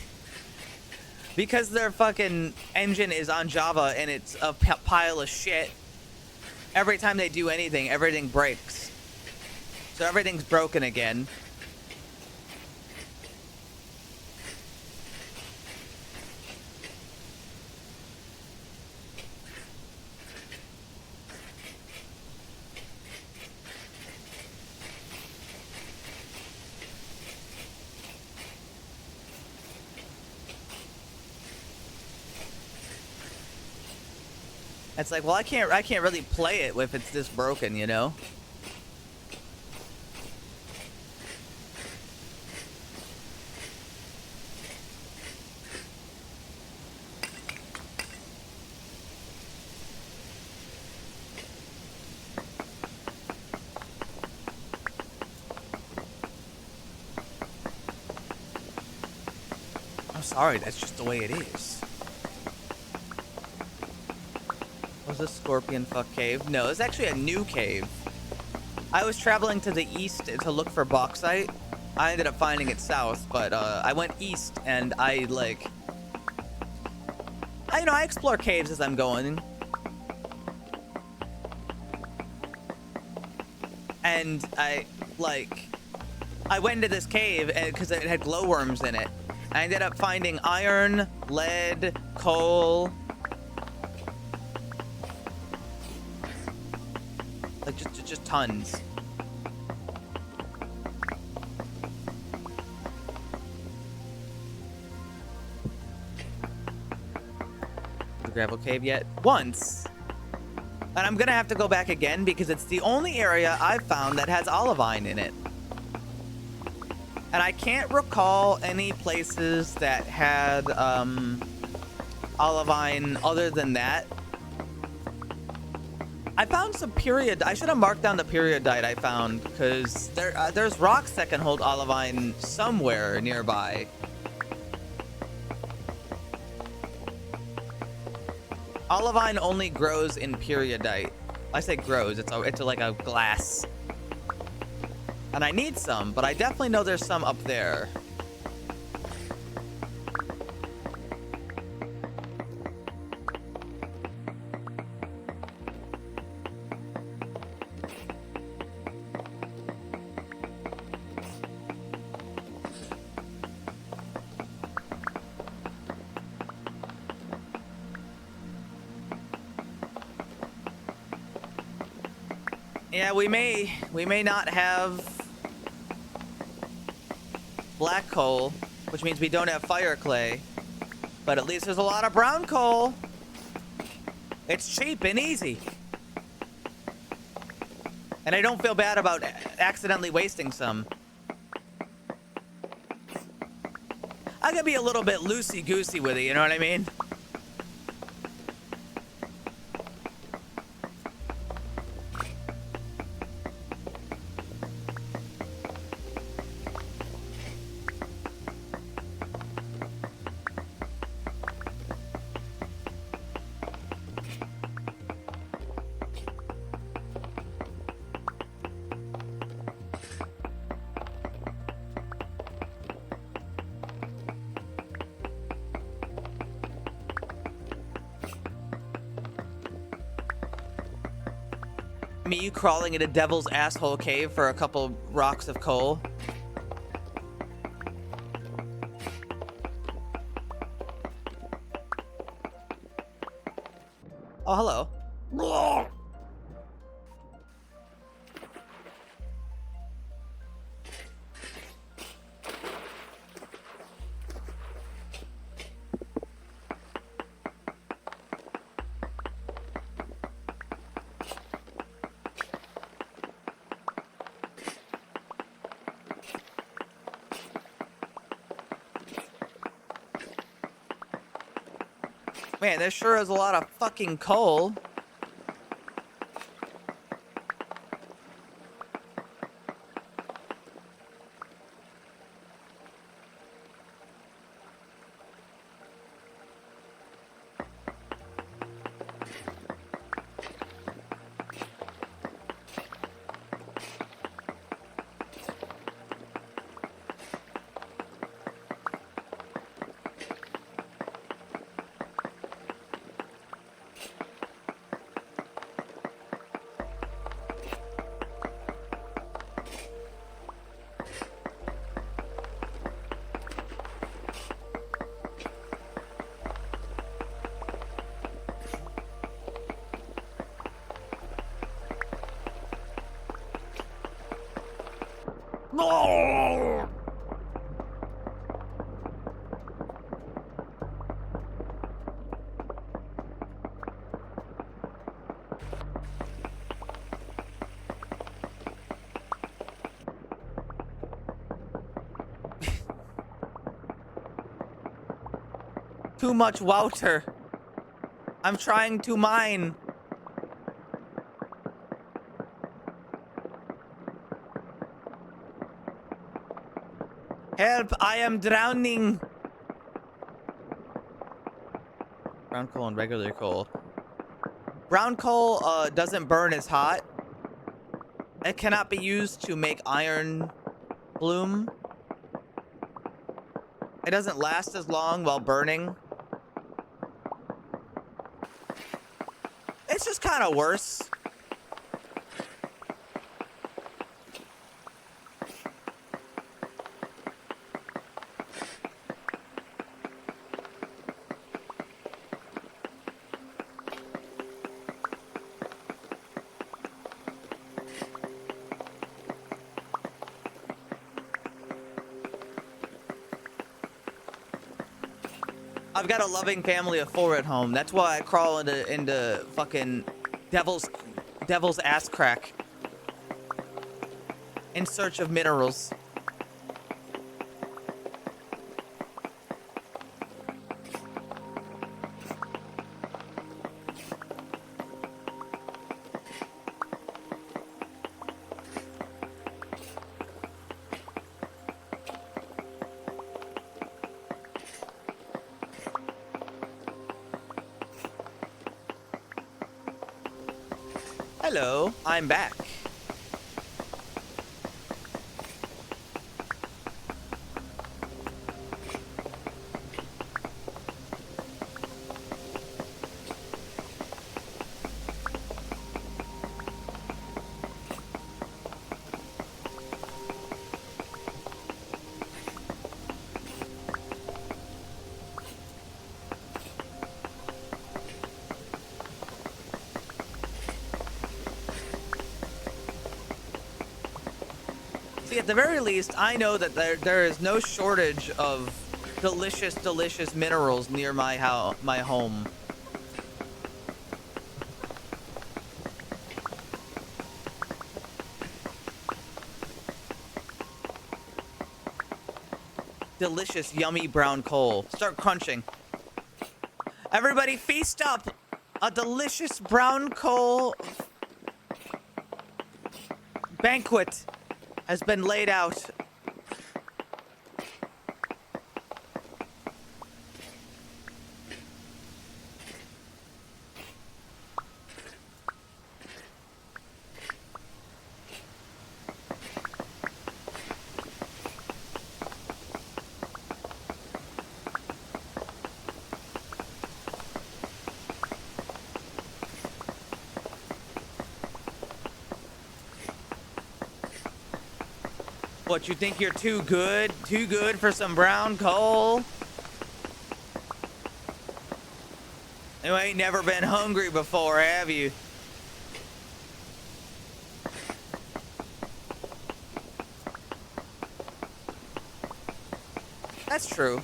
engine is on Java and it's a pile of shit. Every time they do anything, everything breaks. So everything's broken again. It's like, well, I can't really play it if it's this broken, you know? I'm sorry, that's just the way it is. Was this Scorpion Fuck Cave? No, it's actually a new cave. I was traveling to the east to look for bauxite. I ended up finding it south, but I went east and I explore caves as I'm going. And I went into this cave because it had glowworms in it. I ended up finding iron, lead, coal. Like just tons. The gravel cave yet? Once. And I'm gonna have to go back again because it's the only area I've found that has olivine in it. And I can't recall any places that had olivine other than that. I found some period. I should have marked down the periodite I found because there's rocks that can hold olivine somewhere nearby. Olivine only grows in periodite. I say grows. It's like a glass. And I need some, but I definitely know there's some up there. Yeah, we may not have black coal, which means we don't have fire clay, but at least there's a lot of brown coal. It's cheap and easy. And I don't feel bad about accidentally wasting some. I could be a little bit loosey-goosey with it, you know what I mean? Me crawling into Devil's Asshole Cave for a couple rocks of coal. Oh, hello. Man, there sure is a lot of fucking coal. No! Too much water. I'm trying to mine. Help, I am drowning. Brown coal and regular coal. Brown coal doesn't burn as hot. It cannot be used to make iron bloom. It doesn't last as long while burning. It's just kind of worse. I've got a loving family of 4 at home. That's why I crawl into fucking devil's ass crack in search of minerals. Hello, I'm back. See, at the very least, I know that there is no shortage of delicious minerals near my home. Delicious, yummy brown coal. Start crunching. Everybody feast up. A delicious brown coal banquet has been laid out. What, you think you're too good? Too good for some brown coal? You ain't never been hungry before, have you? That's true.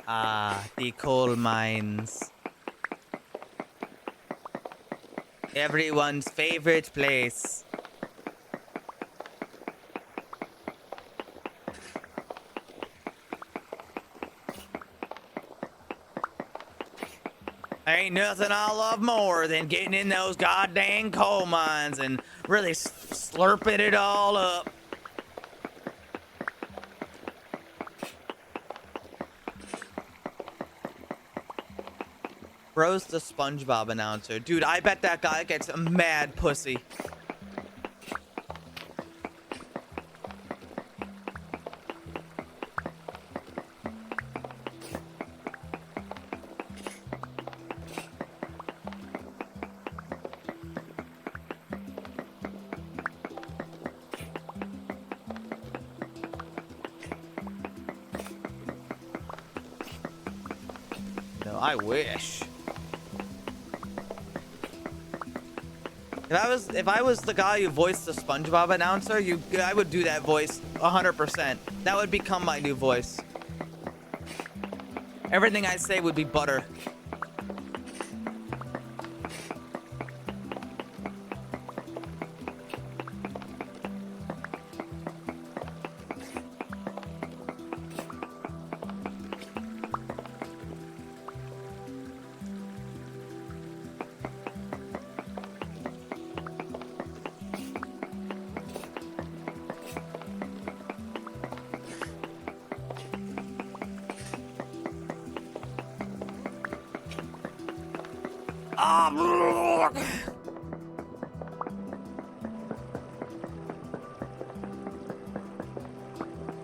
Ah, the coal mines. Everyone's favorite place. Ain't nothing I love more than getting in those goddamn coal mines and really slurping it all up. Bro's the SpongeBob announcer. Dude, I bet that guy gets a mad pussy. No, I wish. If I was the guy who voiced the SpongeBob announcer, I would do that voice 100%. That would become my new voice. Everything I say would be butter.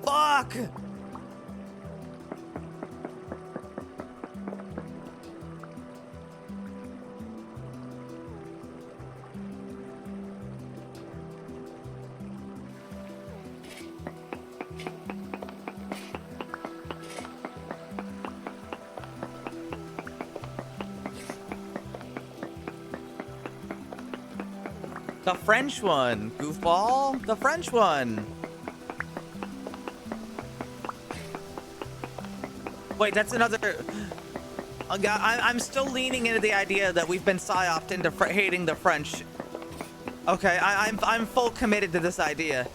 Fuck! The French one, goofball. The French one. Wait, that's another... I'm still leaning into the idea that we've been psyoped into hating the French. Okay, I'm full committed to this idea.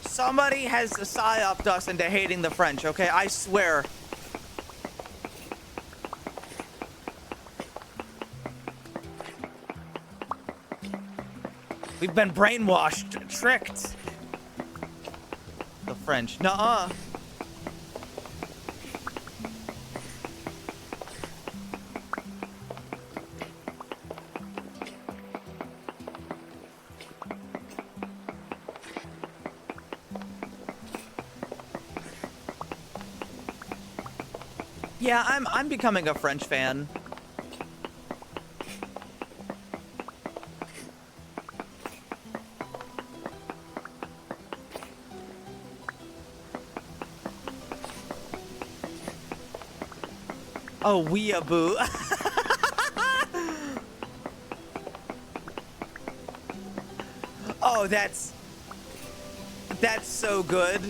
Somebody has psyoped us into hating the French, okay? I swear. We've been brainwashed, tricked. The French. Nuh-uh. Yeah, I'm becoming a French fan. Oh, weeaboo. Oh, that's so good.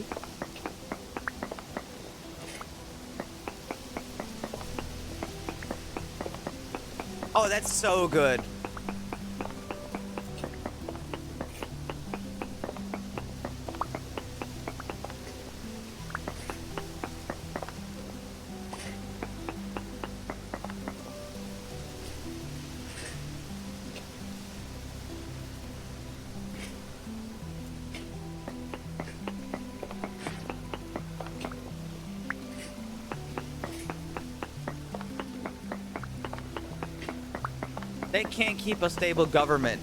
Oh, that's so good. They can't keep a stable government.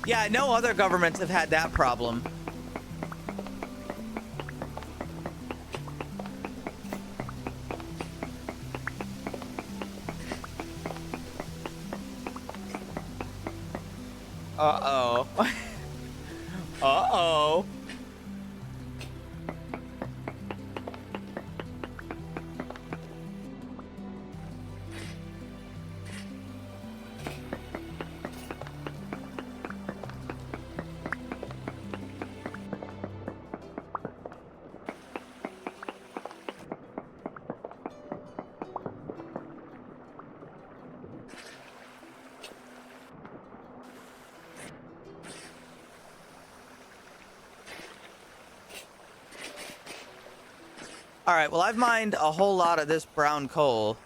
Yeah, no other governments have had that problem. Uh-oh. Uh-oh. All right, well, I've mined a whole lot of this brown coal.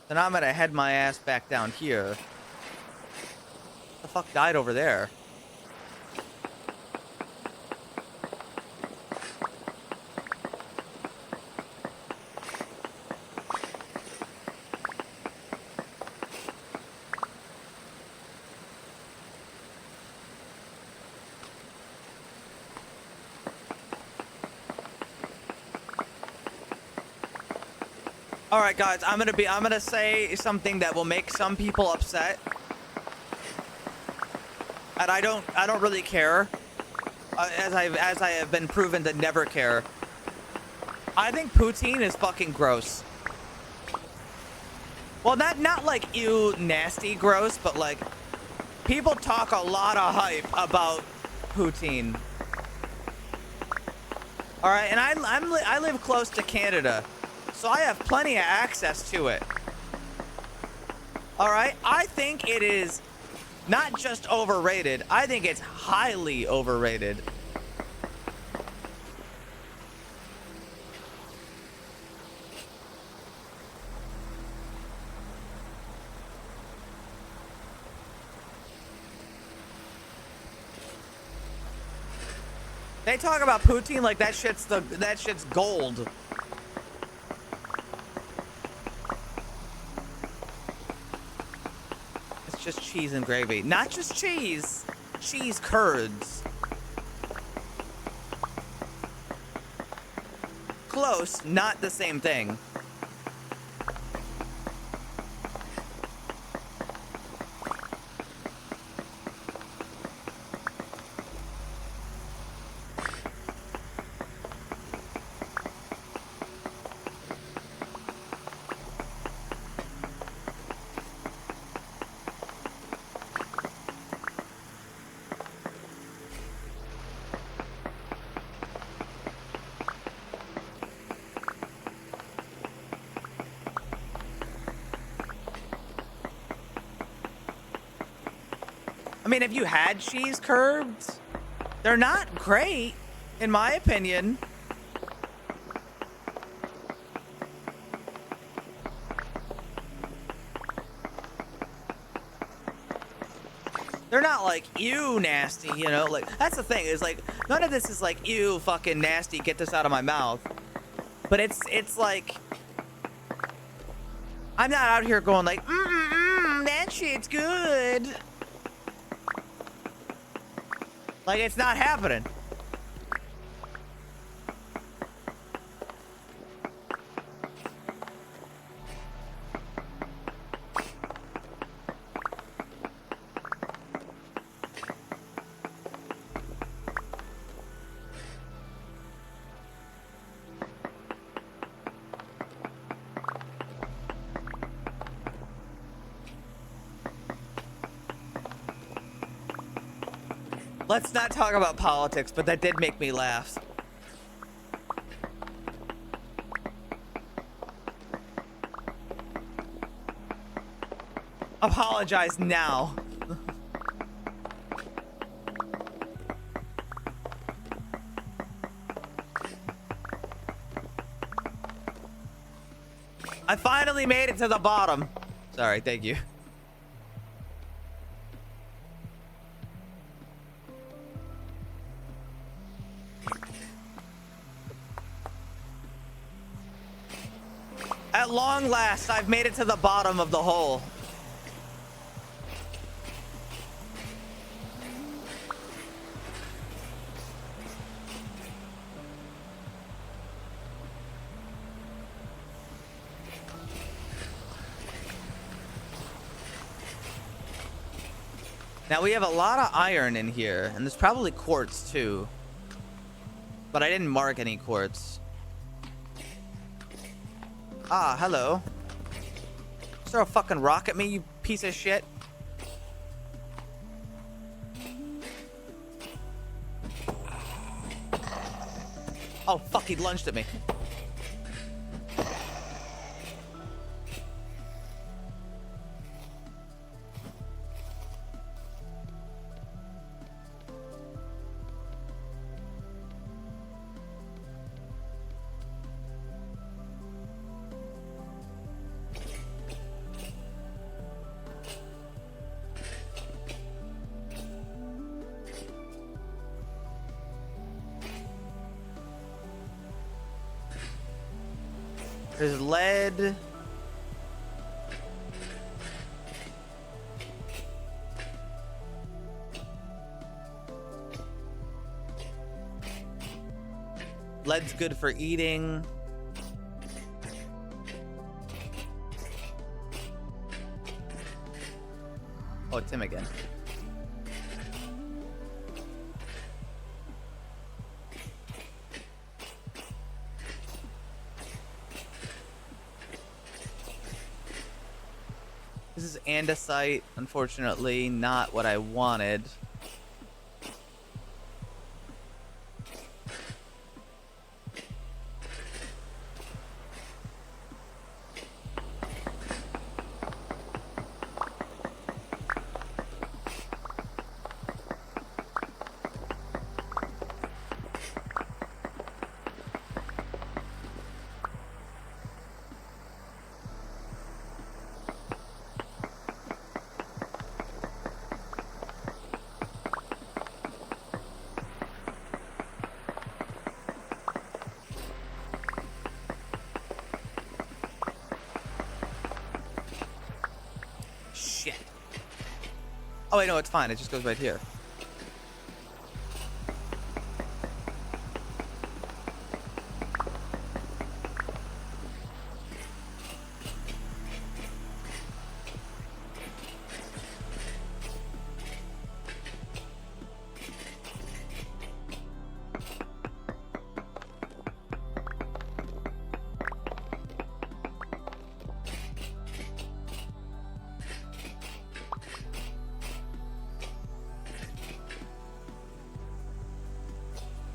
Then I'm gonna head my ass back down here. What the fuck died over there? All right, guys, I'm gonna say something that will make some people upset, and I don't really care, as I have been proven to never care. I think poutine is fucking gross. Well, not like ew, nasty, gross, but like people talk a lot of hype about poutine. All right, and I live close to Canada. So I have plenty of access to it. All right, I think it is not just overrated. I think it's highly overrated. They talk about poutine like that shit's gold. Just cheese and gravy. Not just cheese. Cheese curds. Close, not the same thing. I mean, have you had cheese curds? They're not great, in my opinion. They're not like, ew, nasty, you know? Like, that's the thing, is like, none of this is like, ew, fucking nasty, get this out of my mouth. But it's like, I'm not out here going like, that shit's good. Like, it's not happening. Let's not talk about politics, but that did make me laugh. Apologize now. I finally made it to the bottom. Sorry, thank you. At long last, I've made it to the bottom of the hole. Now we have a lot of iron in here, and there's probably quartz too. But I didn't mark any quartz. Ah, hello. Throw a fucking rock at me, you piece of shit. Oh, fuck, he lunged at me. There's lead. Lead's good for eating. Oh, it's him again. This is andesite, unfortunately, not what I wanted. Oh wait, no, it's fine. It just goes right here.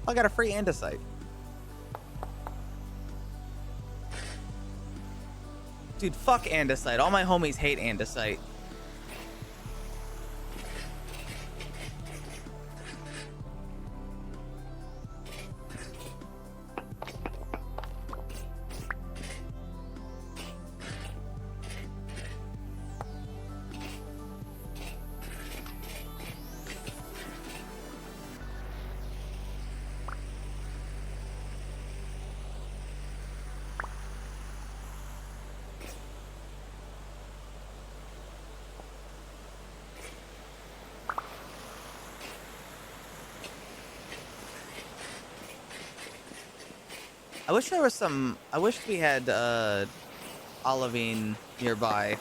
I got a free andesite. Dude, fuck andesite. All my homies hate andesite. I wish there was some. I wish we had olivine nearby.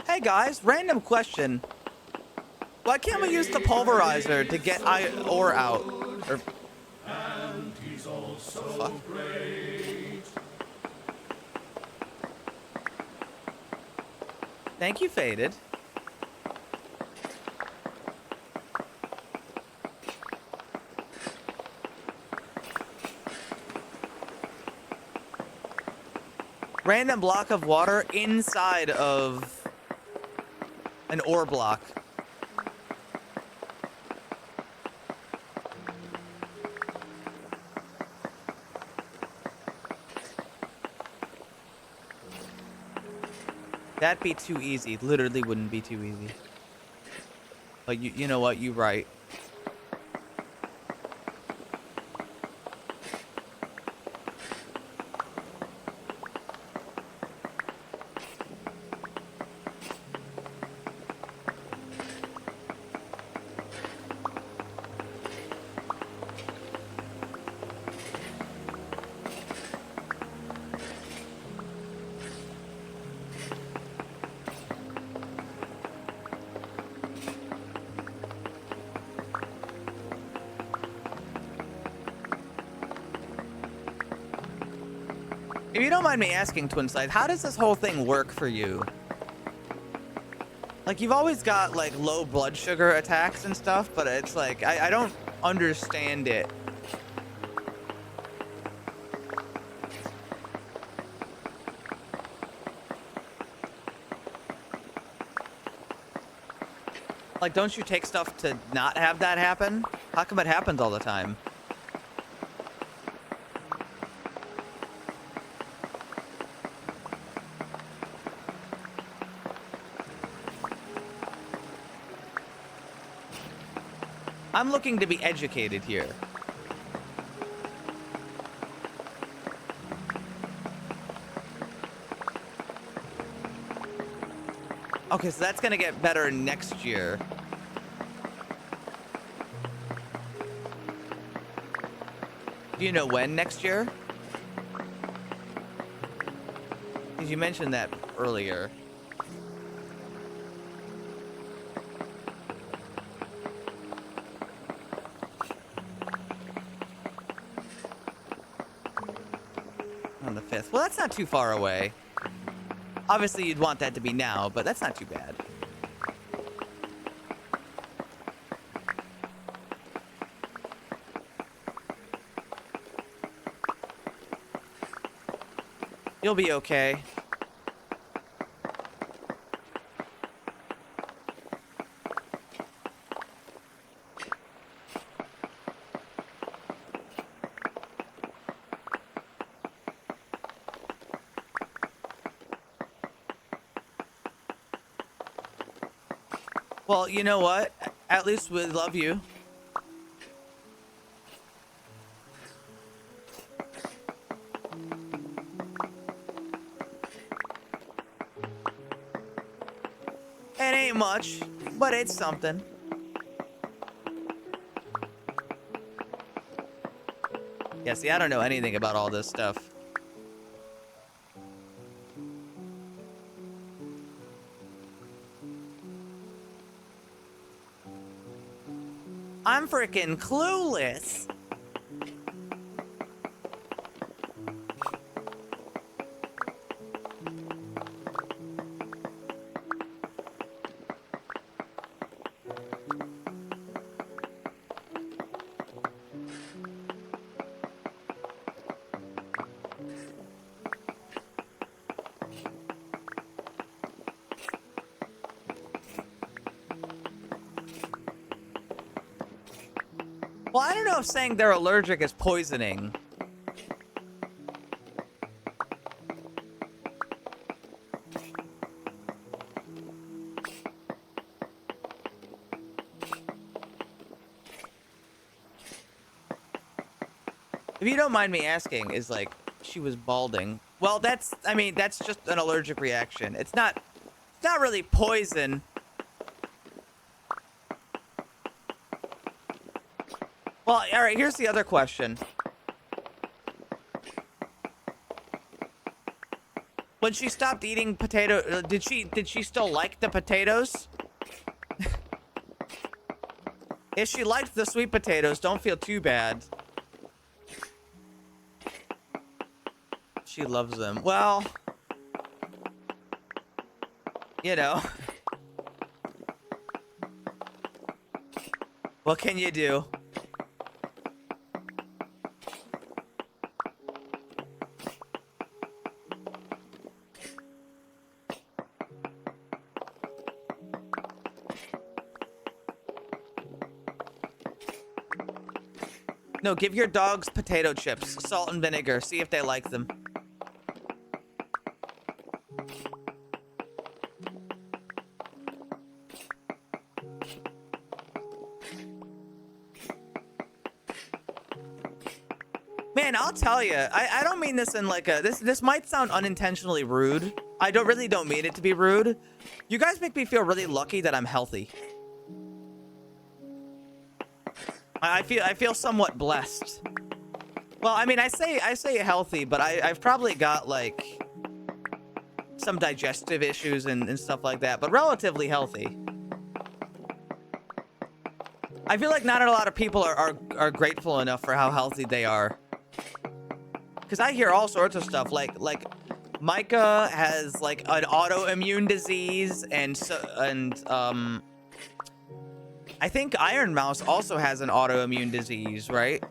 Hey guys, random question. Why can't we use the pulverizer to get ore out? Or And he's also fuck? great. Thank you, Faded. Random block of water inside of an ore block. That'd be too easy. Literally wouldn't be too easy. But you know what? You're right. If you don't mind me asking, Twin Side, how does this whole thing work for you? Like, you've always got, like, low blood sugar attacks and stuff, but it's like, I don't understand it. Like, don't you take stuff to not have that happen? How come it happens all the time? I'm looking to be educated here. Okay, so that's gonna get better next year. Do you know when next year? Because you mentioned that earlier. On the 5th. Well, that's not too far away. Obviously, you'd want that to be now, but that's not too bad. You'll be okay. Well, you know what? At least we love you. It ain't much, but it's something. Yeah, see, I don't know anything about all this stuff. I'm freaking clueless. Well, I don't know if saying they're allergic is poisoning. If you don't mind me asking, is like she was balding. Well, that's, I mean, that's just an allergic reaction. It's not really poison. Well, all right, here's the other question. When she stopped eating potato, did she still like the potatoes? If she liked the sweet potatoes, don't feel too bad. She loves them. Well, you know. What can you do? No, give your dogs potato chips, salt and vinegar. See if they like them. Man, I'll tell you, I don't mean this in like a, this might sound unintentionally rude. I really don't mean it to be rude. You guys make me feel really lucky that I'm healthy. I feel somewhat blessed. Well, I mean, I say healthy, but I've probably got like some digestive issues and stuff like that, but relatively healthy. I feel like not a lot of people are grateful enough for how healthy they are. Because I hear all sorts of stuff, like Micah has like an autoimmune disease, and I think Iron Mouse also has an autoimmune disease, right?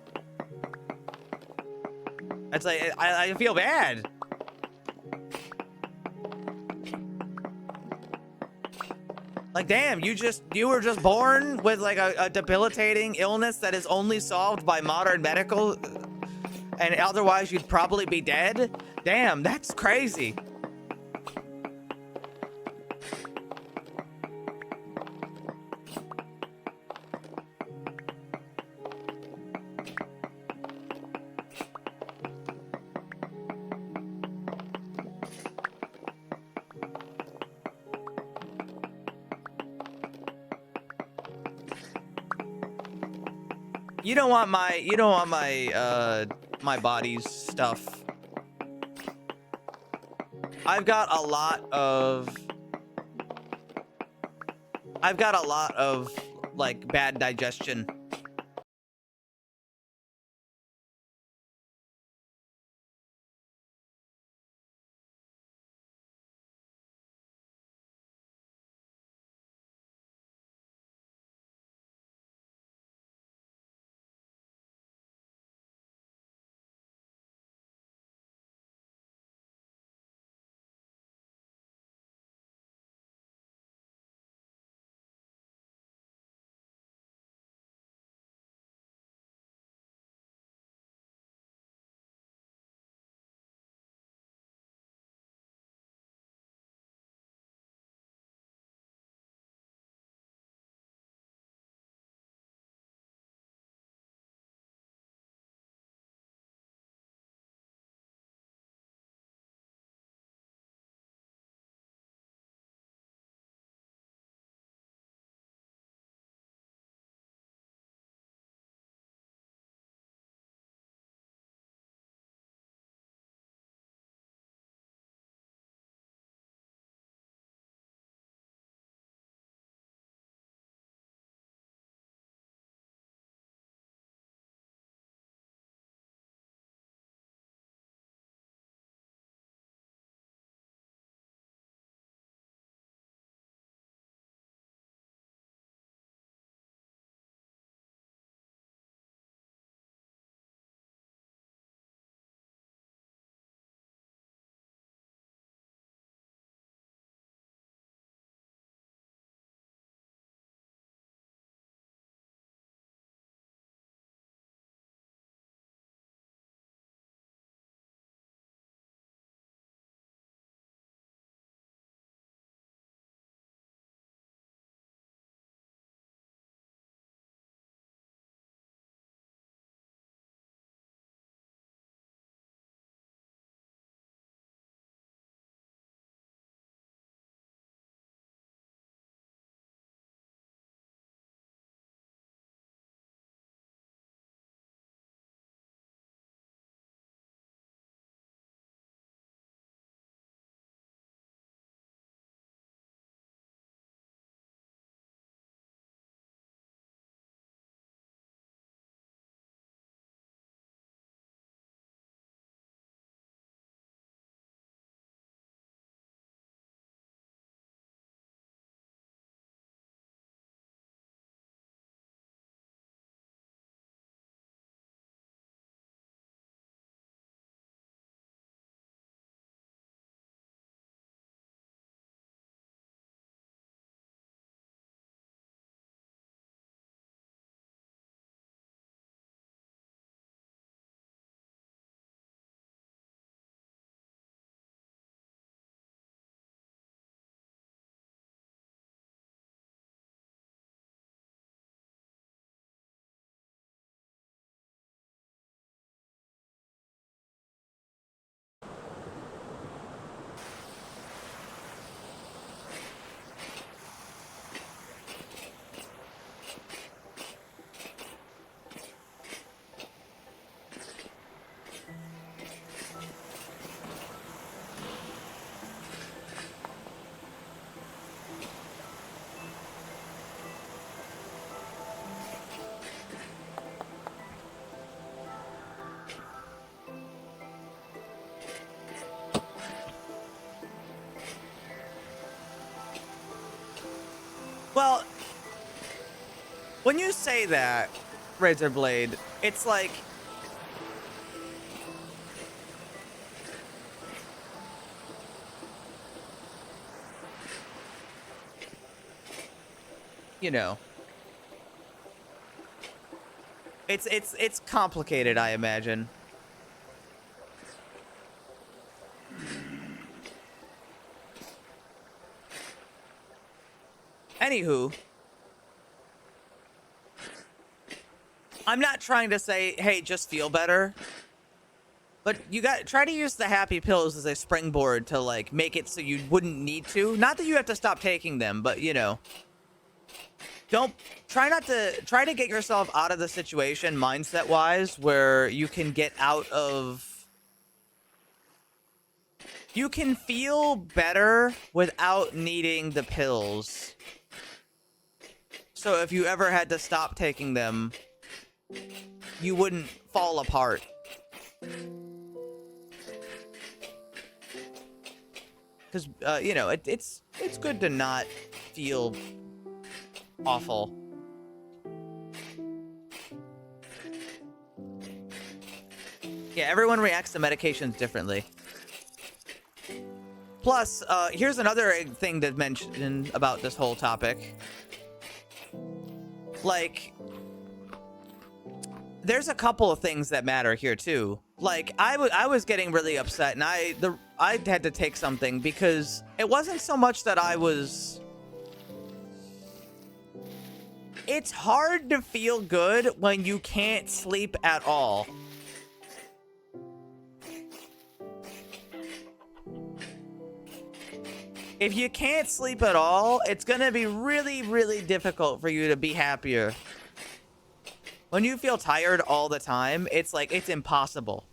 It's like I feel bad. Like, damn, you were just born with like a debilitating illness that is only solved by modern medical, and otherwise you'd probably be dead. Damn, that's crazy. You don't want my body's stuff. I've got a lot of like bad digestion. Well, when you say that, Razor Blade, it's like, you know, it's complicated, I imagine. Anywho, I'm not trying to say, hey, just feel better. But you got try to use the happy pills as a springboard to like make it so you wouldn't need to. Not that you have to stop taking them, but you know. Don't try to get yourself out of the situation mindset wise where you can get out of, you can feel better without needing the pills. So if you ever had to stop taking them, you wouldn't fall apart. Because you know, it's good to not feel awful. Yeah, everyone reacts to medications differently. Plus, here's another thing to mention about this whole topic. Like, there's a couple of things that matter here too. Like, I was getting really upset, and I had to take something because it wasn't so much that I was. It's hard to feel good when you can't sleep at all. If you can't sleep at all, it's gonna be really, really difficult for you to be happier. When you feel tired all the time, it's like, it's impossible.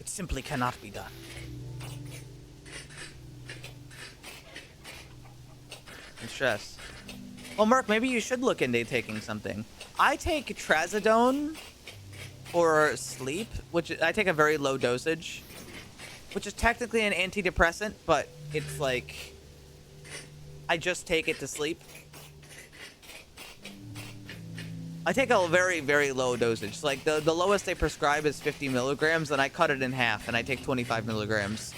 Simply cannot be done. And stress. Well, Merc, maybe you should look into taking something. I take trazodone for sleep, which I take a very low dosage, which is technically an antidepressant, but it's like, I just take it to sleep. I take a very, very low dosage. Like, the lowest they prescribe is 50 milligrams, and I cut it in half, and I take 25 milligrams.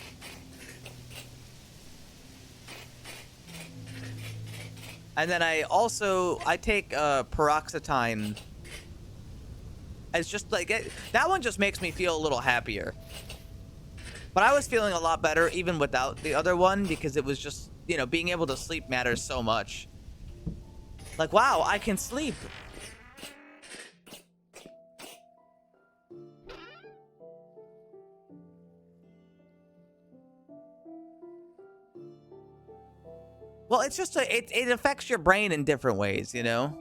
And then I take paroxetine. It's just like, that one just makes me feel a little happier. But I was feeling a lot better even without the other one, because it was just, you know, being able to sleep matters so much. Like, wow, I can sleep. Well, it's just it affects your brain in different ways, you know?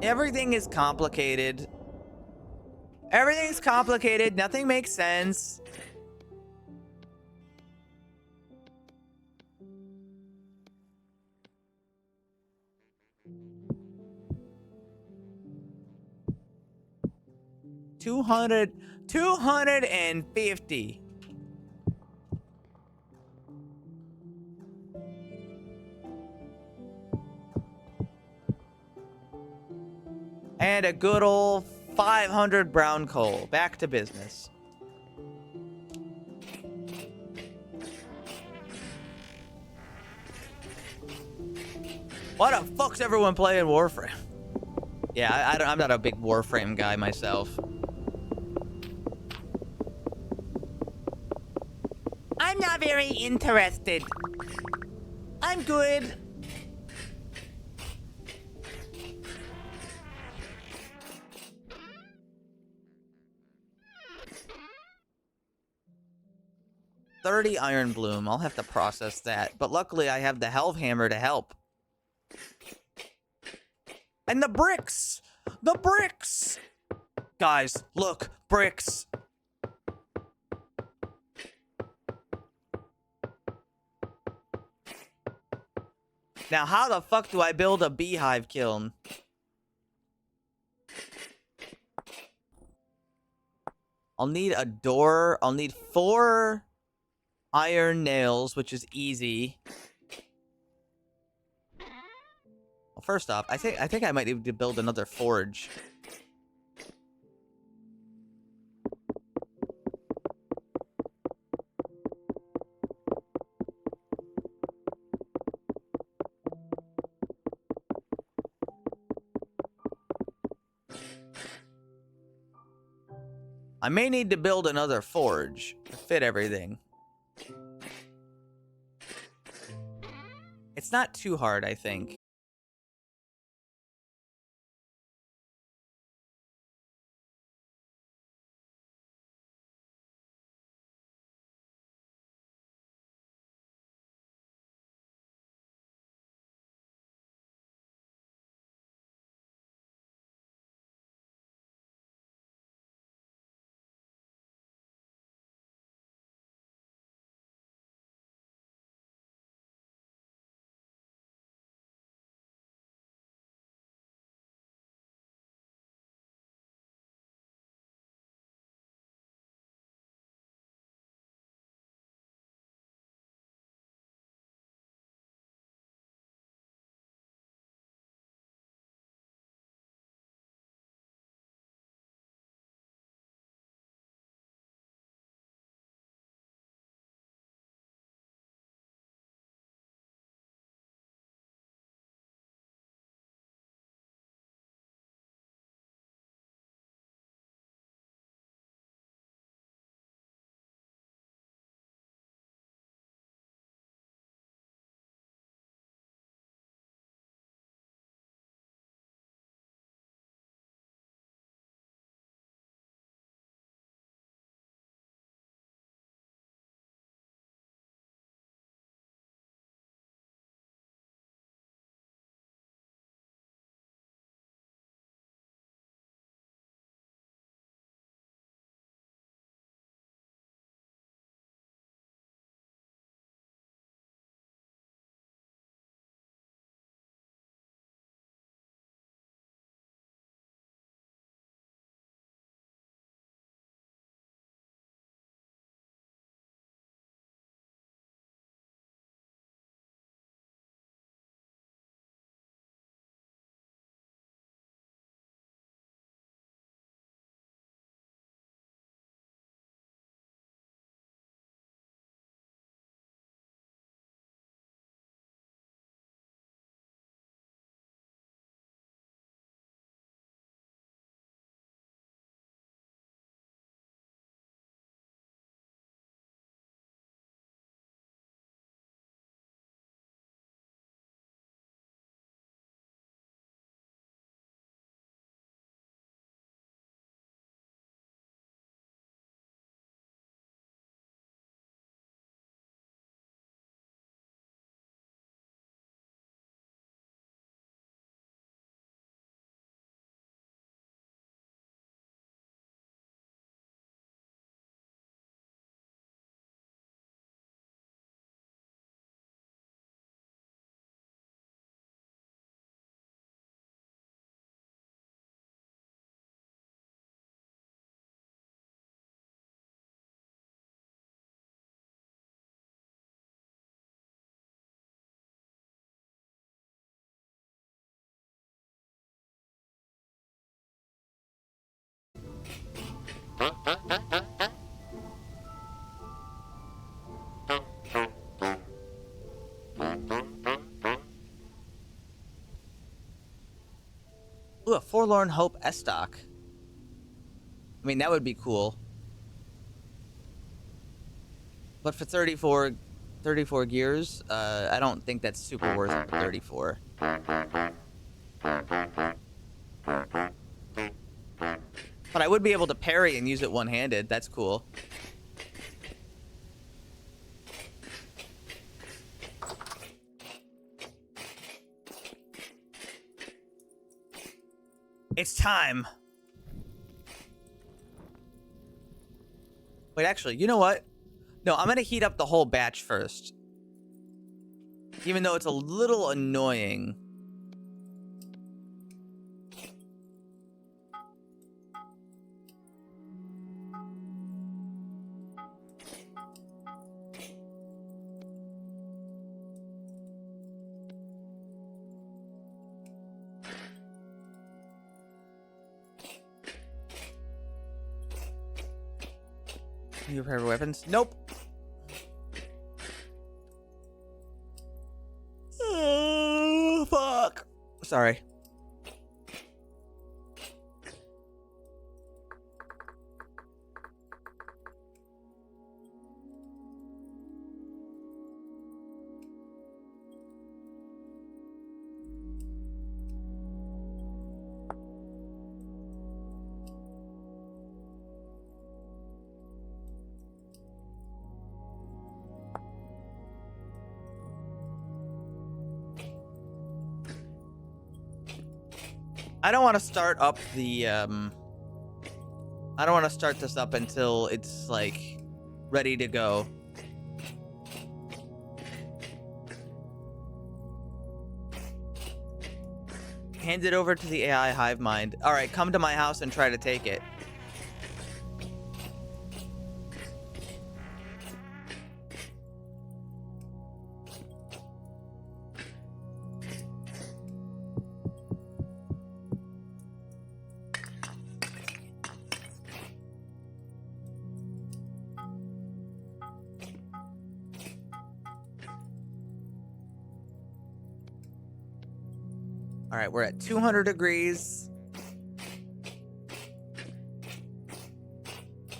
Everything is complicated. Everything's complicated. Nothing makes sense. $250. And a good old 500 brown coal. Back to business. Why the fuck's everyone playing Warframe? Yeah, I'm not a big Warframe guy myself. I'm not very interested. I'm good. 30 Iron Bloom. I'll have to process that. But luckily, I have the Hammer to help. And the bricks! The bricks! Guys, look. Bricks. Now, how the fuck do I build a beehive kiln? I'll need a door. I'll need 4 iron nails, which is easy. Well, first off, I think I might need to build another forge. I may need to build another forge to fit everything. It's not too hard, I think. Ooh, a Forlorn Hope Estoc. I mean, that would be cool. But for 34 gears, I don't think that's super worth it for 34. But I would be able to parry and use it one-handed. That's cool. time. Wait, actually, you know what? No, I'm gonna heat up the whole batch first. Even though it's a little annoying. You prepare weapons? Nope. Oh, fuck. Sorry. I don't want to start up the, I don't want to start this up until it's, like, ready to go. Hand it over to the AI hive mind. Alright, come to my house and try to take it. All right, we're at 200 degrees.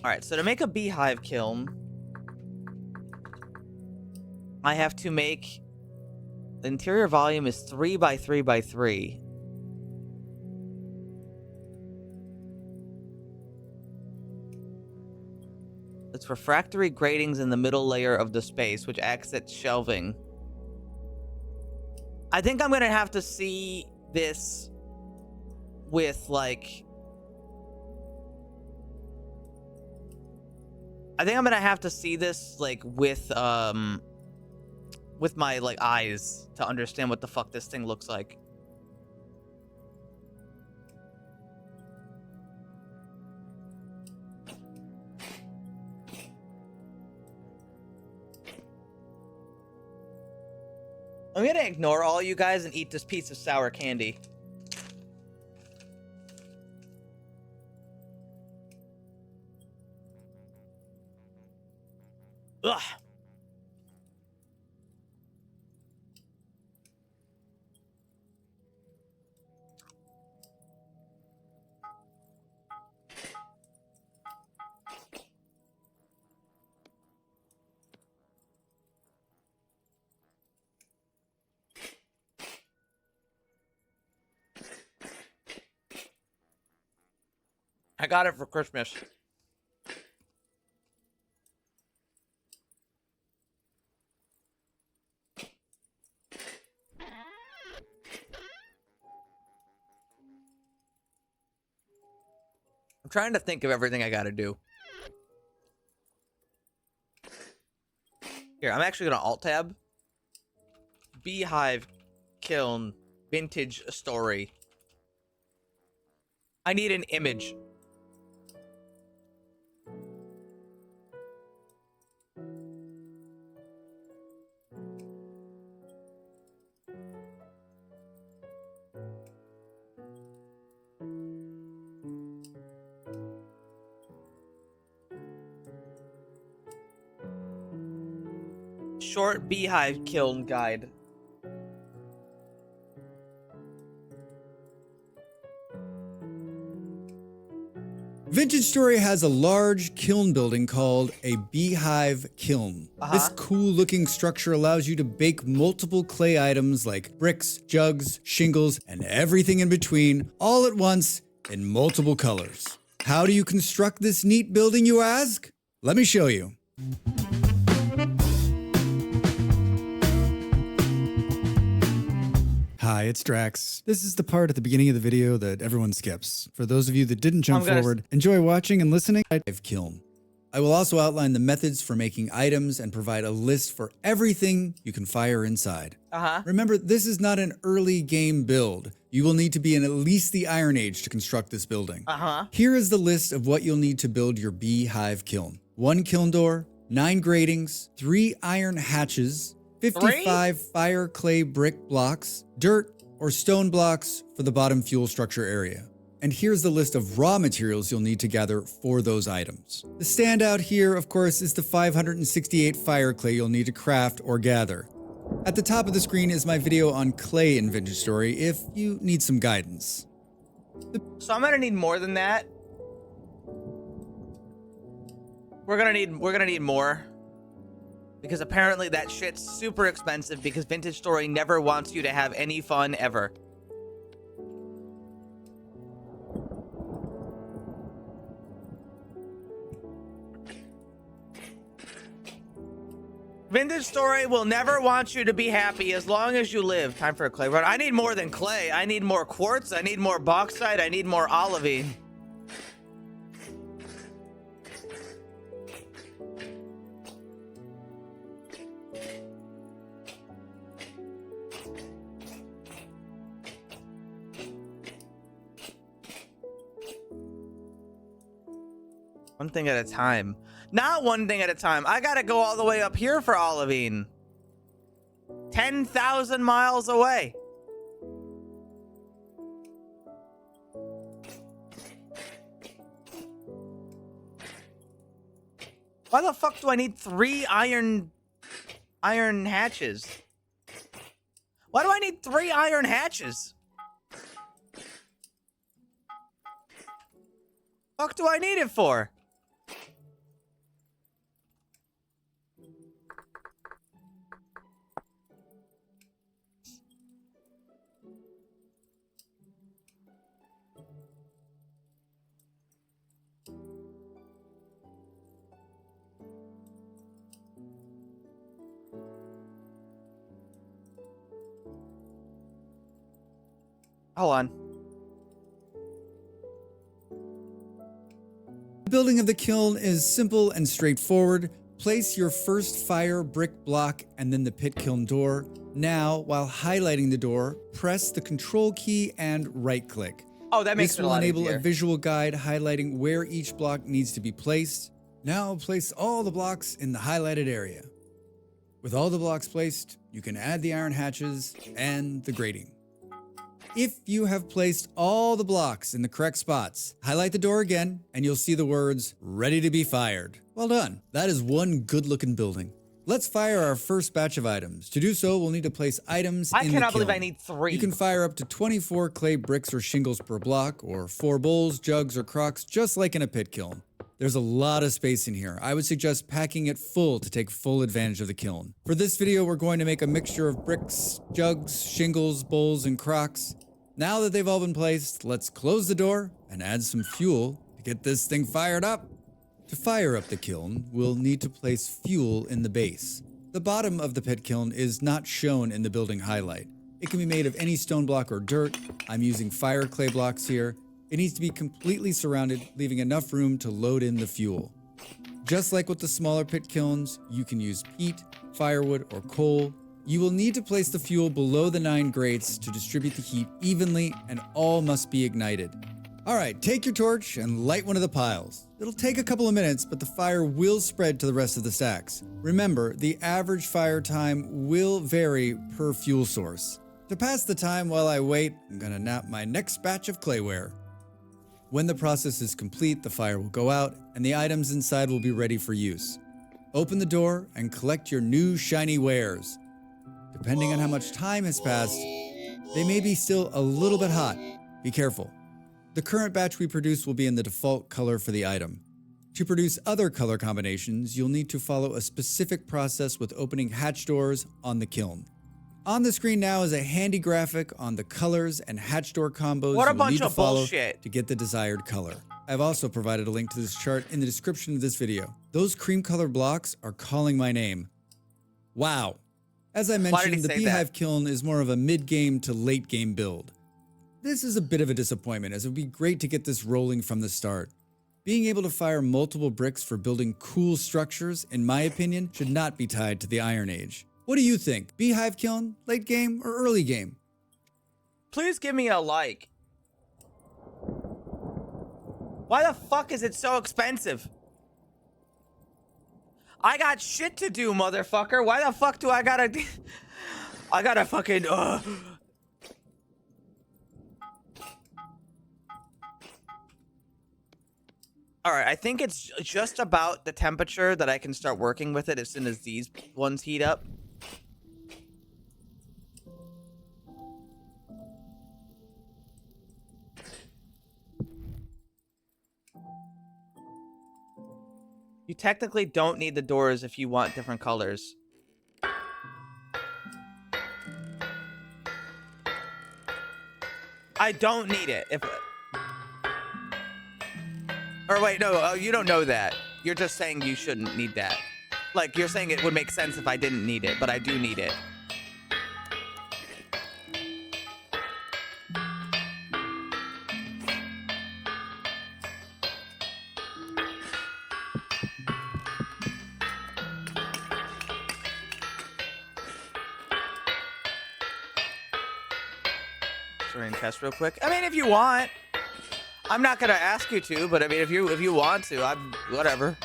All right, so to make a beehive kiln, I have to make the interior volume is 3 by 3 by 3. It's refractory gratings in the middle layer of the space, which acts as shelving. I think I'm gonna have to see this with, like... I think I'm gonna have to see this, like, with my, like, eyes to understand what the fuck this thing looks like. I'm gonna ignore all you guys and eat this piece of sour candy. Ugh. I got it for Christmas. I'm trying to think of everything I gotta do. Here, I'm actually gonna alt-tab. Beehive kiln vintage story. I need an image. Short beehive kiln guide. Vintage Story has a large kiln building called a beehive kiln. This cool looking structure allows you to bake multiple clay items like bricks, jugs, shingles, and everything in between all at once in multiple colors. How do you construct this neat building, you ask? Let me show you. Hi, it's Drax. This is the part at the beginning of the video that everyone skips. For those of you that didn't jump forward, enjoy watching and listening. I've kiln. I will also outline the methods for making items and provide a list for everything you can fire inside. Remember, this is not an early game build. You will need to be in at least the Iron Age to construct this building. Here is the list of what you'll need to build your beehive kiln. 1 kiln door, 9 gratings, 3 iron hatches, 55 fire clay brick blocks, dirt or stone blocks for the bottom fuel structure area. And here's the list of raw materials you'll need to gather for those items. The standout here, of course, is the 568 fire clay you'll need to craft or gather. At the top of the screen is my video on clay in Vintage Story if you need some guidance. So I'm gonna need more than that. We're gonna need more. Because apparently that shit's super expensive because Vintage Story never wants you to have any fun ever. Vintage Story will never want you to be happy as long as you live. Time for a clay run. I need more than clay. I need more quartz. I need more bauxite. I need more olivine. One thing at a time. Not one thing at a time. I gotta go all the way up here for olivine. 10,000 miles away. Why the fuck do I need 3 iron hatches? Why do I need 3 iron hatches? Fuck do I need it for? Hold on. The building of the kiln is simple and straightforward. Place your first fire brick block and then the pit kiln door. Now, while highlighting the door, press the control key and right click. Oh, that makes it a lot easier. This will enable a visual guide highlighting where each block needs to be placed. Now place all the blocks in the highlighted area. With all the blocks placed, you can add the iron hatches and the grating. If you have placed all the blocks in the correct spots, highlight the door again and you'll see the words, ready to be fired. Well done. That is one good looking building. Let's fire our first batch of items. To do so, we'll need to place items in the kiln. I cannot believe I need 3. You can fire up to 24 clay bricks or shingles per block, or 4 bowls, jugs, or crocks, just like in a pit kiln. There's a lot of space in here. I would suggest packing it full to take full advantage of the kiln. For this video, we're going to make a mixture of bricks, jugs, shingles, bowls, and crocks. Now that they've all been placed, let's close the door and add some fuel to get this thing fired up. To fire up the kiln, we'll need to place fuel in the base. The bottom of the pit kiln is not shown in the building highlight. It can be made of any stone block or dirt. I'm using fire clay blocks here. It needs to be completely surrounded, leaving enough room to load in the fuel. Just like with the smaller pit kilns, you can use peat, firewood, or coal. You will need to place the fuel below the 9 grates to distribute the heat evenly, and all must be ignited. Alright, take your torch and light one of the piles. It'll take a couple of minutes, but the fire will spread to the rest of the stacks. Remember, the average fire time will vary per fuel source. To pass the time while I wait, I'm gonna nap my next batch of clayware. When the process is complete, the fire will go out, and the items inside will be ready for use. Open the door and collect your new shiny wares. Depending on how much time has passed, they may be still a little bit hot. Be careful. The current batch we produce will be in the default color for the item. To produce other color combinations, you'll need to follow a specific process with opening hatch doors on the kiln. On the screen now is a handy graphic on the colors and hatch door combos What a you'll bunch need to of follow bullshit. to get the desired color. I've also provided a link to this chart in the description of this video. Those cream color blocks are calling my name. Wow. As I Why did he mentioned, the say Beehive that? Kiln is more of a mid-game to late-game build. This is a bit of a disappointment, as it would be great to get this rolling from the start. Being able to fire multiple bricks for building cool structures, in my opinion, should not be tied to the Iron Age. What do you think? Beehive Kiln, late game or early game? Please give me a like. Why the fuck is it so expensive? I got shit to do, motherfucker. Why the fuck do I gotta... I gotta fucking... Alright, I think it's just about the temperature that I can start working with it as soon as these ones heat up. You technically don't need the doors if you want different colors. I don't need it. Or wait, no, you don't know that. You're just saying you shouldn't need that. Like, you're saying it would make sense if I didn't need it, but I do need it. Rain test real quick. I mean, if you want. I'm not gonna ask you to, but I mean, if you want to, I'm whatever.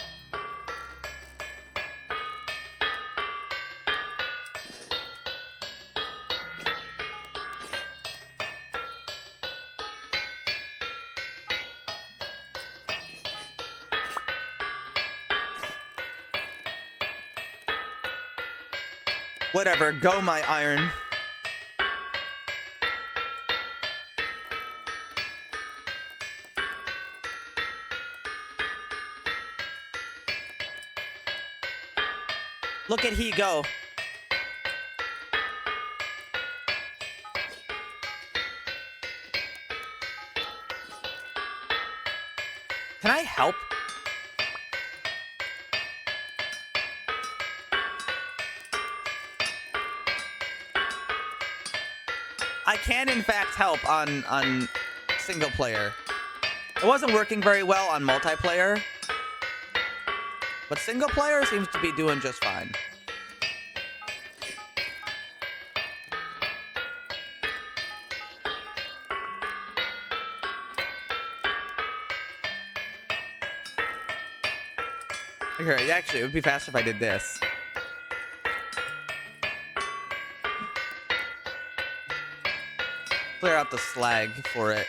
Whatever, go my iron. Look at he go. Can I help? I can in fact help on single player. It wasn't working very well on multiplayer. But single player seems to be doing just fine. Here, actually, it would be faster if I did this. Clear out the slag for it.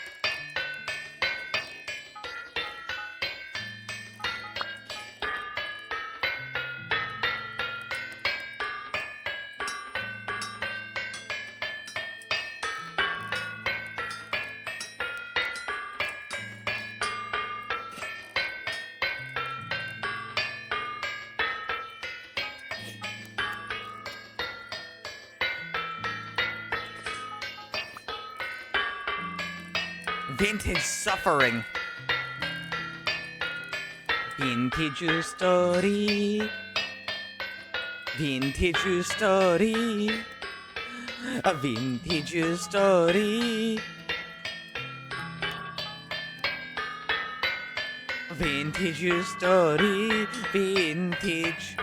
Vintage suffering. Vintage story. Vintage story. A vintage story. Vintage story. Vintage.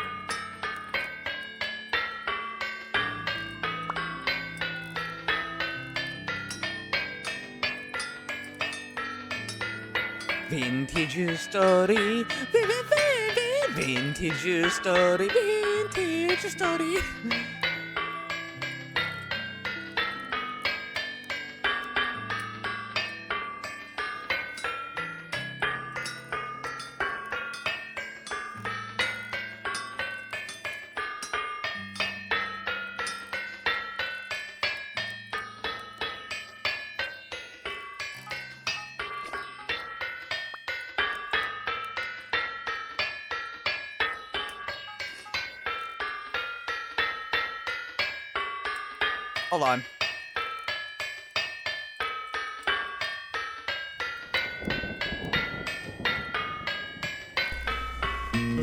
Vintage story, vintage story, vintage story. Hold on.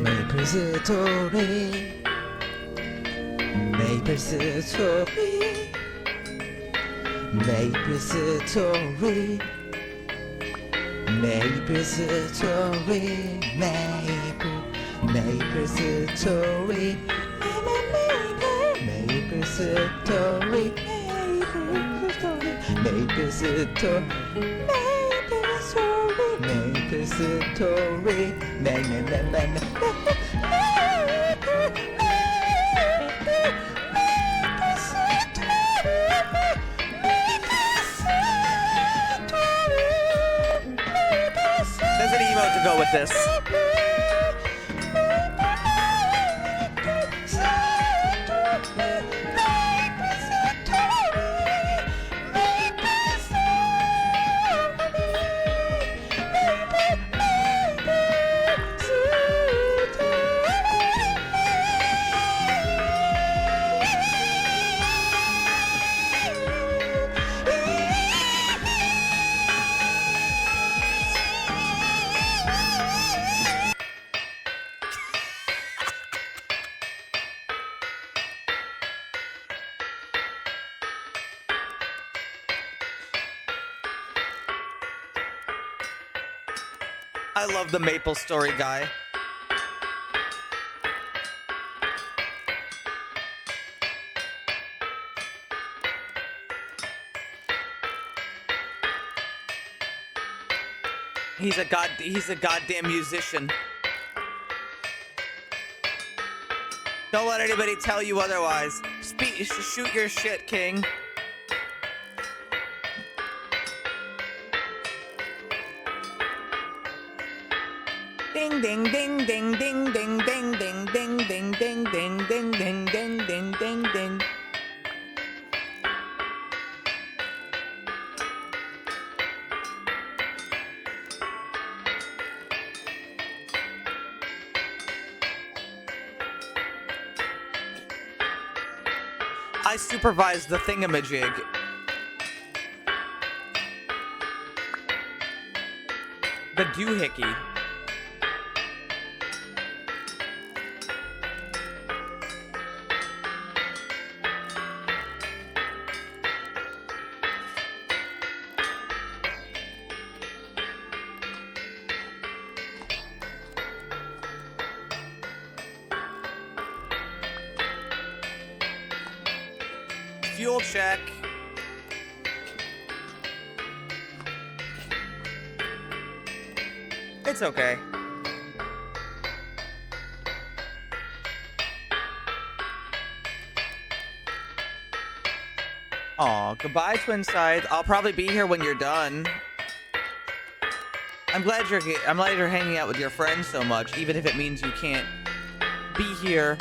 Repository. Maple Story. Maple Story. Maple Story. Maple Story. Maple Story. Maple Story. Maple Story. There's an emote to go with this. I love the Maple Story guy. He's a goddamn musician. Don't let anybody tell you otherwise. Shoot your shit, King. Ding ding ding ding ding ding ding ding ding ding ding ding ding ding ding ding ding ding. I supervise the thingamajig. The doohickey. Fuel check. It's okay. Aw, goodbye, Twin Sides. I'll probably be here when you're done. I'm glad you're hanging out with your friends so much, even if it means you can't be here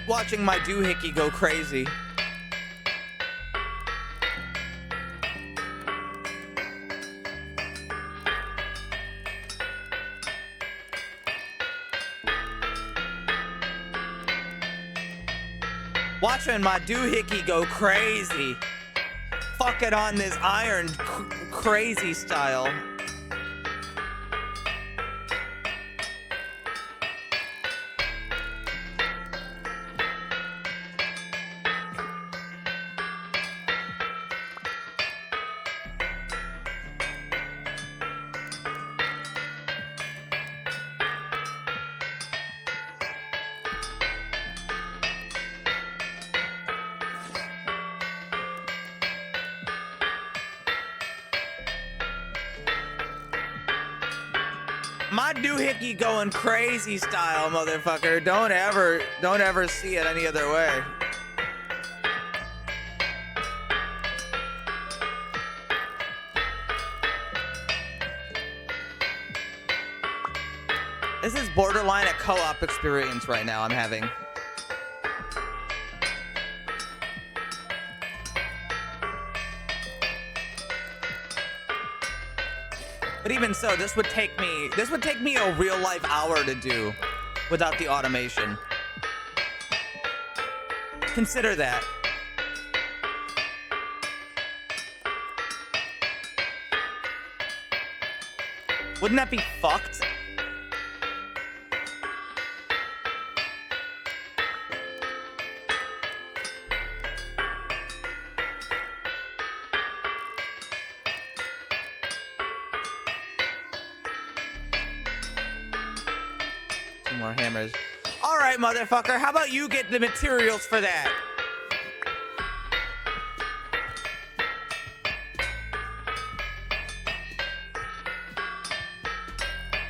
watching my doohickey go crazy. Watching my doohickey go crazy. Fucking on this iron crazy style. My doohickey going crazy style, motherfucker. Don't ever see it any other way. This is borderline a co-op experience right now I'm having. But even so, this would take me a real life hour to do without the automation. Consider that. Wouldn't that be fucked? 2 more hammers. All right, motherfucker. How about you get the materials for that?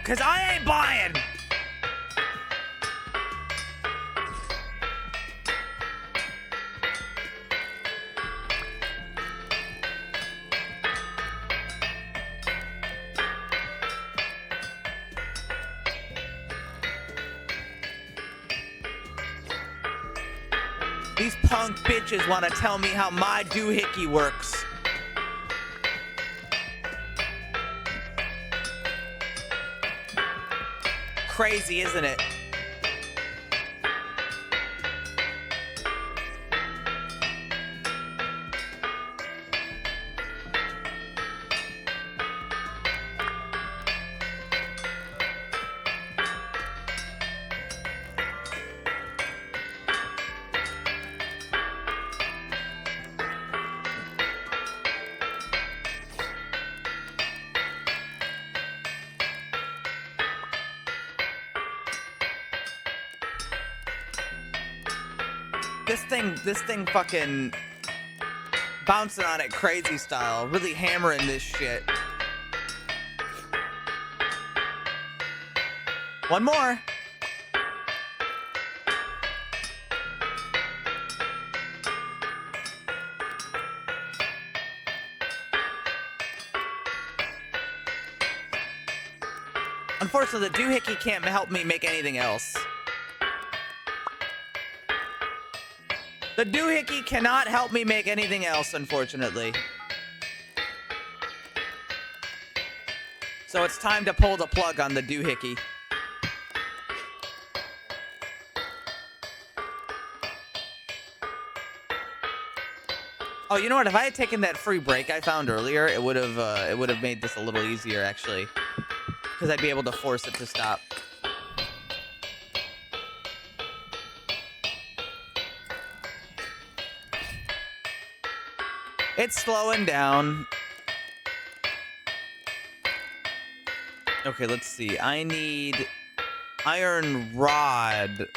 Cause I ain't buying. These punk bitches want to tell me how my doohickey works. Crazy, isn't it? This thing fucking bouncing on it crazy style, really hammering this shit. One more. Unfortunately, the doohickey can't help me make anything else. The doohickey cannot help me make anything else, unfortunately. So it's time to pull the plug on the doohickey. Oh, you know what? If I had taken that free break I found earlier, it would have made this a little easier, actually, because I'd be able to force it to stop. It's slowing down. Okay, let's see. I need iron rod.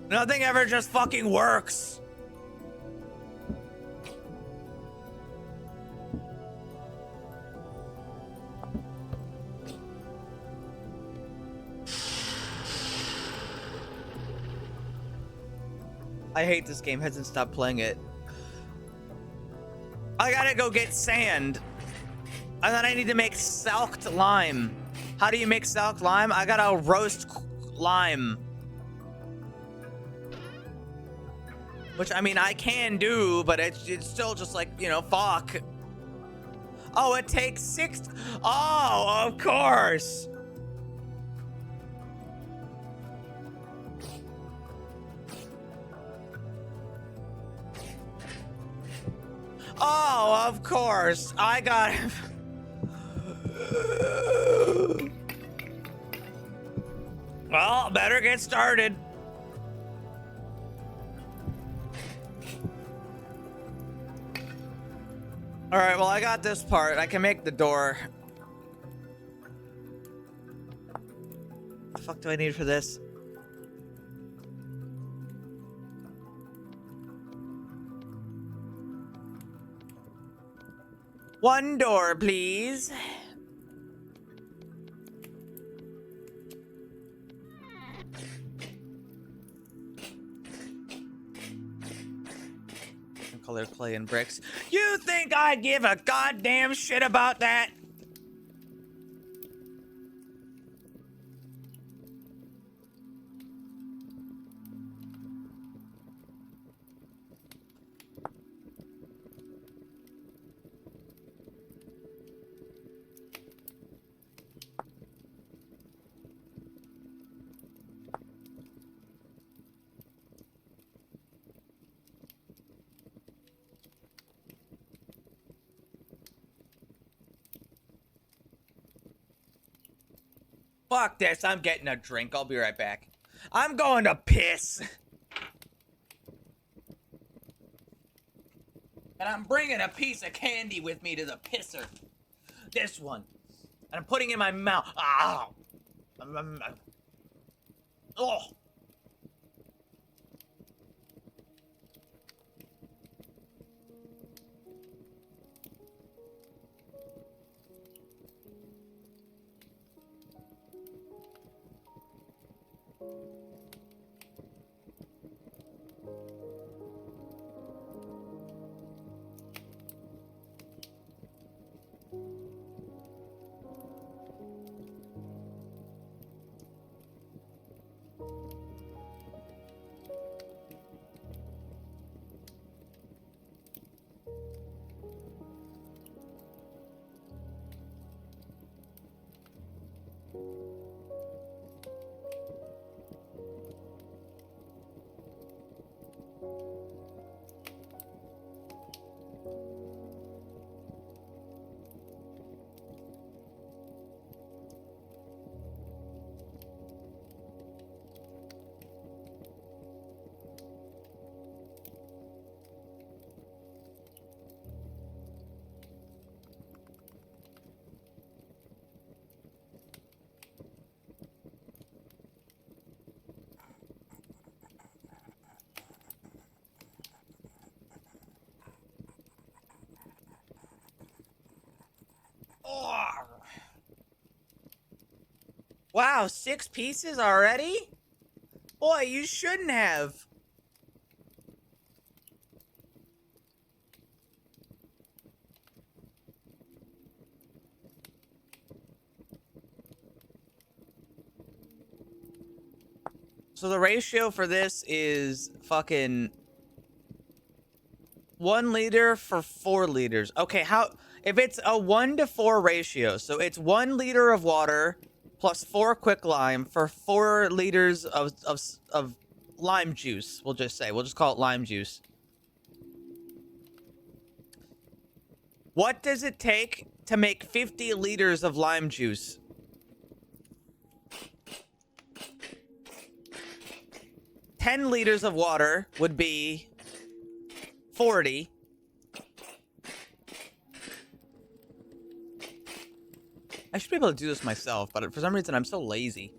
Nothing ever just fucking works. I hate this game. Hasn't stopped playing it. I gotta go get sand. And then I need to make salked lime. How do you make salked lime? I gotta roast lime. Which, I mean, I can do, but it's still just like, you know, fuck. Oh, it takes 6. Oh, of course. Oh, of course. I got it. Well, better get started. All right, well, I got this part. I can make the door. What the fuck do I need for this? One door, please. Colored clay and bricks. You think I give a goddamn shit about that? Fuck this, I'm getting a drink. I'll be right back. I'm going to piss. And I'm bringing a piece of candy with me to the pisser. This one. And I'm putting it in my mouth. Ow. Oh. Wow, 6 pieces already? Boy, you shouldn't have. So the ratio for this is fucking 1 liter for 4 liters. Okay, how if it's a 1-to-4 ratio, so it's 1 liter of water plus 4 quick lime for 4 liters of lime juice. We'll just call it lime juice. What does it take to make 50 liters of lime juice? $10 liters of water would be 40. I should be able to do this myself, but for some reason I'm so lazy.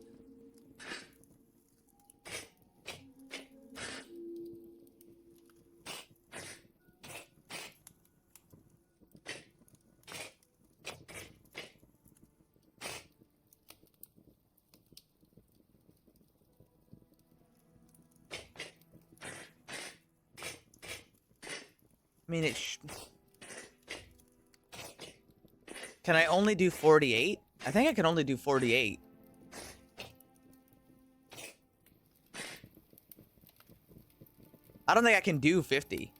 I mean, can I only do 48? I think I can only do 48. I don't think I can do 50.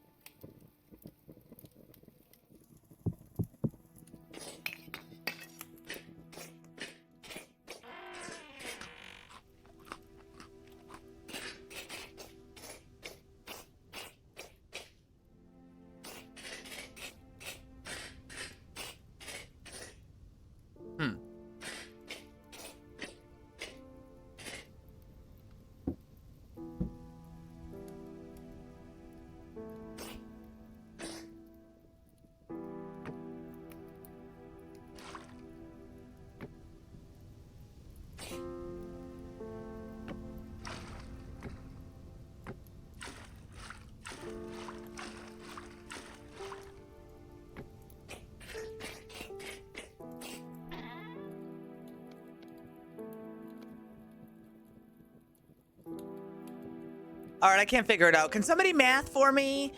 All right, I can't figure it out. Can somebody math for me?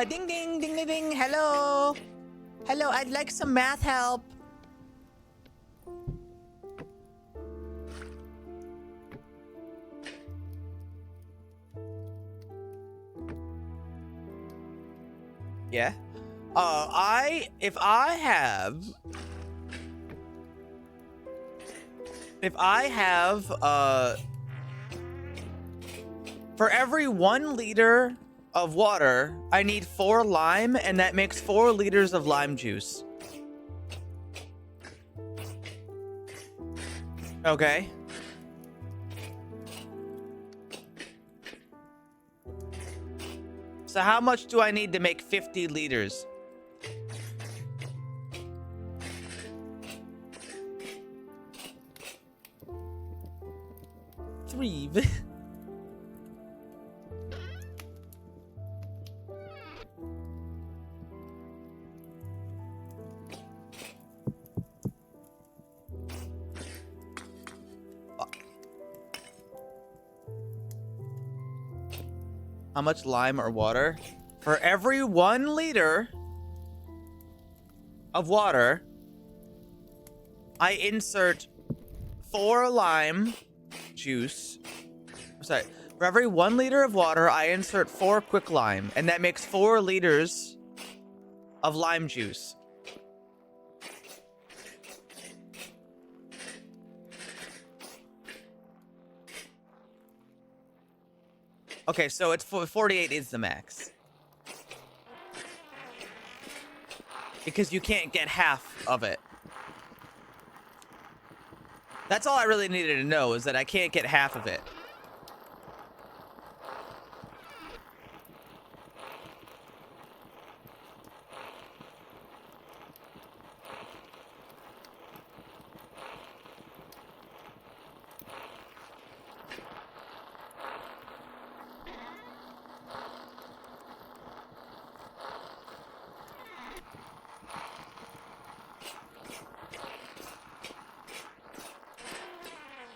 Ding, ding, ding, ding, ding. Hello. Hello, I'd like some math help. Yeah. If I have, for every 1 liter of water, I need 4 lime, and that makes 4 liters of lime juice. Okay. So how much do I need to make 50 liters? Three. How much lime or water? For every 1 liter of water, I insert 4 lime juice. Sorry. For every 1 liter of water, I insert 4 quick lime, and that makes 4 liters of lime juice. Okay, so it's 48 is the max. Because you can't get half of it. That's all I really needed to know, is that I can't get half of it.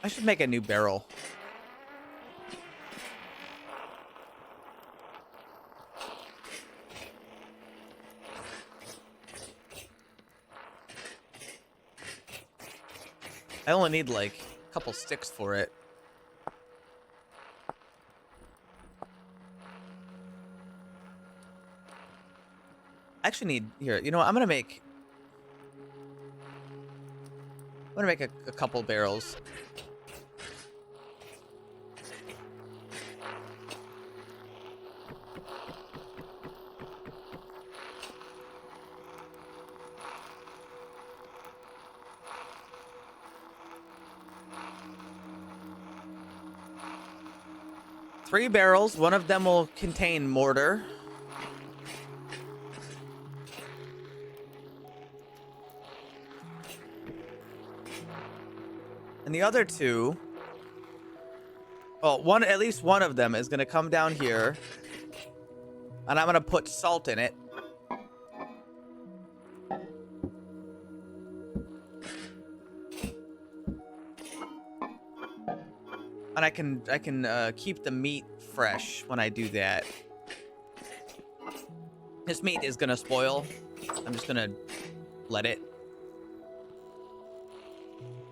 I should make a new barrel. I only need like a couple sticks for it. I actually need here. You know what? I'm gonna make a couple barrels. Three barrels. One of them will contain mortar. And the other two, well, at least one of them is gonna come down here, and I'm gonna put salt in it. And I can keep the meat fresh when I do that. This meat is gonna spoil. I'm just gonna let it.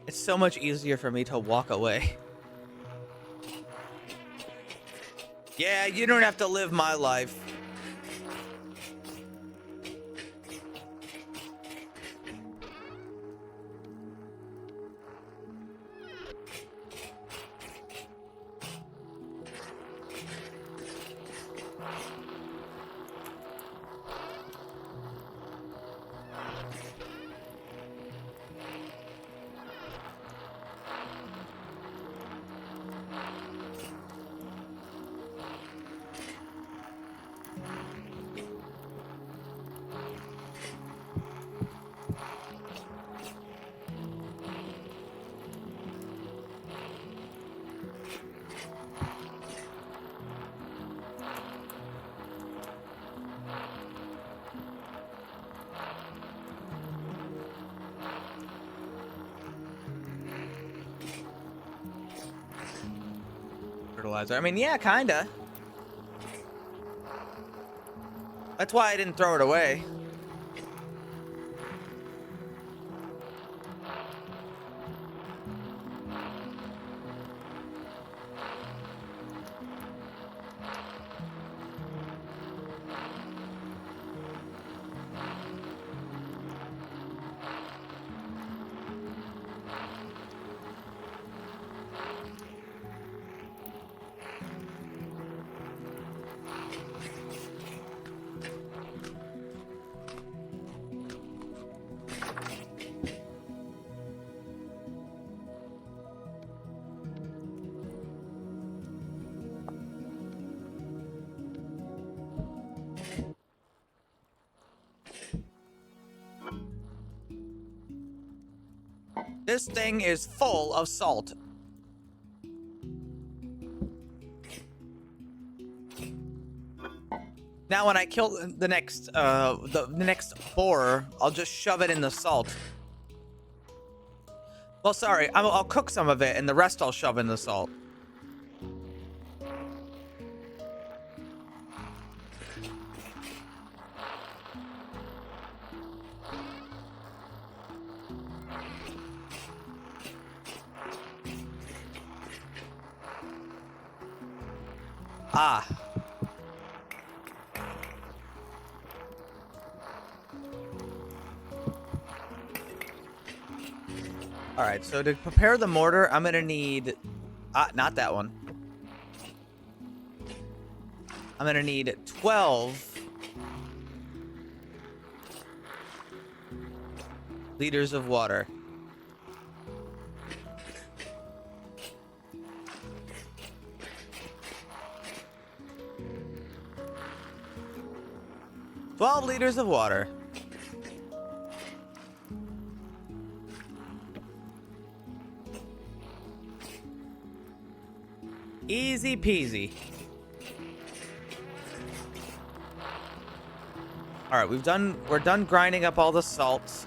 It's so much easier for me to walk away. Yeah, you don't have to live my life. Fertilizer. I mean, yeah, kinda. That's why I didn't throw it away. This thing is full of salt. Now when I kill the next boar, I'll just shove it in the salt. Well, sorry, I'll cook some of it and the rest I'll shove in the salt. Ah. All right, so to prepare the mortar, I'm gonna need, not that one. I'm gonna need 12 liters of water. $12 liters of water. Easy peasy. All right, we're done grinding up all the salts.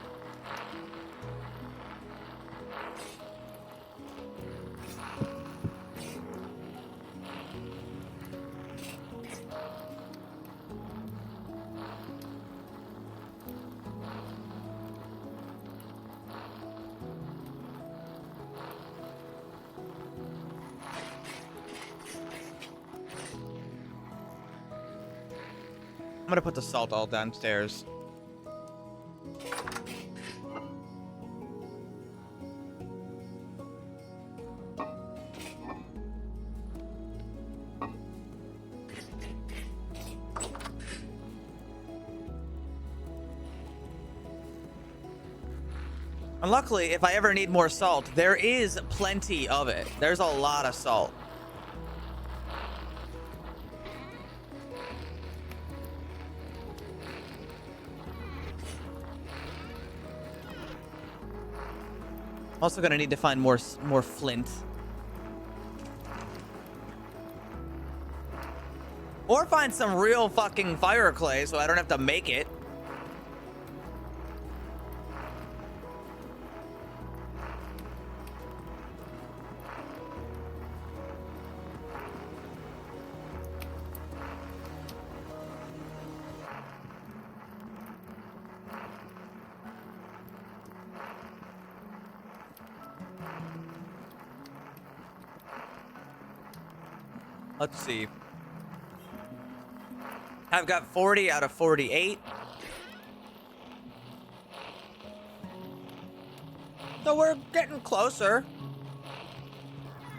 I'm gonna put the salt all downstairs. And luckily, if I ever need more salt, there is plenty of it. There's a lot of salt. I'm also gonna need to find more flint. Or find some real fucking fire clay so I don't have to make it. Let's see. I've got 40 out of 48. So we're getting closer.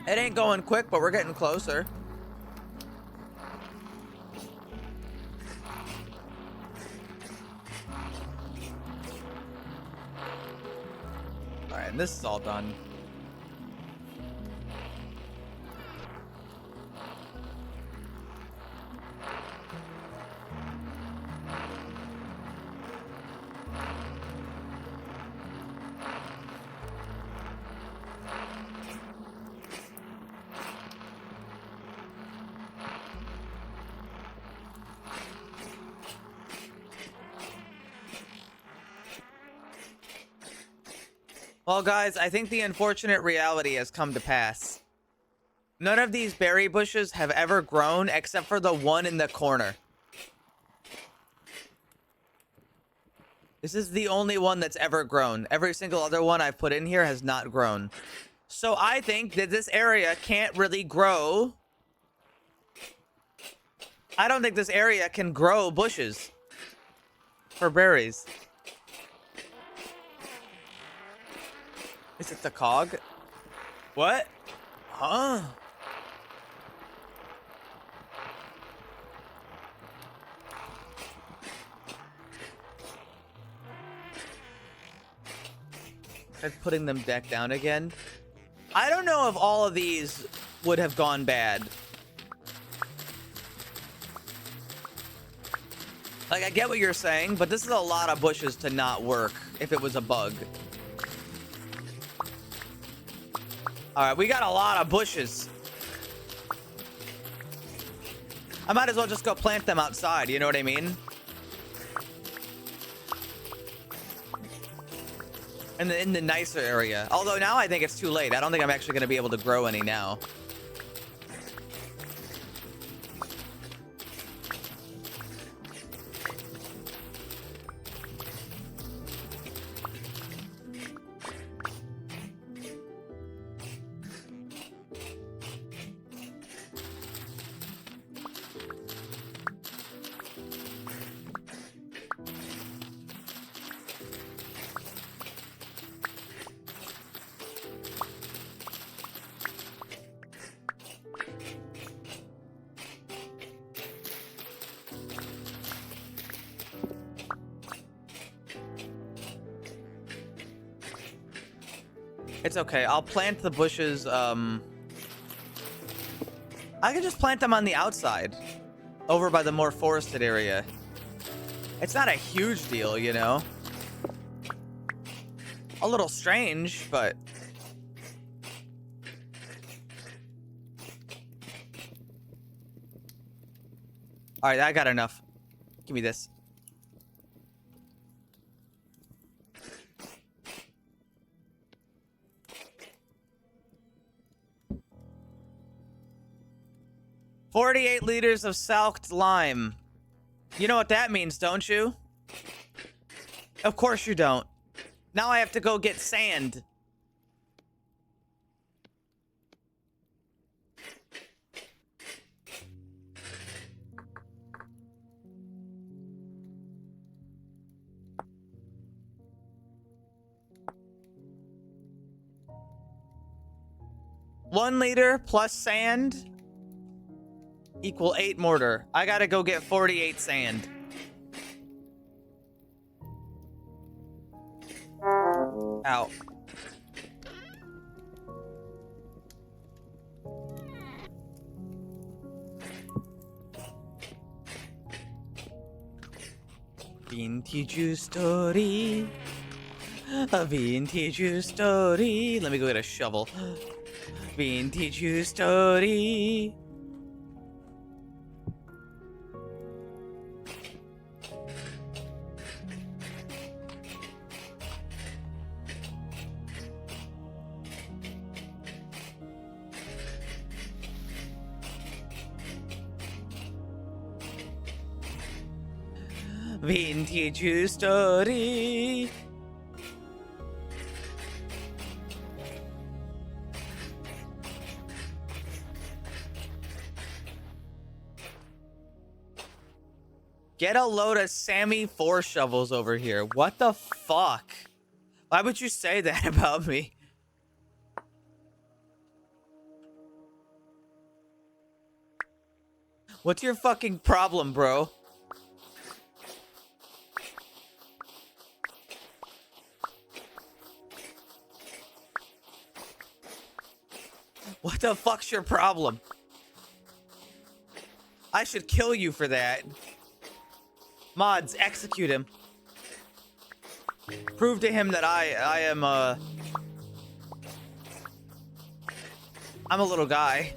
It ain't going quick, but we're getting closer. All right, and this is all done. Well, guys, I think the unfortunate reality has come to pass. None of these berry bushes have ever grown except for the one in the corner. This is the only one that's ever grown. Every single other one I've put in here has not grown. So I think that this area can't really grow. I don't think this area can grow bushes for berries. Is it the cog? What? Huh? Tried putting them back down again. I don't know if all of these would have gone bad. Like, I get what you're saying, but this is a lot of bushes to not work if it was a bug. All right, we got a lot of bushes. I might as well just go plant them outside, you know what I mean? In the nicer area. Although now I think it's too late. I don't think I'm actually going to be able to grow any now. It's okay. I'll plant the bushes. I can just plant them on the outside, over by the more forested area. It's not a huge deal, you know? A little strange, but... Alright, I got enough. Give me this. $48 liters of salted lime. You know what that means, don't you? Of course you don't. Now I have to go get sand. $1 liter plus sand equal 8 mortar. I gotta go get 48 sand. Ow. Vintage story. A vintage story. Let me go get a shovel. Vintage story. Vintage story. Get a load of Sammy 4 shovels over here. What the fuck? Why would you say that about me? What's your fucking problem, bro? What the fuck's your problem? I should kill you for that. Mods, execute him. Prove to him that I'm a little guy.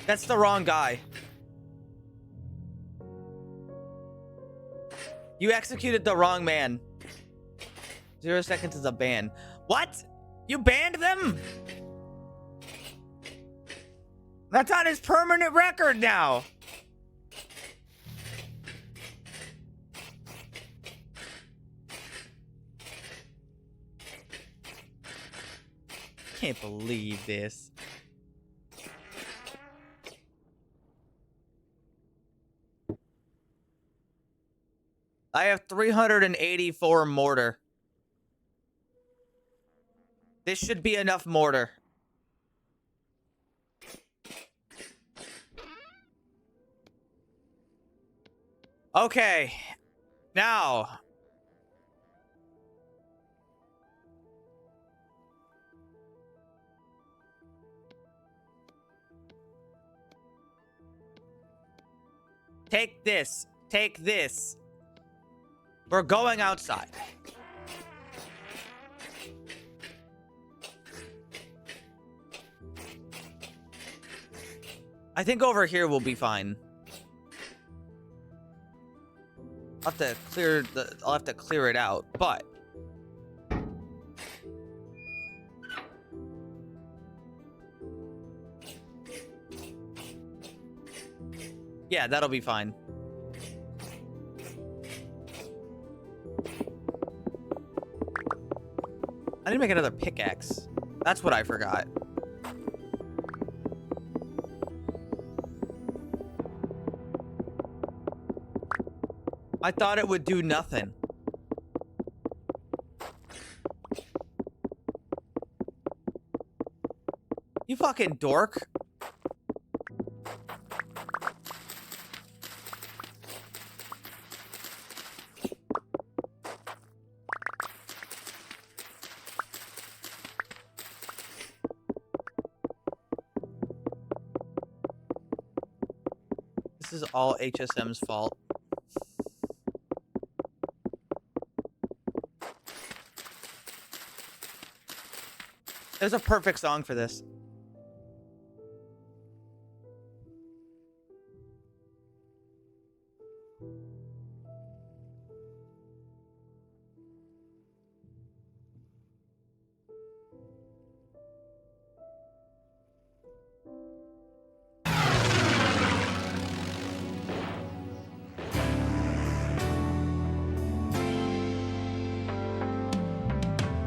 That's the wrong guy. You executed the wrong man. 0 seconds is a ban. What? You banned them? That's on his permanent record now. Can't believe this. I have 384 mortar. This should be enough mortar. Okay. Now. Take this. Take this. We're going outside. I think over here we'll be fine. I'll have to clear it out, but yeah, that'll be fine. I need to make another pickaxe. That's what I forgot. I thought it would do nothing. You fucking dork. This is all HSM's fault. There's a perfect song for this.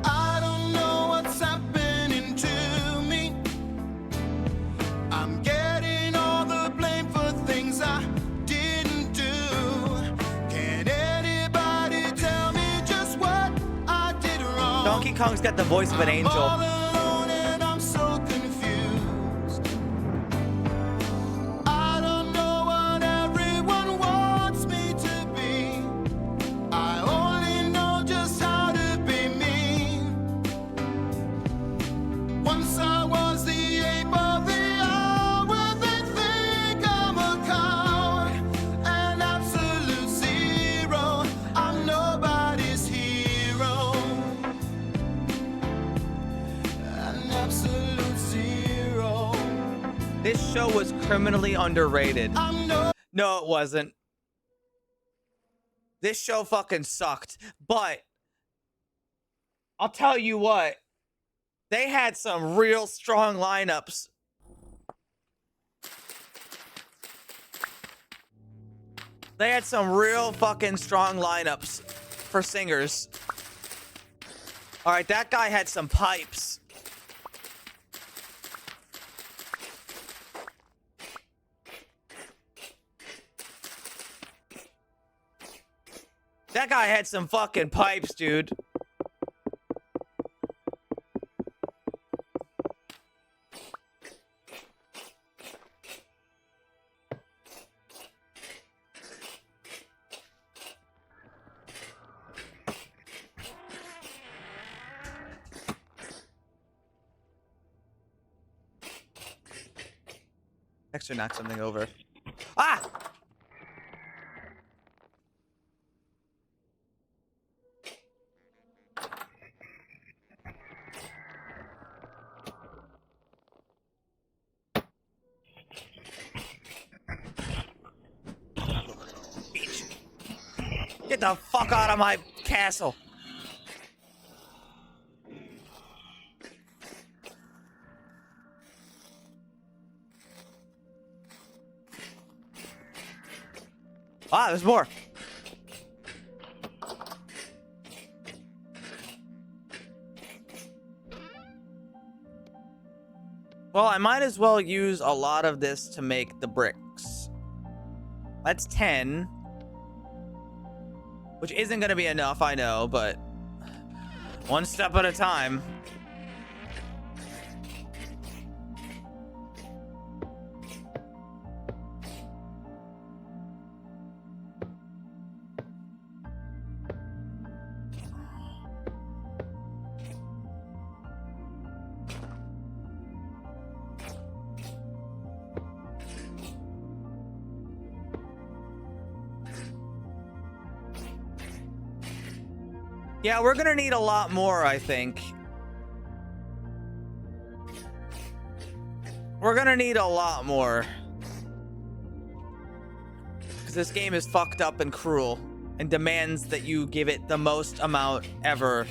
I don't know what's happening to me. I'm getting all the blame for things I didn't do. Can anybody tell me just what I did wrong? Donkey Kong's got the voice of an angel. All alone and I'm so confused. I don't know what everyone wants me to be. I only know just how to be me. Once I was show was criminally underrated. No, it wasn't. This show fucking sucked. But I'll tell you what, they had some real strong lineups. They had some real fucking strong lineups for singers. All right, that guy had some pipes. That guy had some fucking pipes, dude. Dexter knocked something over. Ah! Bitch. Get the fuck out of my castle. Ah, there's more. Well, I might as well use a lot of this to make the bricks. That's 10. Which isn't going to be enough, I know, but one step at a time. Yeah, we're gonna need a lot more, I think. We're gonna need a lot more. Because this game is fucked up and cruel and demands that you give it the most amount ever.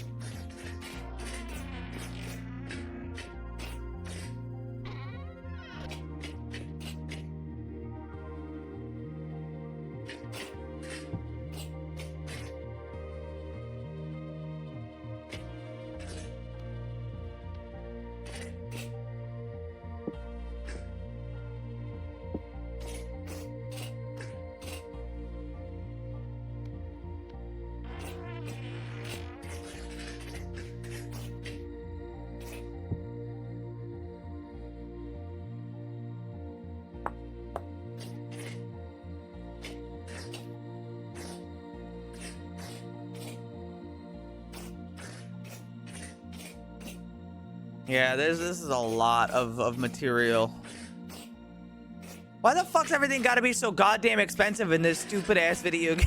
Yeah, this is a lot of material. Why the fuck's everything gotta be so goddamn expensive in this stupid ass video game?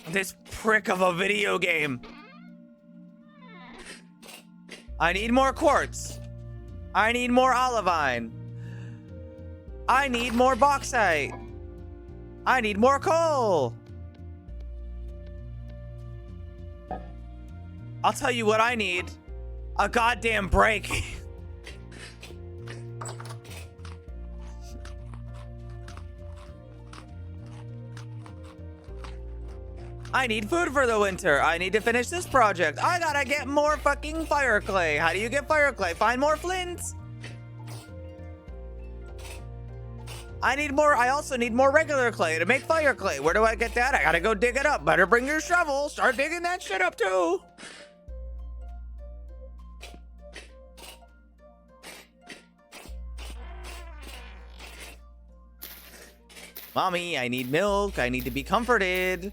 This prick of a video game. I need more quartz. I need more olivine. I need more bauxite. I need more coal. I'll tell you what I need. A goddamn break. I need food for the winter. I need to finish this project. I gotta get more fucking fire clay. How do you get fire clay? Find more flints. I need more. I also need more regular clay to make fire clay. Where do I get that? I gotta go dig it up. Better bring your shovel. Start digging that shit up too. Mommy, I need milk. I need to be comforted.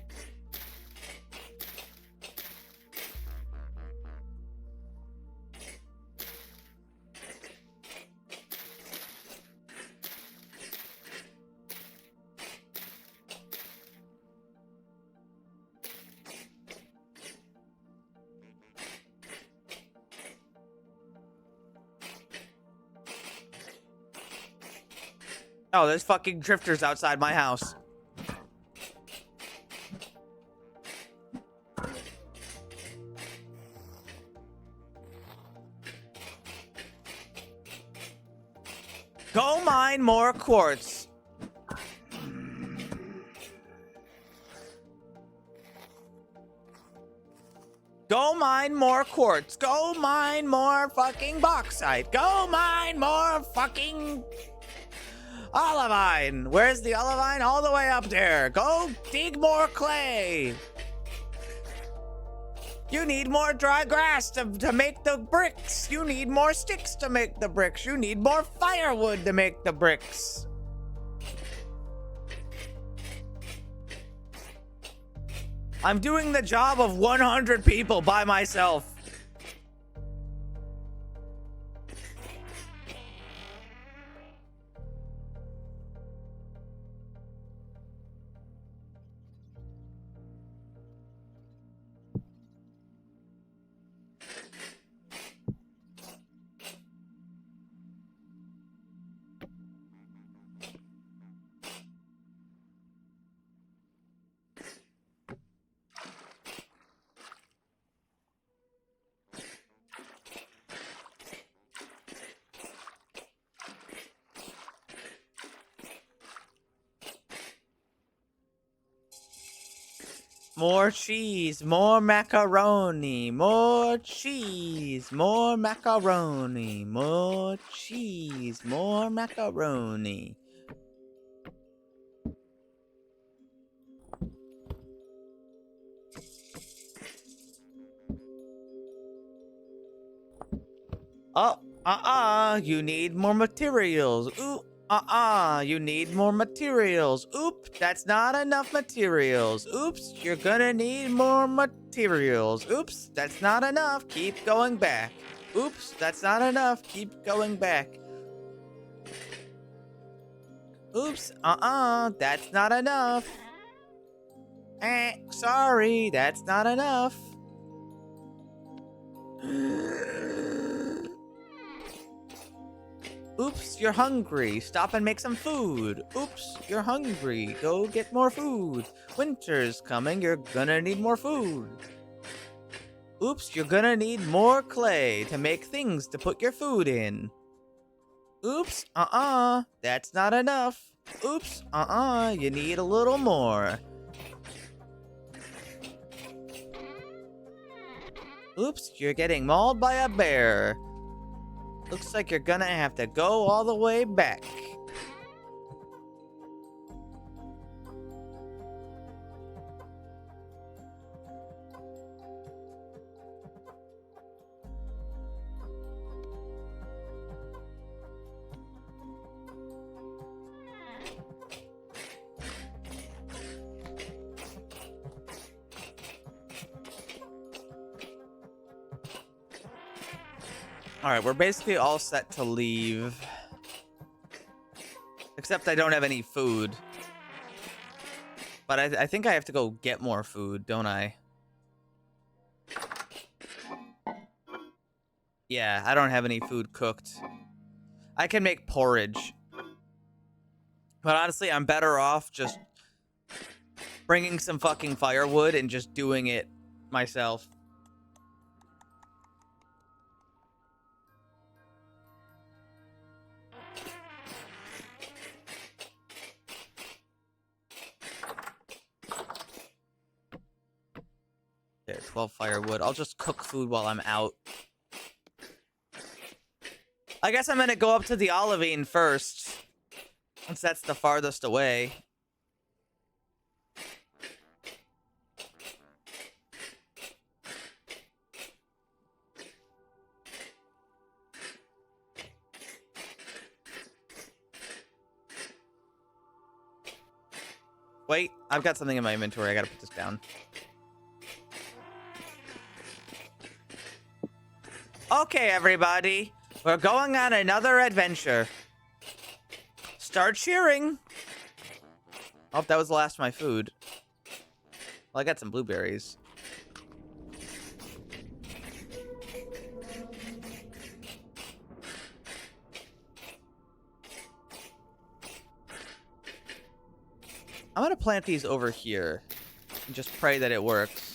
Oh, there's fucking drifters outside my house. Go mine more quartz. Go mine more quartz. Go mine more fucking bauxite. Go mine more fucking olivine. Where's the olivine? All the way up there. Go dig more clay. You need more dry grass to make the bricks. You need more sticks to make the bricks. You need more firewood to make the bricks. I'm doing the job of 100 people by myself. More cheese, more macaroni, more cheese, more macaroni, more cheese, more macaroni. Oh, you need more materials. Ooh, you need more materials. Oop, that's not enough materials. Oops, you're gonna need more materials. Oops, that's not enough. Keep going back. Oops, that's not enough. Keep going back. Oops, that's not enough. Sorry, that's not enough. Oops, you're hungry. Stop and make some food. Oops, you're hungry. Go get more food. Winter's coming. You're gonna need more food. Oops, you're gonna need more clay to make things to put your food in. Oops, that's not enough. Oops, you need a little more. Oops, you're getting mauled by a bear. Looks like you're gonna have to go all the way back. Alright, we're basically all set to leave. Except I don't have any food. But I think I have to go get more food, don't I? Yeah, I don't have any food cooked. I can make porridge. But honestly, I'm better off just bringing some fucking firewood and just doing it myself. There, 12 firewood. I'll just cook food while I'm out. I guess I'm gonna go up to the olivine first, since that's the farthest away. Wait, I've got something in my inventory. I gotta put this down. Okay, everybody. We're going on another adventure. Start cheering. Oh, that was the last of my food. Well, I got some blueberries. I'm gonna plant these over here and just pray that it works.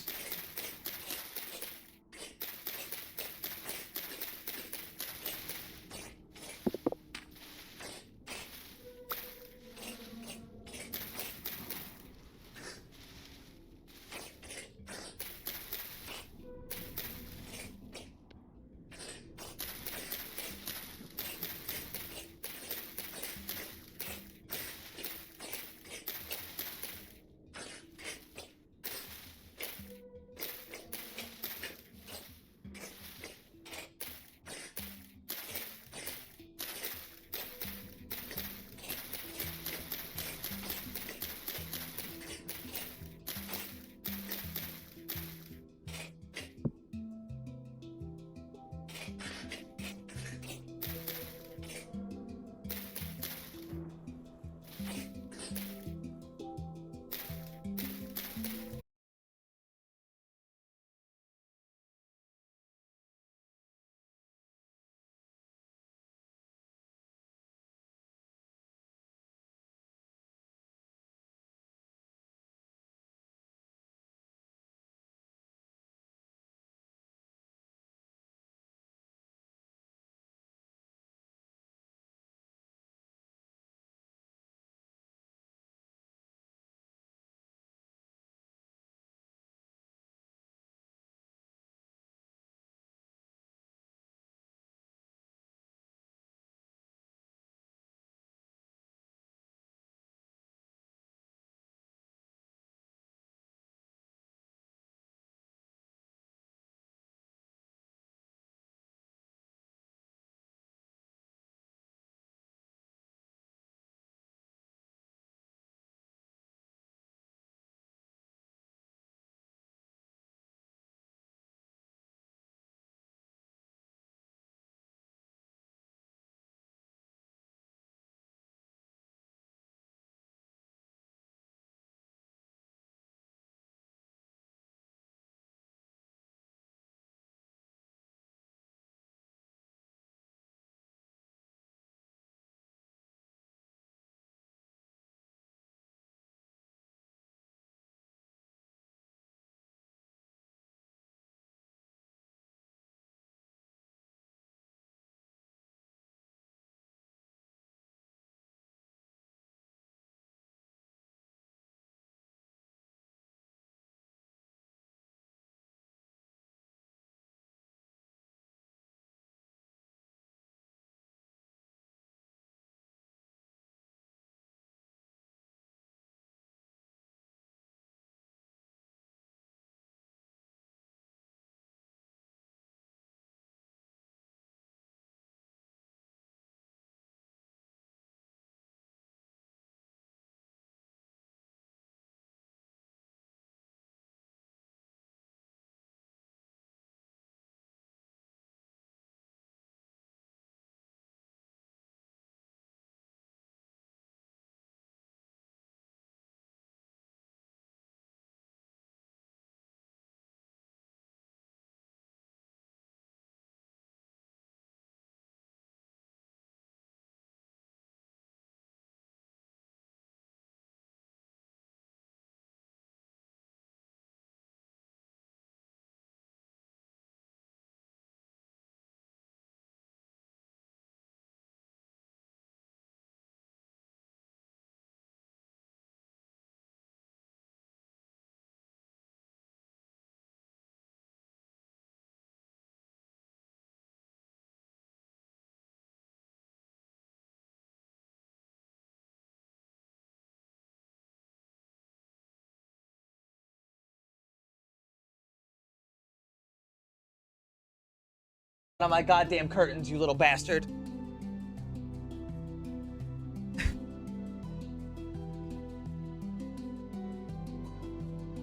On my goddamn curtains, you little bastard.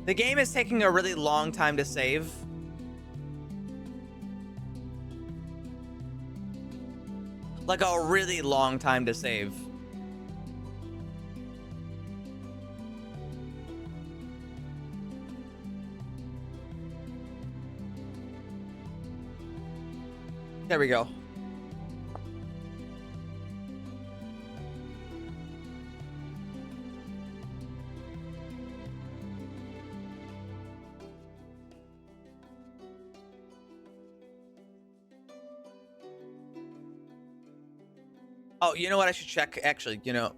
The game is taking a really long time to save. Like a really long time to save. There we go. Oh, you know what? I should check. Actually, you know,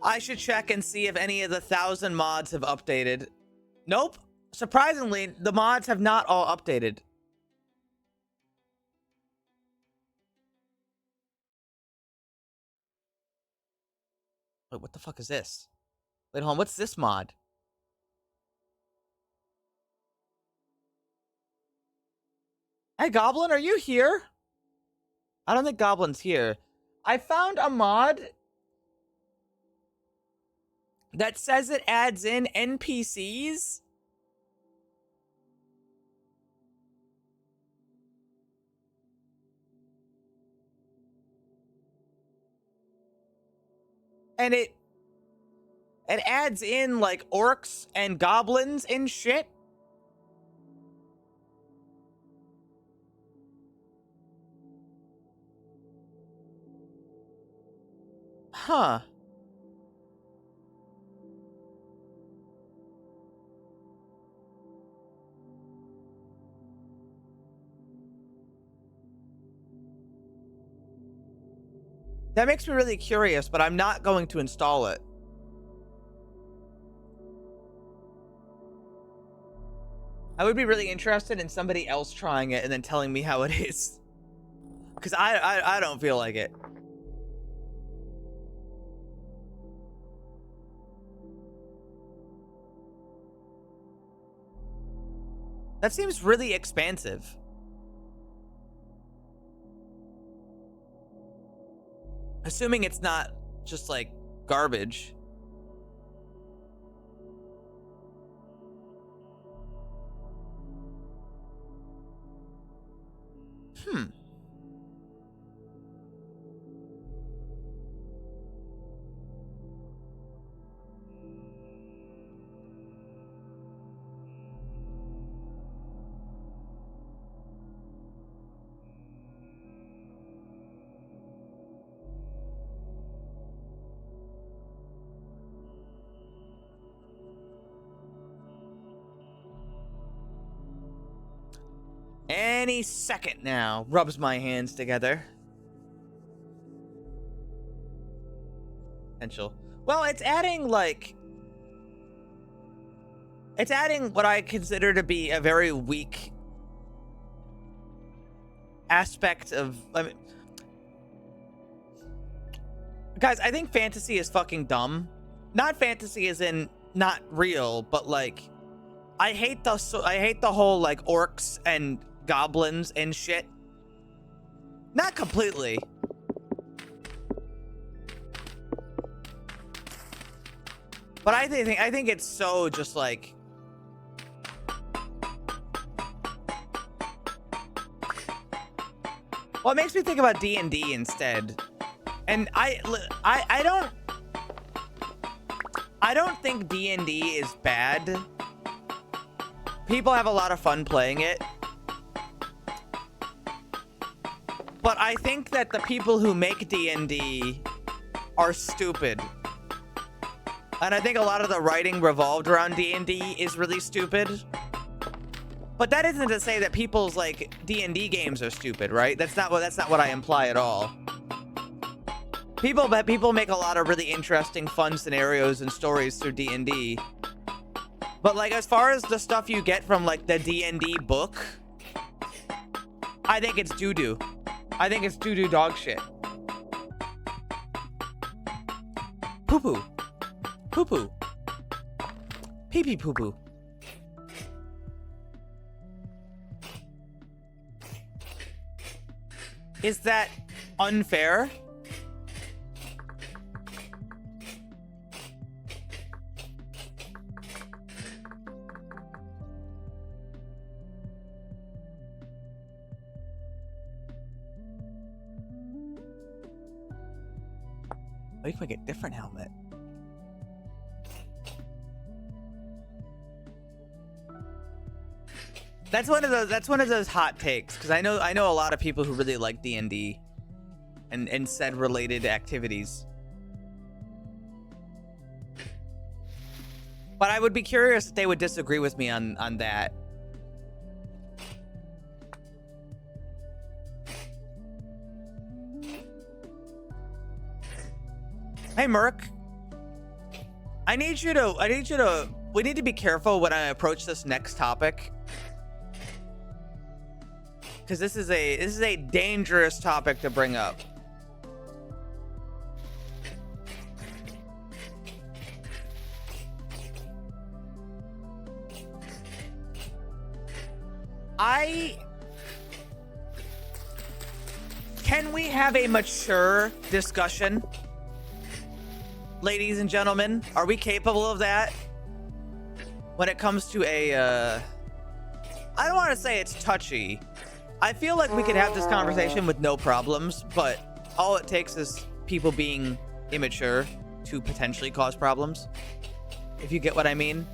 I should check and see if any of the 1,000 mods have updated. Nope. Surprisingly, the mods have not all updated. Wait, what the fuck is this? Wait, hold on. What's this mod? Hey, Goblin, are you here? I don't think Goblin's here. I found a mod that says it adds in NPCs. And it adds in like orcs and goblins and shit. Huh. That makes me really curious, but I'm not going to install it. I would be really interested in somebody else trying it and then telling me how it is. Because I don't feel like it. That seems really expansive. Assuming it's not just like garbage. Any second now. Rubs my hands together. Potential. Well, it's adding like... It's adding what I consider to be a very weak aspect of... I mean, guys, I think fantasy is fucking dumb. Not fantasy as in not real, but like... I hate the whole like orcs and goblins and shit. Not completely. But I think it's so just like... Well, it makes me think about D&D instead. And I don't think D&D is bad. People have a lot of fun playing it. But I think that the people who make D&D are stupid. And I think a lot of the writing revolved around D&D is really stupid. But that isn't to say that people's like D&D games are stupid, right? That's not what I imply at all. People make a lot of really interesting, fun scenarios and stories through D&D. But like as far as the stuff you get from like the D&D book, I think it's doo-doo. I think it's doo-doo dog shit. Poo-poo. Poo-poo. Pee-pee poo-poo. Is that unfair? Oh, you can make a different helmet. That's one of those hot takes, because I know a lot of people who really like D&D and said related activities. But I would be curious if they would disagree with me on that. Hey, Merc. I need you to, we need to be careful when I approach this next topic. Because this is a dangerous topic to bring up. Can we have a mature discussion? Ladies and gentlemen, are we capable of that? When it comes to a, I don't want to say it's touchy. I feel like we could have this conversation with no problems, but all it takes is people being immature to potentially cause problems. If you get what I mean.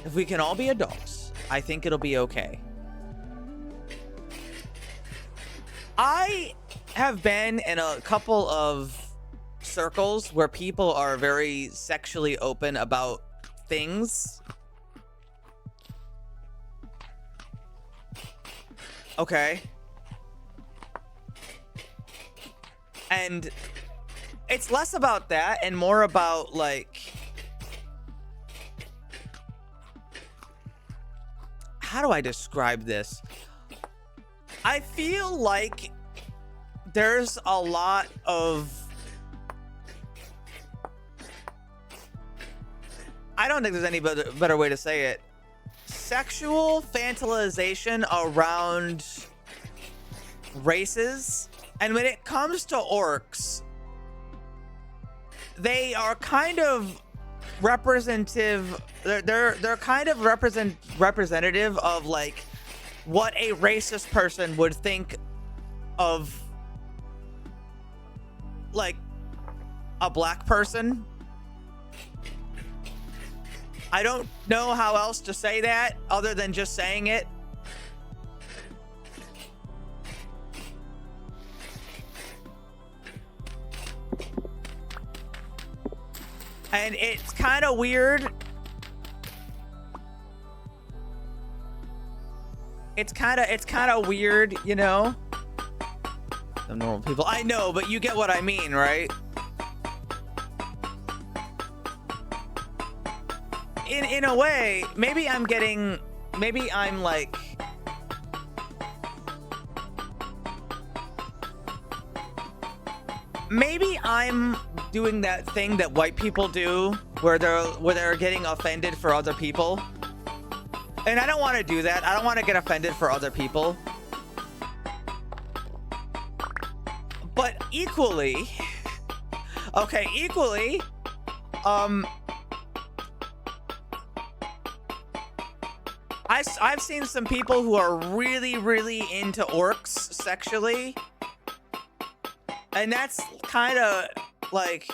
If we can all be adults, I think it'll be okay. I have been in a couple of circles where people are very sexually open about things. Okay. And it's less about that and more about, like, how do I describe this? I feel like there's a lot of, I don't think there's any better way to say it, sexual fantasization around races. And when it comes to orcs, they are kind of representative. They're kind of representative of, like, what a racist person would think of, like, a black person. I don't know how else to say that other than just saying it. And it's kind of weird. It's kind of weird, you know? The normal people. I know, but you get what I mean, right? In a way, maybe I'm like, maybe I'm doing that thing that white people do where they're getting offended for other people. And I don't want to do that. I don't want to get offended for other people. But equally, okay, I've seen some people who are really, really into orcs sexually. And that's kind of like,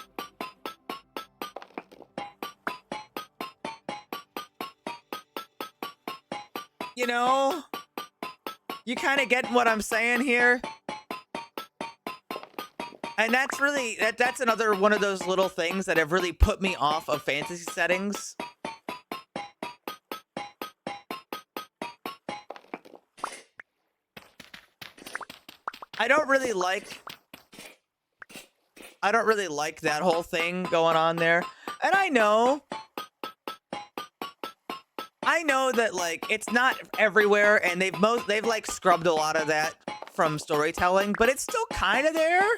you know, you kind of get what I'm saying here. And that's really, that's another one of those little things that have really put me off of fantasy settings. I don't really like that whole thing going on there. And I know that, like, it's not everywhere, and they've like scrubbed a lot of that from storytelling, but it's still kind of there.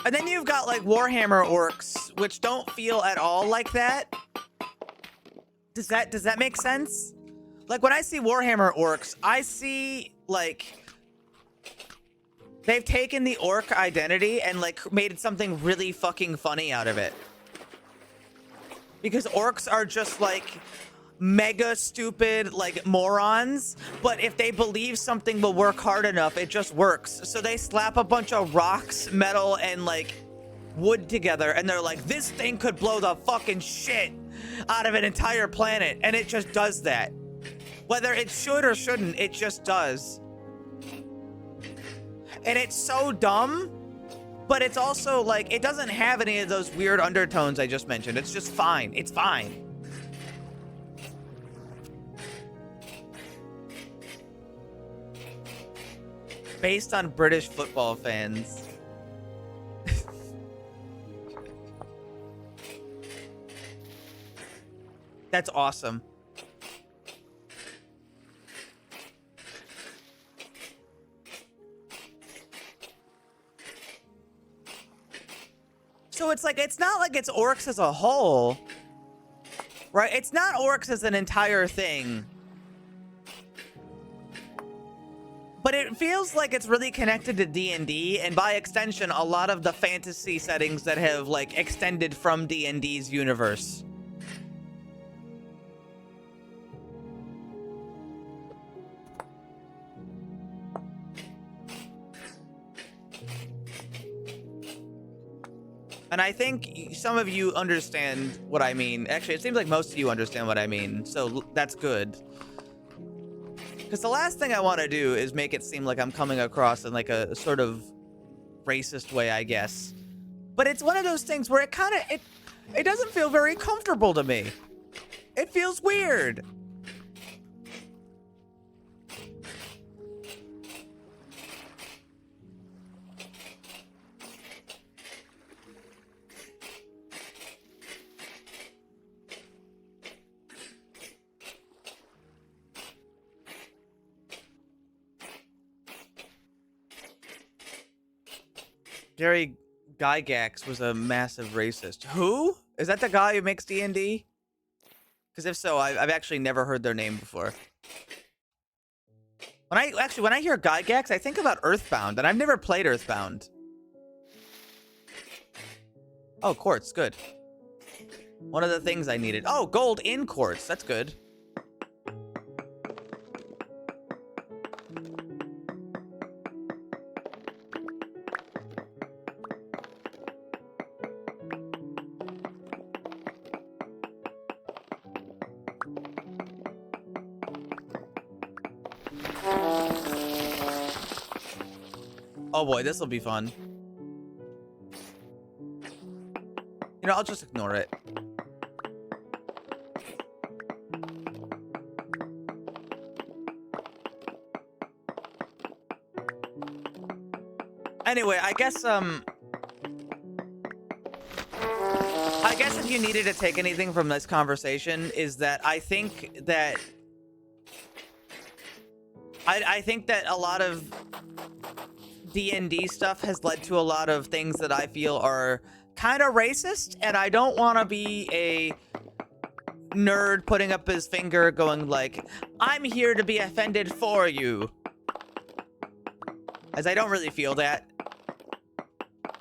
And then you've got, like, Warhammer orcs, which don't feel at all like that. Does that make sense? Like, when I see Warhammer orcs, I see, like, they've taken the orc identity and, like, made something really fucking funny out of it. Because orcs are just, like, mega stupid, like, morons, but if they believe something will work hard enough, it just works. So they slap a bunch of rocks, metal, and, like, wood together, and they're like, this thing could blow the fucking shit out of an entire planet, and it just does that. Whether it should or shouldn't, it just does. And it's so dumb but it's also like it doesn't have any of those weird undertones I just mentioned. It's just fine. It's fine. Based on British football fans. That's awesome. So it's like, it's not like it's orcs as a whole, right? It's not orcs as an entire thing. But it feels like it's really connected to D&D, and by extension, a lot of the fantasy settings that have like extended from D&D's universe. And I think some of you understand what I mean. Actually, it seems like most of you understand what I mean, so that's good. Because the last thing I want to do is make it seem like I'm coming across in like a sort of racist way, I guess. But it's one of those things where it doesn't feel very comfortable to me. It feels weird. Gary Gygax was a massive racist. Who? Is that the guy who makes D&D? Because if so, I've actually never heard their name before. When I hear Gygax, I think about Earthbound, and I've never played Earthbound. Oh, quartz, good. One of the things I needed. Oh, gold in quartz, that's good. Oh boy, this will be fun. You know, I'll just ignore it. Anyway, I guess if you needed to take anything from this conversation is that I think that a lot of D&D stuff has led to a lot of things that I feel are kind of racist, and I don't want to be a nerd putting up his finger going like, I'm here to be offended for you. As I don't really feel that.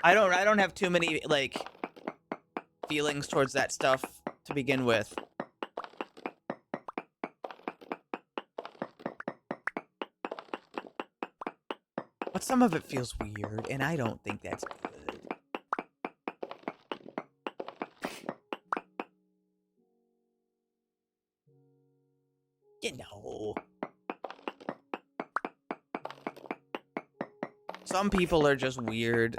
I don't have too many, like, feelings towards that stuff to begin with. But some of it feels weird, and I don't think that's good. You know. Some people are just weird.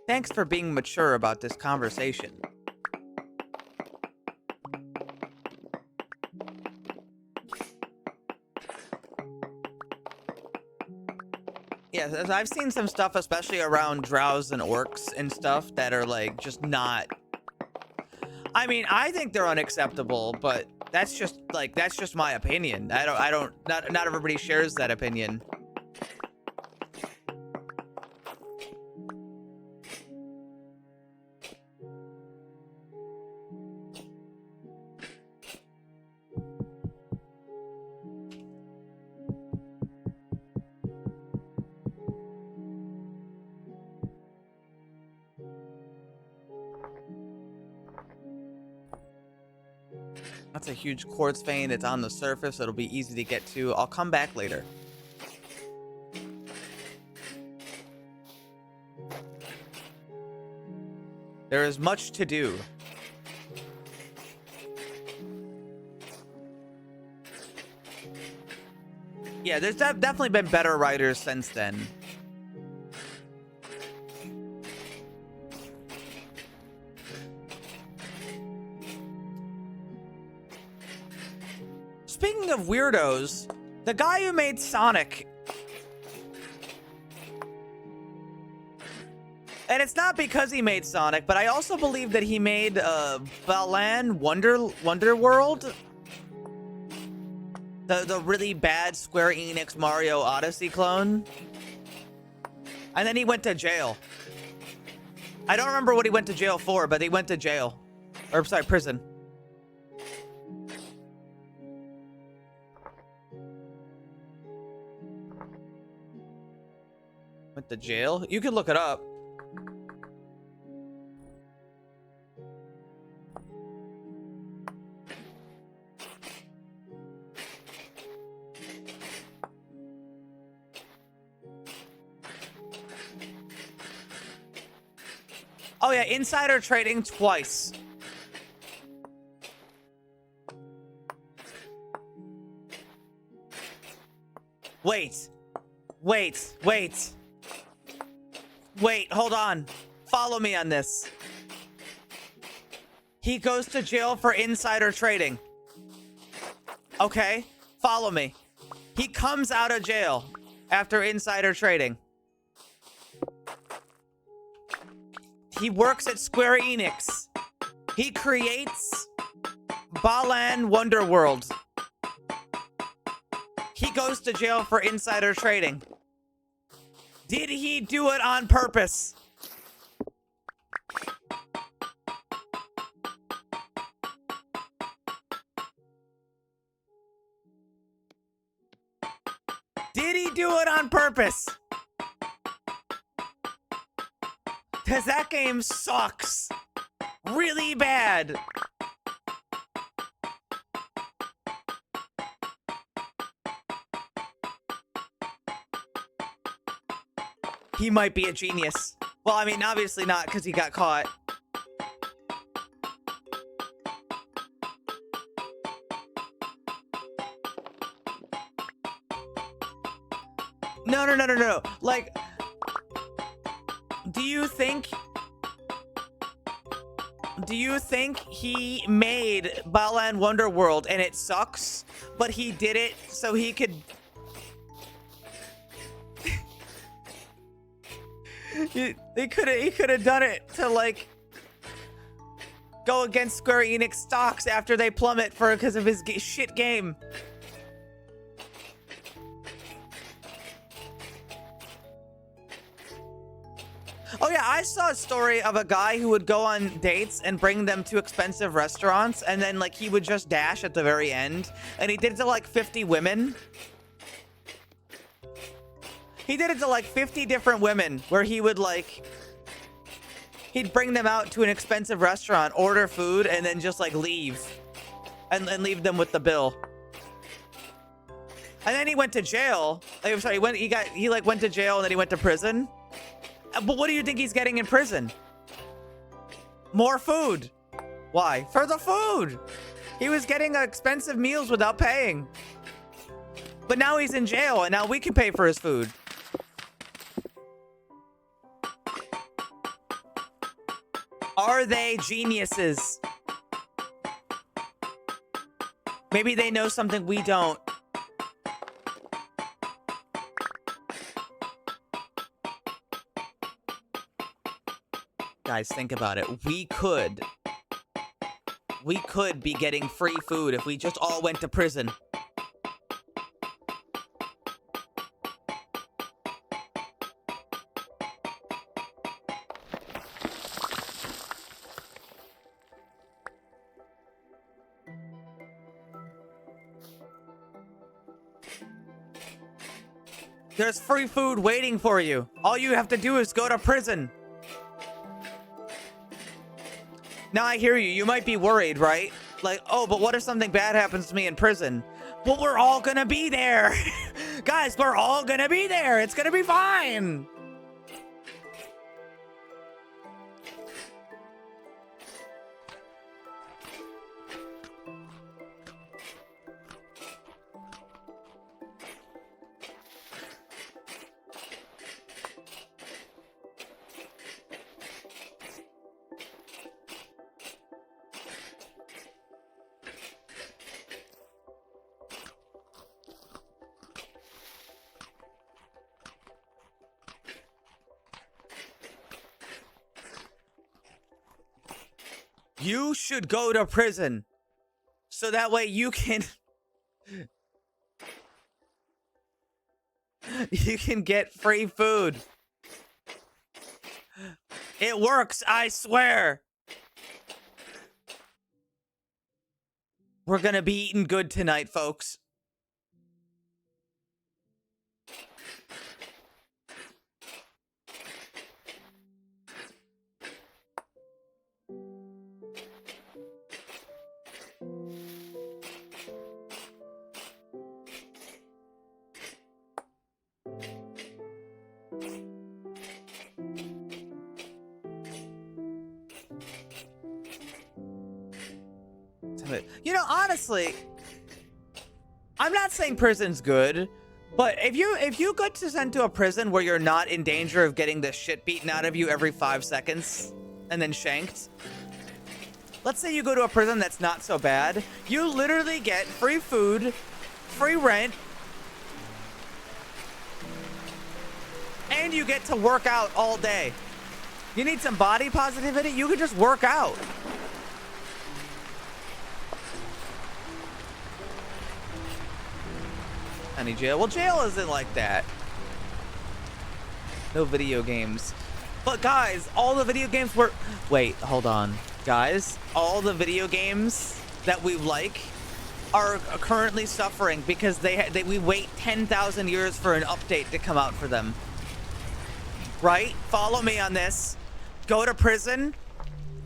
Thanks for being mature about this conversation. Yeah, I've seen some stuff, especially around drows and orcs and stuff, that are like just not. I mean, I think they're unacceptable, but that's just my opinion. Not everybody shares that opinion. That's a huge quartz vein. It's on the surface. It'll be easy to get to. I'll come back later. There is much to do. Yeah, there's definitely been better writers since then. Speaking of weirdos, the guy who made Sonic, and it's not because he made Sonic, but I also believe that he made Balan Wonder World, the really bad Square Enix Mario Odyssey clone, and then he went to jail. I don't remember what he went to jail for, but he went to jail, or sorry, prison. Went to jail? You can look it up. Oh yeah, insider trading twice. Wait, hold on. Follow me on this. He goes to jail for insider trading. Okay, follow me. He comes out of jail after insider trading. He works at Square Enix. He creates Balan Wonder World. He goes to jail for insider trading. Did he do it on purpose? Did he do it on purpose? Because that game sucks. Really bad. He might be a genius. Well, I mean, obviously not, because he got caught. No. Like, do you think he made Balan Wonder World and it sucks, but he did it so he could... he could have done it to, like, go against Square Enix stocks after they plummet because of his shit game. Oh yeah, I saw a story of a guy who would go on dates and bring them to expensive restaurants, and then, like, he would just dash at the very end, and he did it to, like, 50 women. He did it to, like, 50 different women, where he would, like... he'd bring them out to an expensive restaurant, order food, and then just, like, leave. And leave them with the bill. And then he went to jail. I'm sorry, he went to jail, and then he went to prison. But what do you think he's getting in prison? More food. Why? For the food. He was getting expensive meals without paying. But now he's in jail, and now we can pay for his food. Are they geniuses? Maybe they know something we don't. Guys, think about it. We could be getting free food if we just all went to prison. There's free food waiting for you. All you have to do is go to prison. Now I hear you. You might be worried, right? Like, oh, but what if something bad happens to me in prison? Well, we're all gonna be there. Guys, we're all gonna be there. It's gonna be fine. You should go to prison so that way you can get free food. It works, I swear. We're gonna be eating good tonight, folks. You know, honestly, I'm not saying prison's good, but if you go to sent to a prison where you're not in danger of getting the shit beaten out of you every 5 seconds and then shanked, let's say you go to a prison that's not so bad, you literally get free food, free rent, and you get to work out all day. You need some body positivity? You can just work out. Any jail? Well, jail isn't like that. No video games. But guys, all the video games were... Wait, hold on. Guys, all the video games that we like are currently suffering because we wait 10,000 years for an update to come out for them. Right? Follow me on this. Go to prison.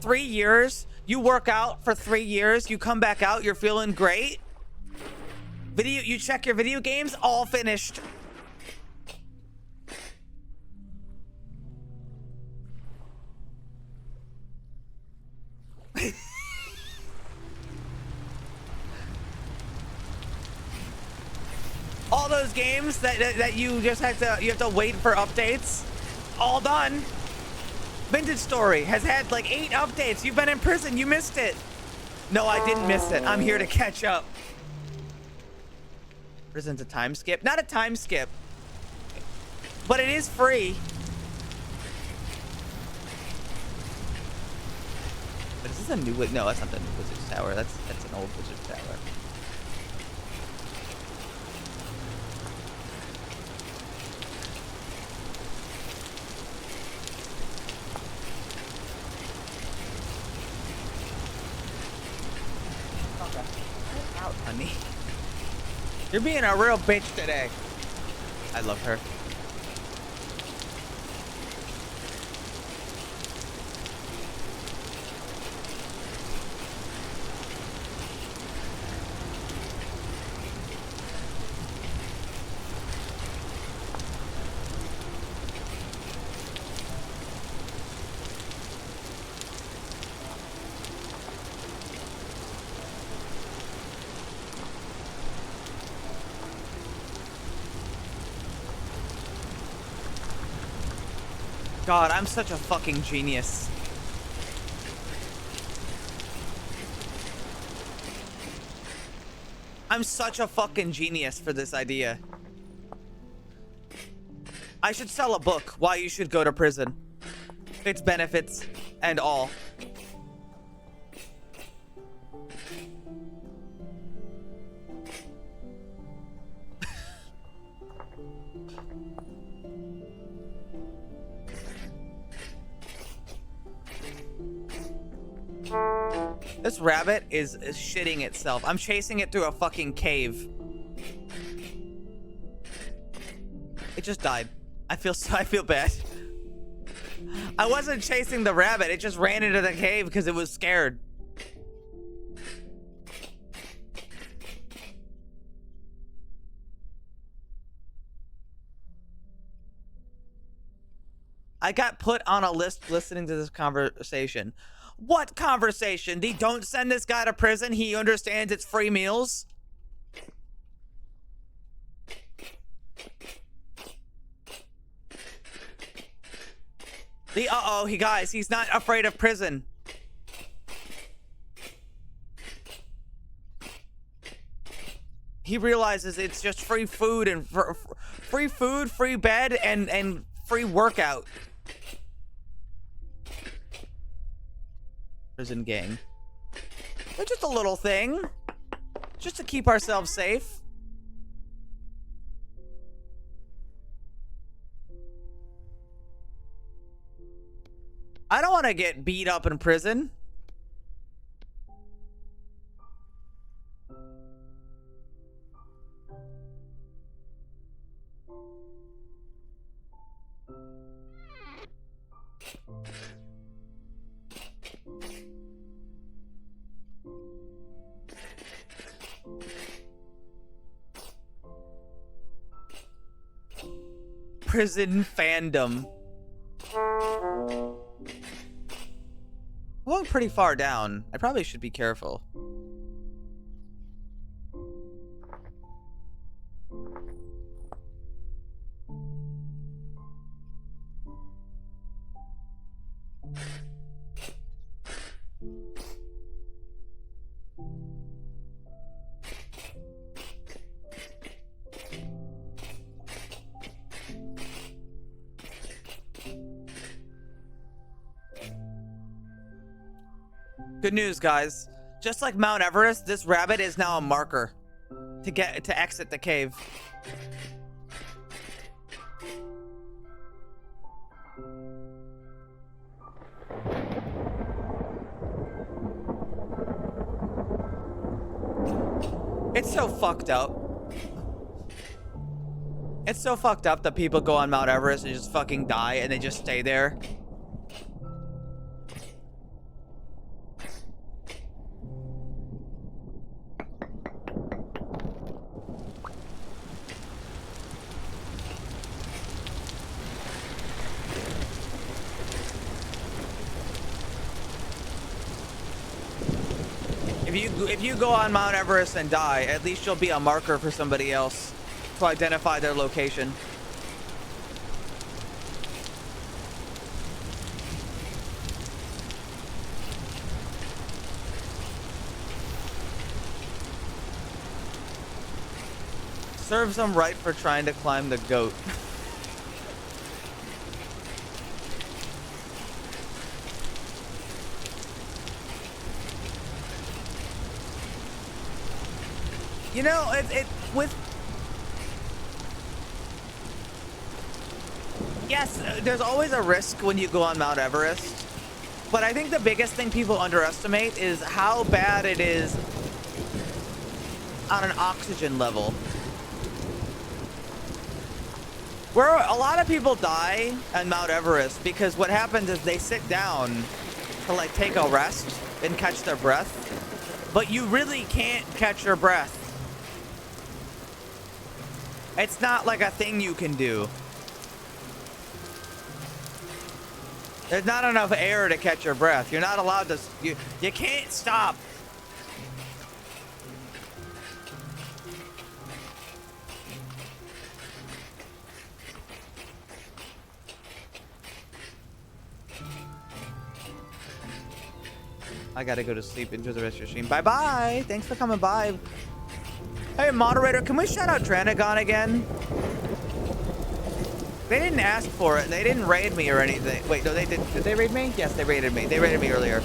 3 years. You work out for 3 years. You come back out. You're feeling great. You check your video games, all finished. All those games that you just have to wait for updates, all done. Vintage Story has had like 8 updates. You've been in prison, you missed it. No, I didn't miss it. I'm here to catch up. Prison's a time skip. Not a time skip, but it is free. But is this a new... No, that's not the new Wizard's Tower. That's an old Wizard's Tower. Okay. Get out, honey. You're being a real bitch today. I love her. God, I'm such a fucking genius. I'm such a fucking genius for this idea. I should sell a book, Why You Should Go to Prison. Its benefits and all. This rabbit is shitting itself. I'm chasing it through a fucking cave. It just died. I feel bad. I wasn't chasing the rabbit. It just ran into the cave because it was scared. I got put on a list listening to this conversation. What conversation? They don't send this guy to prison. He understands it's free meals. Guys, he's not afraid of prison. He realizes it's just free food and free food, free bed, and free workout. Prison gang. They're just a little thing. Just to keep ourselves safe. I don't want to get beat up in prison. Prison fandom. I'm going pretty far down. I probably should be careful. Good news, guys. Just like Mount Everest, this rabbit is now a marker to exit the cave. It's so fucked up. It's so fucked up that people go on Mount Everest and just fucking die and they just stay there. If you go on Mount Everest and die, at least you'll be a marker for somebody else to identify their location. Serves them right for trying to climb the goat. You know, yes, there's always a risk when you go on Mount Everest, but I think the biggest thing people underestimate is how bad it is on an oxygen level. Where a lot of people die on Mount Everest because what happens is they sit down to like take a rest and catch their breath, but you really can't catch your breath. It's not like a thing you can do. There's not enough air to catch your breath. You're not allowed to, you can't stop. I gotta go to sleep. Enjoy the rest of your stream. Bye-bye. Thanks for coming by. Hey, moderator, can we shout out Dranagon again? They didn't ask for it. They didn't raid me or anything. Wait, no, they did. Did they raid me? Yes, they raided me. They raided me earlier.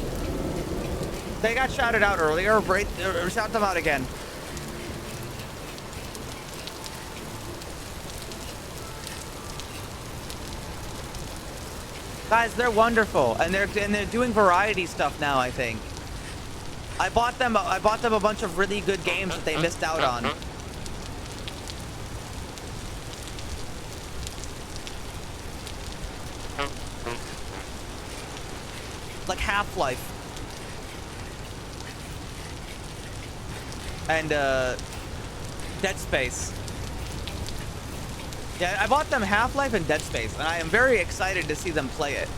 They got shouted out earlier. Shout them out again. Guys, they're wonderful, and they're doing variety stuff now. I think. I bought them a bunch of really good games that they missed out on. Like Half-Life. And Dead Space. Yeah, I bought them Half-Life and Dead Space, and I am very excited to see them play it.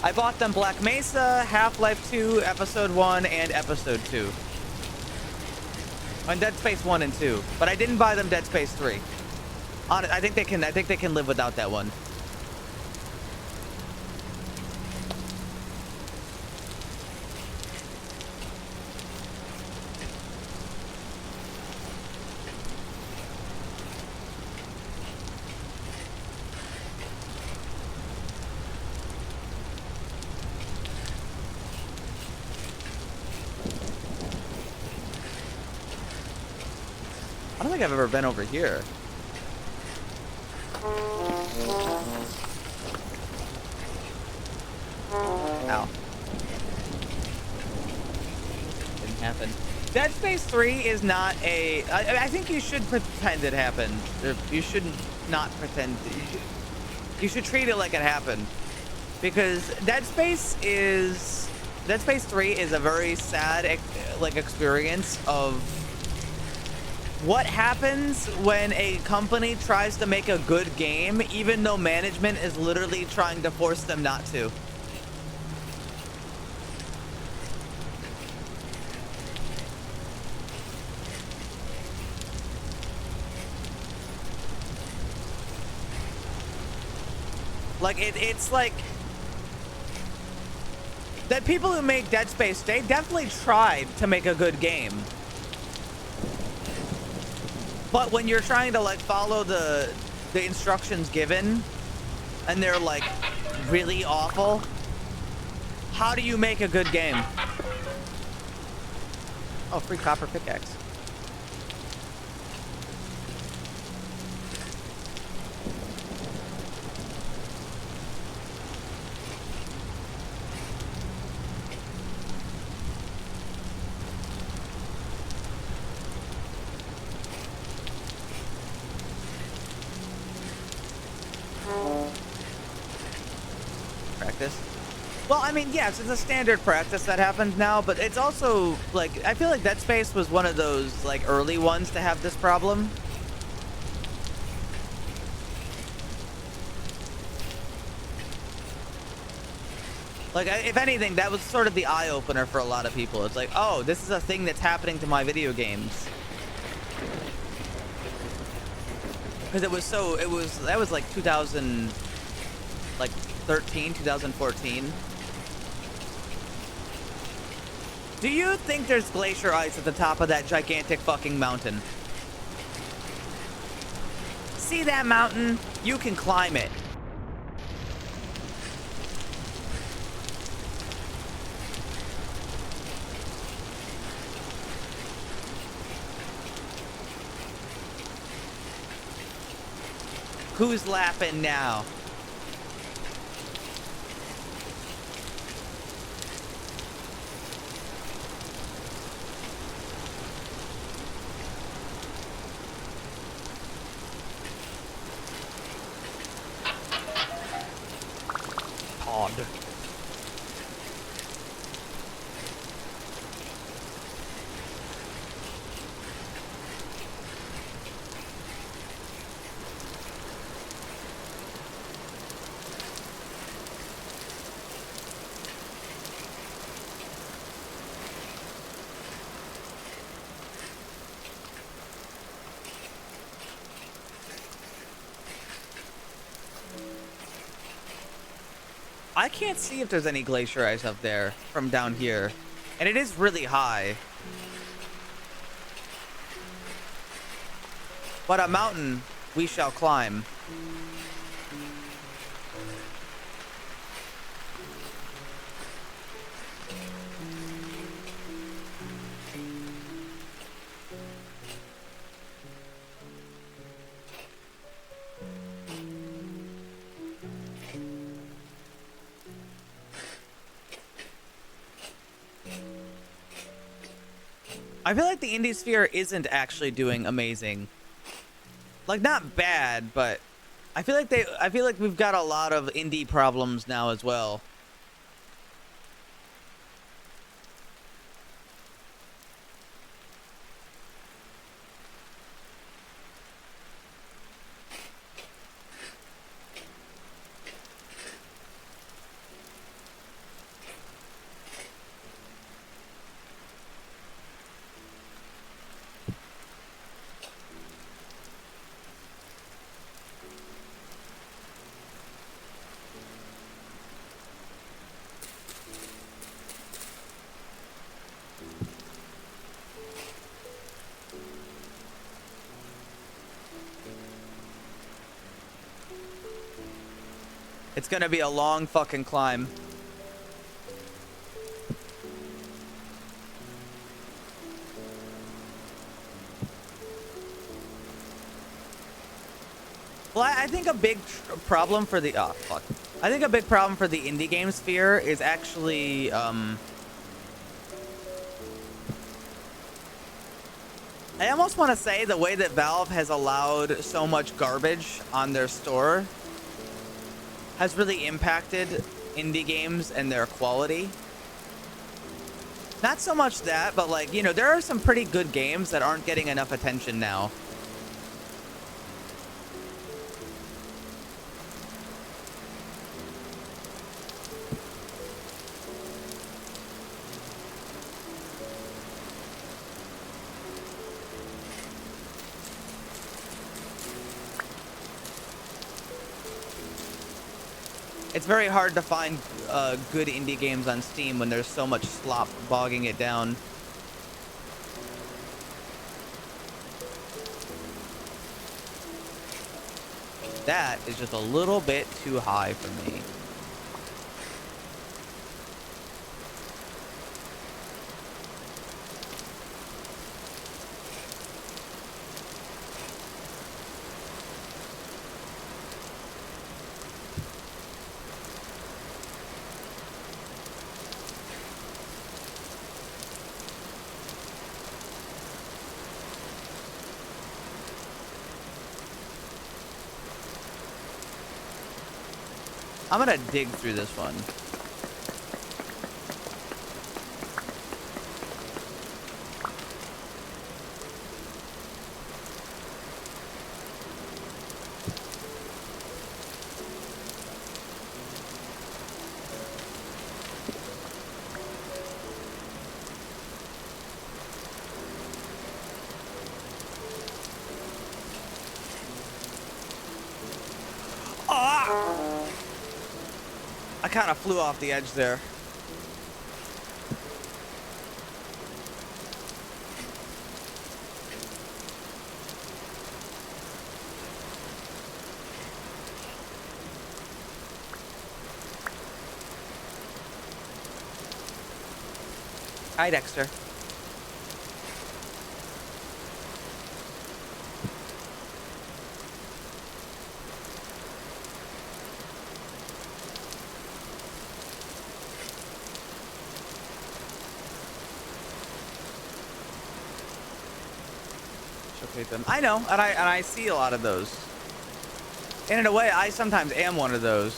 I bought them Black Mesa, Half-Life 2, Episode 1, and Episode 2. And Dead Space 1 and 2. But I didn't buy them Dead Space 3. I think they can live without that one. I don't think I've ever been over here. Ow. Didn't happen. Dead Space 3 is not a... I think you should pretend it happened. You shouldn't not pretend. You should treat it like it happened. Because Dead Space 3 is a very sad experience of what happens when a company tries to make a good game, even though management is literally trying to force them not to. Like, it's like that people who make Dead Space, they definitely tried to make a good game. But when you're trying to like follow the instructions given and they're like really awful, how do you make a good game? Oh, free copper pickaxe. Practice. Well, I mean, yes, it's a standard practice that happens now, but it's also like, I feel like Dead Space was one of those like early ones to have this problem. Like, if anything, that was sort of the eye-opener for a lot of people. It's like, oh, this is a thing that's happening to my video games. Because that was like 2013, 2014. Do you think there's glacier ice at the top of that gigantic fucking mountain? See that mountain? You can climb it. Who's laughing now? Todd. I can't see if there's any glacier ice up there from down here. And it is really high. But a mountain we shall climb. I feel like the indie sphere isn't actually doing amazing. Like, not bad, but I feel like we've got a lot of indie problems now as well. It's gonna be a long fucking climb. Well, I think a big problem for the I think a big problem for the indie game sphere is actually I almost want to say the way that Valve has allowed so much garbage on their store has really impacted indie games and their quality. Not so much that, but like, you know, there are some pretty good games that aren't getting enough attention now. It's very hard to find good indie games on Steam when there's so much slop bogging it down. That is just a little bit too high for me. I'm gonna dig through this one. I kind of flew off the edge there. Hi, Dexter. Them. I know, and I see a lot of those. And in a way, I sometimes am one of those.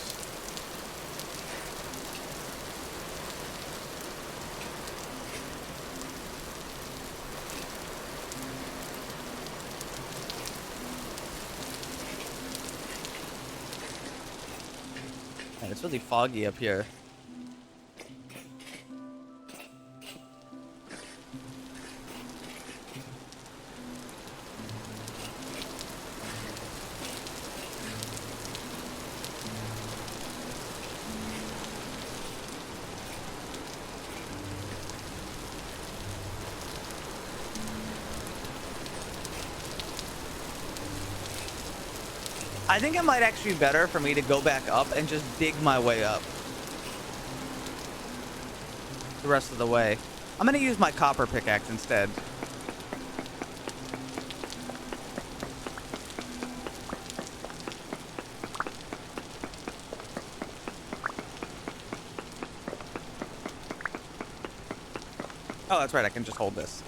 Man, it's really foggy up here. I think it might actually be better for me to go back up and just dig my way up the rest of the way. I'm gonna use my copper pickaxe instead. Oh, that's right, I can just hold this.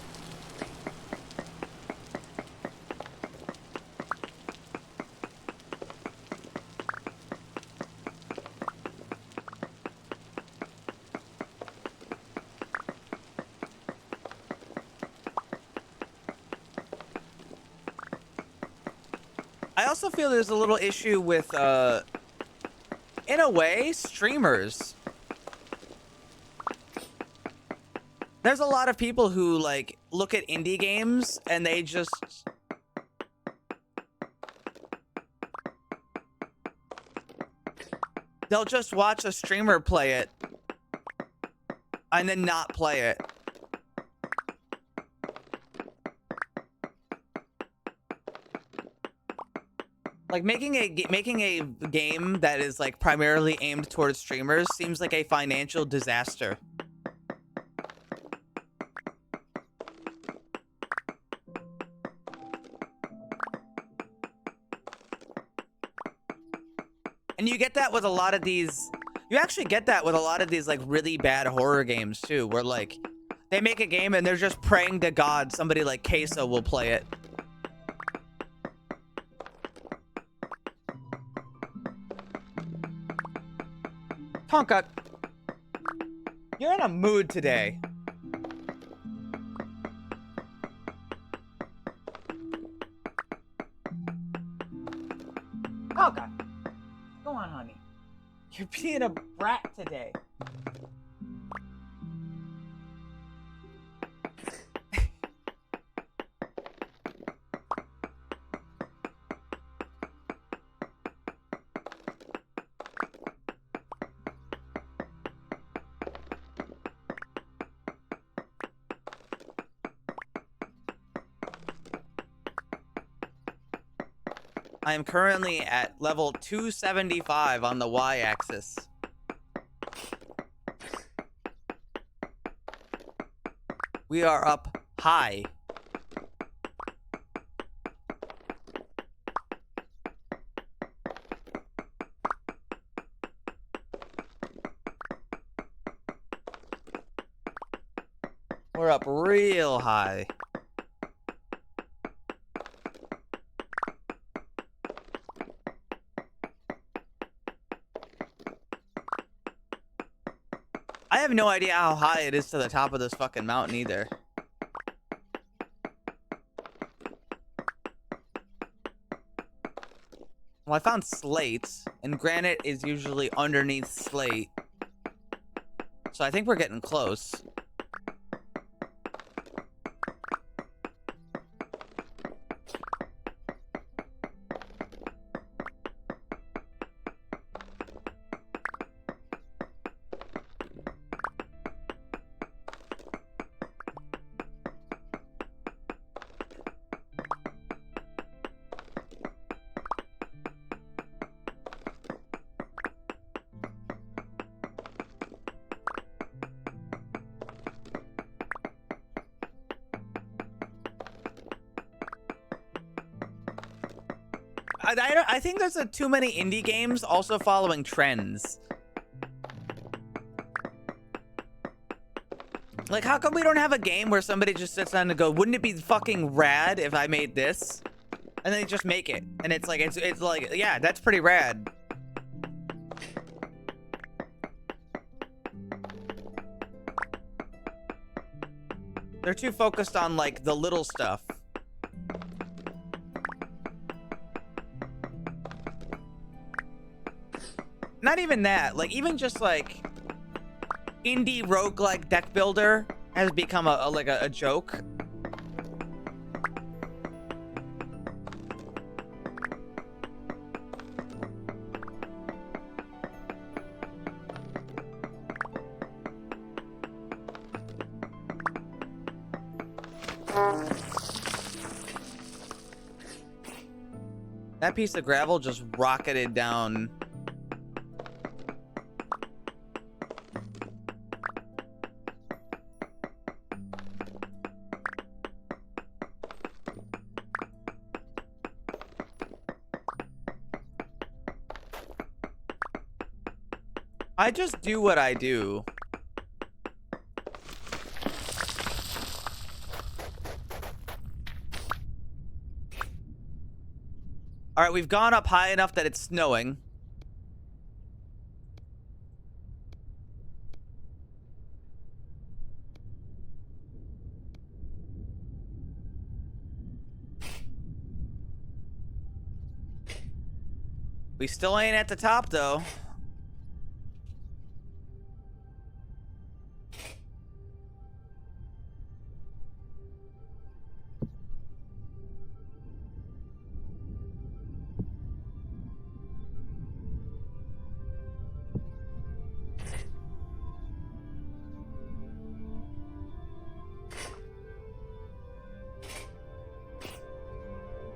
I also feel there's a little issue with, in a way, streamers. There's a lot of people who, like, look at indie games and they just... they'll just watch a streamer play it and then not play it. Like making a game that is like primarily aimed towards streamers seems like a financial disaster. And you get that with a lot of these. You actually get that with a lot of these like really bad horror games too, where like they make a game and they're just praying to God somebody like Queso will play it. Tonka, you're in a mood today. Tonka, go on, honey. You're being a brat today. I am currently at level 275 on the y-axis. We are up high. We're up real high. I have no idea how high it is to the top of this fucking mountain either. Well, I found slate, and granite is usually underneath slate. So I think we're getting close. I think there's too many indie games also following trends. Like, how come we don't have a game where somebody just sits down and go, wouldn't it be fucking rad if I made this? And they just make it. And it's like, it's like, yeah, that's pretty rad. They're too focused on, like, the little stuff. Not even that, like, even just, like, indie roguelike deck builder has become a joke. That piece of gravel just rocketed down. I just do what I do. All right, we've gone up high enough that it's snowing. We still ain't at the top, though.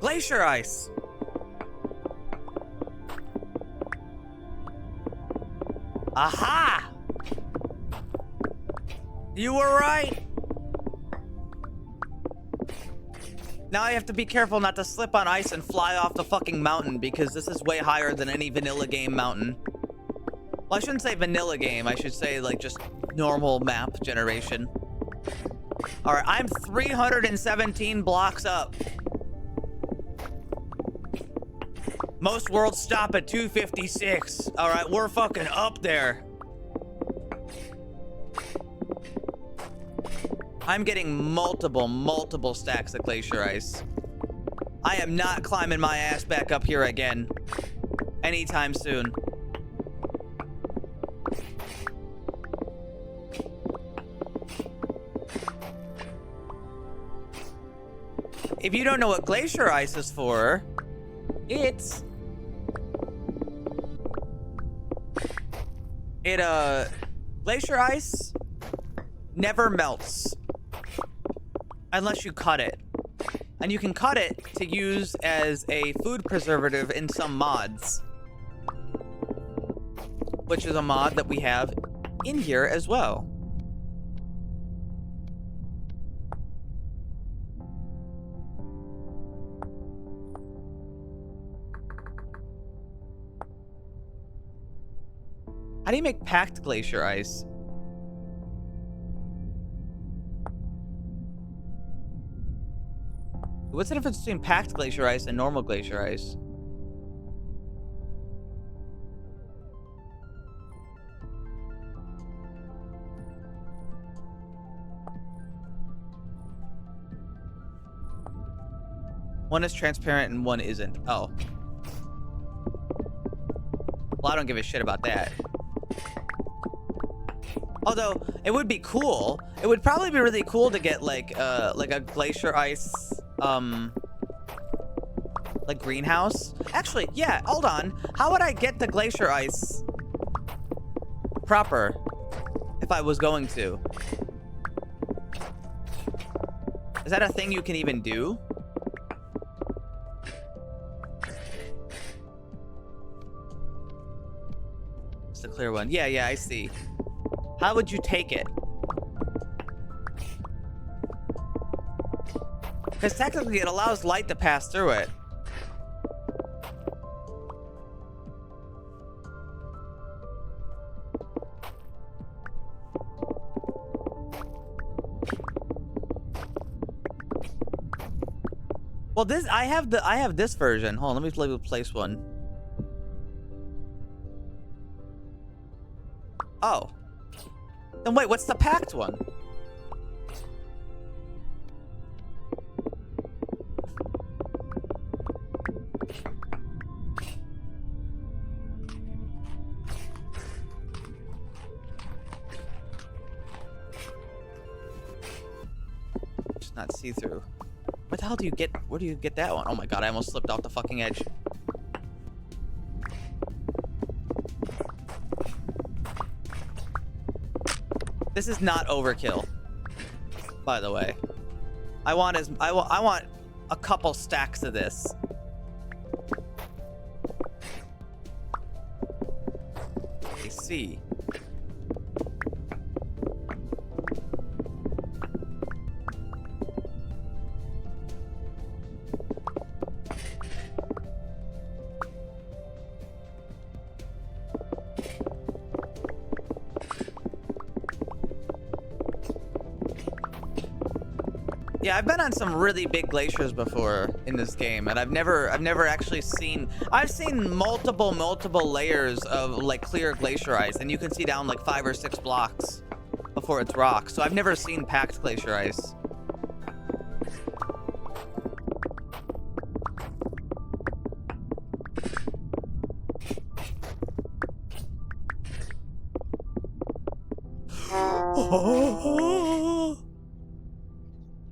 Glacier ice. Aha! You were right. Now I have to be careful not to slip on ice and fly off the fucking mountain because this is way higher than any vanilla game mountain. Well, I shouldn't say vanilla game. I should say like just normal map generation. All right, I'm 317 blocks up. Most worlds stop at 256. All right, we're fucking up there. I'm getting multiple stacks of glacier ice. I am not climbing my ass back up here again anytime soon. If you don't know what glacier ice is for, glacier ice never melts unless you cut it. And you can cut it to use as a food preservative in some mods, which is a mod that we have in here as well. How do you make packed glacier ice? What's the difference between packed glacier ice and normal glacier ice? One is transparent and one isn't. Oh. Well, I don't give a shit about that. Although, it would be cool. It would probably be really cool to get like a glacier ice, like greenhouse. Actually, yeah, hold on. How would I get the glacier ice proper if I was going to? Is that a thing you can even do? It's the clear one. Yeah, I see. How would you take it? Because technically it allows light to pass through it. Well, I have this version. Hold on, let me place one. Oh. Then wait, what's the packed one? Just not see-through. What the hell do you get? Where do you get that one? Oh my god, I almost slipped off the fucking edge. This is not overkill, by the way. I want a couple stacks of this. I see. Yeah, I've been on some really big glaciers before in this game, and I've never actually seen. I've seen multiple layers of like clear glacier ice, and you can see down like 5 or 6 blocks before it's rock. So I've never seen packed glacier ice.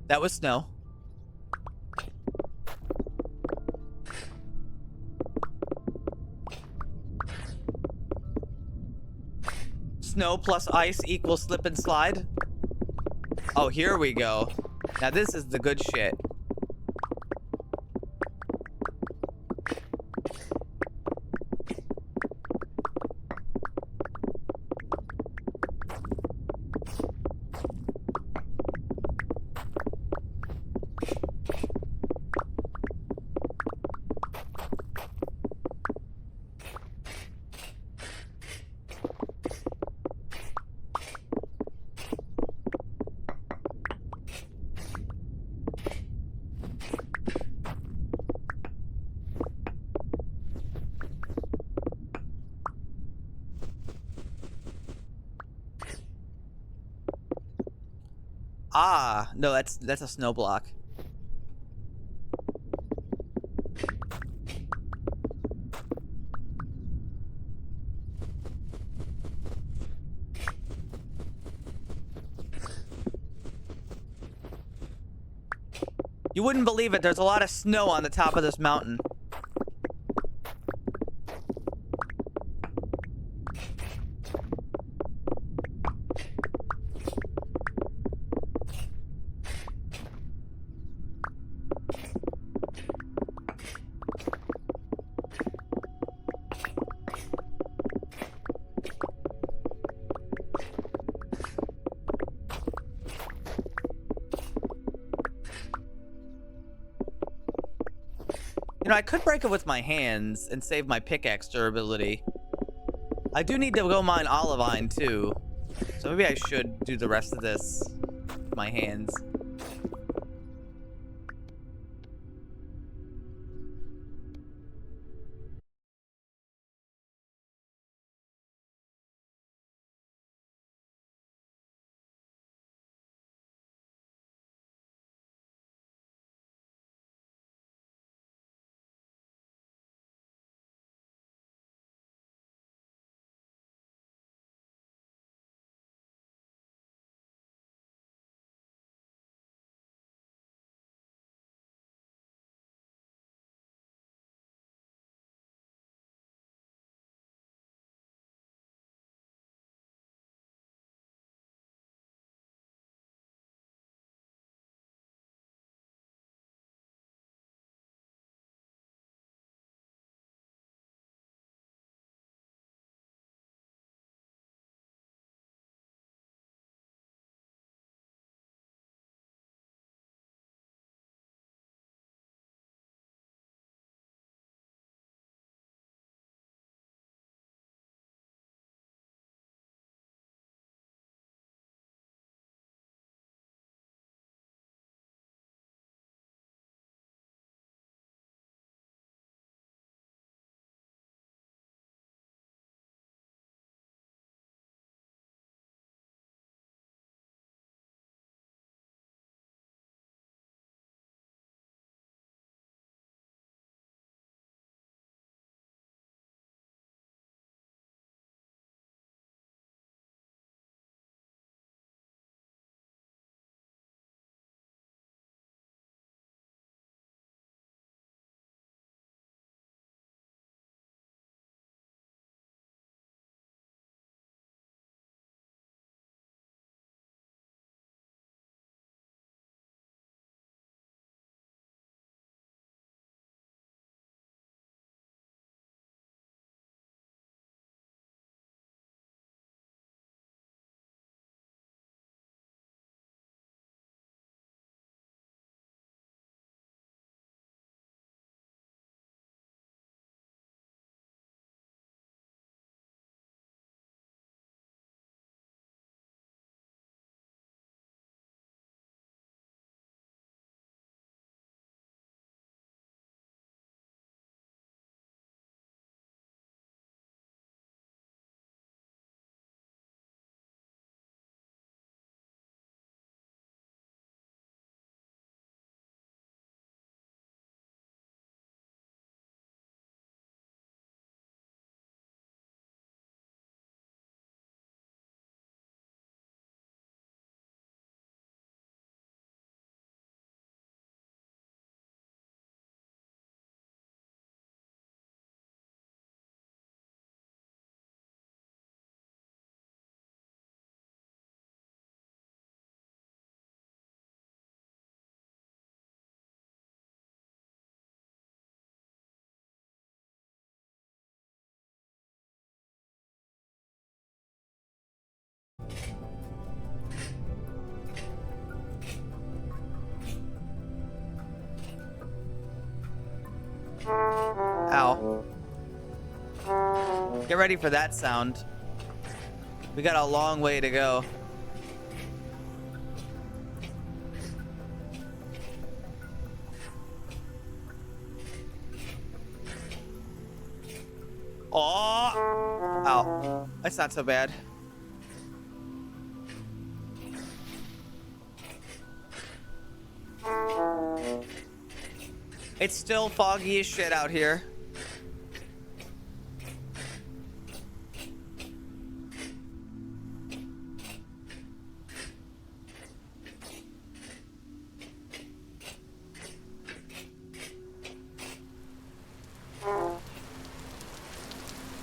That was snow. Snow plus ice equals slip and slide. Oh, here we go. Now this is the good shit. Ah, no, that's a snow block. You wouldn't believe it. There's a lot of snow on the top of this mountain. You know, I could break it with my hands and save my pickaxe durability. I do need to go mine olivine too. So maybe I should do the rest of this with my hands. Ow. Get ready for that sound. We got a long way to go. Oh! Ow. That's not so bad. It's still foggy as shit out here.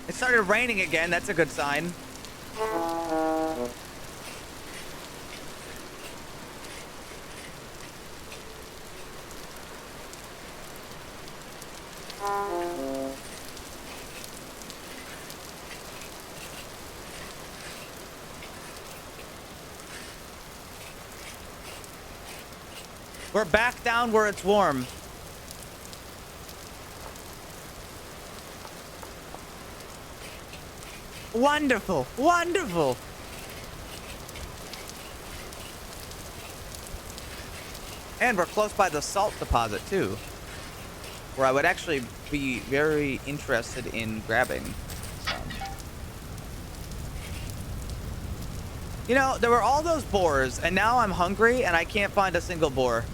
It started raining again. That's a good sign. We're back down where it's warm. Wonderful, wonderful. And we're close by the salt deposit too, where I would actually be very interested in grabbing some. You know, there were all those boars, and now I'm hungry and I can't find a single boar.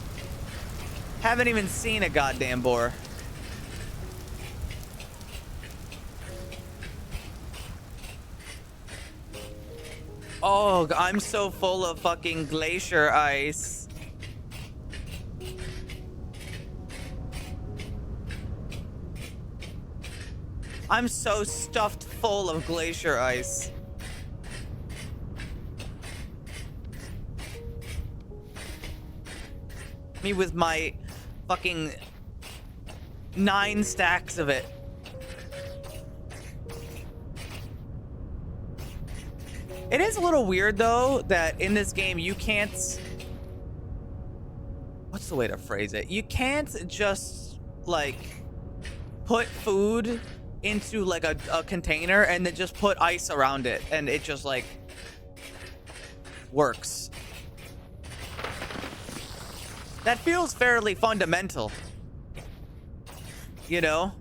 Haven't even seen a goddamn boar. Oh, I'm so full of fucking glacier ice. I'm so stuffed full of glacier ice. Me with my fucking 9 stacks of it. It is a little weird though that in this game you can't, what's the way to phrase it? You can't just like put food into like a container and then just put ice around it and it just like works. That feels fairly fundamental, you know?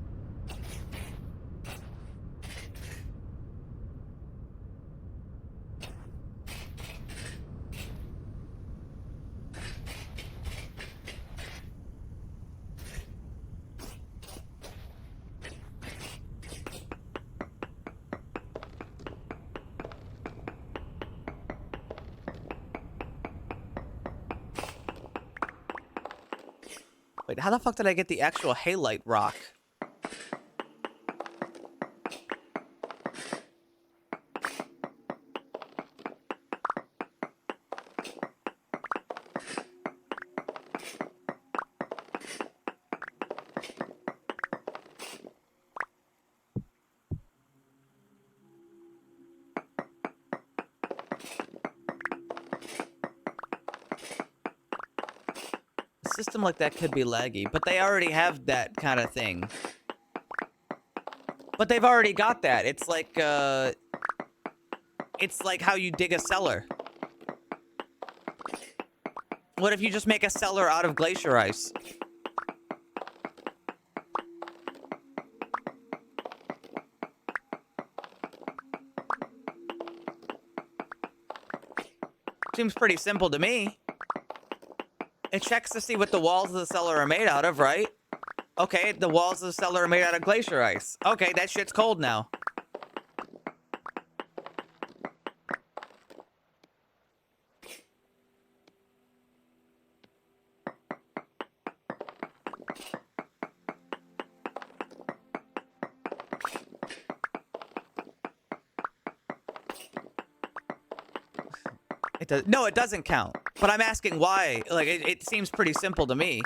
Wait, how the fuck did I get the actual halite rock? System like that could be laggy, but they already have that kind of thing. But they've already got that. It's like how you dig a cellar. What if you just make a cellar out of glacier ice? Seems pretty simple to me. It checks to see what the walls of the cellar are made out of, right? Okay, the walls of the cellar are made out of glacier ice. Okay, that shit's cold now. It does. No, it doesn't count. But I'm asking why. Like, it seems pretty simple to me.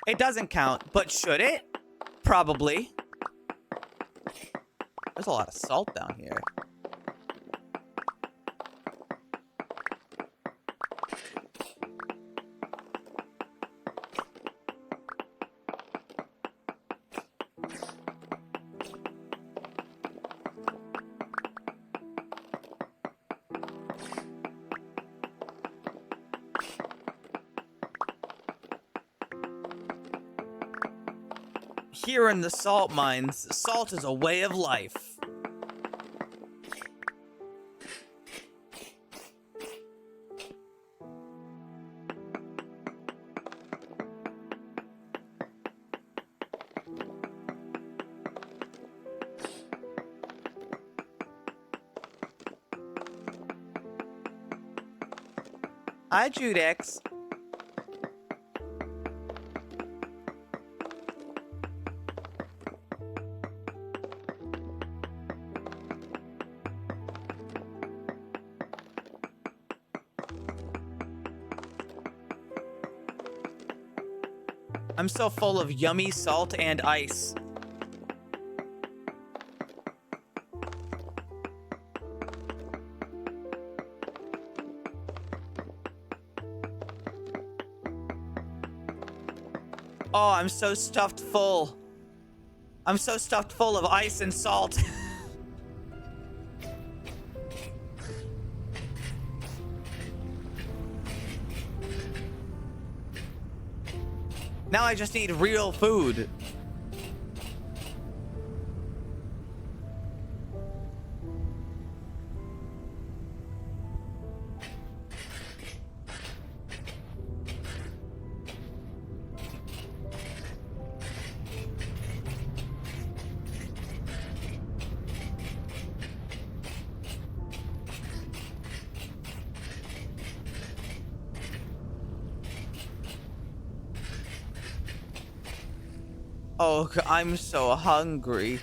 It doesn't count, but should it? Probably. There's a lot of salt down here. Here in the salt mines, salt is a way of life. Hi, Judex. I'm so full of yummy salt and ice. Oh, I'm so stuffed full. I'm so stuffed full of ice and salt. Now I just need real food. Oh, I'm so hungry.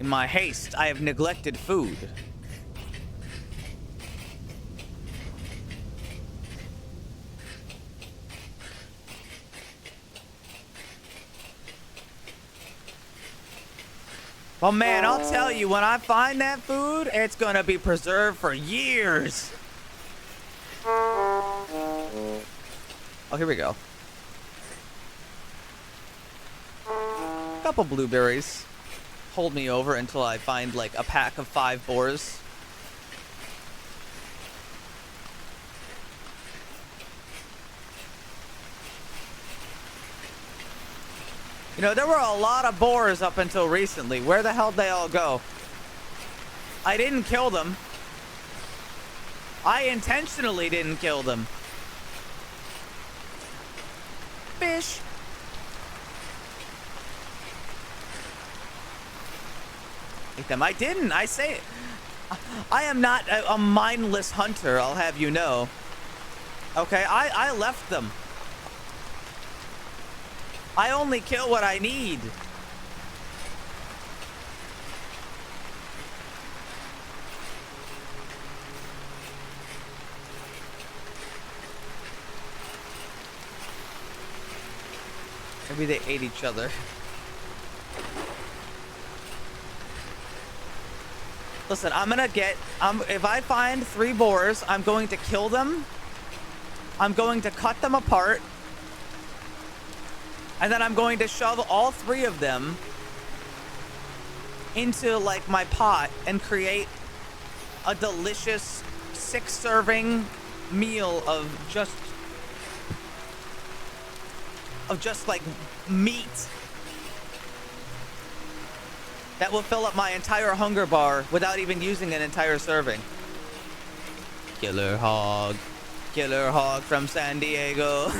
In my haste, I have neglected food. Well, man, I'll tell you, when I find that food, it's gonna be preserved for years. Oh, here we go. Couple blueberries. Hold me over until I find like a pack of 5 boars. You know, there were a lot of boars up until recently. Where the hell did they all go? I didn't kill them. I intentionally didn't kill them. Fish. Them. I didn't. I say it. I am not a mindless hunter, I'll have you know. Okay, I left them. I only kill what I need. Maybe they ate each other. Listen, I'm gonna get, if I find 3 boars, I'm going to kill them. I'm going to cut them apart. And then I'm going to shove all 3 of them into like my pot and create a delicious 6-serving meal of just like meat. That will fill up my entire hunger bar without even using an entire serving. Killer hog. Killer hog from San Diego.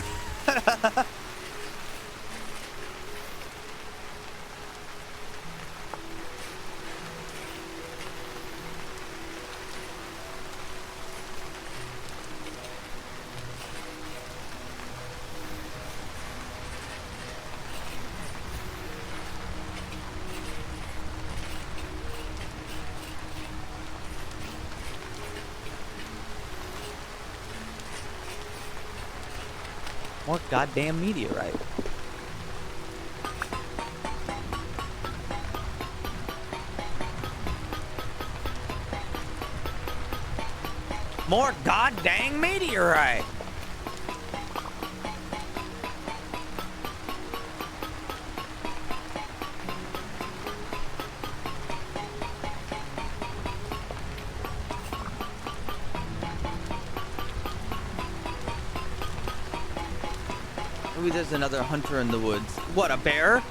More goddamn meteorite. More goddamn meteorite. Maybe there's another hunter in the woods. What, a bear?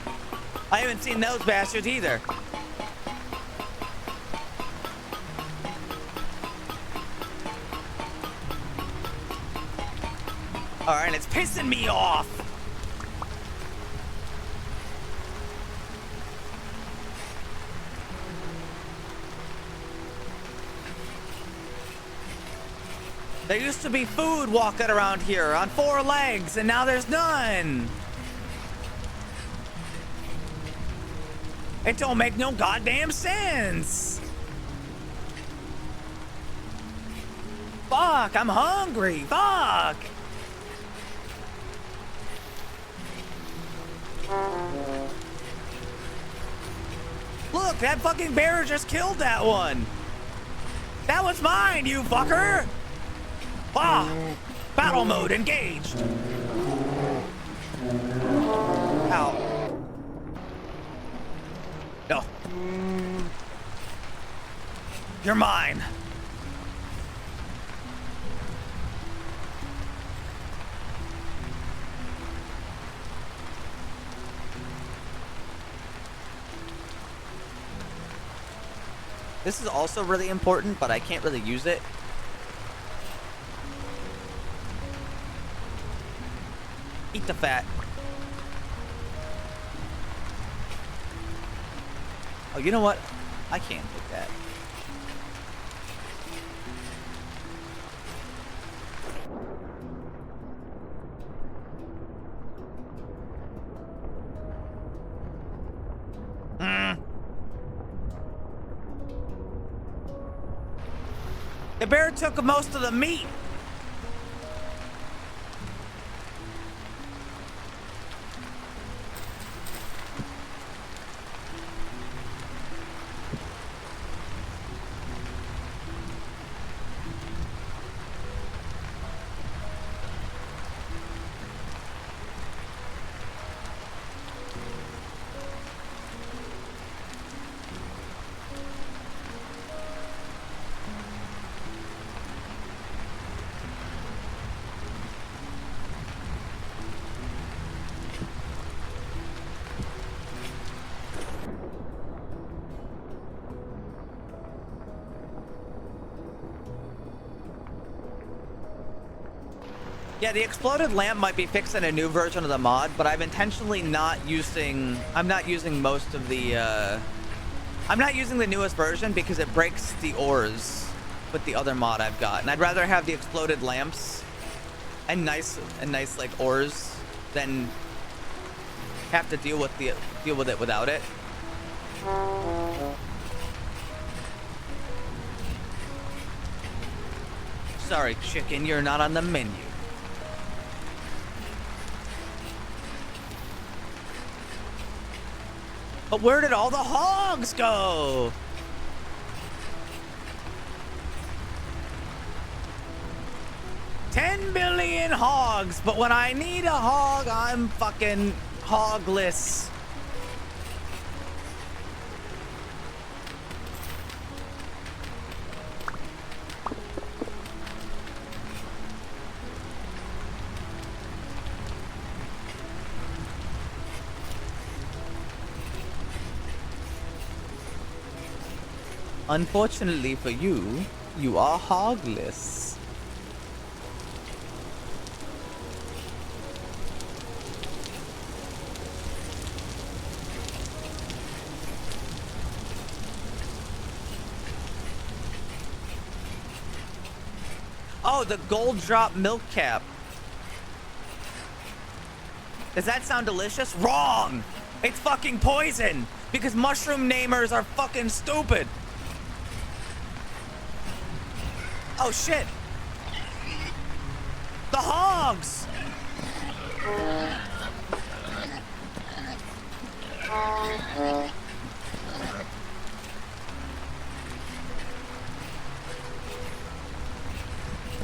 I haven't seen those bastards either. Alright, and it's pissing me off. There used to be food walking around here on 4 legs, and now there's none. It don't make no goddamn sense. Fuck, I'm hungry. Fuck. Look, that fucking bear just killed that one. That was mine, you fucker. Ah, battle mode engaged. Ow. No. You're mine. This is also really important, but I can't really use it. Eat the fat. Oh, you know what? I can't take that. The bear took most of the meat. Yeah, the exploded lamp might be fixed in a new version of the mod, but I'm intentionally not using... I'm not using most of the... I'm not using the newest version because it breaks the ores with the other mod I've got. And I'd rather have the exploded lamps and nice like ores than have to deal with it without it. Sorry, chicken, you're not on the menu. But where did all the hogs go? $10 billion hogs, but when I need a hog, I'm fucking hogless. Unfortunately for you, you are hogless. Oh, the gold drop milk cap. Does that sound delicious? Wrong! It's fucking poison! Because mushroom namers are fucking stupid! Oh shit! The hogs!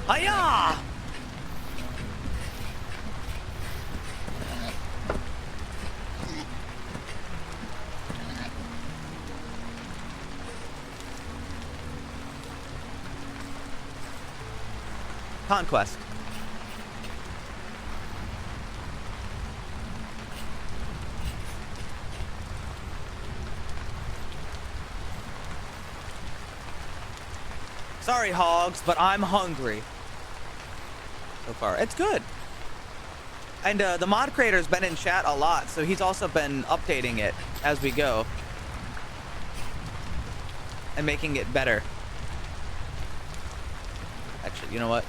Hiya! Conquest. Sorry, hogs, but I'm hungry. So far, it's good. And the mod creator's been in chat a lot, so he's also been updating it as we go and making it better. Actually, you know what?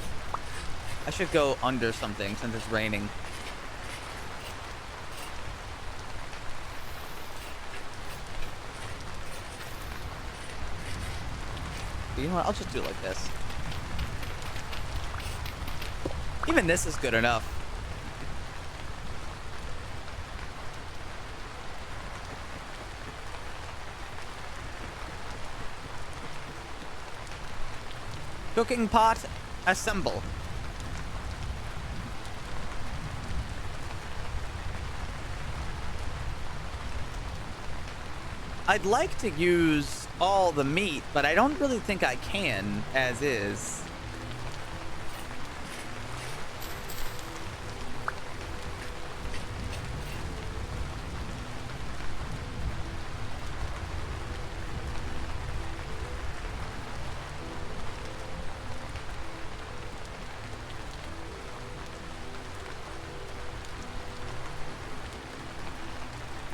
I should go under something since it's raining. You know what? I'll just do it like this. Even this is good enough. Cooking pot, assemble. I'd like to use all the meat, but I don't really think I can as is.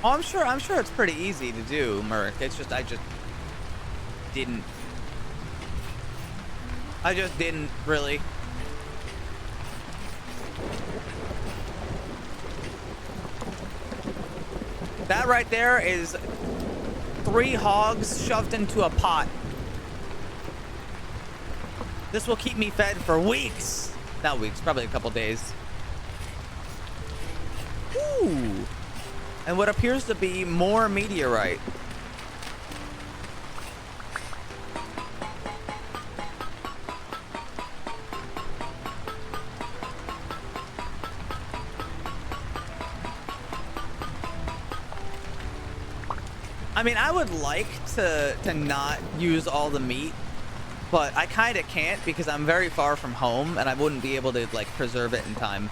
Oh, I'm sure it's pretty easy to do, Merc. It's just I just didn't really. That right there is 3 hogs shoved into a pot. This will keep me fed for weeks. Not weeks, probably a couple days. Ooh. And what appears to be more meteorite. I mean, I would like to not use all the meat, but I kind of can't because I'm very far from home and I wouldn't be able to like preserve it in time.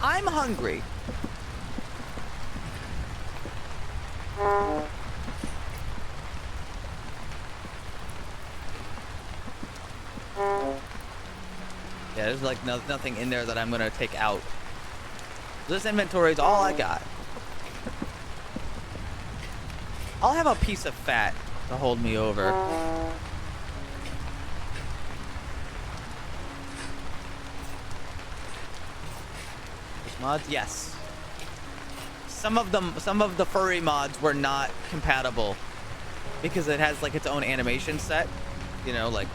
I'm hungry. Yeah, there's like nothing in there that I'm gonna take out. This inventory is all I got. I'll have a piece of fat to hold me over. Mods, yes. Some of the furry mods were not compatible because it has like its own animation set, you know, like.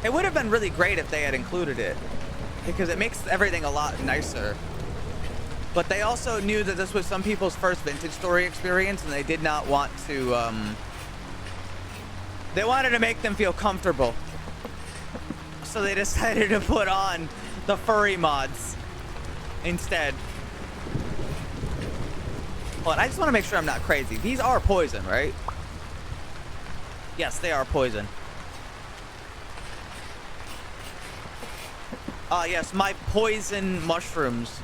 It would have been really great if they had included it, because it makes everything a lot nicer. But they also knew that this was some people's first Vintage Story experience, and they did not want to, they wanted to make them feel comfortable. So they decided to put on the furry mods instead. Hold on, I just want to make sure I'm not crazy. These are poison, right? Yes, they are poison. Yes, my poison mushrooms.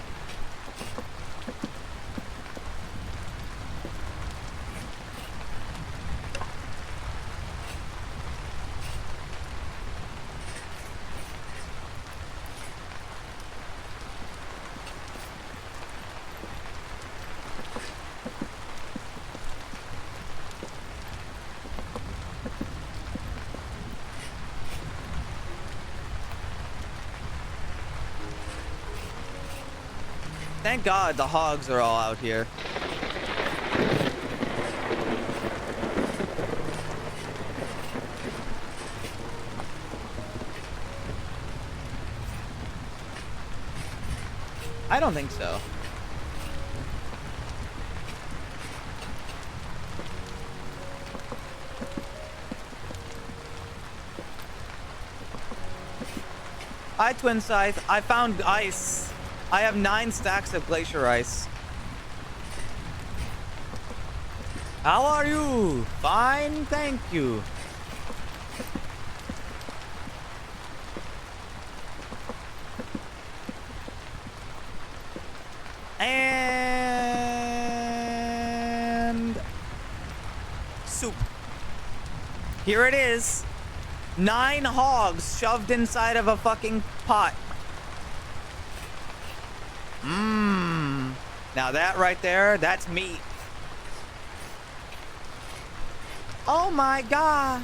Thank God the hogs are all out here. I don't think so. Hi, Twin Scythe. I found ice. I have 9 stacks of glacier ice. How are you? Fine, thank you. And soup. Here it is. 9 hogs shoved inside of a fucking pot. Mmm. Now that right there, that's meat. Oh my god.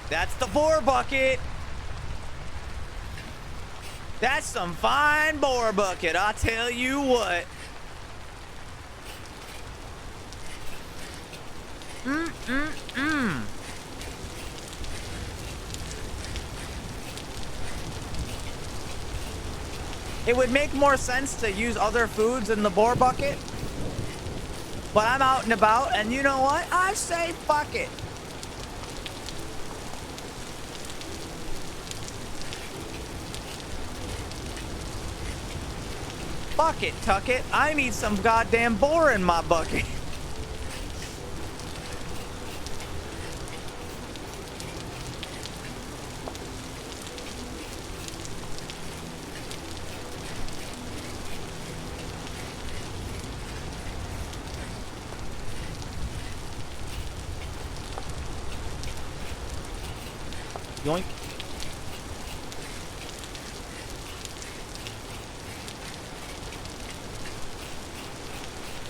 That's the boar bucket. That's some fine boar bucket, I tell you what. It would make more sense to use other foods in the boar bucket. But I'm out and about, and you know what? I say fuck it. Fuck it, tuck it. I need some goddamn boar in my bucket. Yoink.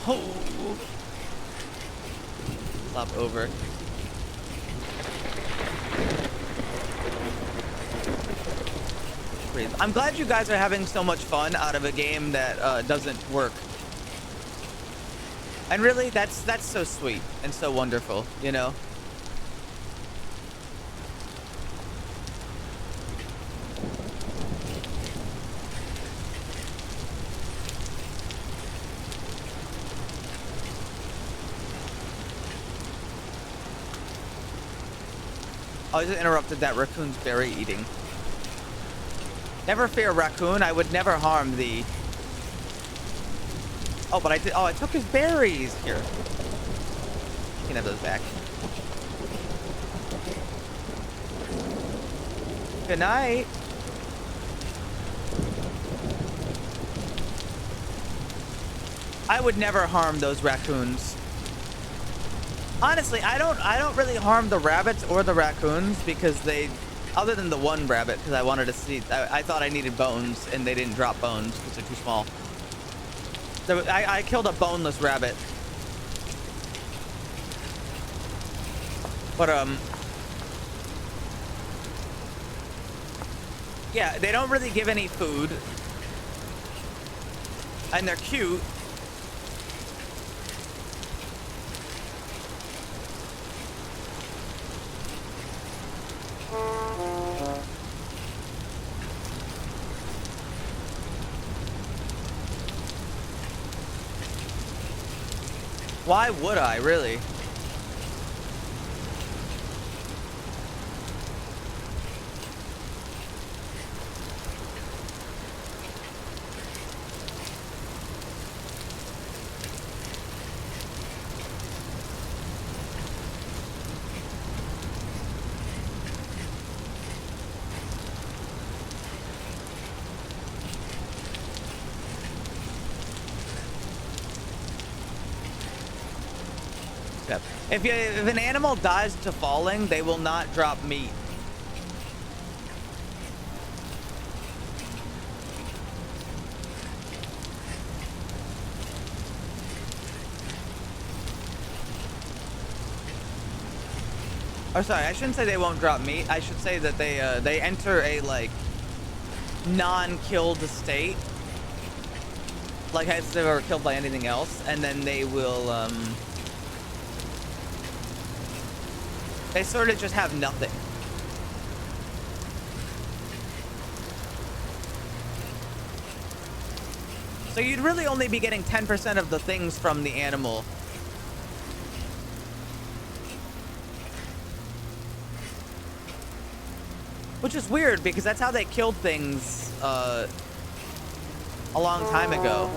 Oh. Flop over. Breathe. I'm glad you guys are having so much fun out of a game that doesn't work. And really, that's so sweet and so wonderful, you know? I just interrupted that raccoon's berry eating. Never fear, raccoon. I would never harm thee. Oh, but I did. Oh, I took his berries. Here. You can have those back. Good night. I would never harm those raccoons. Honestly, I don't really harm the rabbits or the raccoons because they, other than the one rabbit, because I wanted to see, I thought I needed bones and they didn't drop bones because they're too small. So I killed a boneless rabbit. But yeah, they don't really give any food, and they're cute. Why would I, really? Yep. If an animal dies to falling, they will not drop meat. Or sorry, I shouldn't say they won't drop meat. I should say that they enter a like non-killed state, like as if they were killed by anything else, and then they will they sort of just have nothing. So you'd really only be getting 10% of the things from the animal. Which is weird because that's how they killed things a long time ago.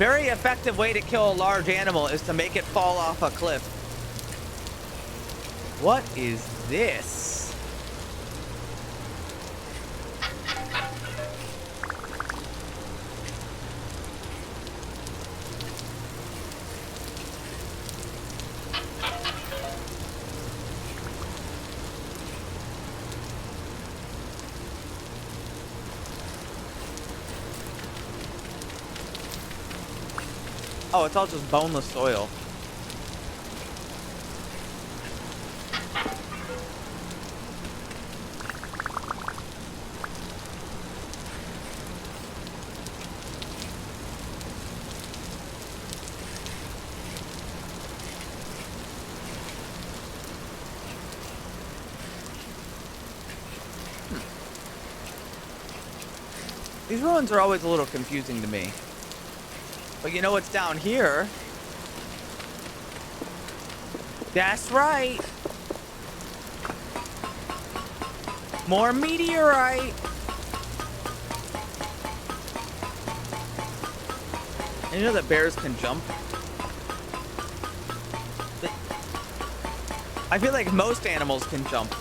Very effective way to kill a large animal is to make it fall off a cliff. What is this? Oh, it's all just boneless soil. These ruins are always a little confusing to me. But you know what's down here? That's right. More meteorite. And you know that bears can jump? I feel like most animals can jump.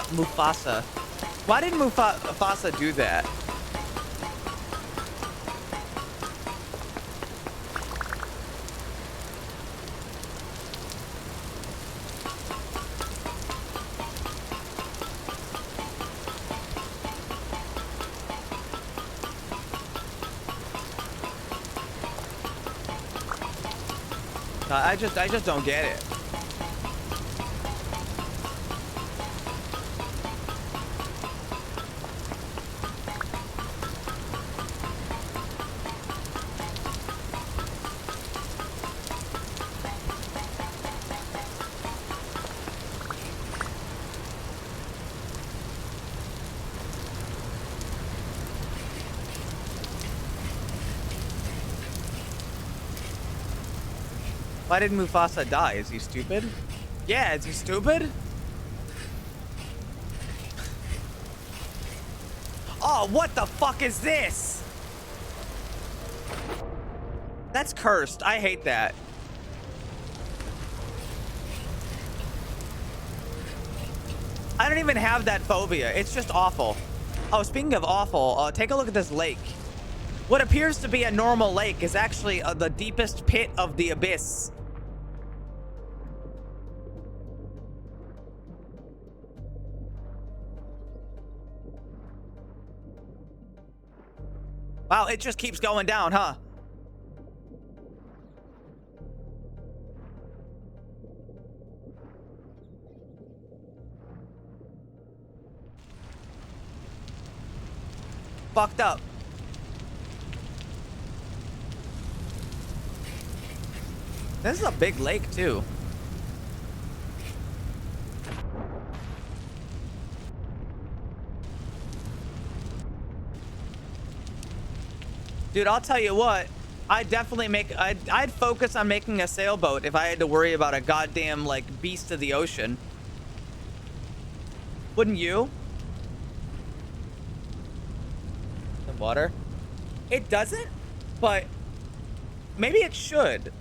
Mufasa. Why did Mufasa do that? I just don't get it. Why did Mufasa die? Is he stupid? Yeah, is he stupid? Oh, what the fuck is this? That's cursed. I hate that. I don't even have that phobia. It's just awful. Oh, speaking of awful, take a look at this lake. What appears to be a normal lake is actually the deepest pit of the abyss. Wow, it just keeps going down, huh? Fucked up. This is a big lake, too. Dude, I'll tell you what. I'd focus on making a sailboat if I had to worry about a goddamn, like, beast of the ocean. Wouldn't you? The water? It doesn't, but maybe it should.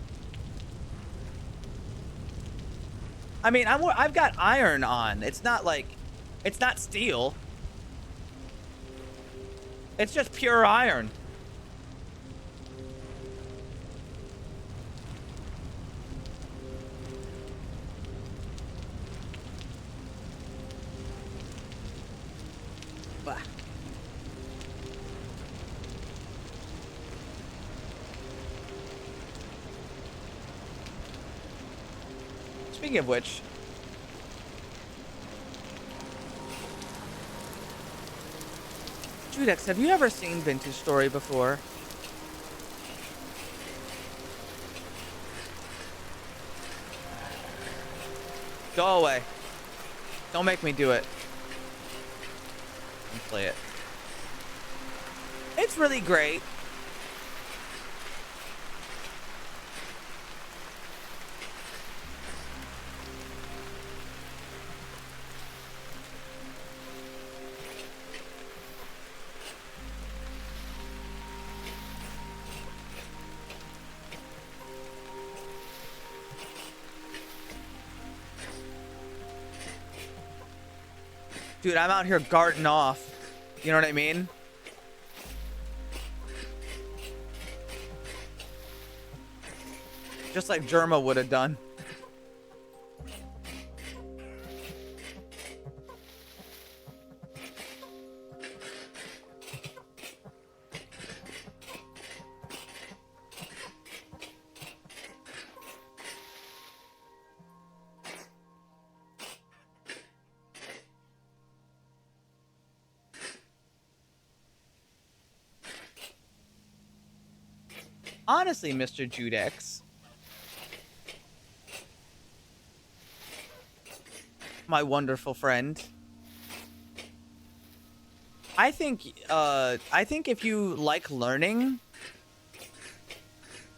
I mean, I've got iron on. It's not like, it's not steel. It's just pure iron. Bah. Speaking of which, Judex, have you ever seen Vintage Story before? Go away. Don't make me do it. Let me play it. It's really great. Dude, I'm out here guarding off. You know what I mean? Just like Germa would have done. Honestly, Mr. Judex, my wonderful friend, I think if you like learning,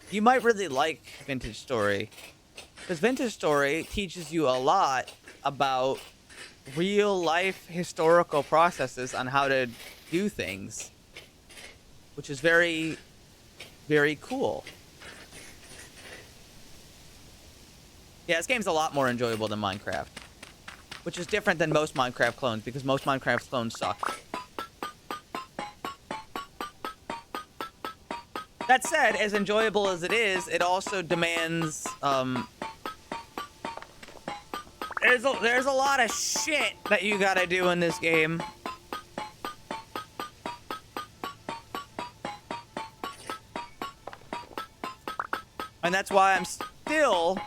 you might really like Vintage Story, because Vintage Story teaches you a lot about real life historical processes on how to do things, which is very, very cool. Yeah, this game's a lot more enjoyable than Minecraft, which is different than most Minecraft clones, because most Minecraft clones suck. That said, as enjoyable as it is, it also demands, there's a lot of shit that you gotta do in this game. And that's why I'm still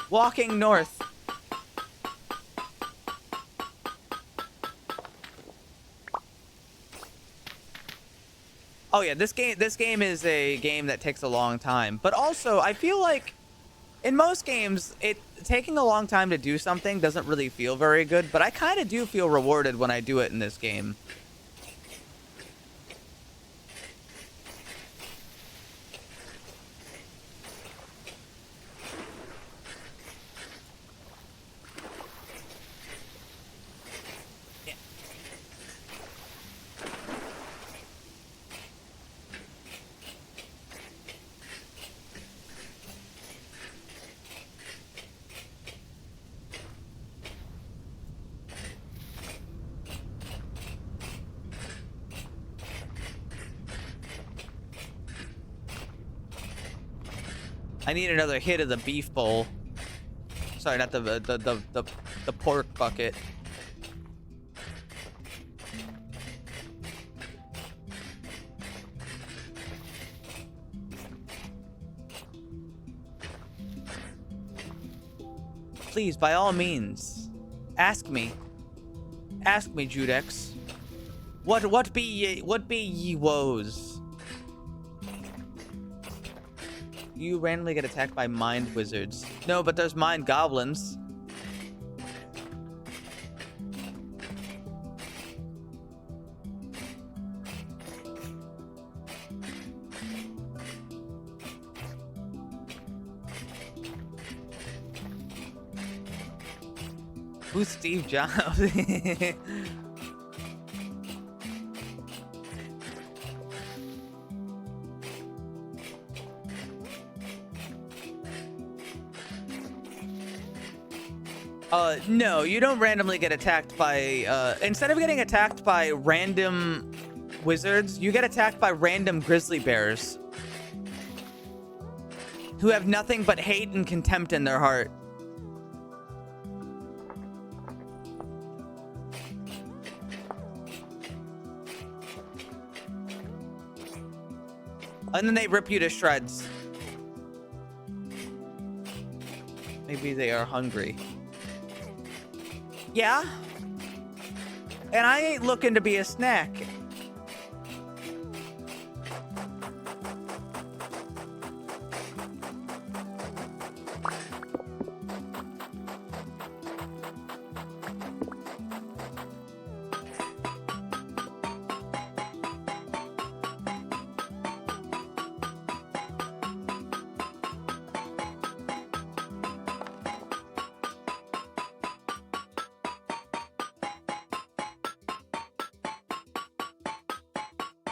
walking north. Oh yeah, this game is a game that takes a long time. But also, I feel like in most games, taking a long time to do something doesn't really feel very good, but I kind of do feel rewarded when I do it in this game. I need another hit of the beef bowl. Sorry, not the pork bucket. Please, by all means, ask me. Ask me, Judex. What be ye woes? You randomly get attacked by mind wizards. No, but there's mind goblins. Who's Steve Jobs? No, you don't randomly get attacked by, instead of getting attacked by random wizards, you get attacked by random grizzly bears who have nothing but hate and contempt in their heart. And then they rip you to shreds. Maybe they are hungry. Yeah? And I ain't looking to be a snack.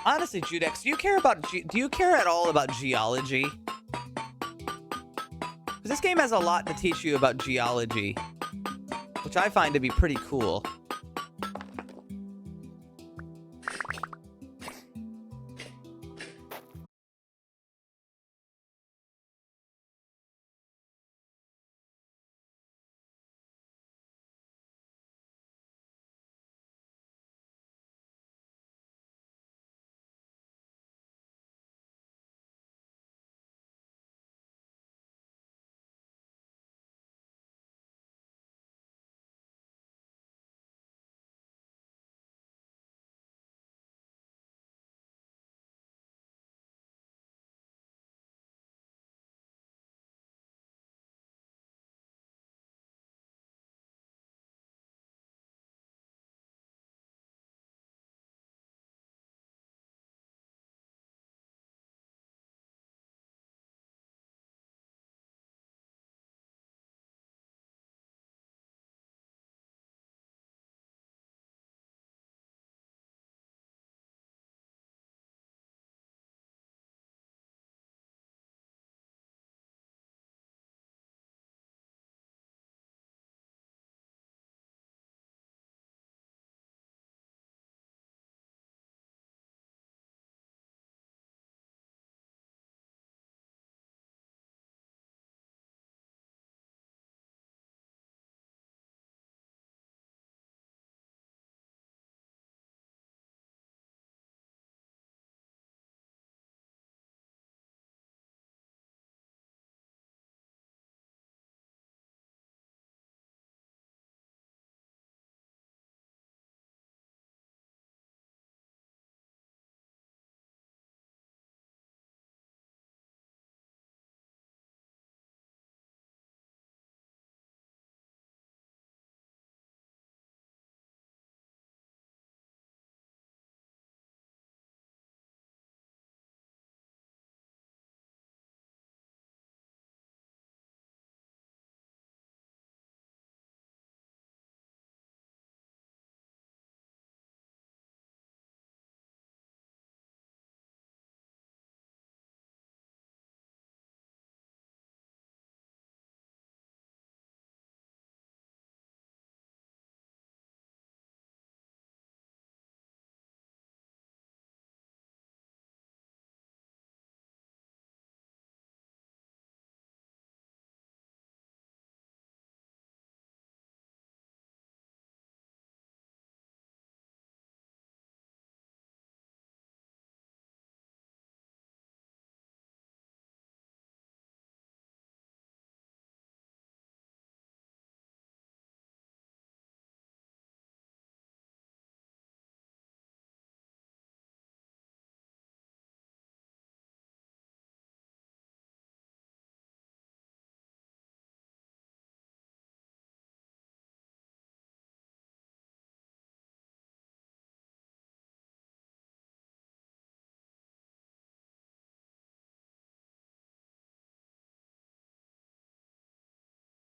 Honestly, Judex, do you care at all about geology? Because this game has a lot to teach you about geology, which I find to be pretty cool.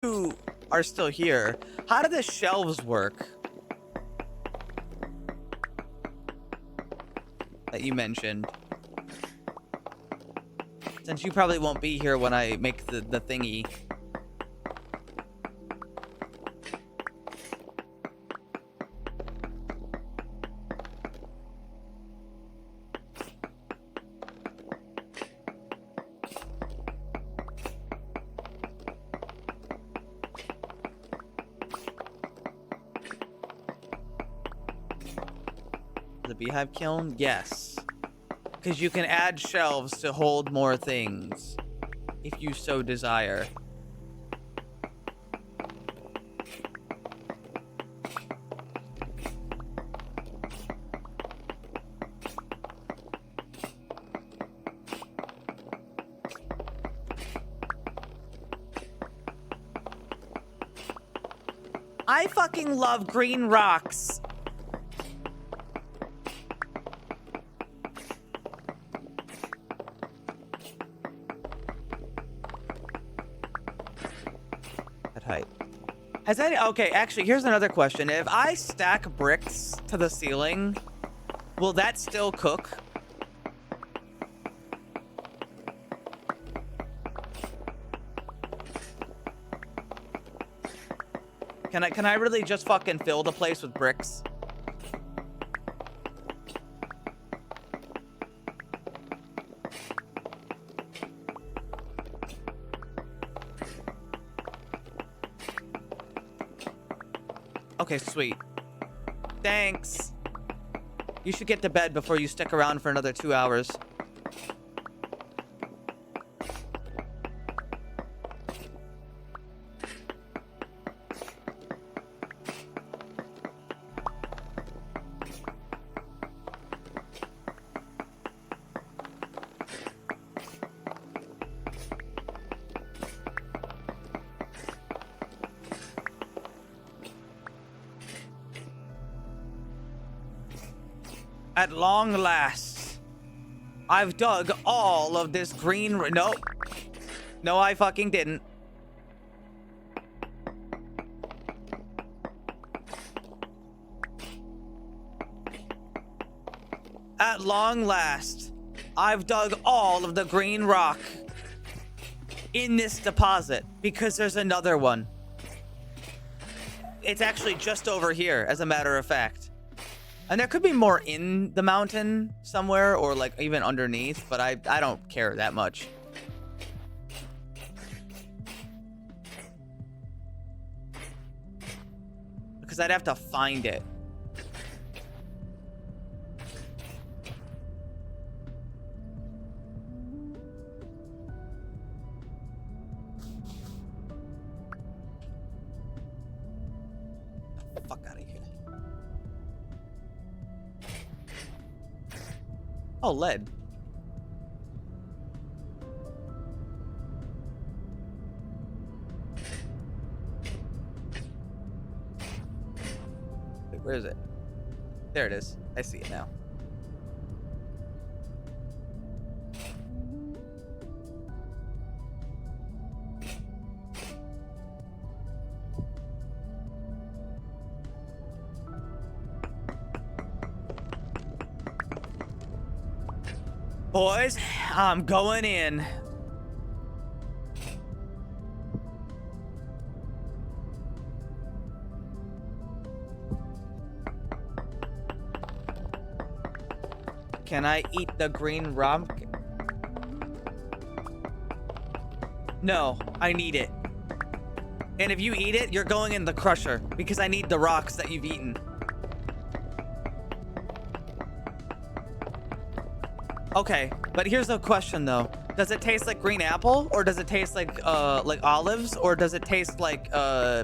You are still here. How do the shelves work that you mentioned? Since you probably won't be here when I make the thingy. The beehive kiln? Yes. Because you can add shelves to hold more things, if you so desire. I fucking love green rocks. Height. Has any okay, actually here's another question. If I stack bricks to the ceiling, will that still cook? Can I really just fucking fill the place with bricks? Okay, sweet. Thanks. You should get to bed before you stick around for another 2 hours. At long last, I've dug all of this green... Nope. No, I fucking didn't. At long last, I've dug all of the green rock in this deposit because there's another one. It's actually just over here, as a matter of fact. And there could be more in the mountain somewhere, or like even underneath, but I don't care that much. Because I'd have to find it. Fuck out of here. Oh, lead. Wait, where is it? There it is. I see it now. Boys, I'm going in. Can I eat the green rock? No, I need it. And if you eat it, you're going in the crusher because I need the rocks that you've eaten. Okay, but here's the question though. Does it taste like green apple, or does it taste like olives, or does it taste like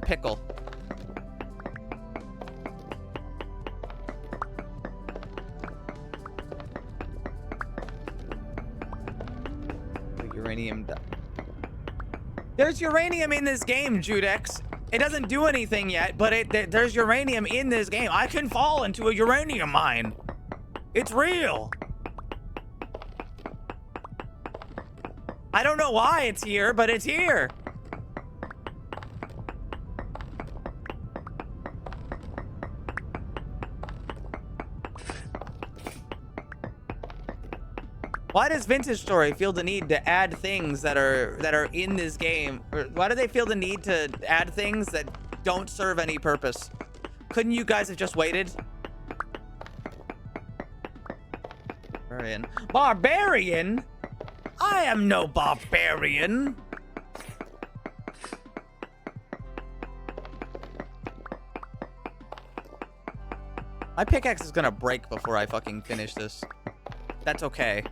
pickle? Uranium. There's uranium in this game, Judex. It doesn't do anything yet, but there's uranium in this game. I can fall into a uranium mine. It's real. I don't know why it's here, but it's here. Why does Vintage Story feel the need to add things that are in this game? Or why do they feel the need to add things that don't serve any purpose? Couldn't you guys have just waited? Barbarian. Barbarian? I am no barbarian. My pickaxe is gonna break before I fucking finish this. That's okay.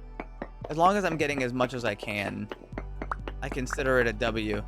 As long as I'm getting as much as I can, I consider it a W.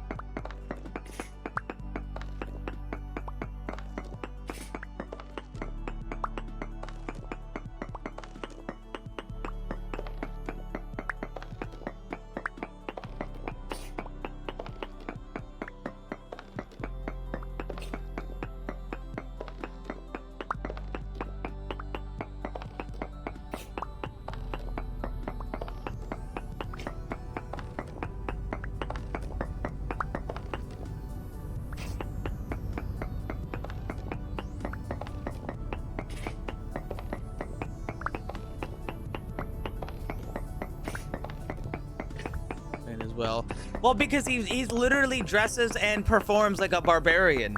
Well, because he literally dresses and performs like a barbarian.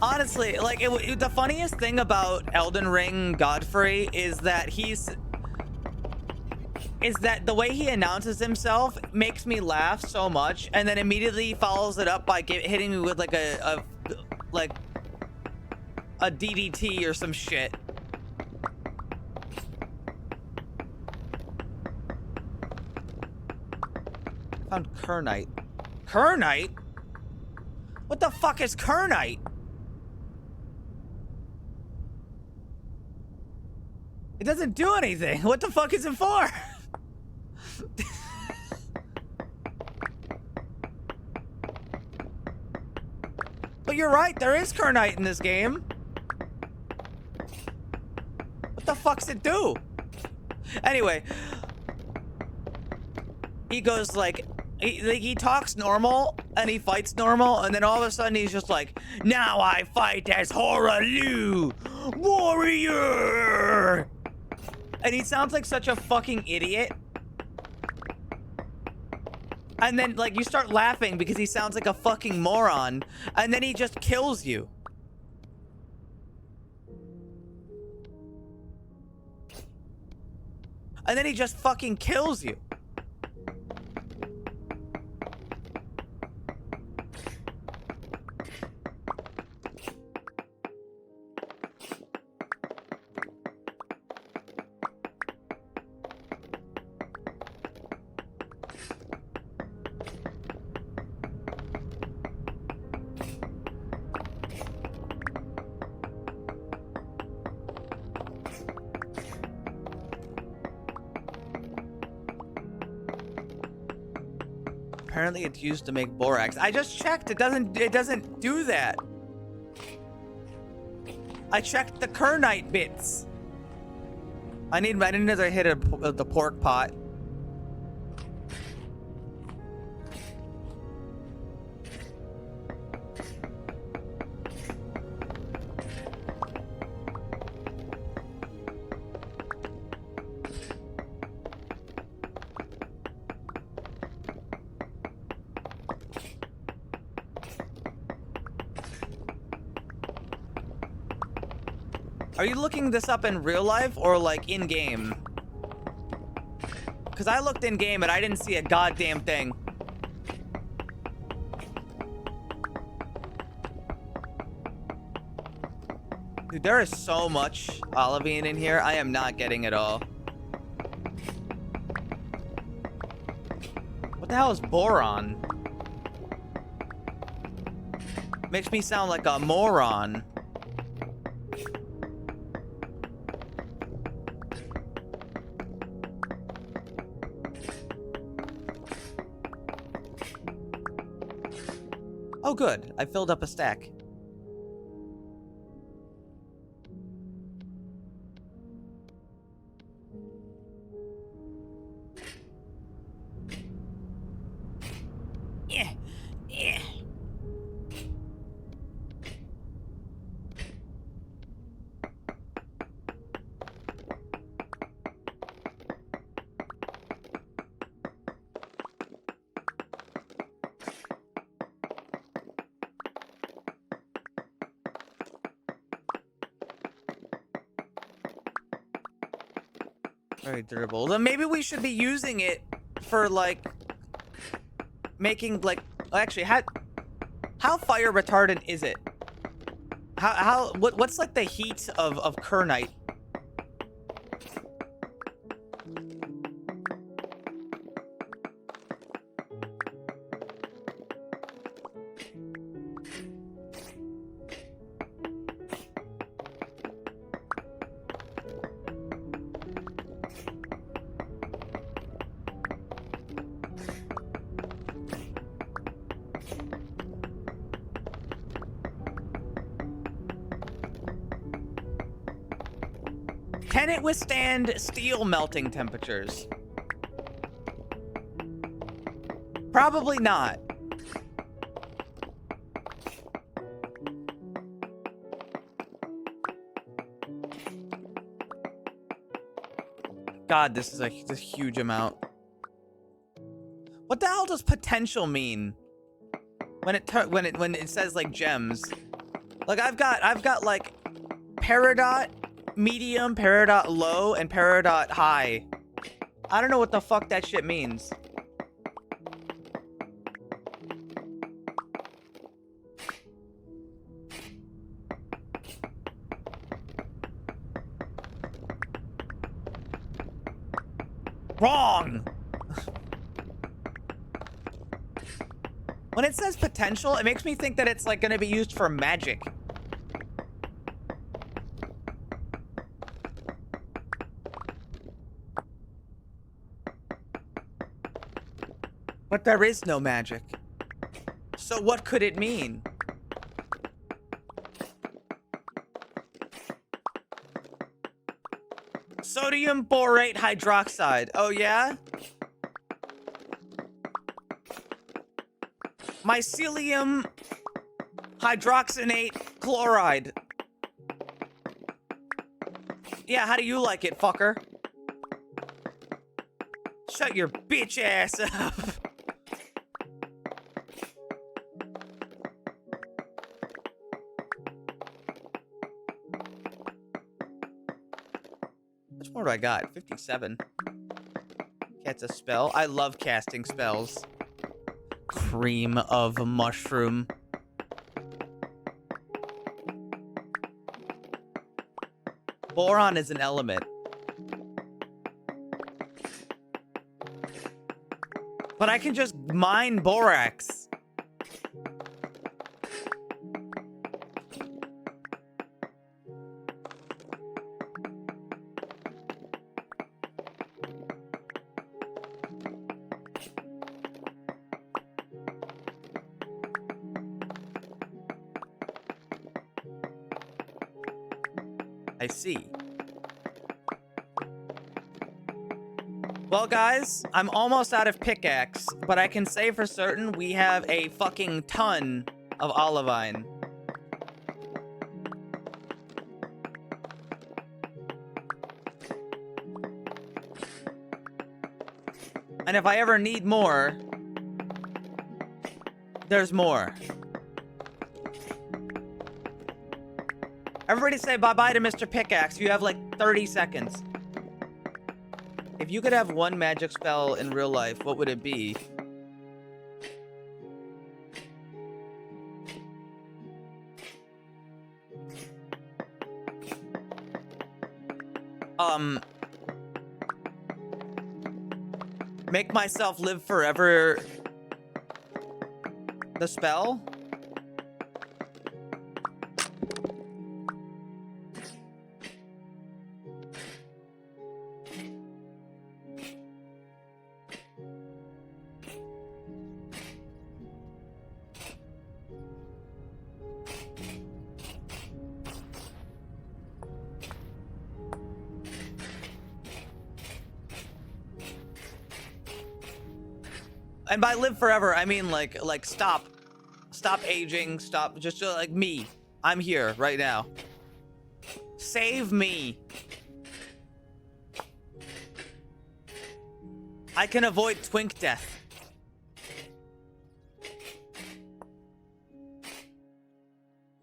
Honestly, like the funniest thing about Elden Ring Godfrey is that the way he announces himself makes me laugh so much, and then immediately follows it up by hitting me with like a DDT or some shit. I found Kernite. Kernite? What the fuck is Kernite? It doesn't do anything. What the fuck is it for? But you're right, there is Kernite in this game. What the fuck's it do? Anyway, he goes like, he talks normal and he fights normal, and then all of a sudden he's just like, now I fight as Horalu, warrior. And he sounds like such a fucking idiot. And then like you start laughing because he sounds like a fucking moron, and then he just kills you. And then he just fucking kills you. Apparently it's used to make borax. I just checked. It doesn't do that. I checked the Kernite bits. I need another hit of the pork pot. Are you looking this up in real life or like in game? Because I looked in game and I didn't see a goddamn thing. Dude, there is so much olivine in here. I am not getting it all. What the hell is boron? Makes me sound like a moron. Oh, good. I filled up a stack. Yeah. Yeah. Very durable. Then maybe we should be using it for like making like actually how fire retardant is it? What's like the heat of Kernite? Can it withstand steel melting temperatures? Probably not. God, this is a huge amount. What the hell does potential mean? When it says like gems. Like I've got like Peridot medium, Peridot low, and Peridot high. I don't know what the fuck that shit means. Wrong! When it says potential, it makes me think that it's like gonna be used for magic. But there is no magic. So what could it mean? Sodium borate hydroxide. Oh yeah? Mycelium hydroxinate chloride. Yeah, how do you like it, fucker? Shut your bitch ass up. Which more do I got? 57. Cast a spell. I love casting spells. Cream of mushroom. Boron is an element. But I can just mine borax. I see. Well, guys, I'm almost out of pickaxe, but I can say for certain we have a fucking ton of olivine. And if I ever need more, there's more. Everybody say bye-bye to Mr. Pickaxe. You have like 30 seconds. If you could have one magic spell in real life, what would it be? Make myself live forever. The spell? And by live forever, I mean like stop aging, stop, just like me. I'm here right now. Save me. I can avoid twink death.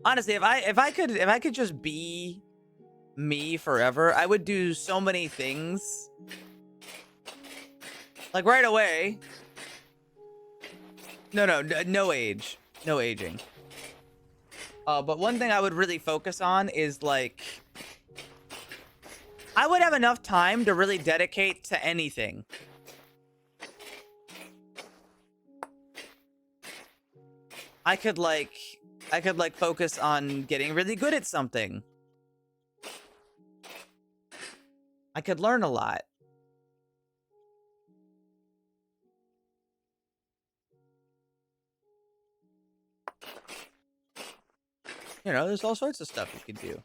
Honestly, if I could just be me forever, I would do so many things. Like right away. No age. No aging. But one thing I would really focus on is like I would have enough time to really dedicate to anything. I could focus on getting really good at something. I could learn a lot. You know, there's all sorts of stuff you could do.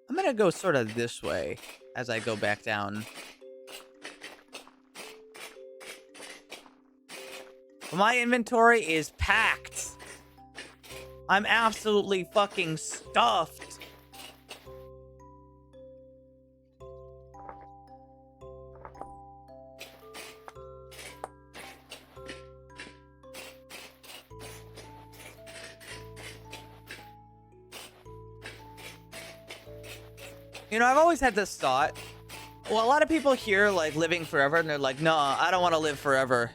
I'm gonna go sort of this way as I go back down. My inventory is packed. I'm absolutely fucking stuffed. You know, I've always had this thought. Well, a lot of people hear like living forever and they're like, no, I don't want to live forever.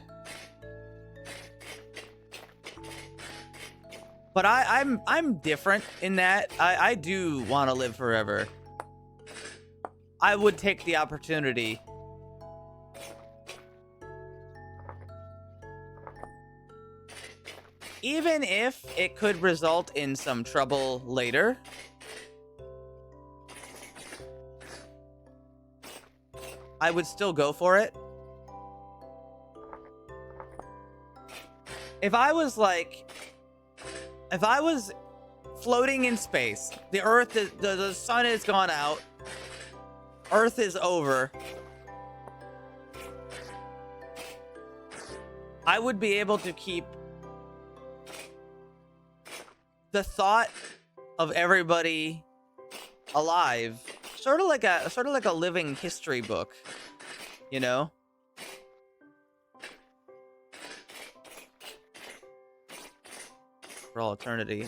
But I'm different in that I do want to live forever. I would take the opportunity. Even if it could result in some trouble later. I would still go for it. If I was floating in space, the Earth, the sun has gone out, Earth is over, I would be able to keep the thought of everybody alive, sort of like a living history book, you know? For all eternity.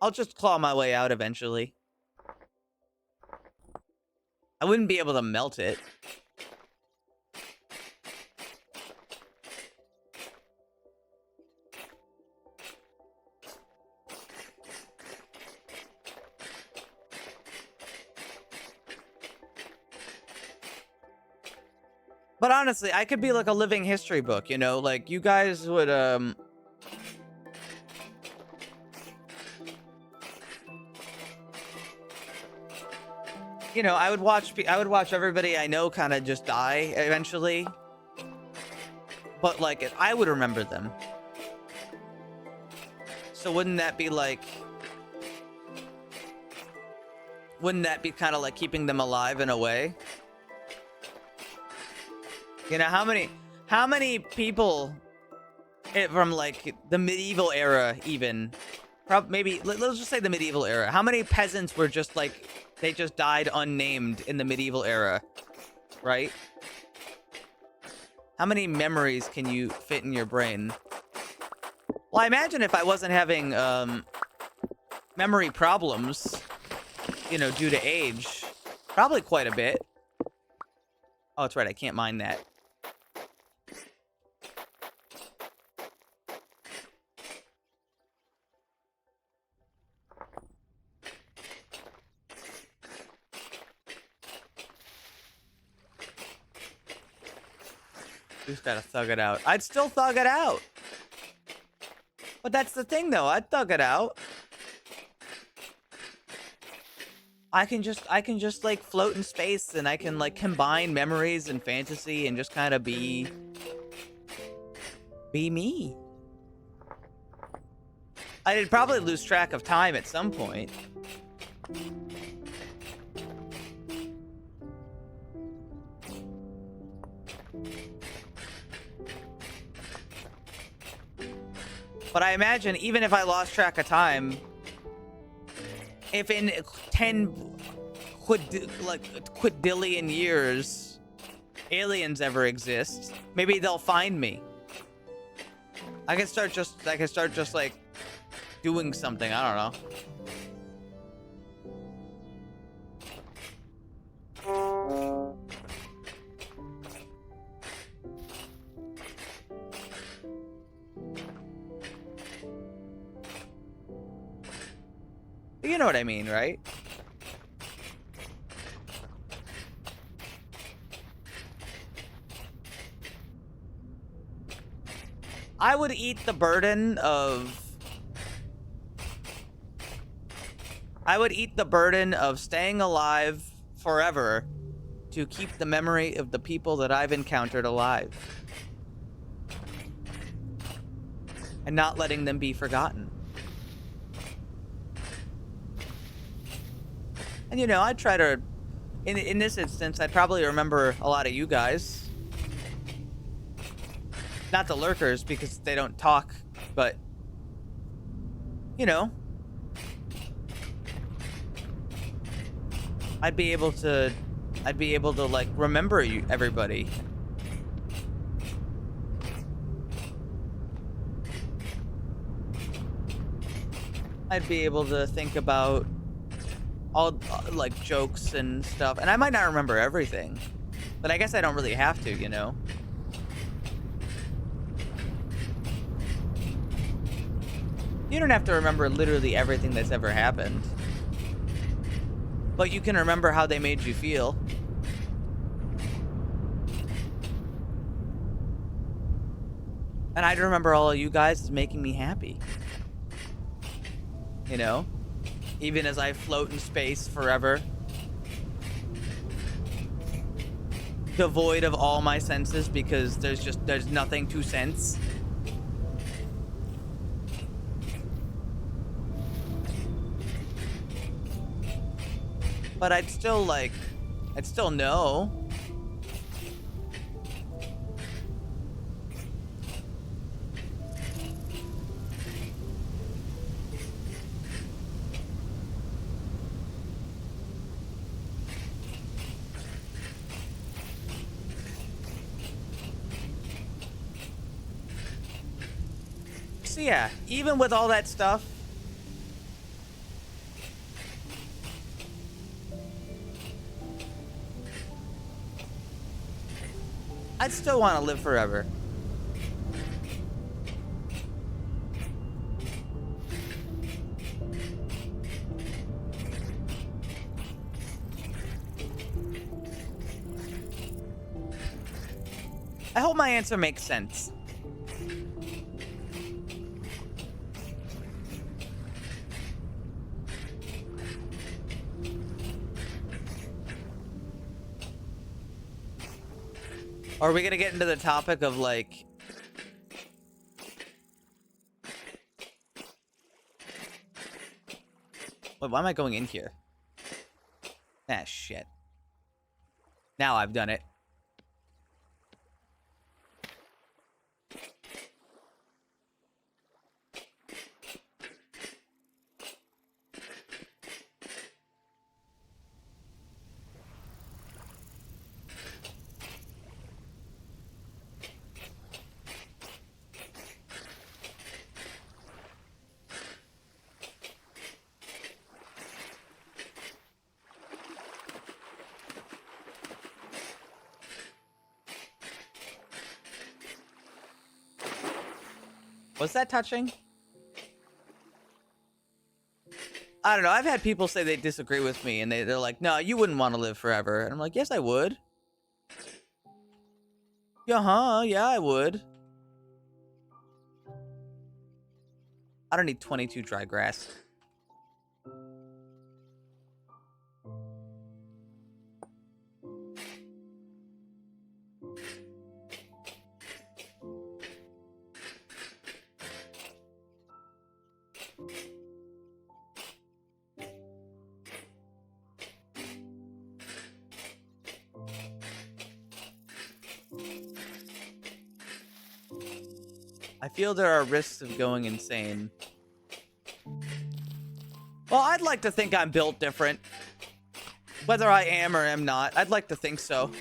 I'll just claw my way out eventually. I wouldn't be able to melt it. But honestly, I could be like a living history book, you know? Like, you guys would, you know, I would watch everybody I know kind of just die eventually. But, like, I would remember them. So wouldn't that be like... Wouldn't that be kind of like keeping them alive in a way? You know, how many people from like the medieval era even, maybe let's just say the medieval era. How many peasants were just like, they just died unnamed in the medieval era, right? How many memories can you fit in your brain? Well, I imagine if I wasn't having memory problems, you know, due to age, probably quite a bit. Oh, that's right, I can't mine that. Just gotta thug it out. I'd still thug it out. But that's the thing, though. I'd thug it out. I can just like float in space, and I can like combine memories and fantasy and just kind of be me. I'd probably lose track of time at some point. But I imagine even if I lost track of time, if in 10 quadillion years aliens ever exist, maybe they'll find me. I can start just like doing something. I don't know. You know what I mean, right? I would eat the burden of staying alive forever to keep the memory of the people that I've encountered alive. And not letting them be forgotten. And, you know, I'd try to... In this instance, I'd probably remember a lot of you guys. Not the lurkers, because they don't talk, but... You know. I'd be able to, like, remember you, everybody. I'd be able to think about all like jokes and stuff. And I might not remember everything, but I guess I don't really have to, you know? You don't have to remember literally everything that's ever happened, but you can remember how they made you feel. And I'd remember all of you guys as making me happy. You know? Even as I float in space forever. Devoid of all my senses because there's nothing to sense. But I'd still know. So yeah, even with all that stuff, I'd still want to live forever. I hope my answer makes sense. Are we gonna get into the topic of like... Wait, why am I going in here? Ah, shit. Now I've done it. Was that touching? I don't know. I've had people say they disagree with me, and they're like, no, you wouldn't want to live forever. And I'm like, yes, I would. Yeah, I would. I don't need 22 dry grass. I feel there are risks of going insane. Well, I'd like to think I'm built different. Whether I am or am not, I'd like to think so.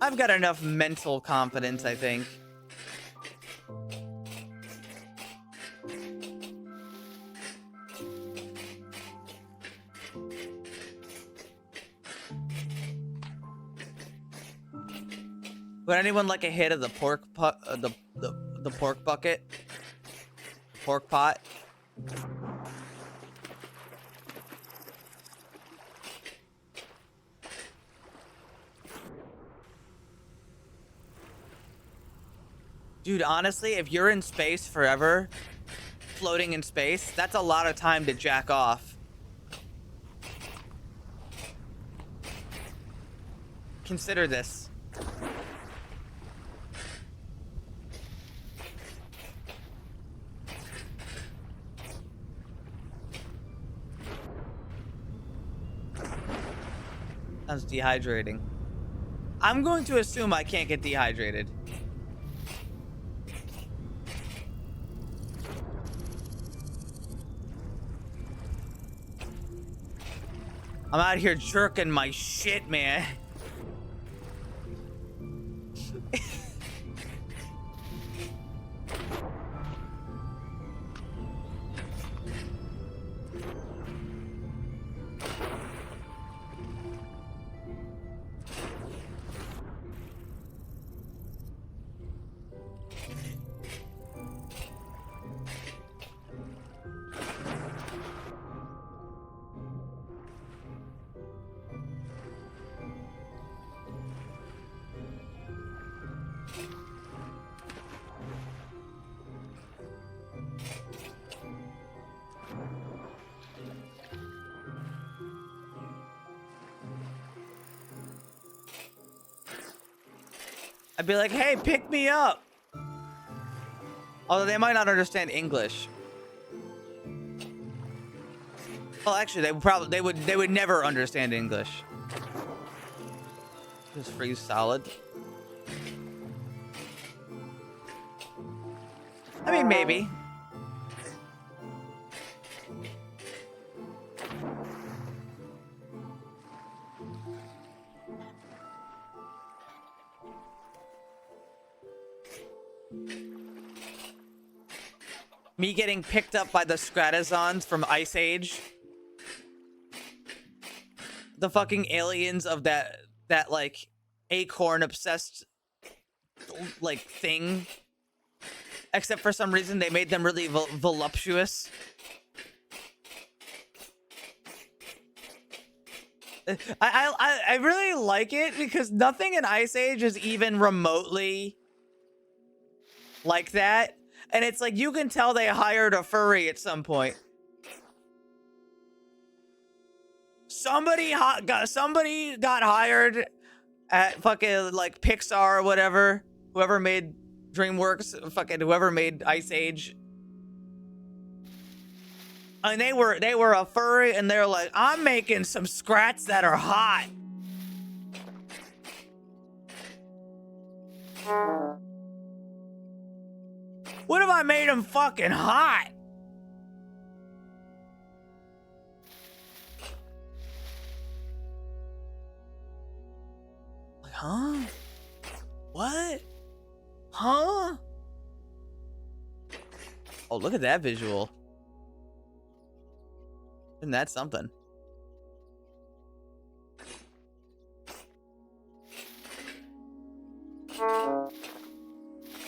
I've got enough mental confidence, I think. Would anyone like a hit of the pork the pork bucket? Pork pot? Dude, honestly, if you're in space forever, floating in space, that's a lot of time to jack off. Consider this. Sounds dehydrating. I'm going to assume I can't get dehydrated. I'm out here jerking my shit, man. I'd be like, hey, pick me up. Although they might not understand English. Well, actually, they would never understand English. Just freeze solid. I mean, maybe. Me getting picked up by the Stratazons from Ice Age. The fucking aliens of that like acorn obsessed like thing. Except for some reason they made them really voluptuous. I really like it because nothing in Ice Age is even remotely like that. And it's like, you can tell they hired a furry at some point. Somebody got hired at fucking like Pixar or whatever. Whoever made DreamWorks, fucking whoever made Ice Age. And they were a furry and they're like, I'm making some scrats that are hot. What if I made them fucking hot? Like, huh? What? Huh? Oh, look at that visual. Isn't that something?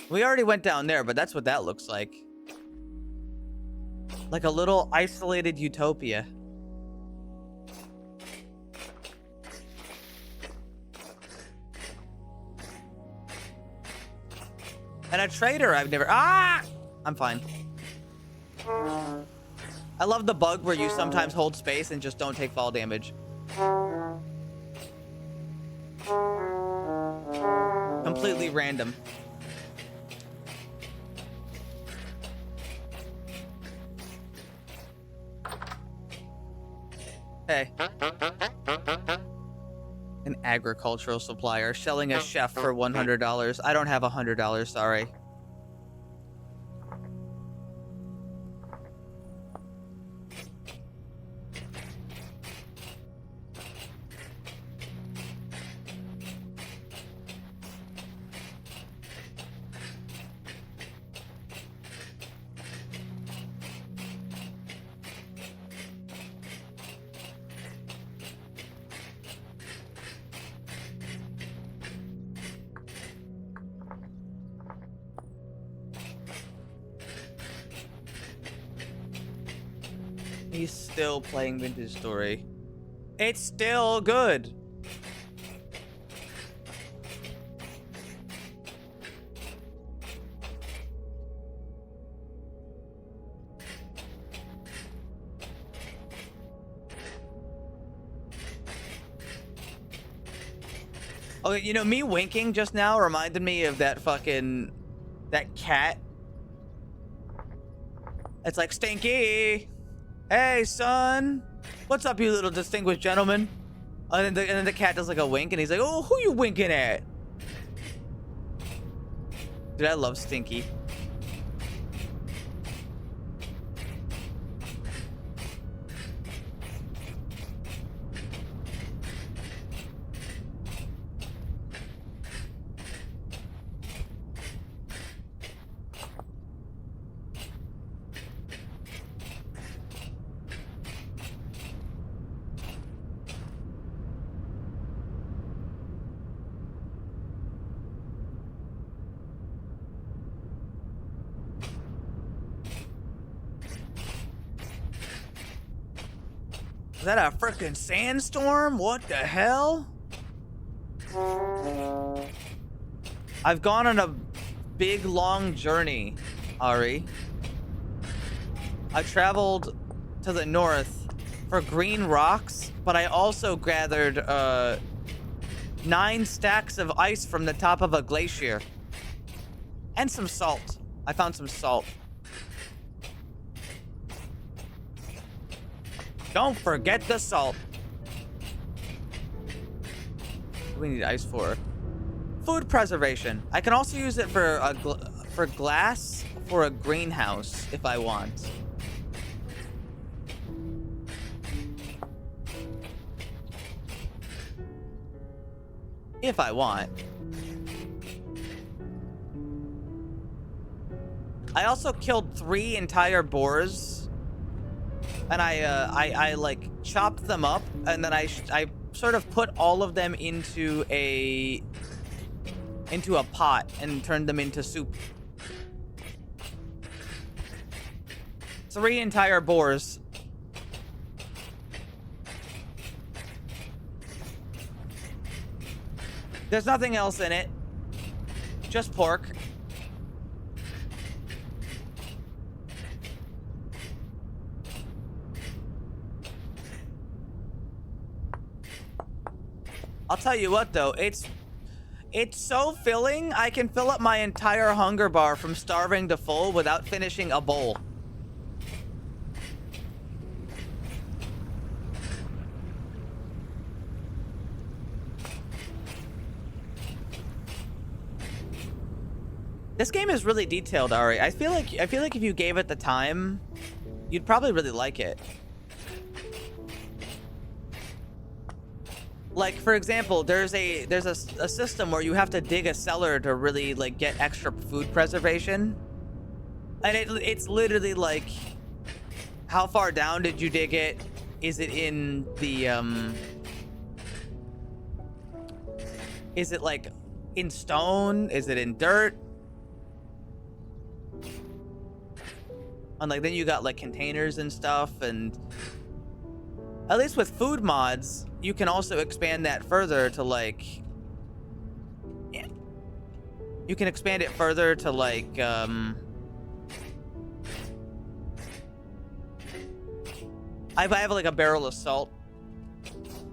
We already went down there, but that's what that looks like. Like a little isolated utopia. And a trader I've never... Ah! I'm fine. I love the bug where you sometimes hold space and just don't take fall damage. Completely random. Hey. An agricultural supplier selling a chef for $100. I don't have $100, sorry. He's still playing Vintage Story. It's still good. Oh, you know, me winking just now reminded me of that cat. It's like, Stinky! Hey, son! What's up, you little distinguished gentleman? And then the cat does like a wink, and he's like, oh, who you winking at? Dude, I love Stinky. Is that a freaking sandstorm? What the hell? I've gone on a big, long journey, Ari. I traveled to the north for green rocks, but I also gathered 9 stacks of ice from the top of a glacier. And some salt. I found some salt. Don't forget the salt. What do we need ice for? Food preservation. I can also use it for glass for a greenhouse if I want. If I want. I also killed 3 entire boars, and I like chopped them up, and then I sort of put all of them into a pot and turned them into soup. 3 entire boars. There's nothing else in it. Just pork. I'll tell you what though, it's so filling, I can fill up my entire hunger bar from starving to full without finishing a bowl. This game is really detailed, Ari. I feel like if you gave it the time, you'd probably really like it. Like, for example, there's a system where you have to dig a cellar to really like get extra food preservation, and it's literally like, how far down did you dig it? Is it in the is it like in stone? Is it in dirt? And like then you got like containers and stuff, and at least with food mods, you can also expand that further to like, yeah. You can expand it further to like, I have like a barrel of salt.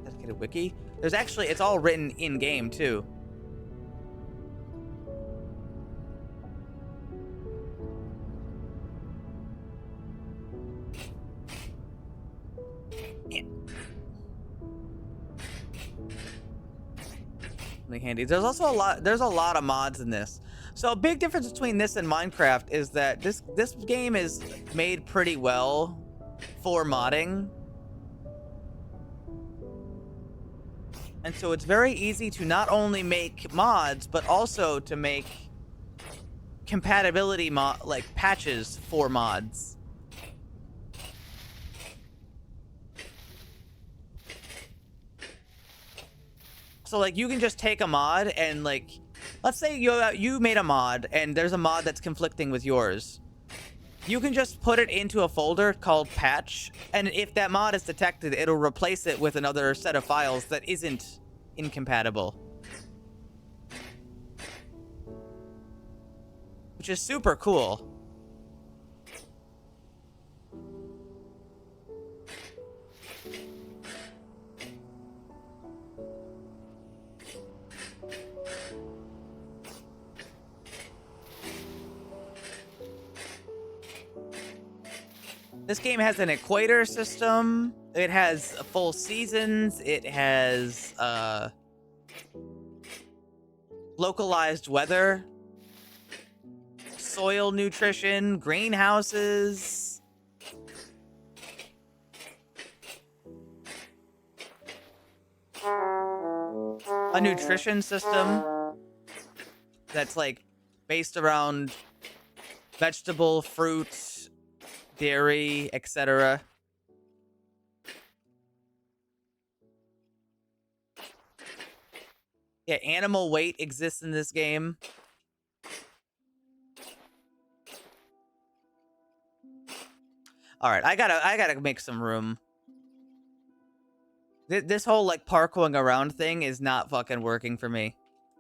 Let's get a wiki. There's actually, it's all written in game too. Handy. There's also a lot of mods in this. So a big difference between this and Minecraft is that this game is made pretty well for modding. And so it's very easy to not only make mods, but also to make compatibility like patches for mods. So like you can just take a mod and like, let's say you made a mod and there's a mod that's conflicting with yours. You can just put it into a folder called patch, and if that mod is detected, it'll replace it with another set of files that isn't incompatible. Which is super cool. This game has an equator system. It has full seasons. It has localized weather, soil nutrition, greenhouses. A nutrition system that's like based around vegetable, fruit, dairy, etc. Yeah, animal weight exists in this game. All right, I gotta make some room. This whole like parkouring around thing is not fucking working for me.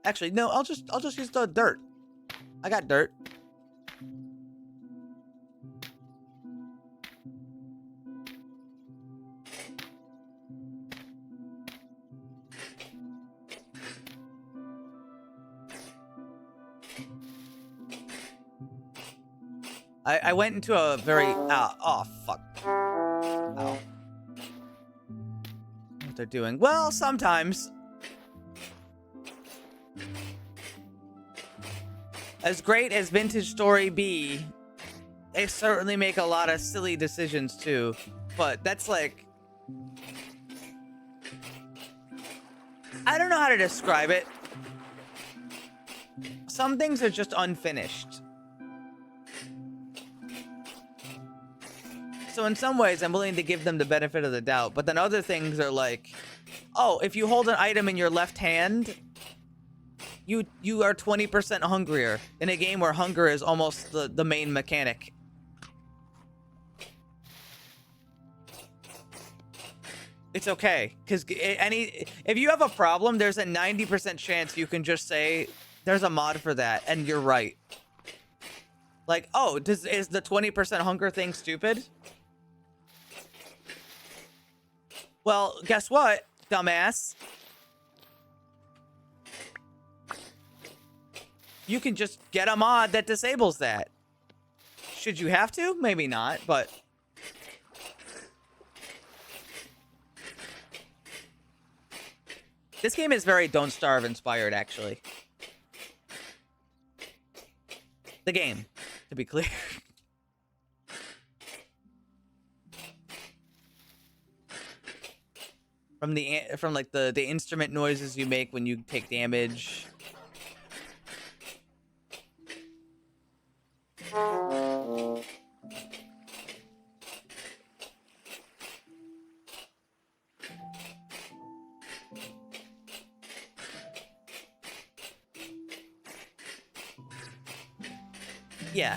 Actually, no, I'll just use the dirt. I got dirt. I went into a very oh fuck. Ow. What they're doing? Well, sometimes. As great as Vintage Story be, they certainly make a lot of silly decisions too. But that's like, I don't know how to describe it. Some things are just unfinished. So in some ways, I'm willing to give them the benefit of the doubt. But then other things are like, oh, if you hold an item in your left hand, you are 20% hungrier in a game where hunger is almost the main mechanic. It's okay, because if you have a problem, there's a 90% chance you can just say, there's a mod for that, and you're right. Like, oh, is the 20% hunger thing stupid? Well, guess what, dumbass? You can just get a mod that disables that. Should you have to? Maybe not, but... This game is very Don't Starve inspired, actually. The game, to be clear. From like the instrument noises you make when you take damage. Yeah.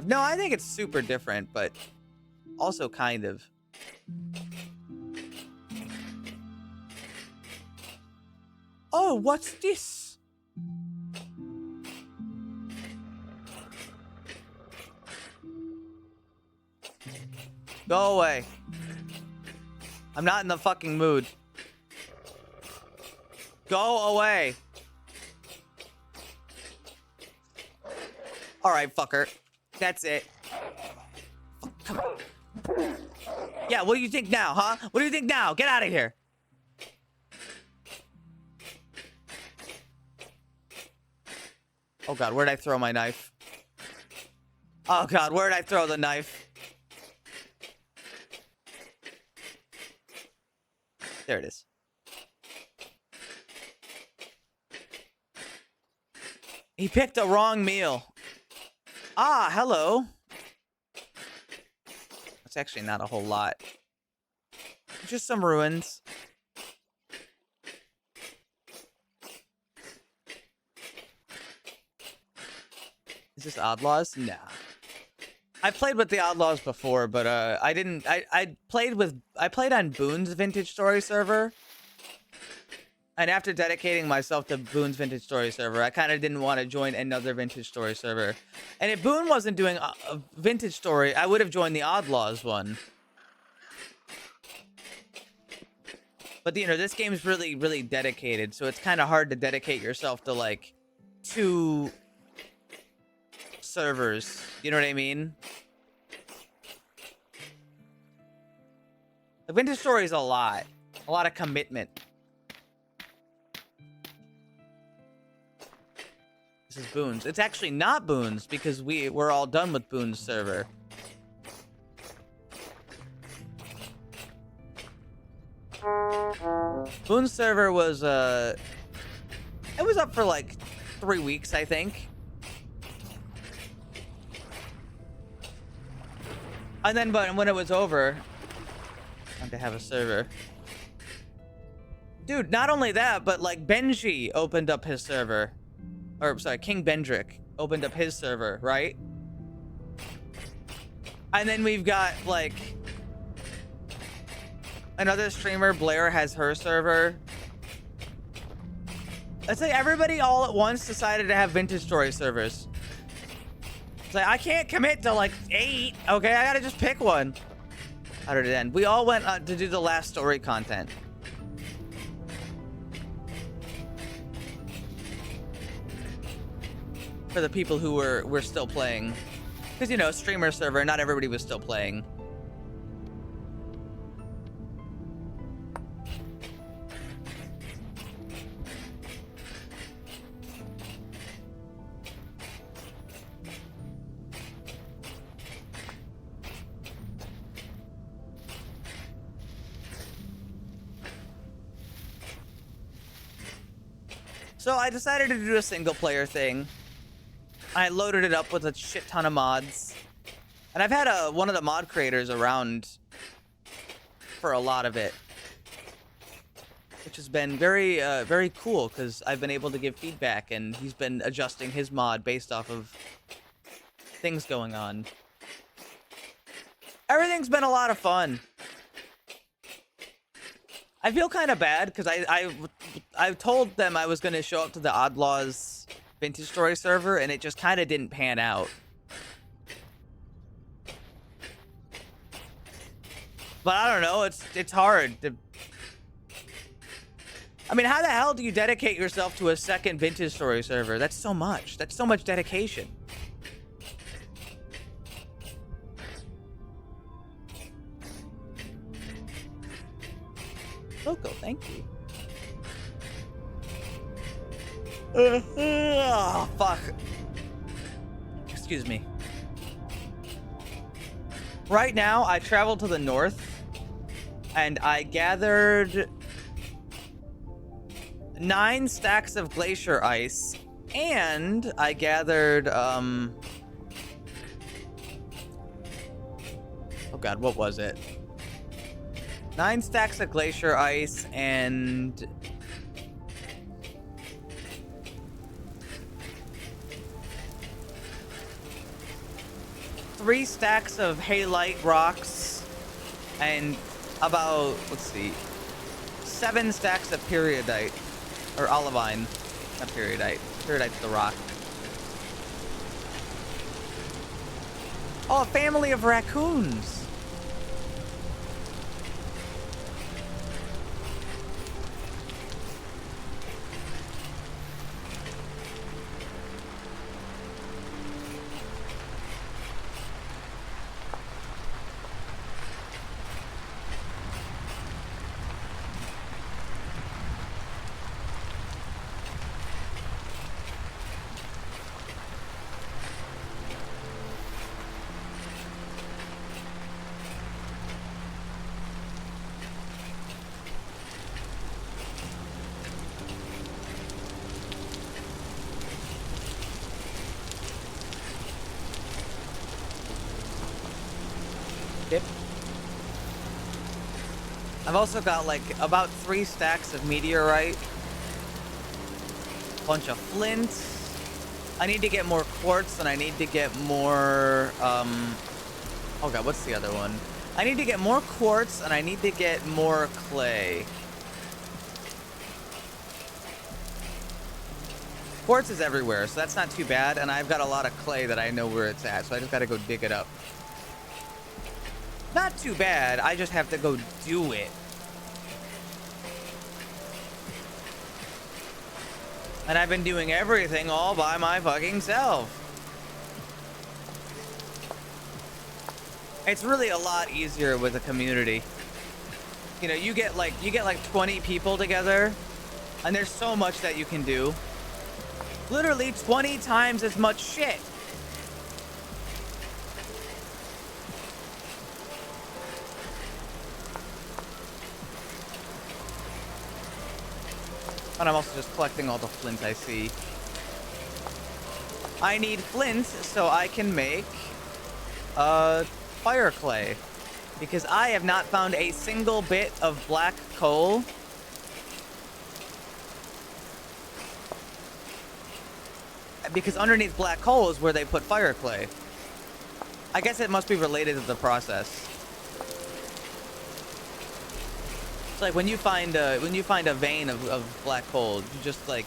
No, I think it's super different, but also kind of. Oh, what's this? Go away. I'm not in the fucking mood. Go away. Alright, fucker. That's it. Come on. Yeah, what do you think now, huh? What do you think now? Get out of here. Oh god, where'd I throw my knife? Oh god, where'd I throw the knife? There it is. He picked the wrong meal. Ah, hello. It's actually not a whole lot. Just some ruins. Is this Outlaws? Nah. I played with the Outlaws before, but I didn't. I played on Boone's Vintage Story server. And after dedicating myself to Boone's Vintage Story server, I kind of didn't want to join another Vintage Story server. And if Boone wasn't doing a Vintage Story, I would have joined the Outlaws one. But, you know, this game is really, really dedicated, so it's kind of hard to dedicate yourself to, like, 2 servers. You know what I mean? The Vintage Story is a lot of commitment. This is Boone's. It's actually not Boone's because we're all done with Boone's server. Boone's server was it was up for like 3 weeks, I think. And then, but when it was over, time to have a server. Dude, not only that, but like Benji opened up his server. Or, sorry, King Bendrick opened up his server, right? And then we've got like another streamer, Blair, has her server. It's like everybody all at once decided to have Vintage Story servers. It's like, I can't commit to like 8. Okay, I gotta just pick one. How did it end? We all went to do the last story content. For the people who were still playing. Because, you know, streamer server, not everybody was still playing. So I decided to do a single player thing. I loaded it up with a shit ton of mods. And I've had one of the mod creators around for a lot of it. Which has been very, very cool, because I've been able to give feedback, and he's been adjusting his mod based off of things going on. Everything's been a lot of fun. I feel kind of bad, because I told them I was going to show up to the Oddlaws Vintage Story server, and it just kind of didn't pan out. But I don't know, it's hard to... I mean, how the hell do you dedicate yourself to a second Vintage Story server? That's so much. That's so much dedication. Loco, thank you. Oh, fuck. Excuse me. Right now, I traveled to the north, and I gathered 9 stacks of glacier ice, and I gathered, oh god, what was it? 9 stacks of glacier ice and 3 stacks of halite rocks and about, let's see, 7 stacks of periodite, or olivine, not periodite. Periodite's the rock. Oh, a family of raccoons. I've also got like about 3 stacks of meteorite, bunch of flint. I need to get more quartz, and I need to get more, oh god, what's the other one? I need to get more quartz, and I need to get more clay. Quartz is everywhere, so that's not too bad, and I've got a lot of clay that I know where it's at, so I just gotta go dig it up. Not too bad, I just have to go do it. And I've been doing everything all by my fucking self. It's really a lot easier with a community. You know, you get like 20 people together, and there's so much that you can do. Literally 20 times as much shit. And I'm also just collecting all the flint I see. I need flint so I can make fire clay, because I have not found a single bit of black coal. Because underneath black coal is where they put fire clay. I guess it must be related to the process. It's like when you find a vein of black coal, you just like,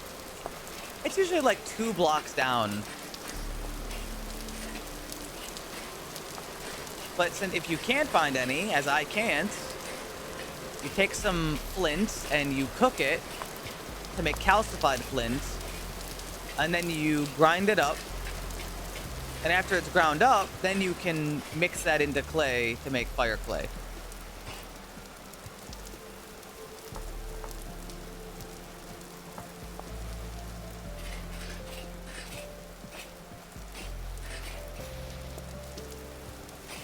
it's usually like 2 blocks down. But since if you can't find any, as I can't, you take some flint and you cook it to make calcified flint, and then you grind it up. And after it's ground up, then you can mix that into clay to make fire clay.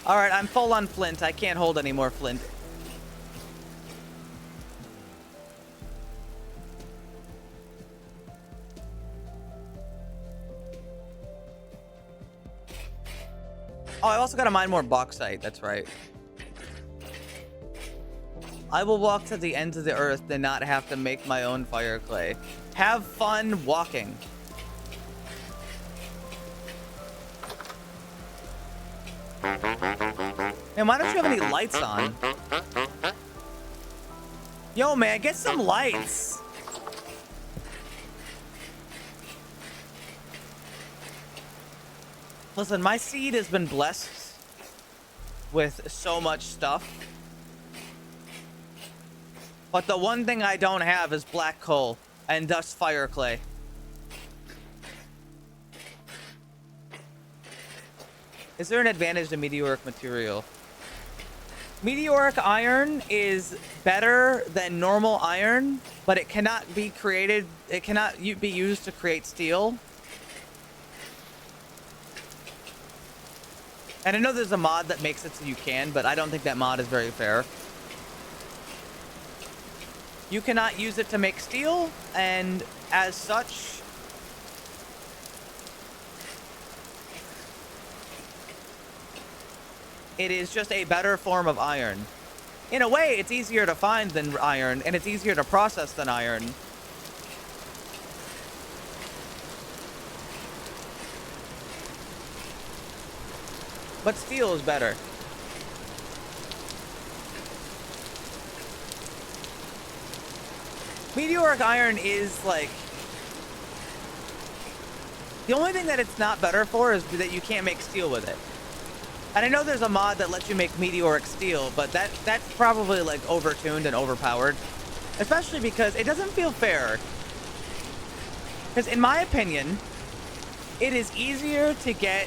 All right, I'm full on flint. I can't hold any more flint. Oh, I also gotta mine more bauxite. That's right. I will walk to the ends of the earth and not have to make my own fire clay. Have fun walking. Man, why don't you have any lights on? Yo, man, get some lights. Listen, my seed has been blessed with so much stuff. But the one thing I don't have is black coal and thus fire clay. Is there an advantage to meteoric material? Meteoric iron is better than normal iron, but it cannot be created. It cannot be used to create steel. And I know there's a mod that makes it so you can, but I don't think that mod is very fair. You cannot use it to make steel, and as such, it is just a better form of iron. In a way, it's easier to find than iron, and it's easier to process than iron. But steel is better. Meteoric iron is like... The only thing that it's not better for is that you can't make steel with it. And I know there's a mod that lets you make meteoric steel, but that's probably like overtuned and overpowered. Especially because it doesn't feel fair. Because in my opinion, it is easier to get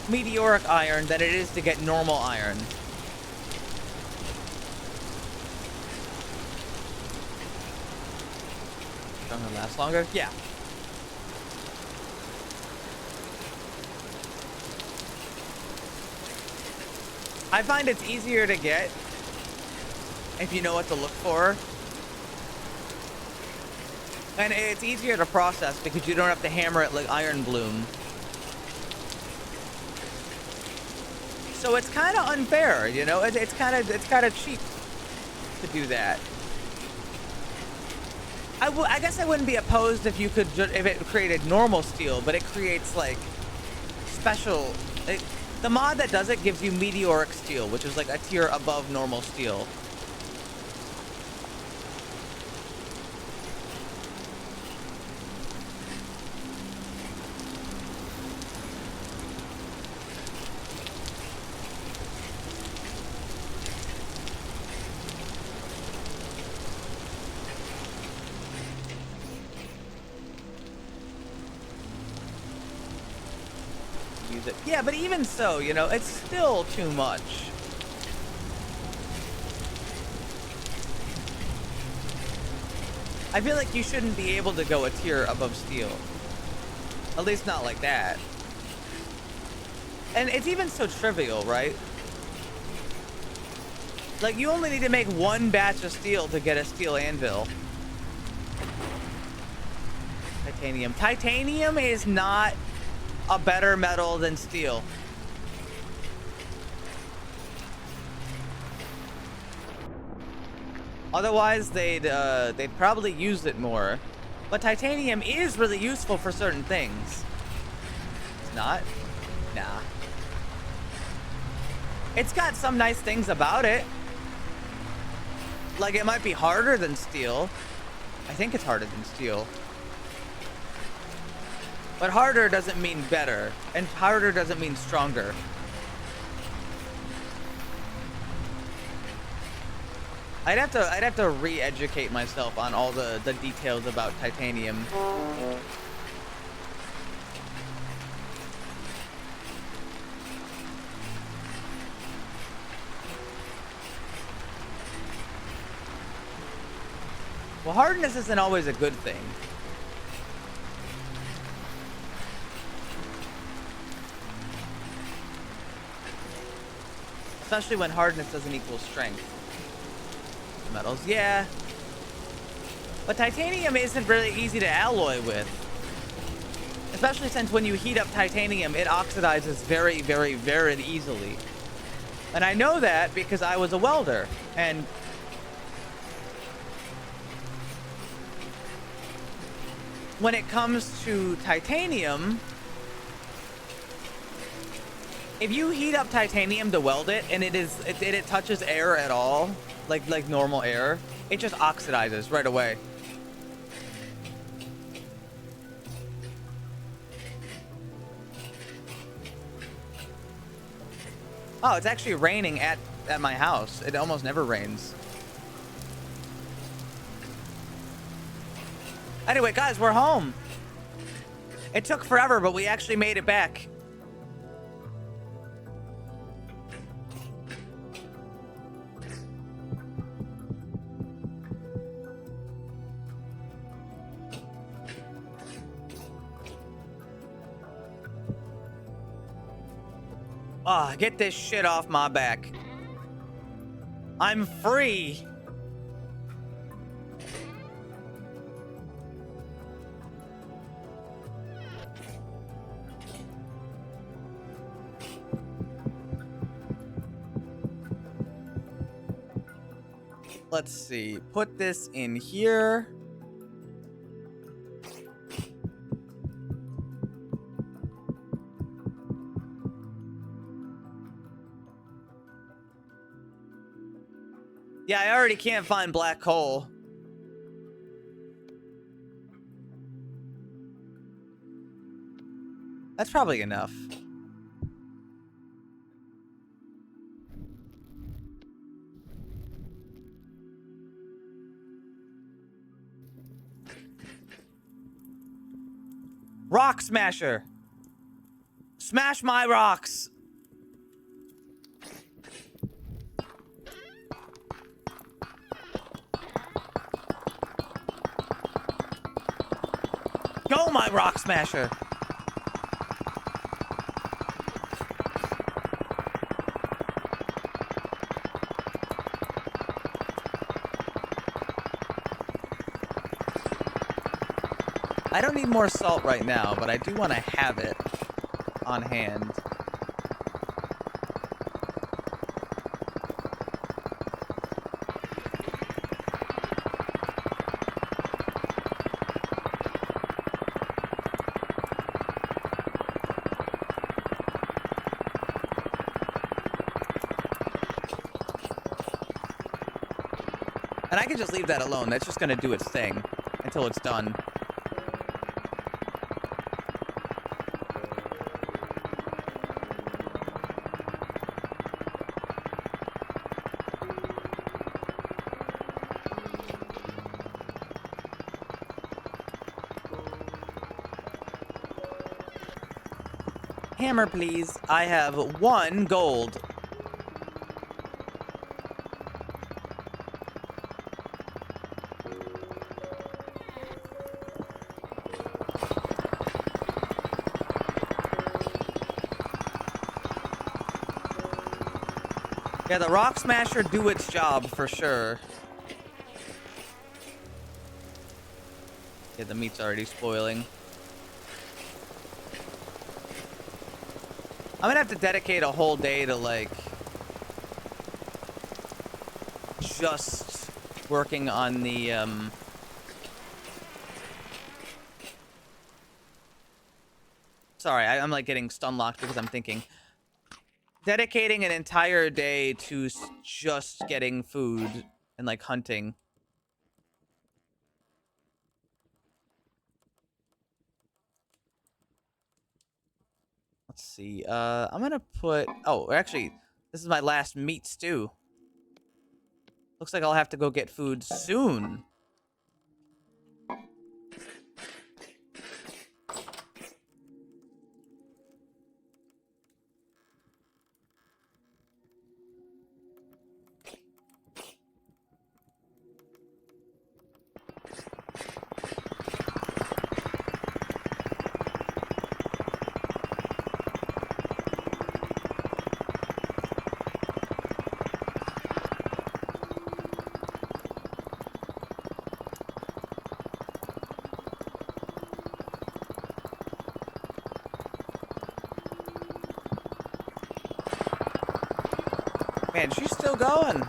meteoric iron than it is to get normal iron. Gonna last longer? Yeah. I find it's easier to get if you know what to look for. And it's easier to process because you don't have to hammer it like iron bloom. So it's kind of unfair, you know? It's kind of cheap to do that. I guess I wouldn't be opposed if you could if it created normal steel, but it creates like special. The mod that does it gives you meteoric steel, which is like a tier above normal steel. Yeah, but even so, you know, it's still too much. I feel like you shouldn't be able to go a tier above steel. At least not like that. And it's even so trivial, right? Like, you only need to make one batch of steel to get a steel anvil. Titanium. Titanium is not a better metal than steel. Otherwise, they'd probably use it more. But titanium is really useful for certain things. not. Nah. It's got some nice things about it. Like, it might be harder than steel. I think it's harder than steel. But harder doesn't mean better, and harder doesn't mean stronger. I'd have to re-educate myself on all the details about titanium. Well, hardness isn't always a good thing. Especially when hardness doesn't equal strength. Metals, yeah. But titanium isn't really easy to alloy with. Especially since when you heat up titanium, it oxidizes very, very, very easily. And I know that because I was a welder. And when it comes to titanium, if you heat up titanium to weld it and it touches air at all, like normal air, it just oxidizes right away. Oh, it's actually raining at my house. It almost never rains. Anyway, guys, we're home. It took forever, but we actually made it back. Ah, get this shit off my back. I'm free. Let's see. Put this in here. Yeah, I already can't find black coal. That's probably enough. Rock smasher. Smash my rocks. Go, my rock smasher. I don't need more salt right now, but I do want to have it on hand. And I can just leave that alone. That's just going to do its thing until it's done. Hammer, please. I have 1 gold. Yeah, the rock smasher do its job for sure. Yeah, the meat's already spoiling. I'm gonna have to dedicate a whole day to, like, just working on the, sorry, I'm like getting stun locked because I'm thinking. Dedicating an entire day to just getting food and like hunting. Let's see. I'm gonna put. Oh, actually, this is my last meat stew. Looks like I'll have to go get food soon. Man, she's still going.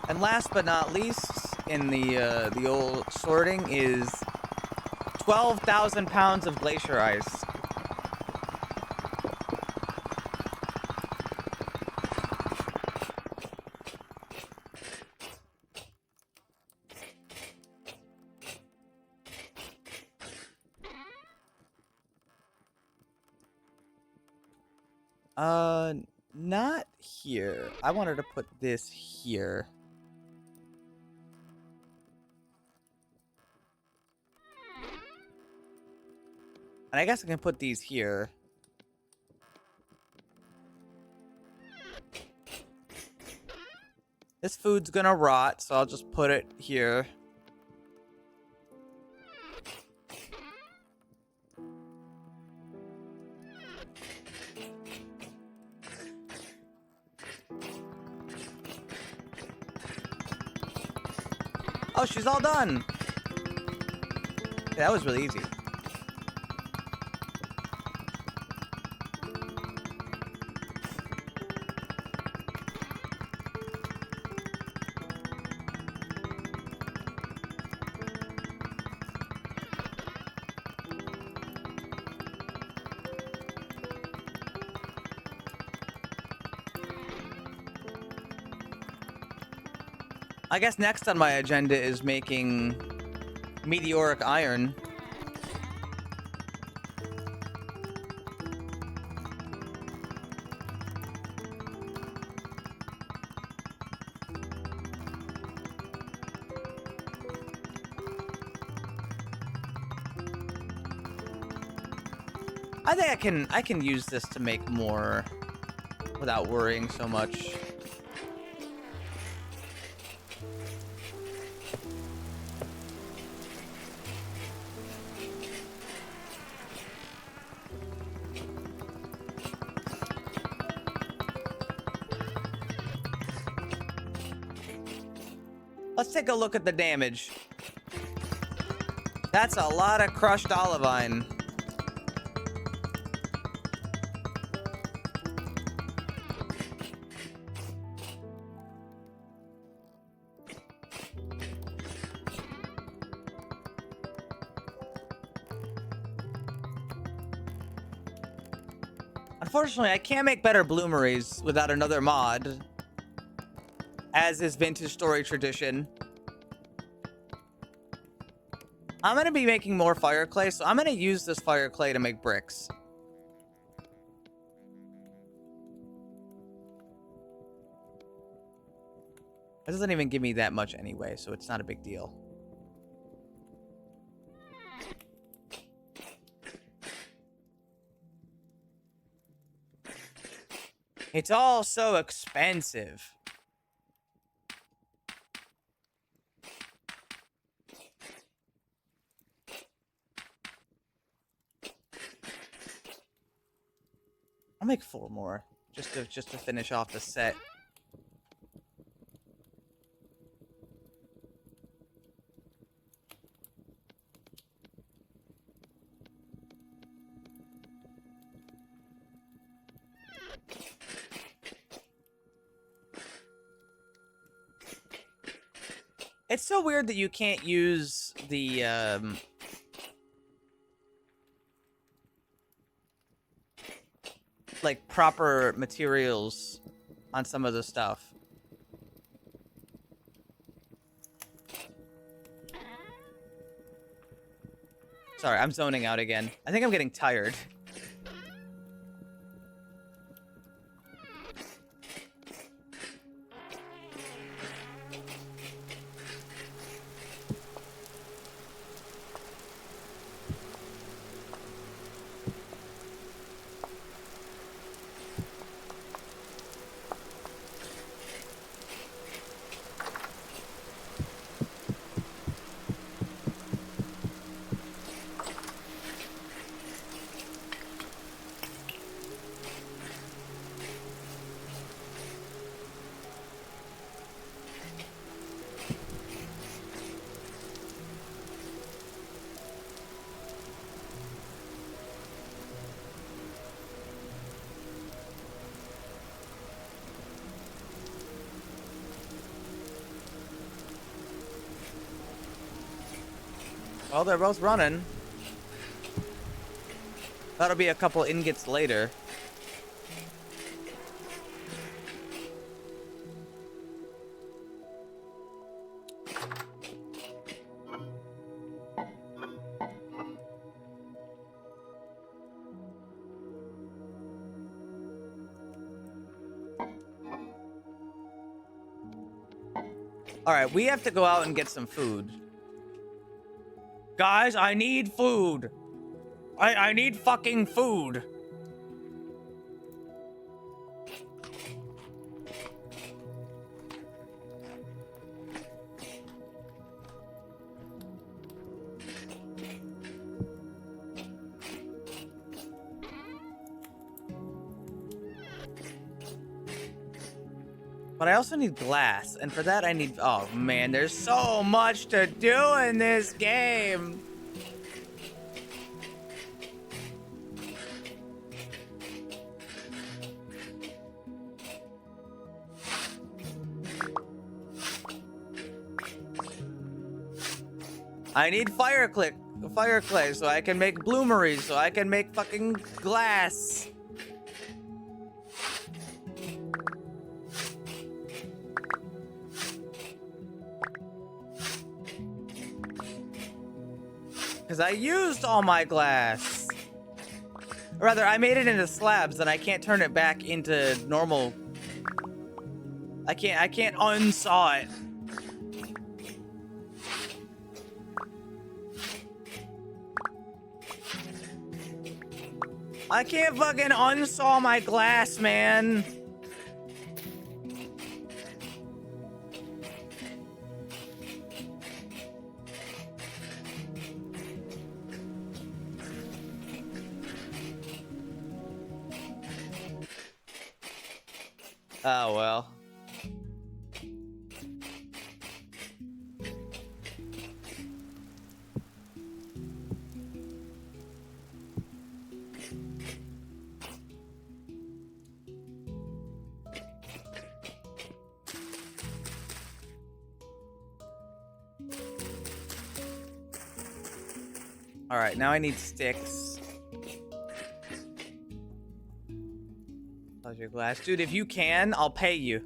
And last but not least, in the old sorting is 12,000 pounds of glacier ice. Not here. I wanted to put this here. And I guess I can put these here. This food's gonna rot, so I'll just put it here. Oh, she's all done. Yeah, that was really easy. I guess next on my agenda is making meteoric iron. I think I can use this to make more without worrying so much. Let's take a look at the damage. That's a lot of crushed olivine. Unfortunately, I can't make better bloomeries without another mod, as is vintage story tradition. I'm gonna be making more fire clay, so I'm gonna use this fire clay to make bricks. It doesn't even give me that much anyway, so it's not a big deal. It's all so expensive. I'll make 4 more just to finish off the set. It's so weird that you can't use the, like, proper materials on some of the stuff. Sorry, I'm zoning out again. I think I'm getting tired. Well, they're both running. That'll be a couple ingots later. All right, we have to go out and get some food. Guys, I need food. I need fucking food. But I also need glass, and for that I need... Oh man, there's so much to do in this game. I need fire clay so I can make bloomeries, so I can make fucking glass. Because I used all my glass. Or rather, I made it into slabs and I can't turn it back into normal. I can't unsaw it. I can't fucking unsaw my glass, man. Oh, well. All right, now I need sticks. How's your glass? Dude, if you can, I'll pay you.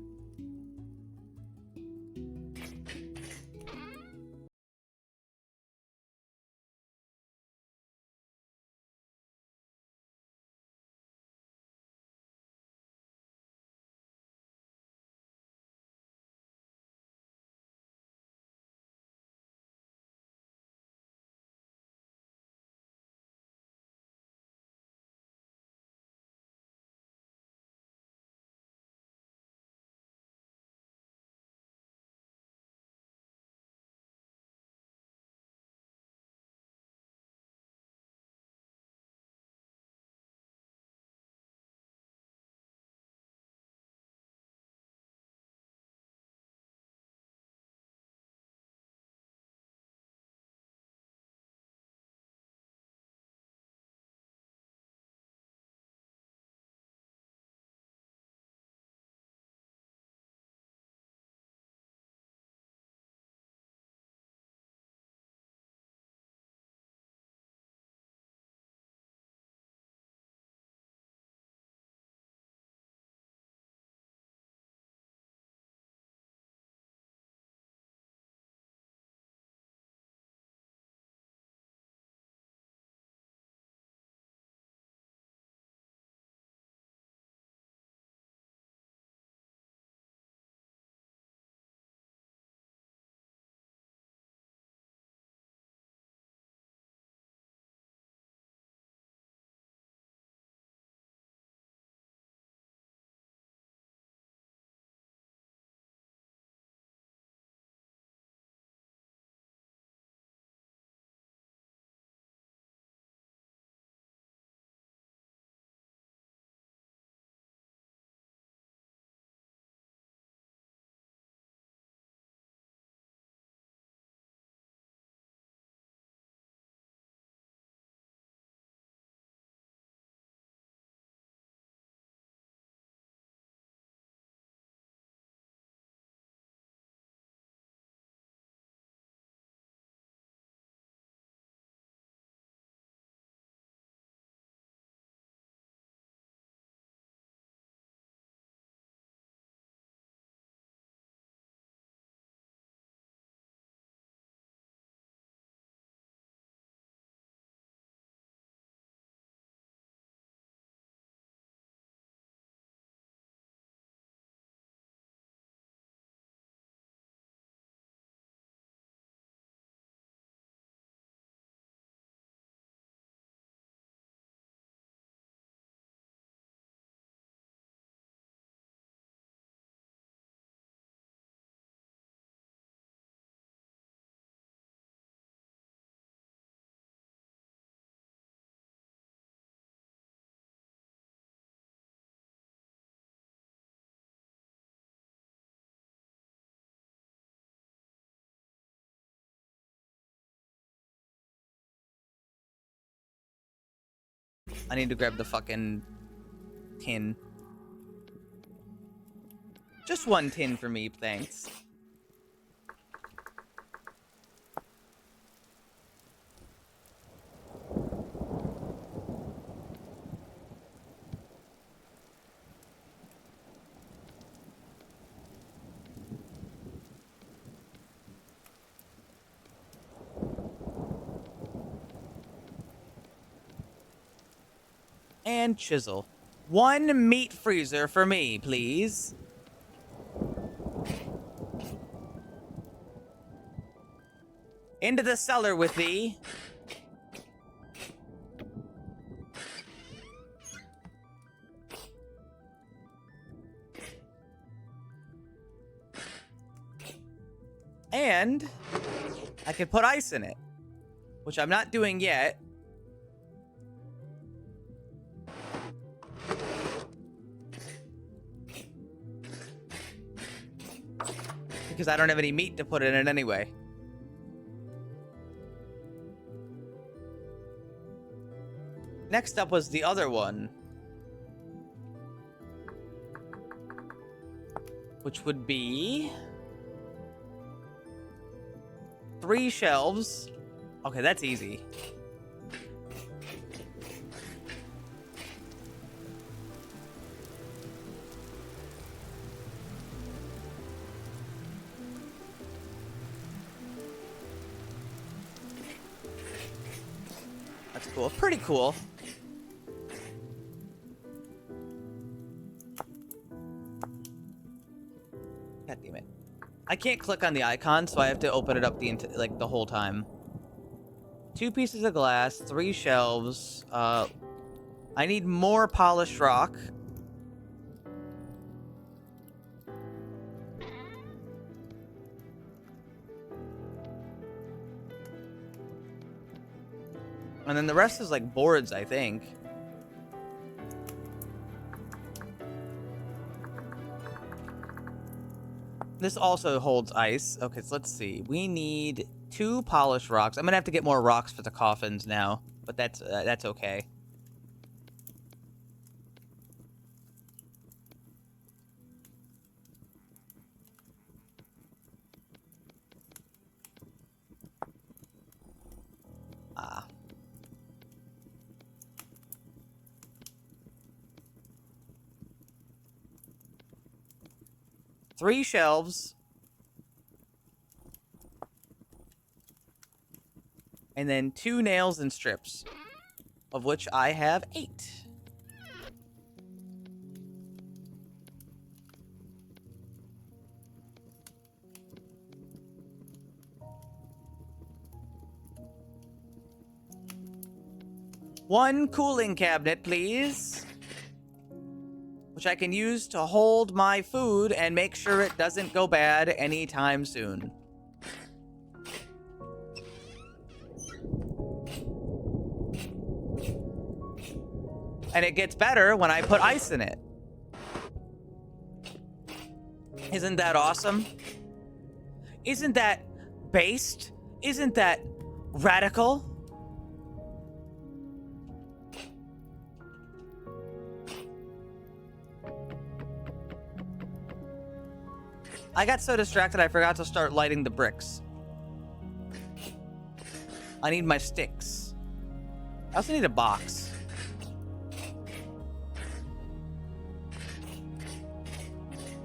I need to grab the fucking tin. Just one tin for me, thanks. And chisel. One meat freezer for me, please. Into the cellar with thee. And I could put ice in it, which I'm not doing yet. Because I don't have any meat to put in it anyway. Next up was the other one, which would be 3 shelves. Okay, that's easy. That's cool. Pretty cool. God damn it. I can't click on the icon, so I have to open it up the whole time. 2 pieces of glass, 3 shelves. I need more polished rock. And then the rest is like boards, I think. This also holds ice. Okay, so let's see. We need 2 polished rocks. I'm gonna have to get more rocks for the coffins now, but that's okay. Ah. Three shelves. And then 2 nails and strips, of which I have 8. One cooling cabinet, please. Which I can use to hold my food and make sure it doesn't go bad anytime soon. And it gets better when I put ice in it. Isn't that awesome? Isn't that based? Isn't that radical? I got so distracted I forgot to start lighting the bricks. I need my sticks. I also need a box.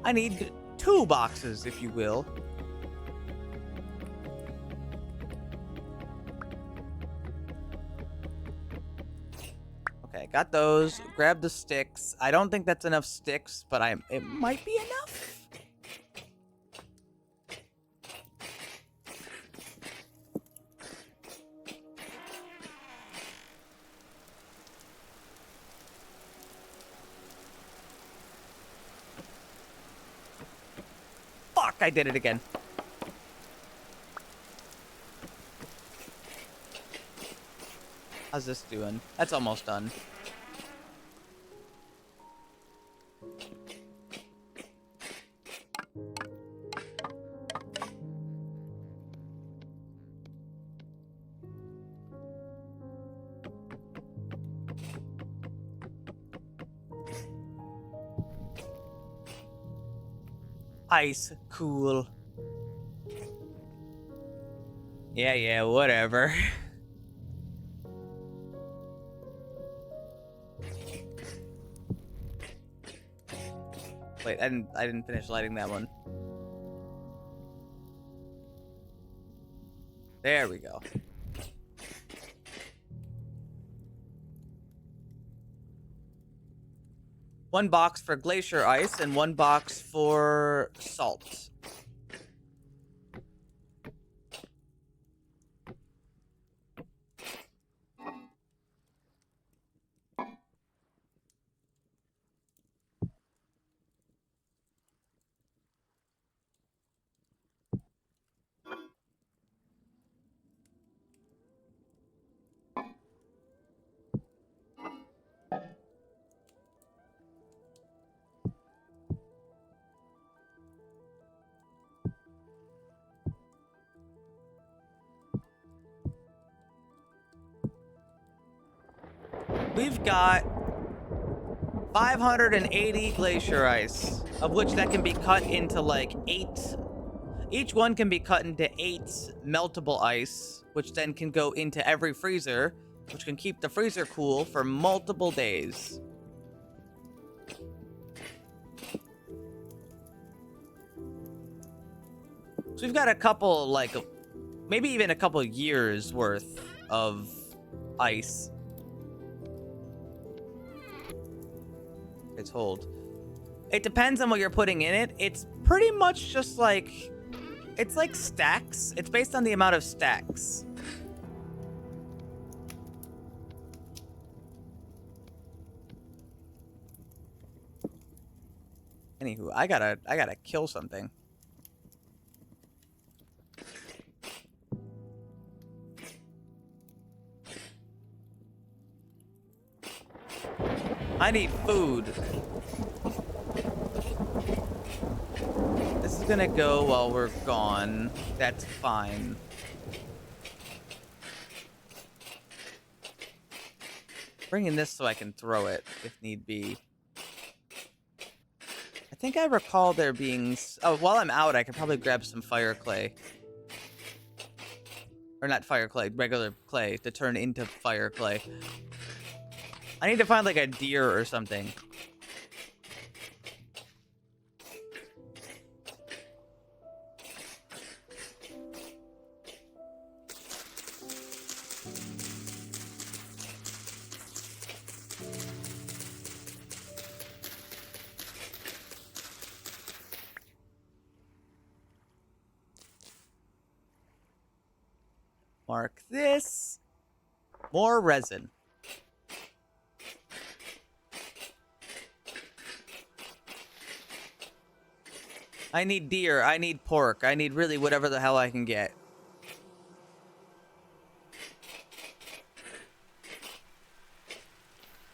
I need 2 boxes, if you will. Okay, got those. Grab the sticks. I don't think that's enough sticks, but it might be enough. Fuck, I did it again. How's this doing? That's almost done. Ice cool. Yeah, whatever. Wait, I didn't finish lighting that one. There we go. One box for glacier ice and one box for salt. We've got 580 glacier ice, of which that can be cut into like 8. Each one can be cut into 8 meltable ice, which then can go into every freezer, which can keep the freezer cool for multiple days. So we've got a couple, like, maybe even a couple years worth of ice. It's hold. It depends on what you're putting in it. It's pretty much just like, it's like stacks. It's based on the amount of stacks. Anywho, I gotta kill something. I need food. This is gonna go while we're gone. That's fine. Bring in this so I can throw it if need be. I think I recall there being... Oh, while I'm out, I could probably grab some fire clay. Or not fire clay, regular clay to turn into fire clay. I need to find like a deer or something. Mark this. More resin. I need deer, I need pork, I need really whatever the hell I can get.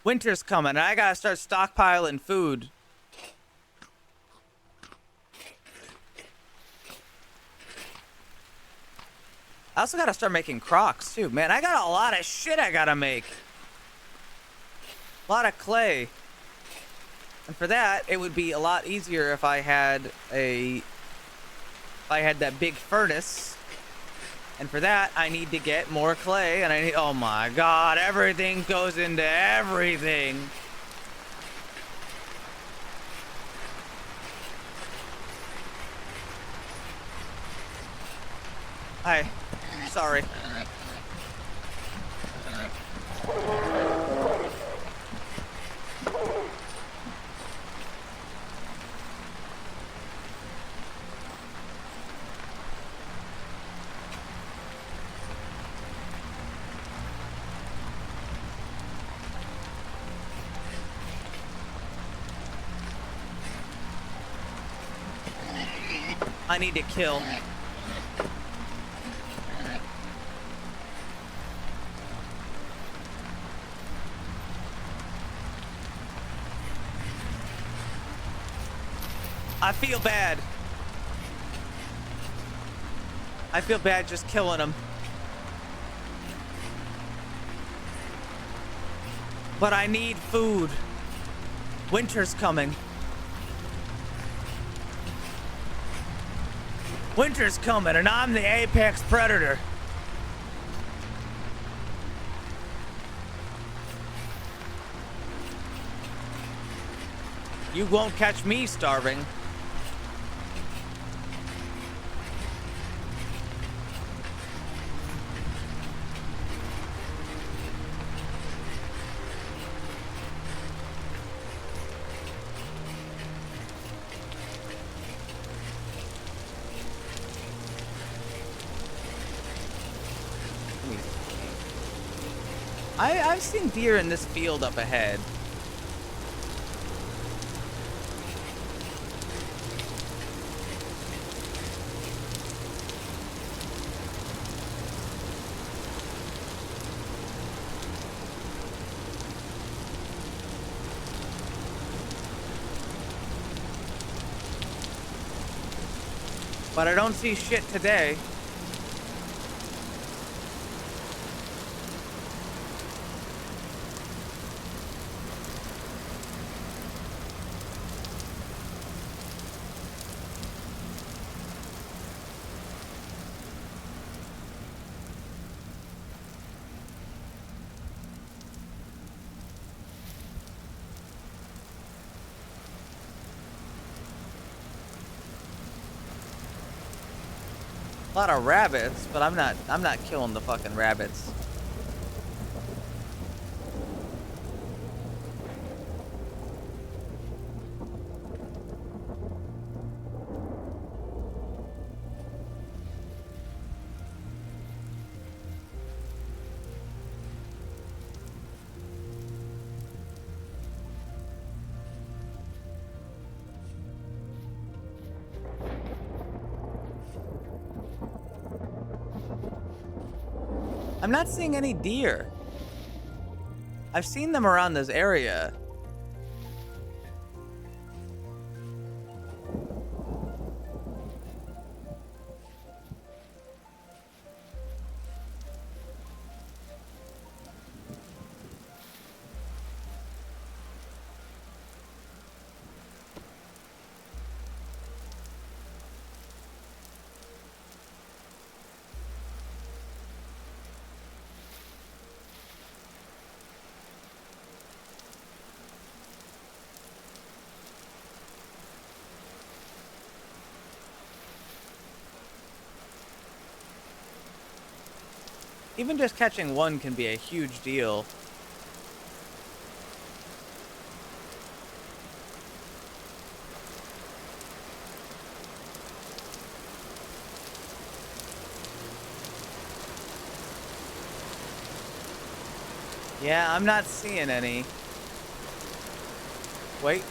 Winter's coming, and I gotta start stockpiling food. I also gotta start making Crocs, too. Man, I got a lot of shit I gotta make. A lot of clay. And for that, it would be a lot easier if I had that big furnace. And for that, I need to get more clay, and I need, oh my god, everything goes into everything. Hi, sorry. I need to kill. I feel bad. I feel bad just killing him. But I need food. Winter's coming. Winter's coming, and I'm the apex predator. You won't catch me starving. I've seen deer in this field up ahead. But I don't see shit today. A lot of rabbits, but I'm not killing the fucking rabbits. I'm not seeing any deer. I've seen them around this area. Even just catching one can be a huge deal. Yeah, I'm not seeing any. Wait.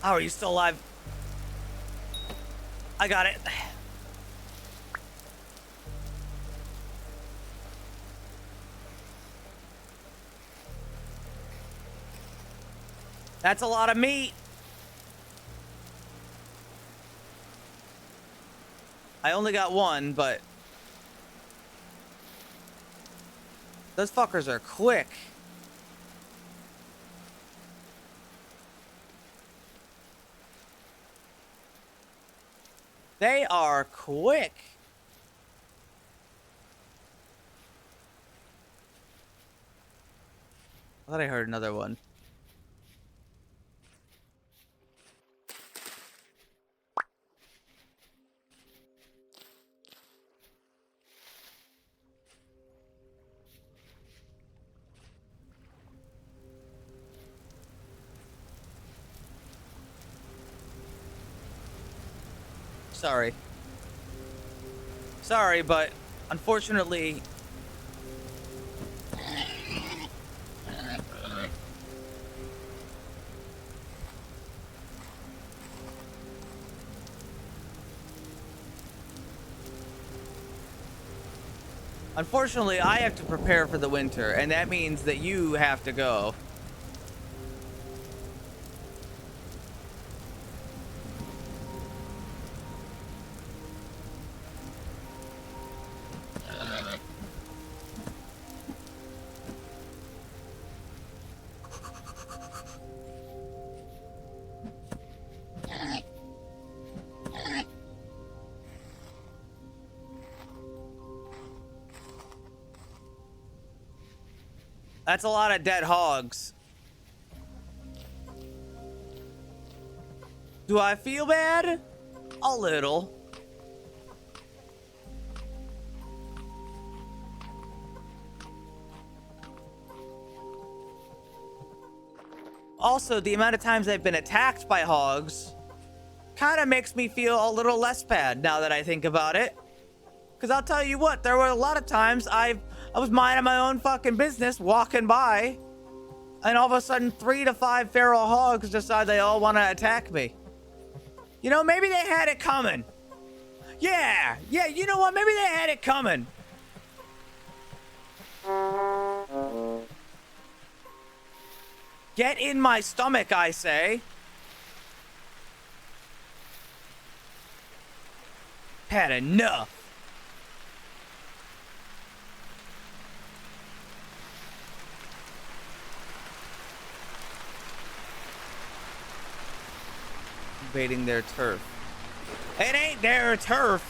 Oh, are you still alive? I got it. That's a lot of meat. I only got one, but those fuckers are quick. They are quick. I thought I heard another one. Sorry. Sorry, but unfortunately... Unfortunately, I have to prepare for the winter, and that means that you have to go. That's a lot of dead hogs. Do I feel bad? A little. Also, the amount of times I've been attacked by hogs kind of makes me feel a little less bad now that I think about it. Because I'll tell you what, there were a lot of times I was minding my own fucking business, walking by, and all of a sudden 3 to 5 feral hogs decide they all want to attack me. You know, maybe they had it coming. Yeah, you know what? Maybe they had it coming. Get in my stomach, I say. Had enough. Invading their turf. It ain't their turf.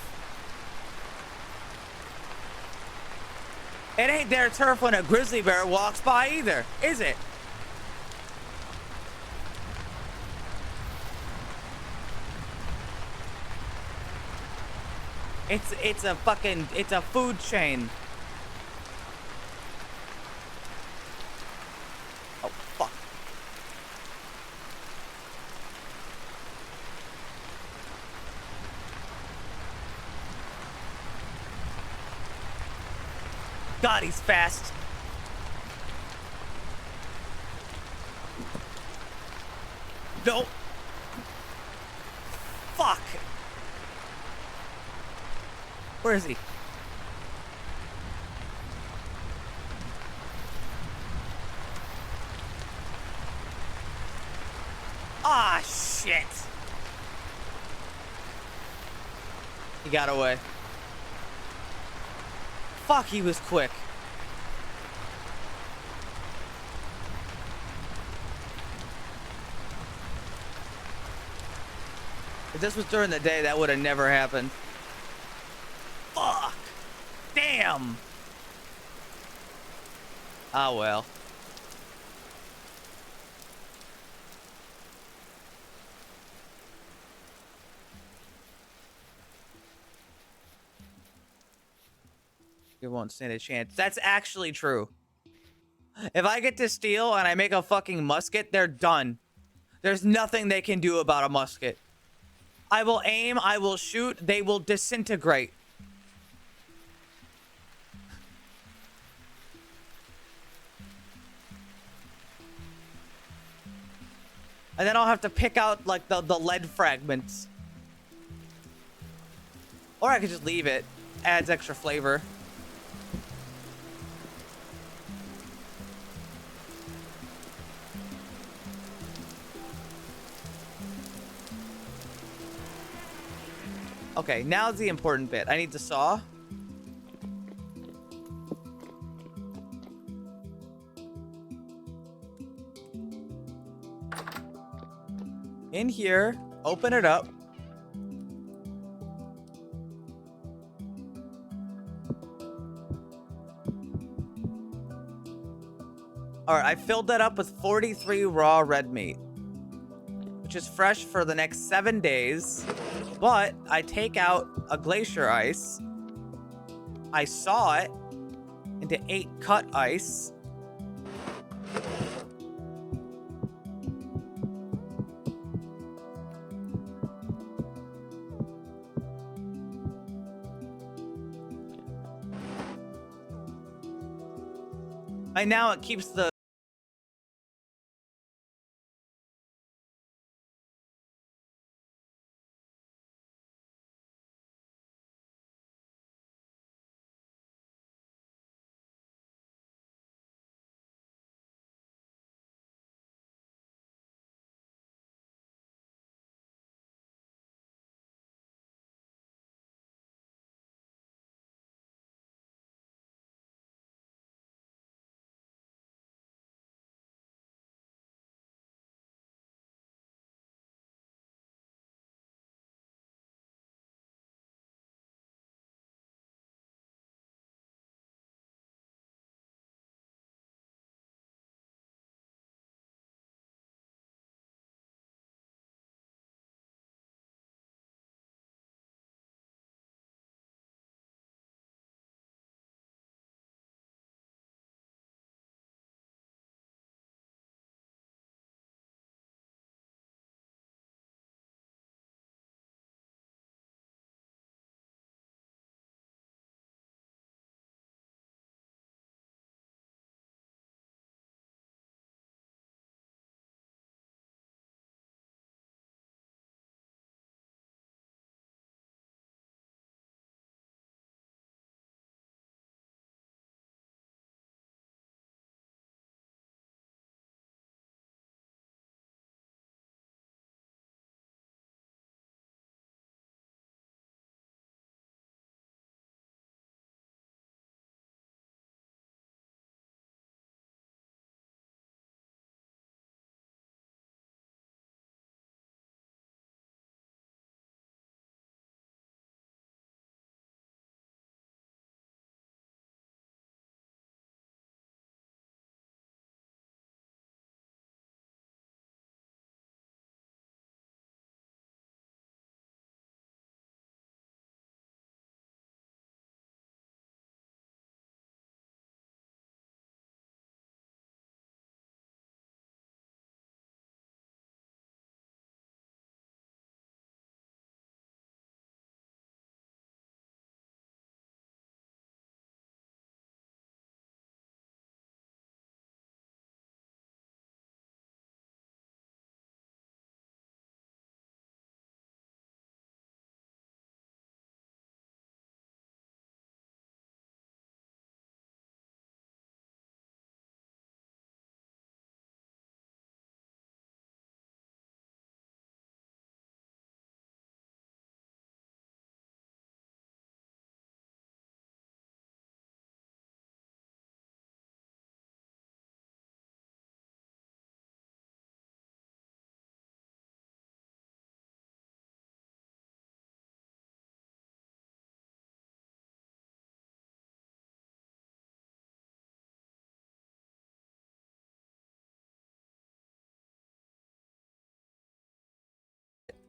It ain't their turf when a grizzly bear walks by either, is it? It's a food chain. Oh, fuck. God, he's fast. No. Fuck. Where is he? Ah, shit. He got away. Fuck, he was quick. If this was during the day, that would have never happened. Fuck. Damn. Ah, well. You won't stand a chance. That's actually true. If I get to steal and I make a fucking musket, they're done. There's nothing they can do about a musket. I will aim, I will shoot, they will disintegrate. And then I'll have to pick out, like, the lead fragments. Or I could just leave it. Adds extra flavor. Okay, now's the important bit. I need the saw. In here, open it up. All right, I filled that up with 43 raw red meat, which is fresh for the next 7 days. But I take out a glacier ice. I saw it into 8 cut ice. And now it keeps the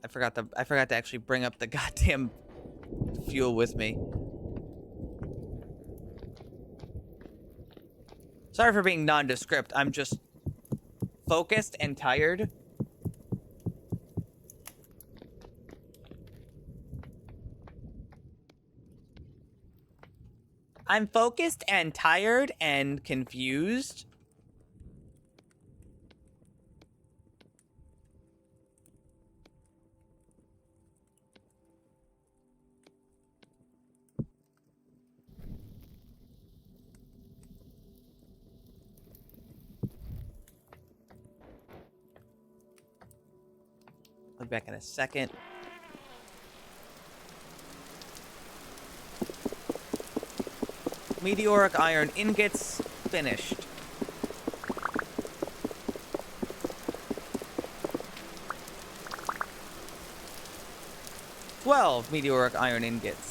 I forgot to actually bring up the goddamn fuel with me. Sorry for being nondescript. I'm just focused and tired. I'm focused and tired and confused. I'll be back in a second. Meteoric iron ingots finished. "12 meteoric iron ingots.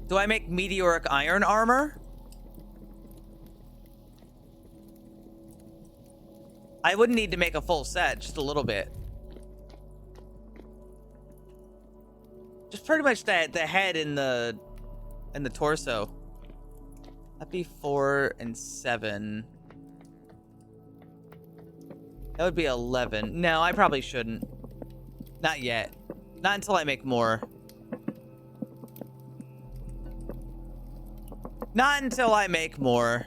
Do I make meteoric iron armor? I wouldn't need to make a full set, just a little bit. Just pretty much the head and the torso. That'd be 4 and 7. That would be 11. No, I probably shouldn't. Not yet. Not until I make more. Not until I make more.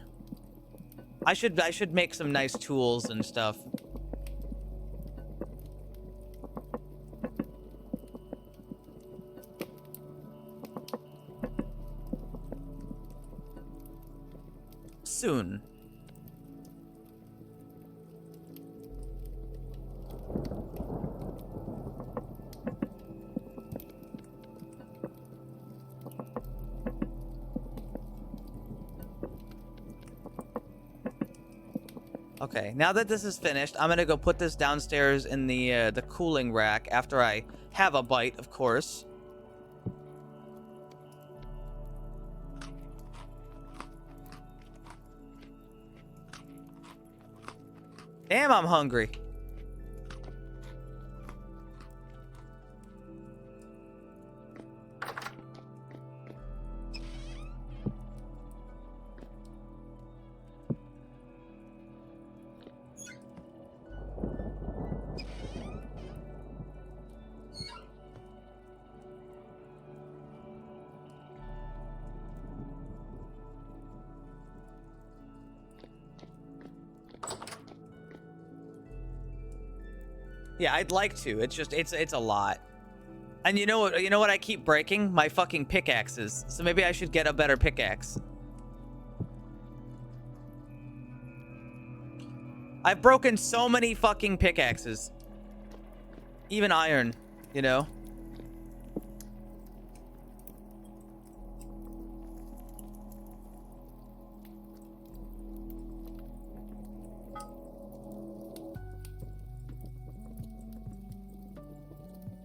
I should make some nice tools and stuff. Soon. Okay, now that this is finished, I'm gonna go put this downstairs in the cooling rack after I have a bite, of course. Damn, I'm hungry. Yeah, I'd like to. It's just it's a lot. And you know what I keep breaking? My fucking pickaxes. So maybe I should get a better pickaxe. I've broken so many fucking pickaxes. Even iron, you know?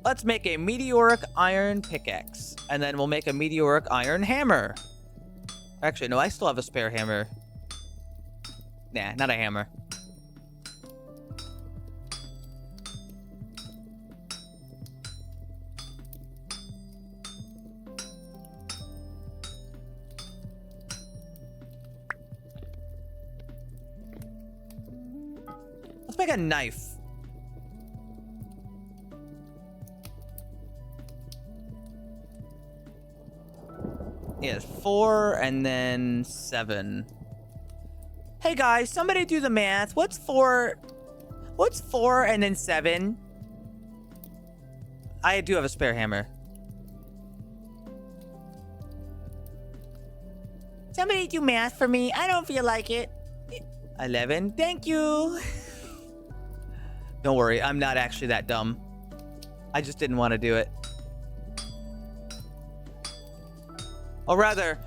Let's make a meteoric iron pickaxe. And then we'll make a meteoric iron hammer. Actually, no, I still have a spare hammer. Nah, not a hammer. Let's make a knife. Yeah, 4 and then 7. Hey guys, somebody do the math. What's 4 and then 7? I do have a spare hammer. Somebody do math for me. I don't feel like it. 11. Thank you. Don't worry, I'm not actually that dumb. I just didn't want to do it. Or rather,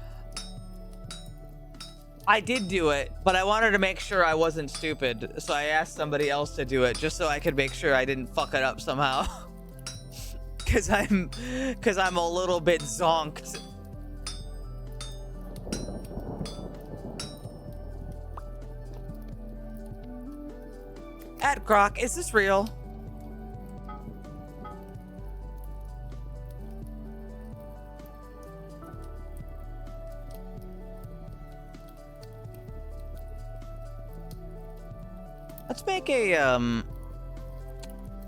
I did do it, but I wanted to make sure I wasn't stupid. So I asked somebody else to do it just so I could make sure I didn't fuck it up somehow. Cause I'm a little bit zonked. At Grok, is this real?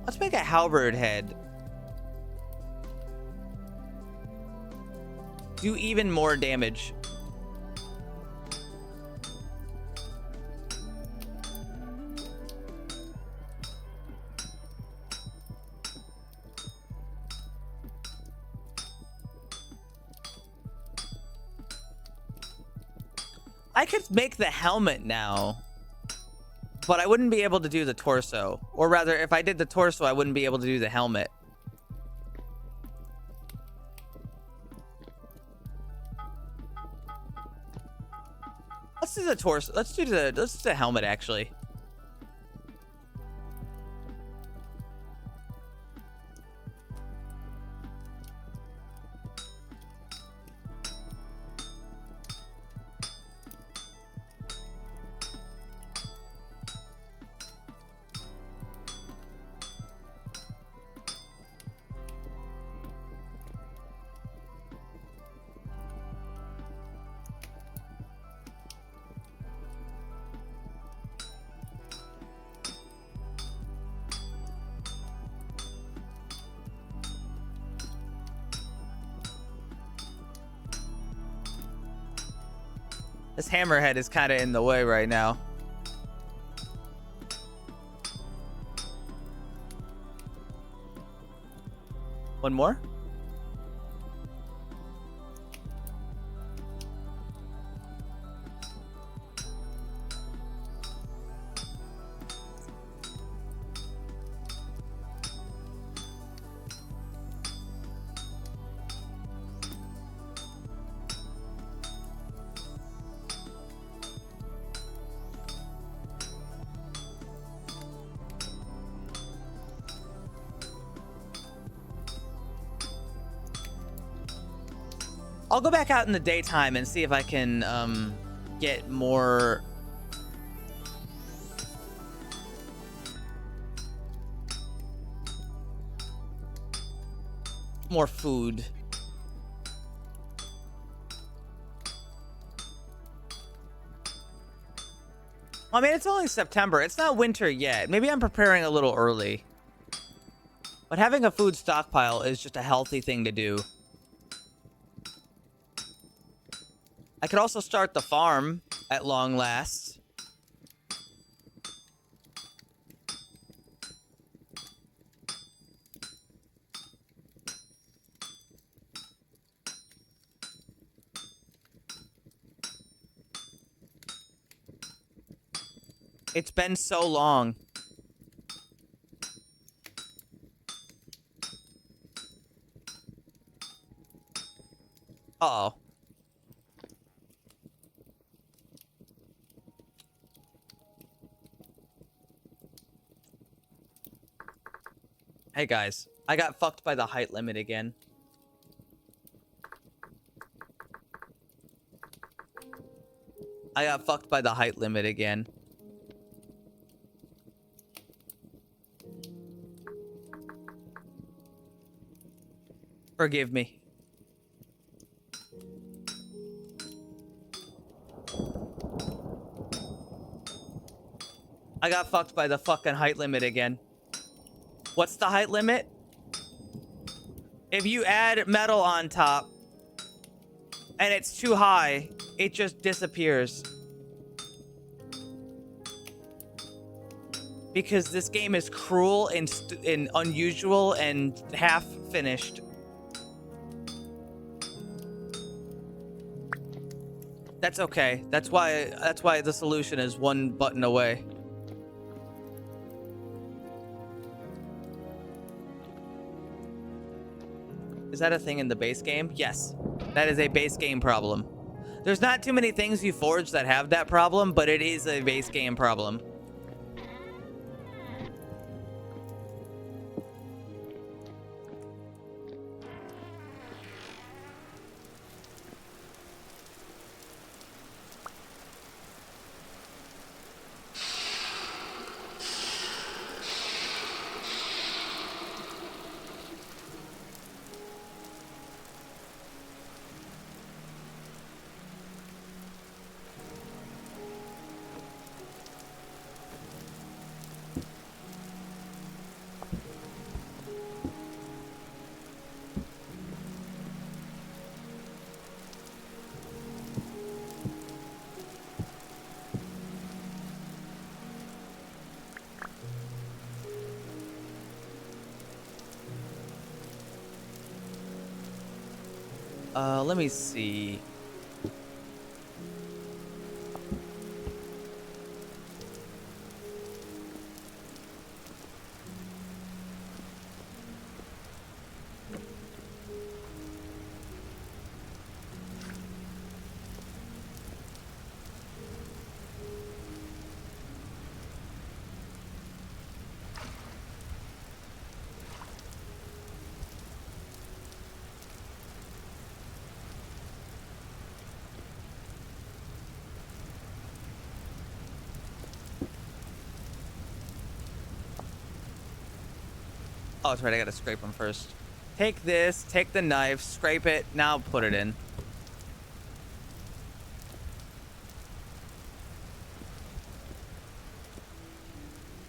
Let's make a halberd head. Do even more damage. I could make the helmet now, but I wouldn't be able to do the torso. Or rather, if I did the torso, I wouldn't be able to do the helmet. Let's do the torso. Let's do the helmet actually. This hammerhead is kind of in the way right now. One more? I'll go back out in the daytime and see if I can get more food. I mean, it's only September. It's not winter yet. Maybe I'm preparing a little early. But having a food stockpile is just a healthy thing to do. I could also start the farm at long last. It's been so long. Uh-oh. Hey guys, I got fucked by the height limit again. I got fucked by the height limit again. Forgive me. I got fucked by the fucking height limit again. What's the height limit? If you add metal on top and it's too high, it just disappears. Because this game is cruel and unusual and half finished. That's okay. That's why the solution is one button away. Is that a thing in the base game? Yes, that is a base game problem. There's not too many things you forge that have that problem, but it is a base game problem. Let me see. Oh, that's right. I gotta scrape them first. Take this, take the knife, scrape it, now put it in.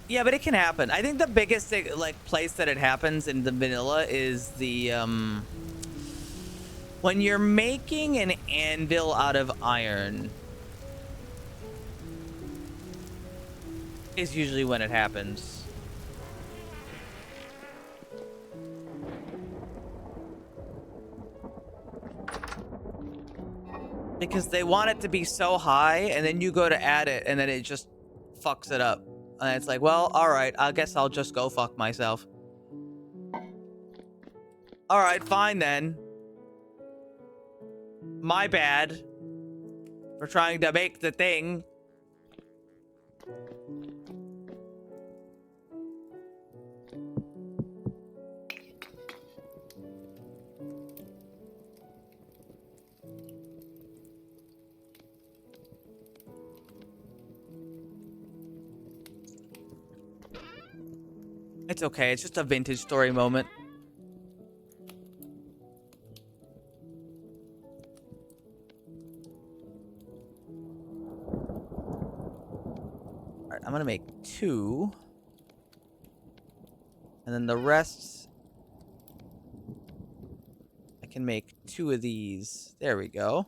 Yeah, but it can happen. I think the biggest thing, like place that it happens in the vanilla is the when you're making an anvil out of iron is usually when it happens. Because they want it to be so high, and then you go to add it, and then it just fucks it up. And it's like, well, alright, I guess I'll just go fuck myself. Alright, fine then. My bad. For trying to make the thing. It's okay, it's just a vintage story moment. Alright, I'm gonna make 2. And then the rest, I can make 2 of these. There we go.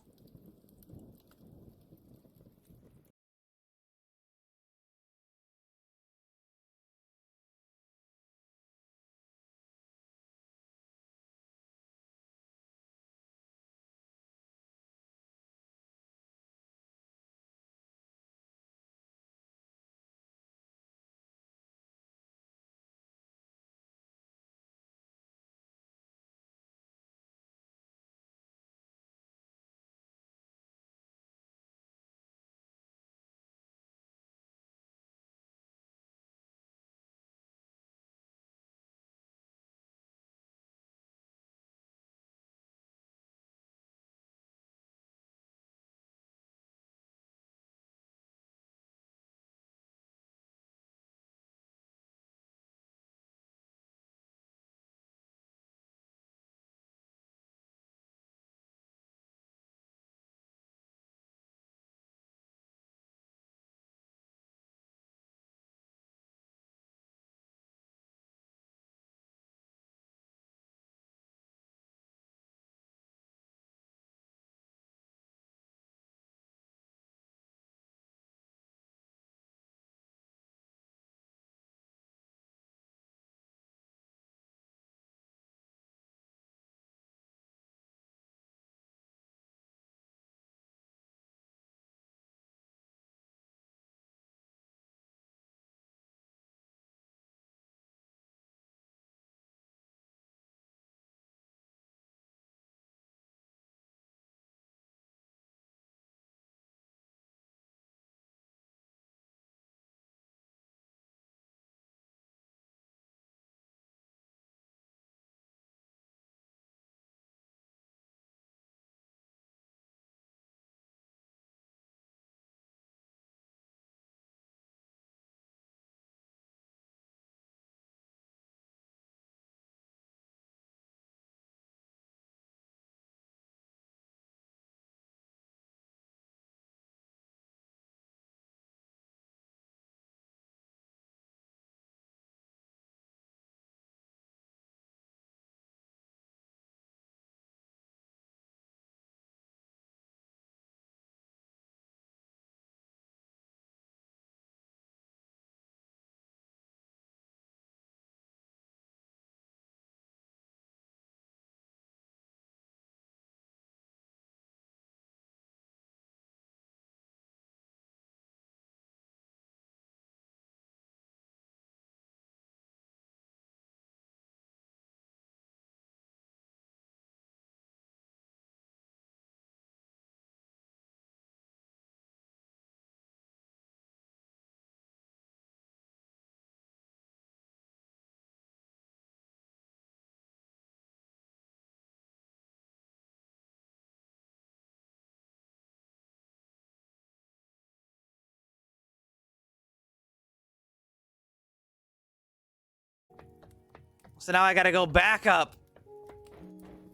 So now I gotta go back up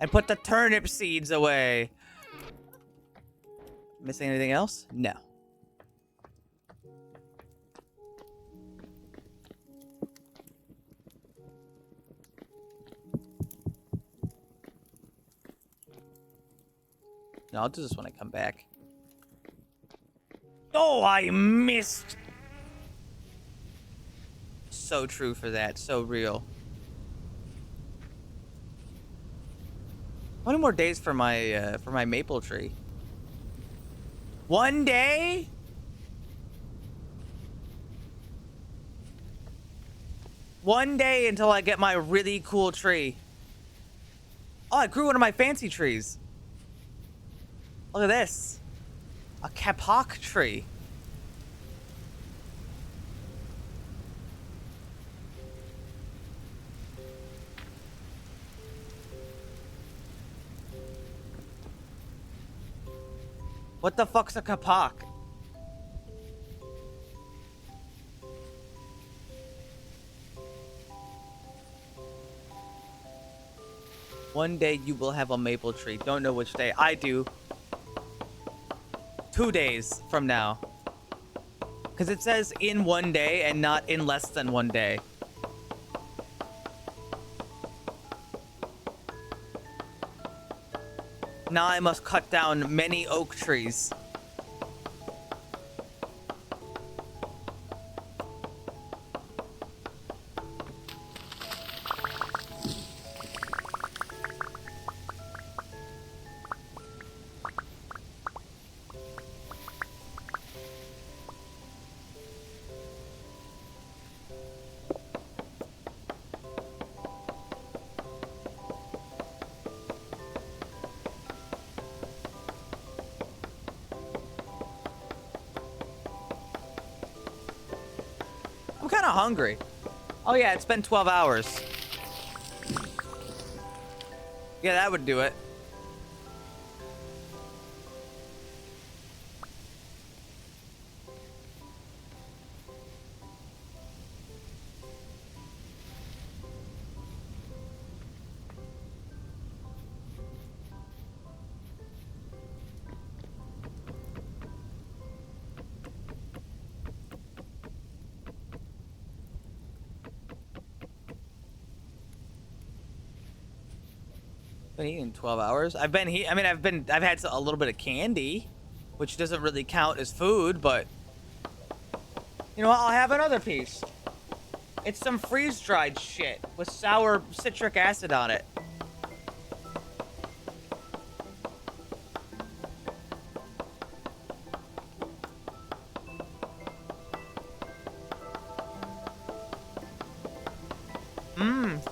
and put the turnip seeds away. Missing anything else? No. No, I'll do this when I come back. Oh, I missed. So true for that. So real. How many more days for my maple tree? 1 day? One day until I get my really cool tree. Oh, I grew one of my fancy trees. Look at this. A kapok tree. What the fuck's a kapok? One day you will have a maple tree. Don't know which day. I do. 2 days from now. Because it says in 1 day and not in less than 1 day. Now I must cut down many oak trees. Kind of hungry. Oh yeah, it's been 12 hours. Yeah, that would do it. Been eating 12 hours. I've had a little bit of candy, which doesn't really count as food, but you know what? I'll have another piece. It's some freeze-dried shit with sour citric acid on it.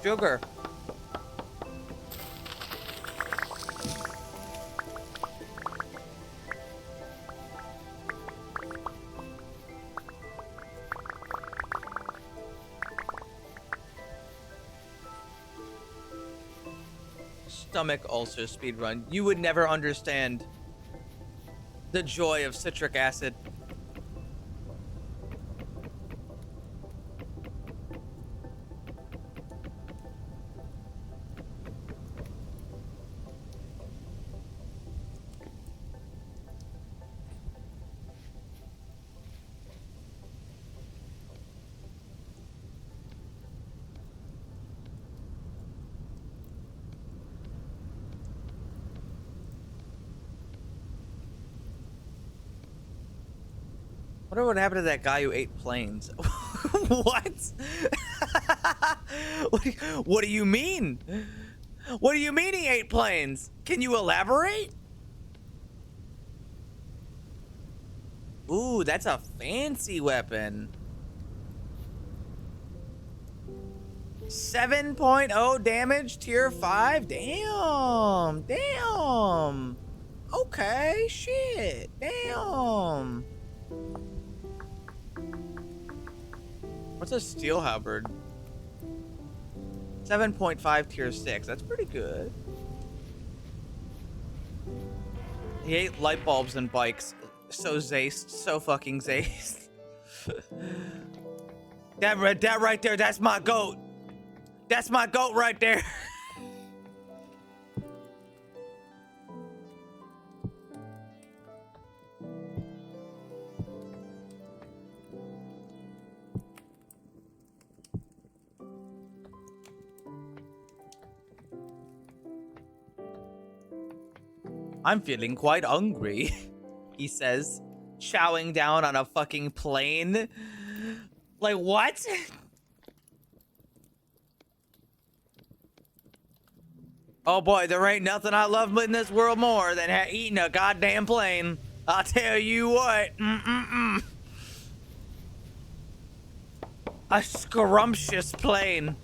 Sugar. Stomach ulcer speedrun. You would never understand the joy of citric acid. Wonder what happened to that guy who ate planes. What? What do you mean? What do you mean he ate planes? Can you elaborate? Ooh, that's a fancy weapon. 7.0 damage, tier 5? Damn. Damn. Okay, shit. Damn. What's a steel halberd? 7.5 tier 6. That's pretty good. He ate light bulbs and bikes. So zaced. So fucking zaced. That right there, that's my goat. That's my goat right there. I'm feeling quite hungry, he says, chowing down on a fucking plane. Like, what? Oh boy, there ain't nothing I love in this world more than eating a goddamn plane. I'll tell you what. A scrumptious plane.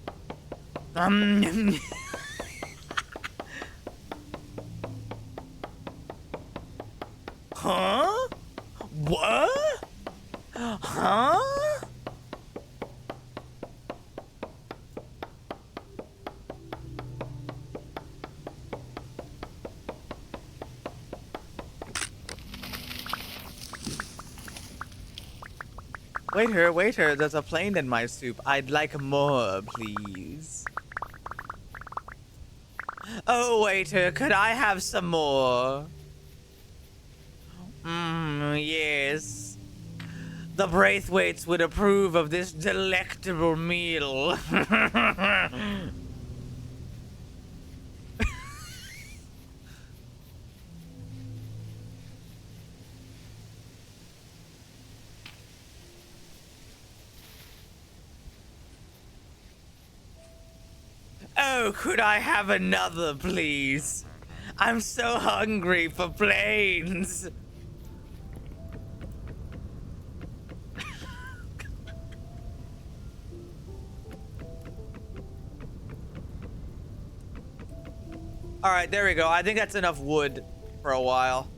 Huh? What? Huh? Waiter, there's a plane in my soup. I'd like more, please. Oh, waiter, could I have some more? Yes. The Braithwaites would approve of this delectable meal. Oh, could I have another, please? I'm so hungry for planes. All right, there we go. I think that's enough wood for a while.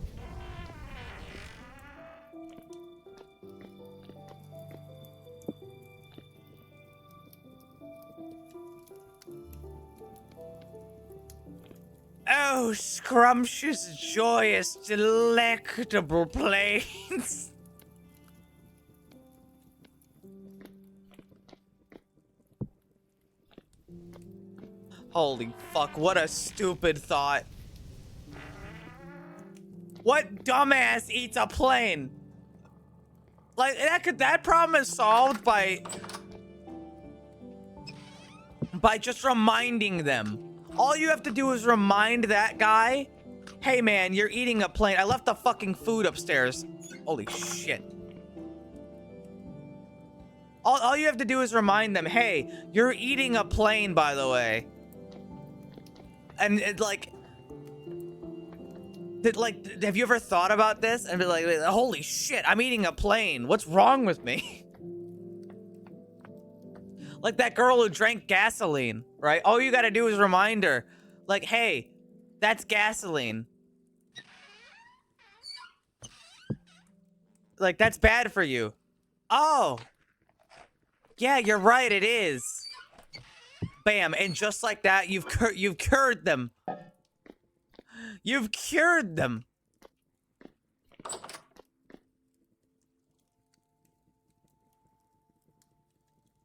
Oh, scrumptious, joyous, delectable plains. Holy fuck, what a stupid thought. What dumbass eats a plane? Like, that problem is solved by just reminding them. All you have to do is remind that guy, hey man, you're eating a plane. I left the fucking food upstairs. Holy shit. All you have to do is remind them, hey, you're eating a plane, by the way. And it, like, have you ever thought about this and be like, holy shit, I'm eating a plane. What's wrong with me? Like that girl who drank gasoline, right? All you gotta do is remind her, like, hey, that's gasoline. Like, that's bad for you. Oh. Yeah, you're right, it is. Bam, and just like that, you've cured them. You've cured them.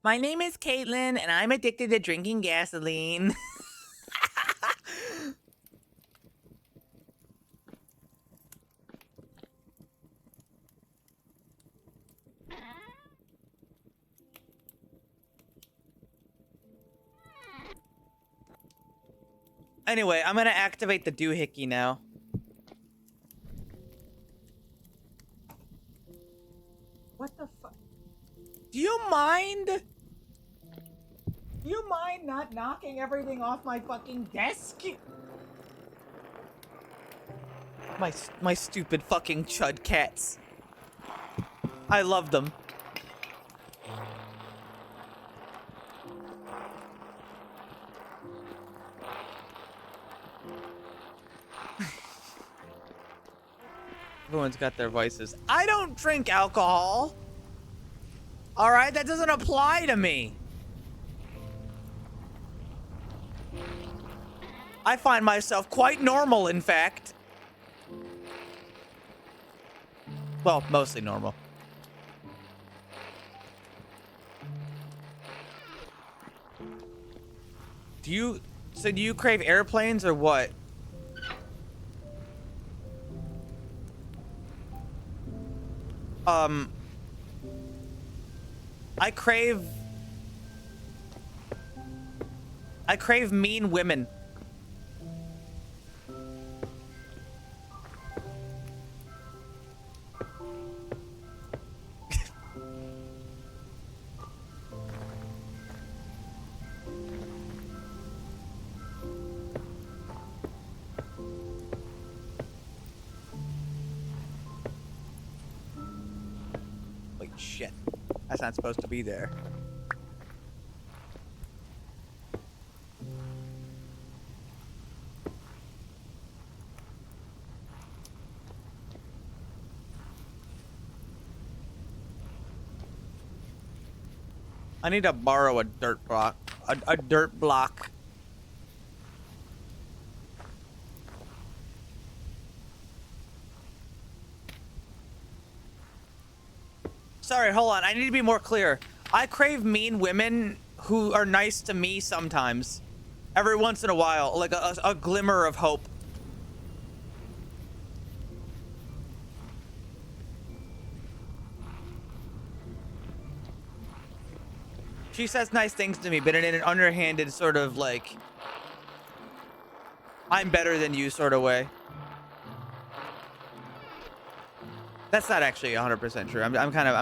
My name is Caitlin, and I'm addicted to drinking gasoline. Anyway, I'm gonna activate the doohickey now. What the fuck? Do you mind? Do you mind not knocking everything off my fucking desk? My stupid fucking chud cats. I love them. Everyone's got their vices. I don't drink alcohol. All right, that doesn't apply to me. I find myself quite normal, in fact. Well, mostly normal. So do you crave airplanes or what? I crave mean women. Wait, shit. That's not supposed to be there. I need to borrow a dirt block. A dirt block. Sorry, hold on. I need to be more clear. I crave mean women who are nice to me sometimes. Every once in a while. Like a glimmer of hope. She says nice things to me, but in an underhanded sort of like, I'm better than you sort of way. That's not actually 100% true. I'm kind of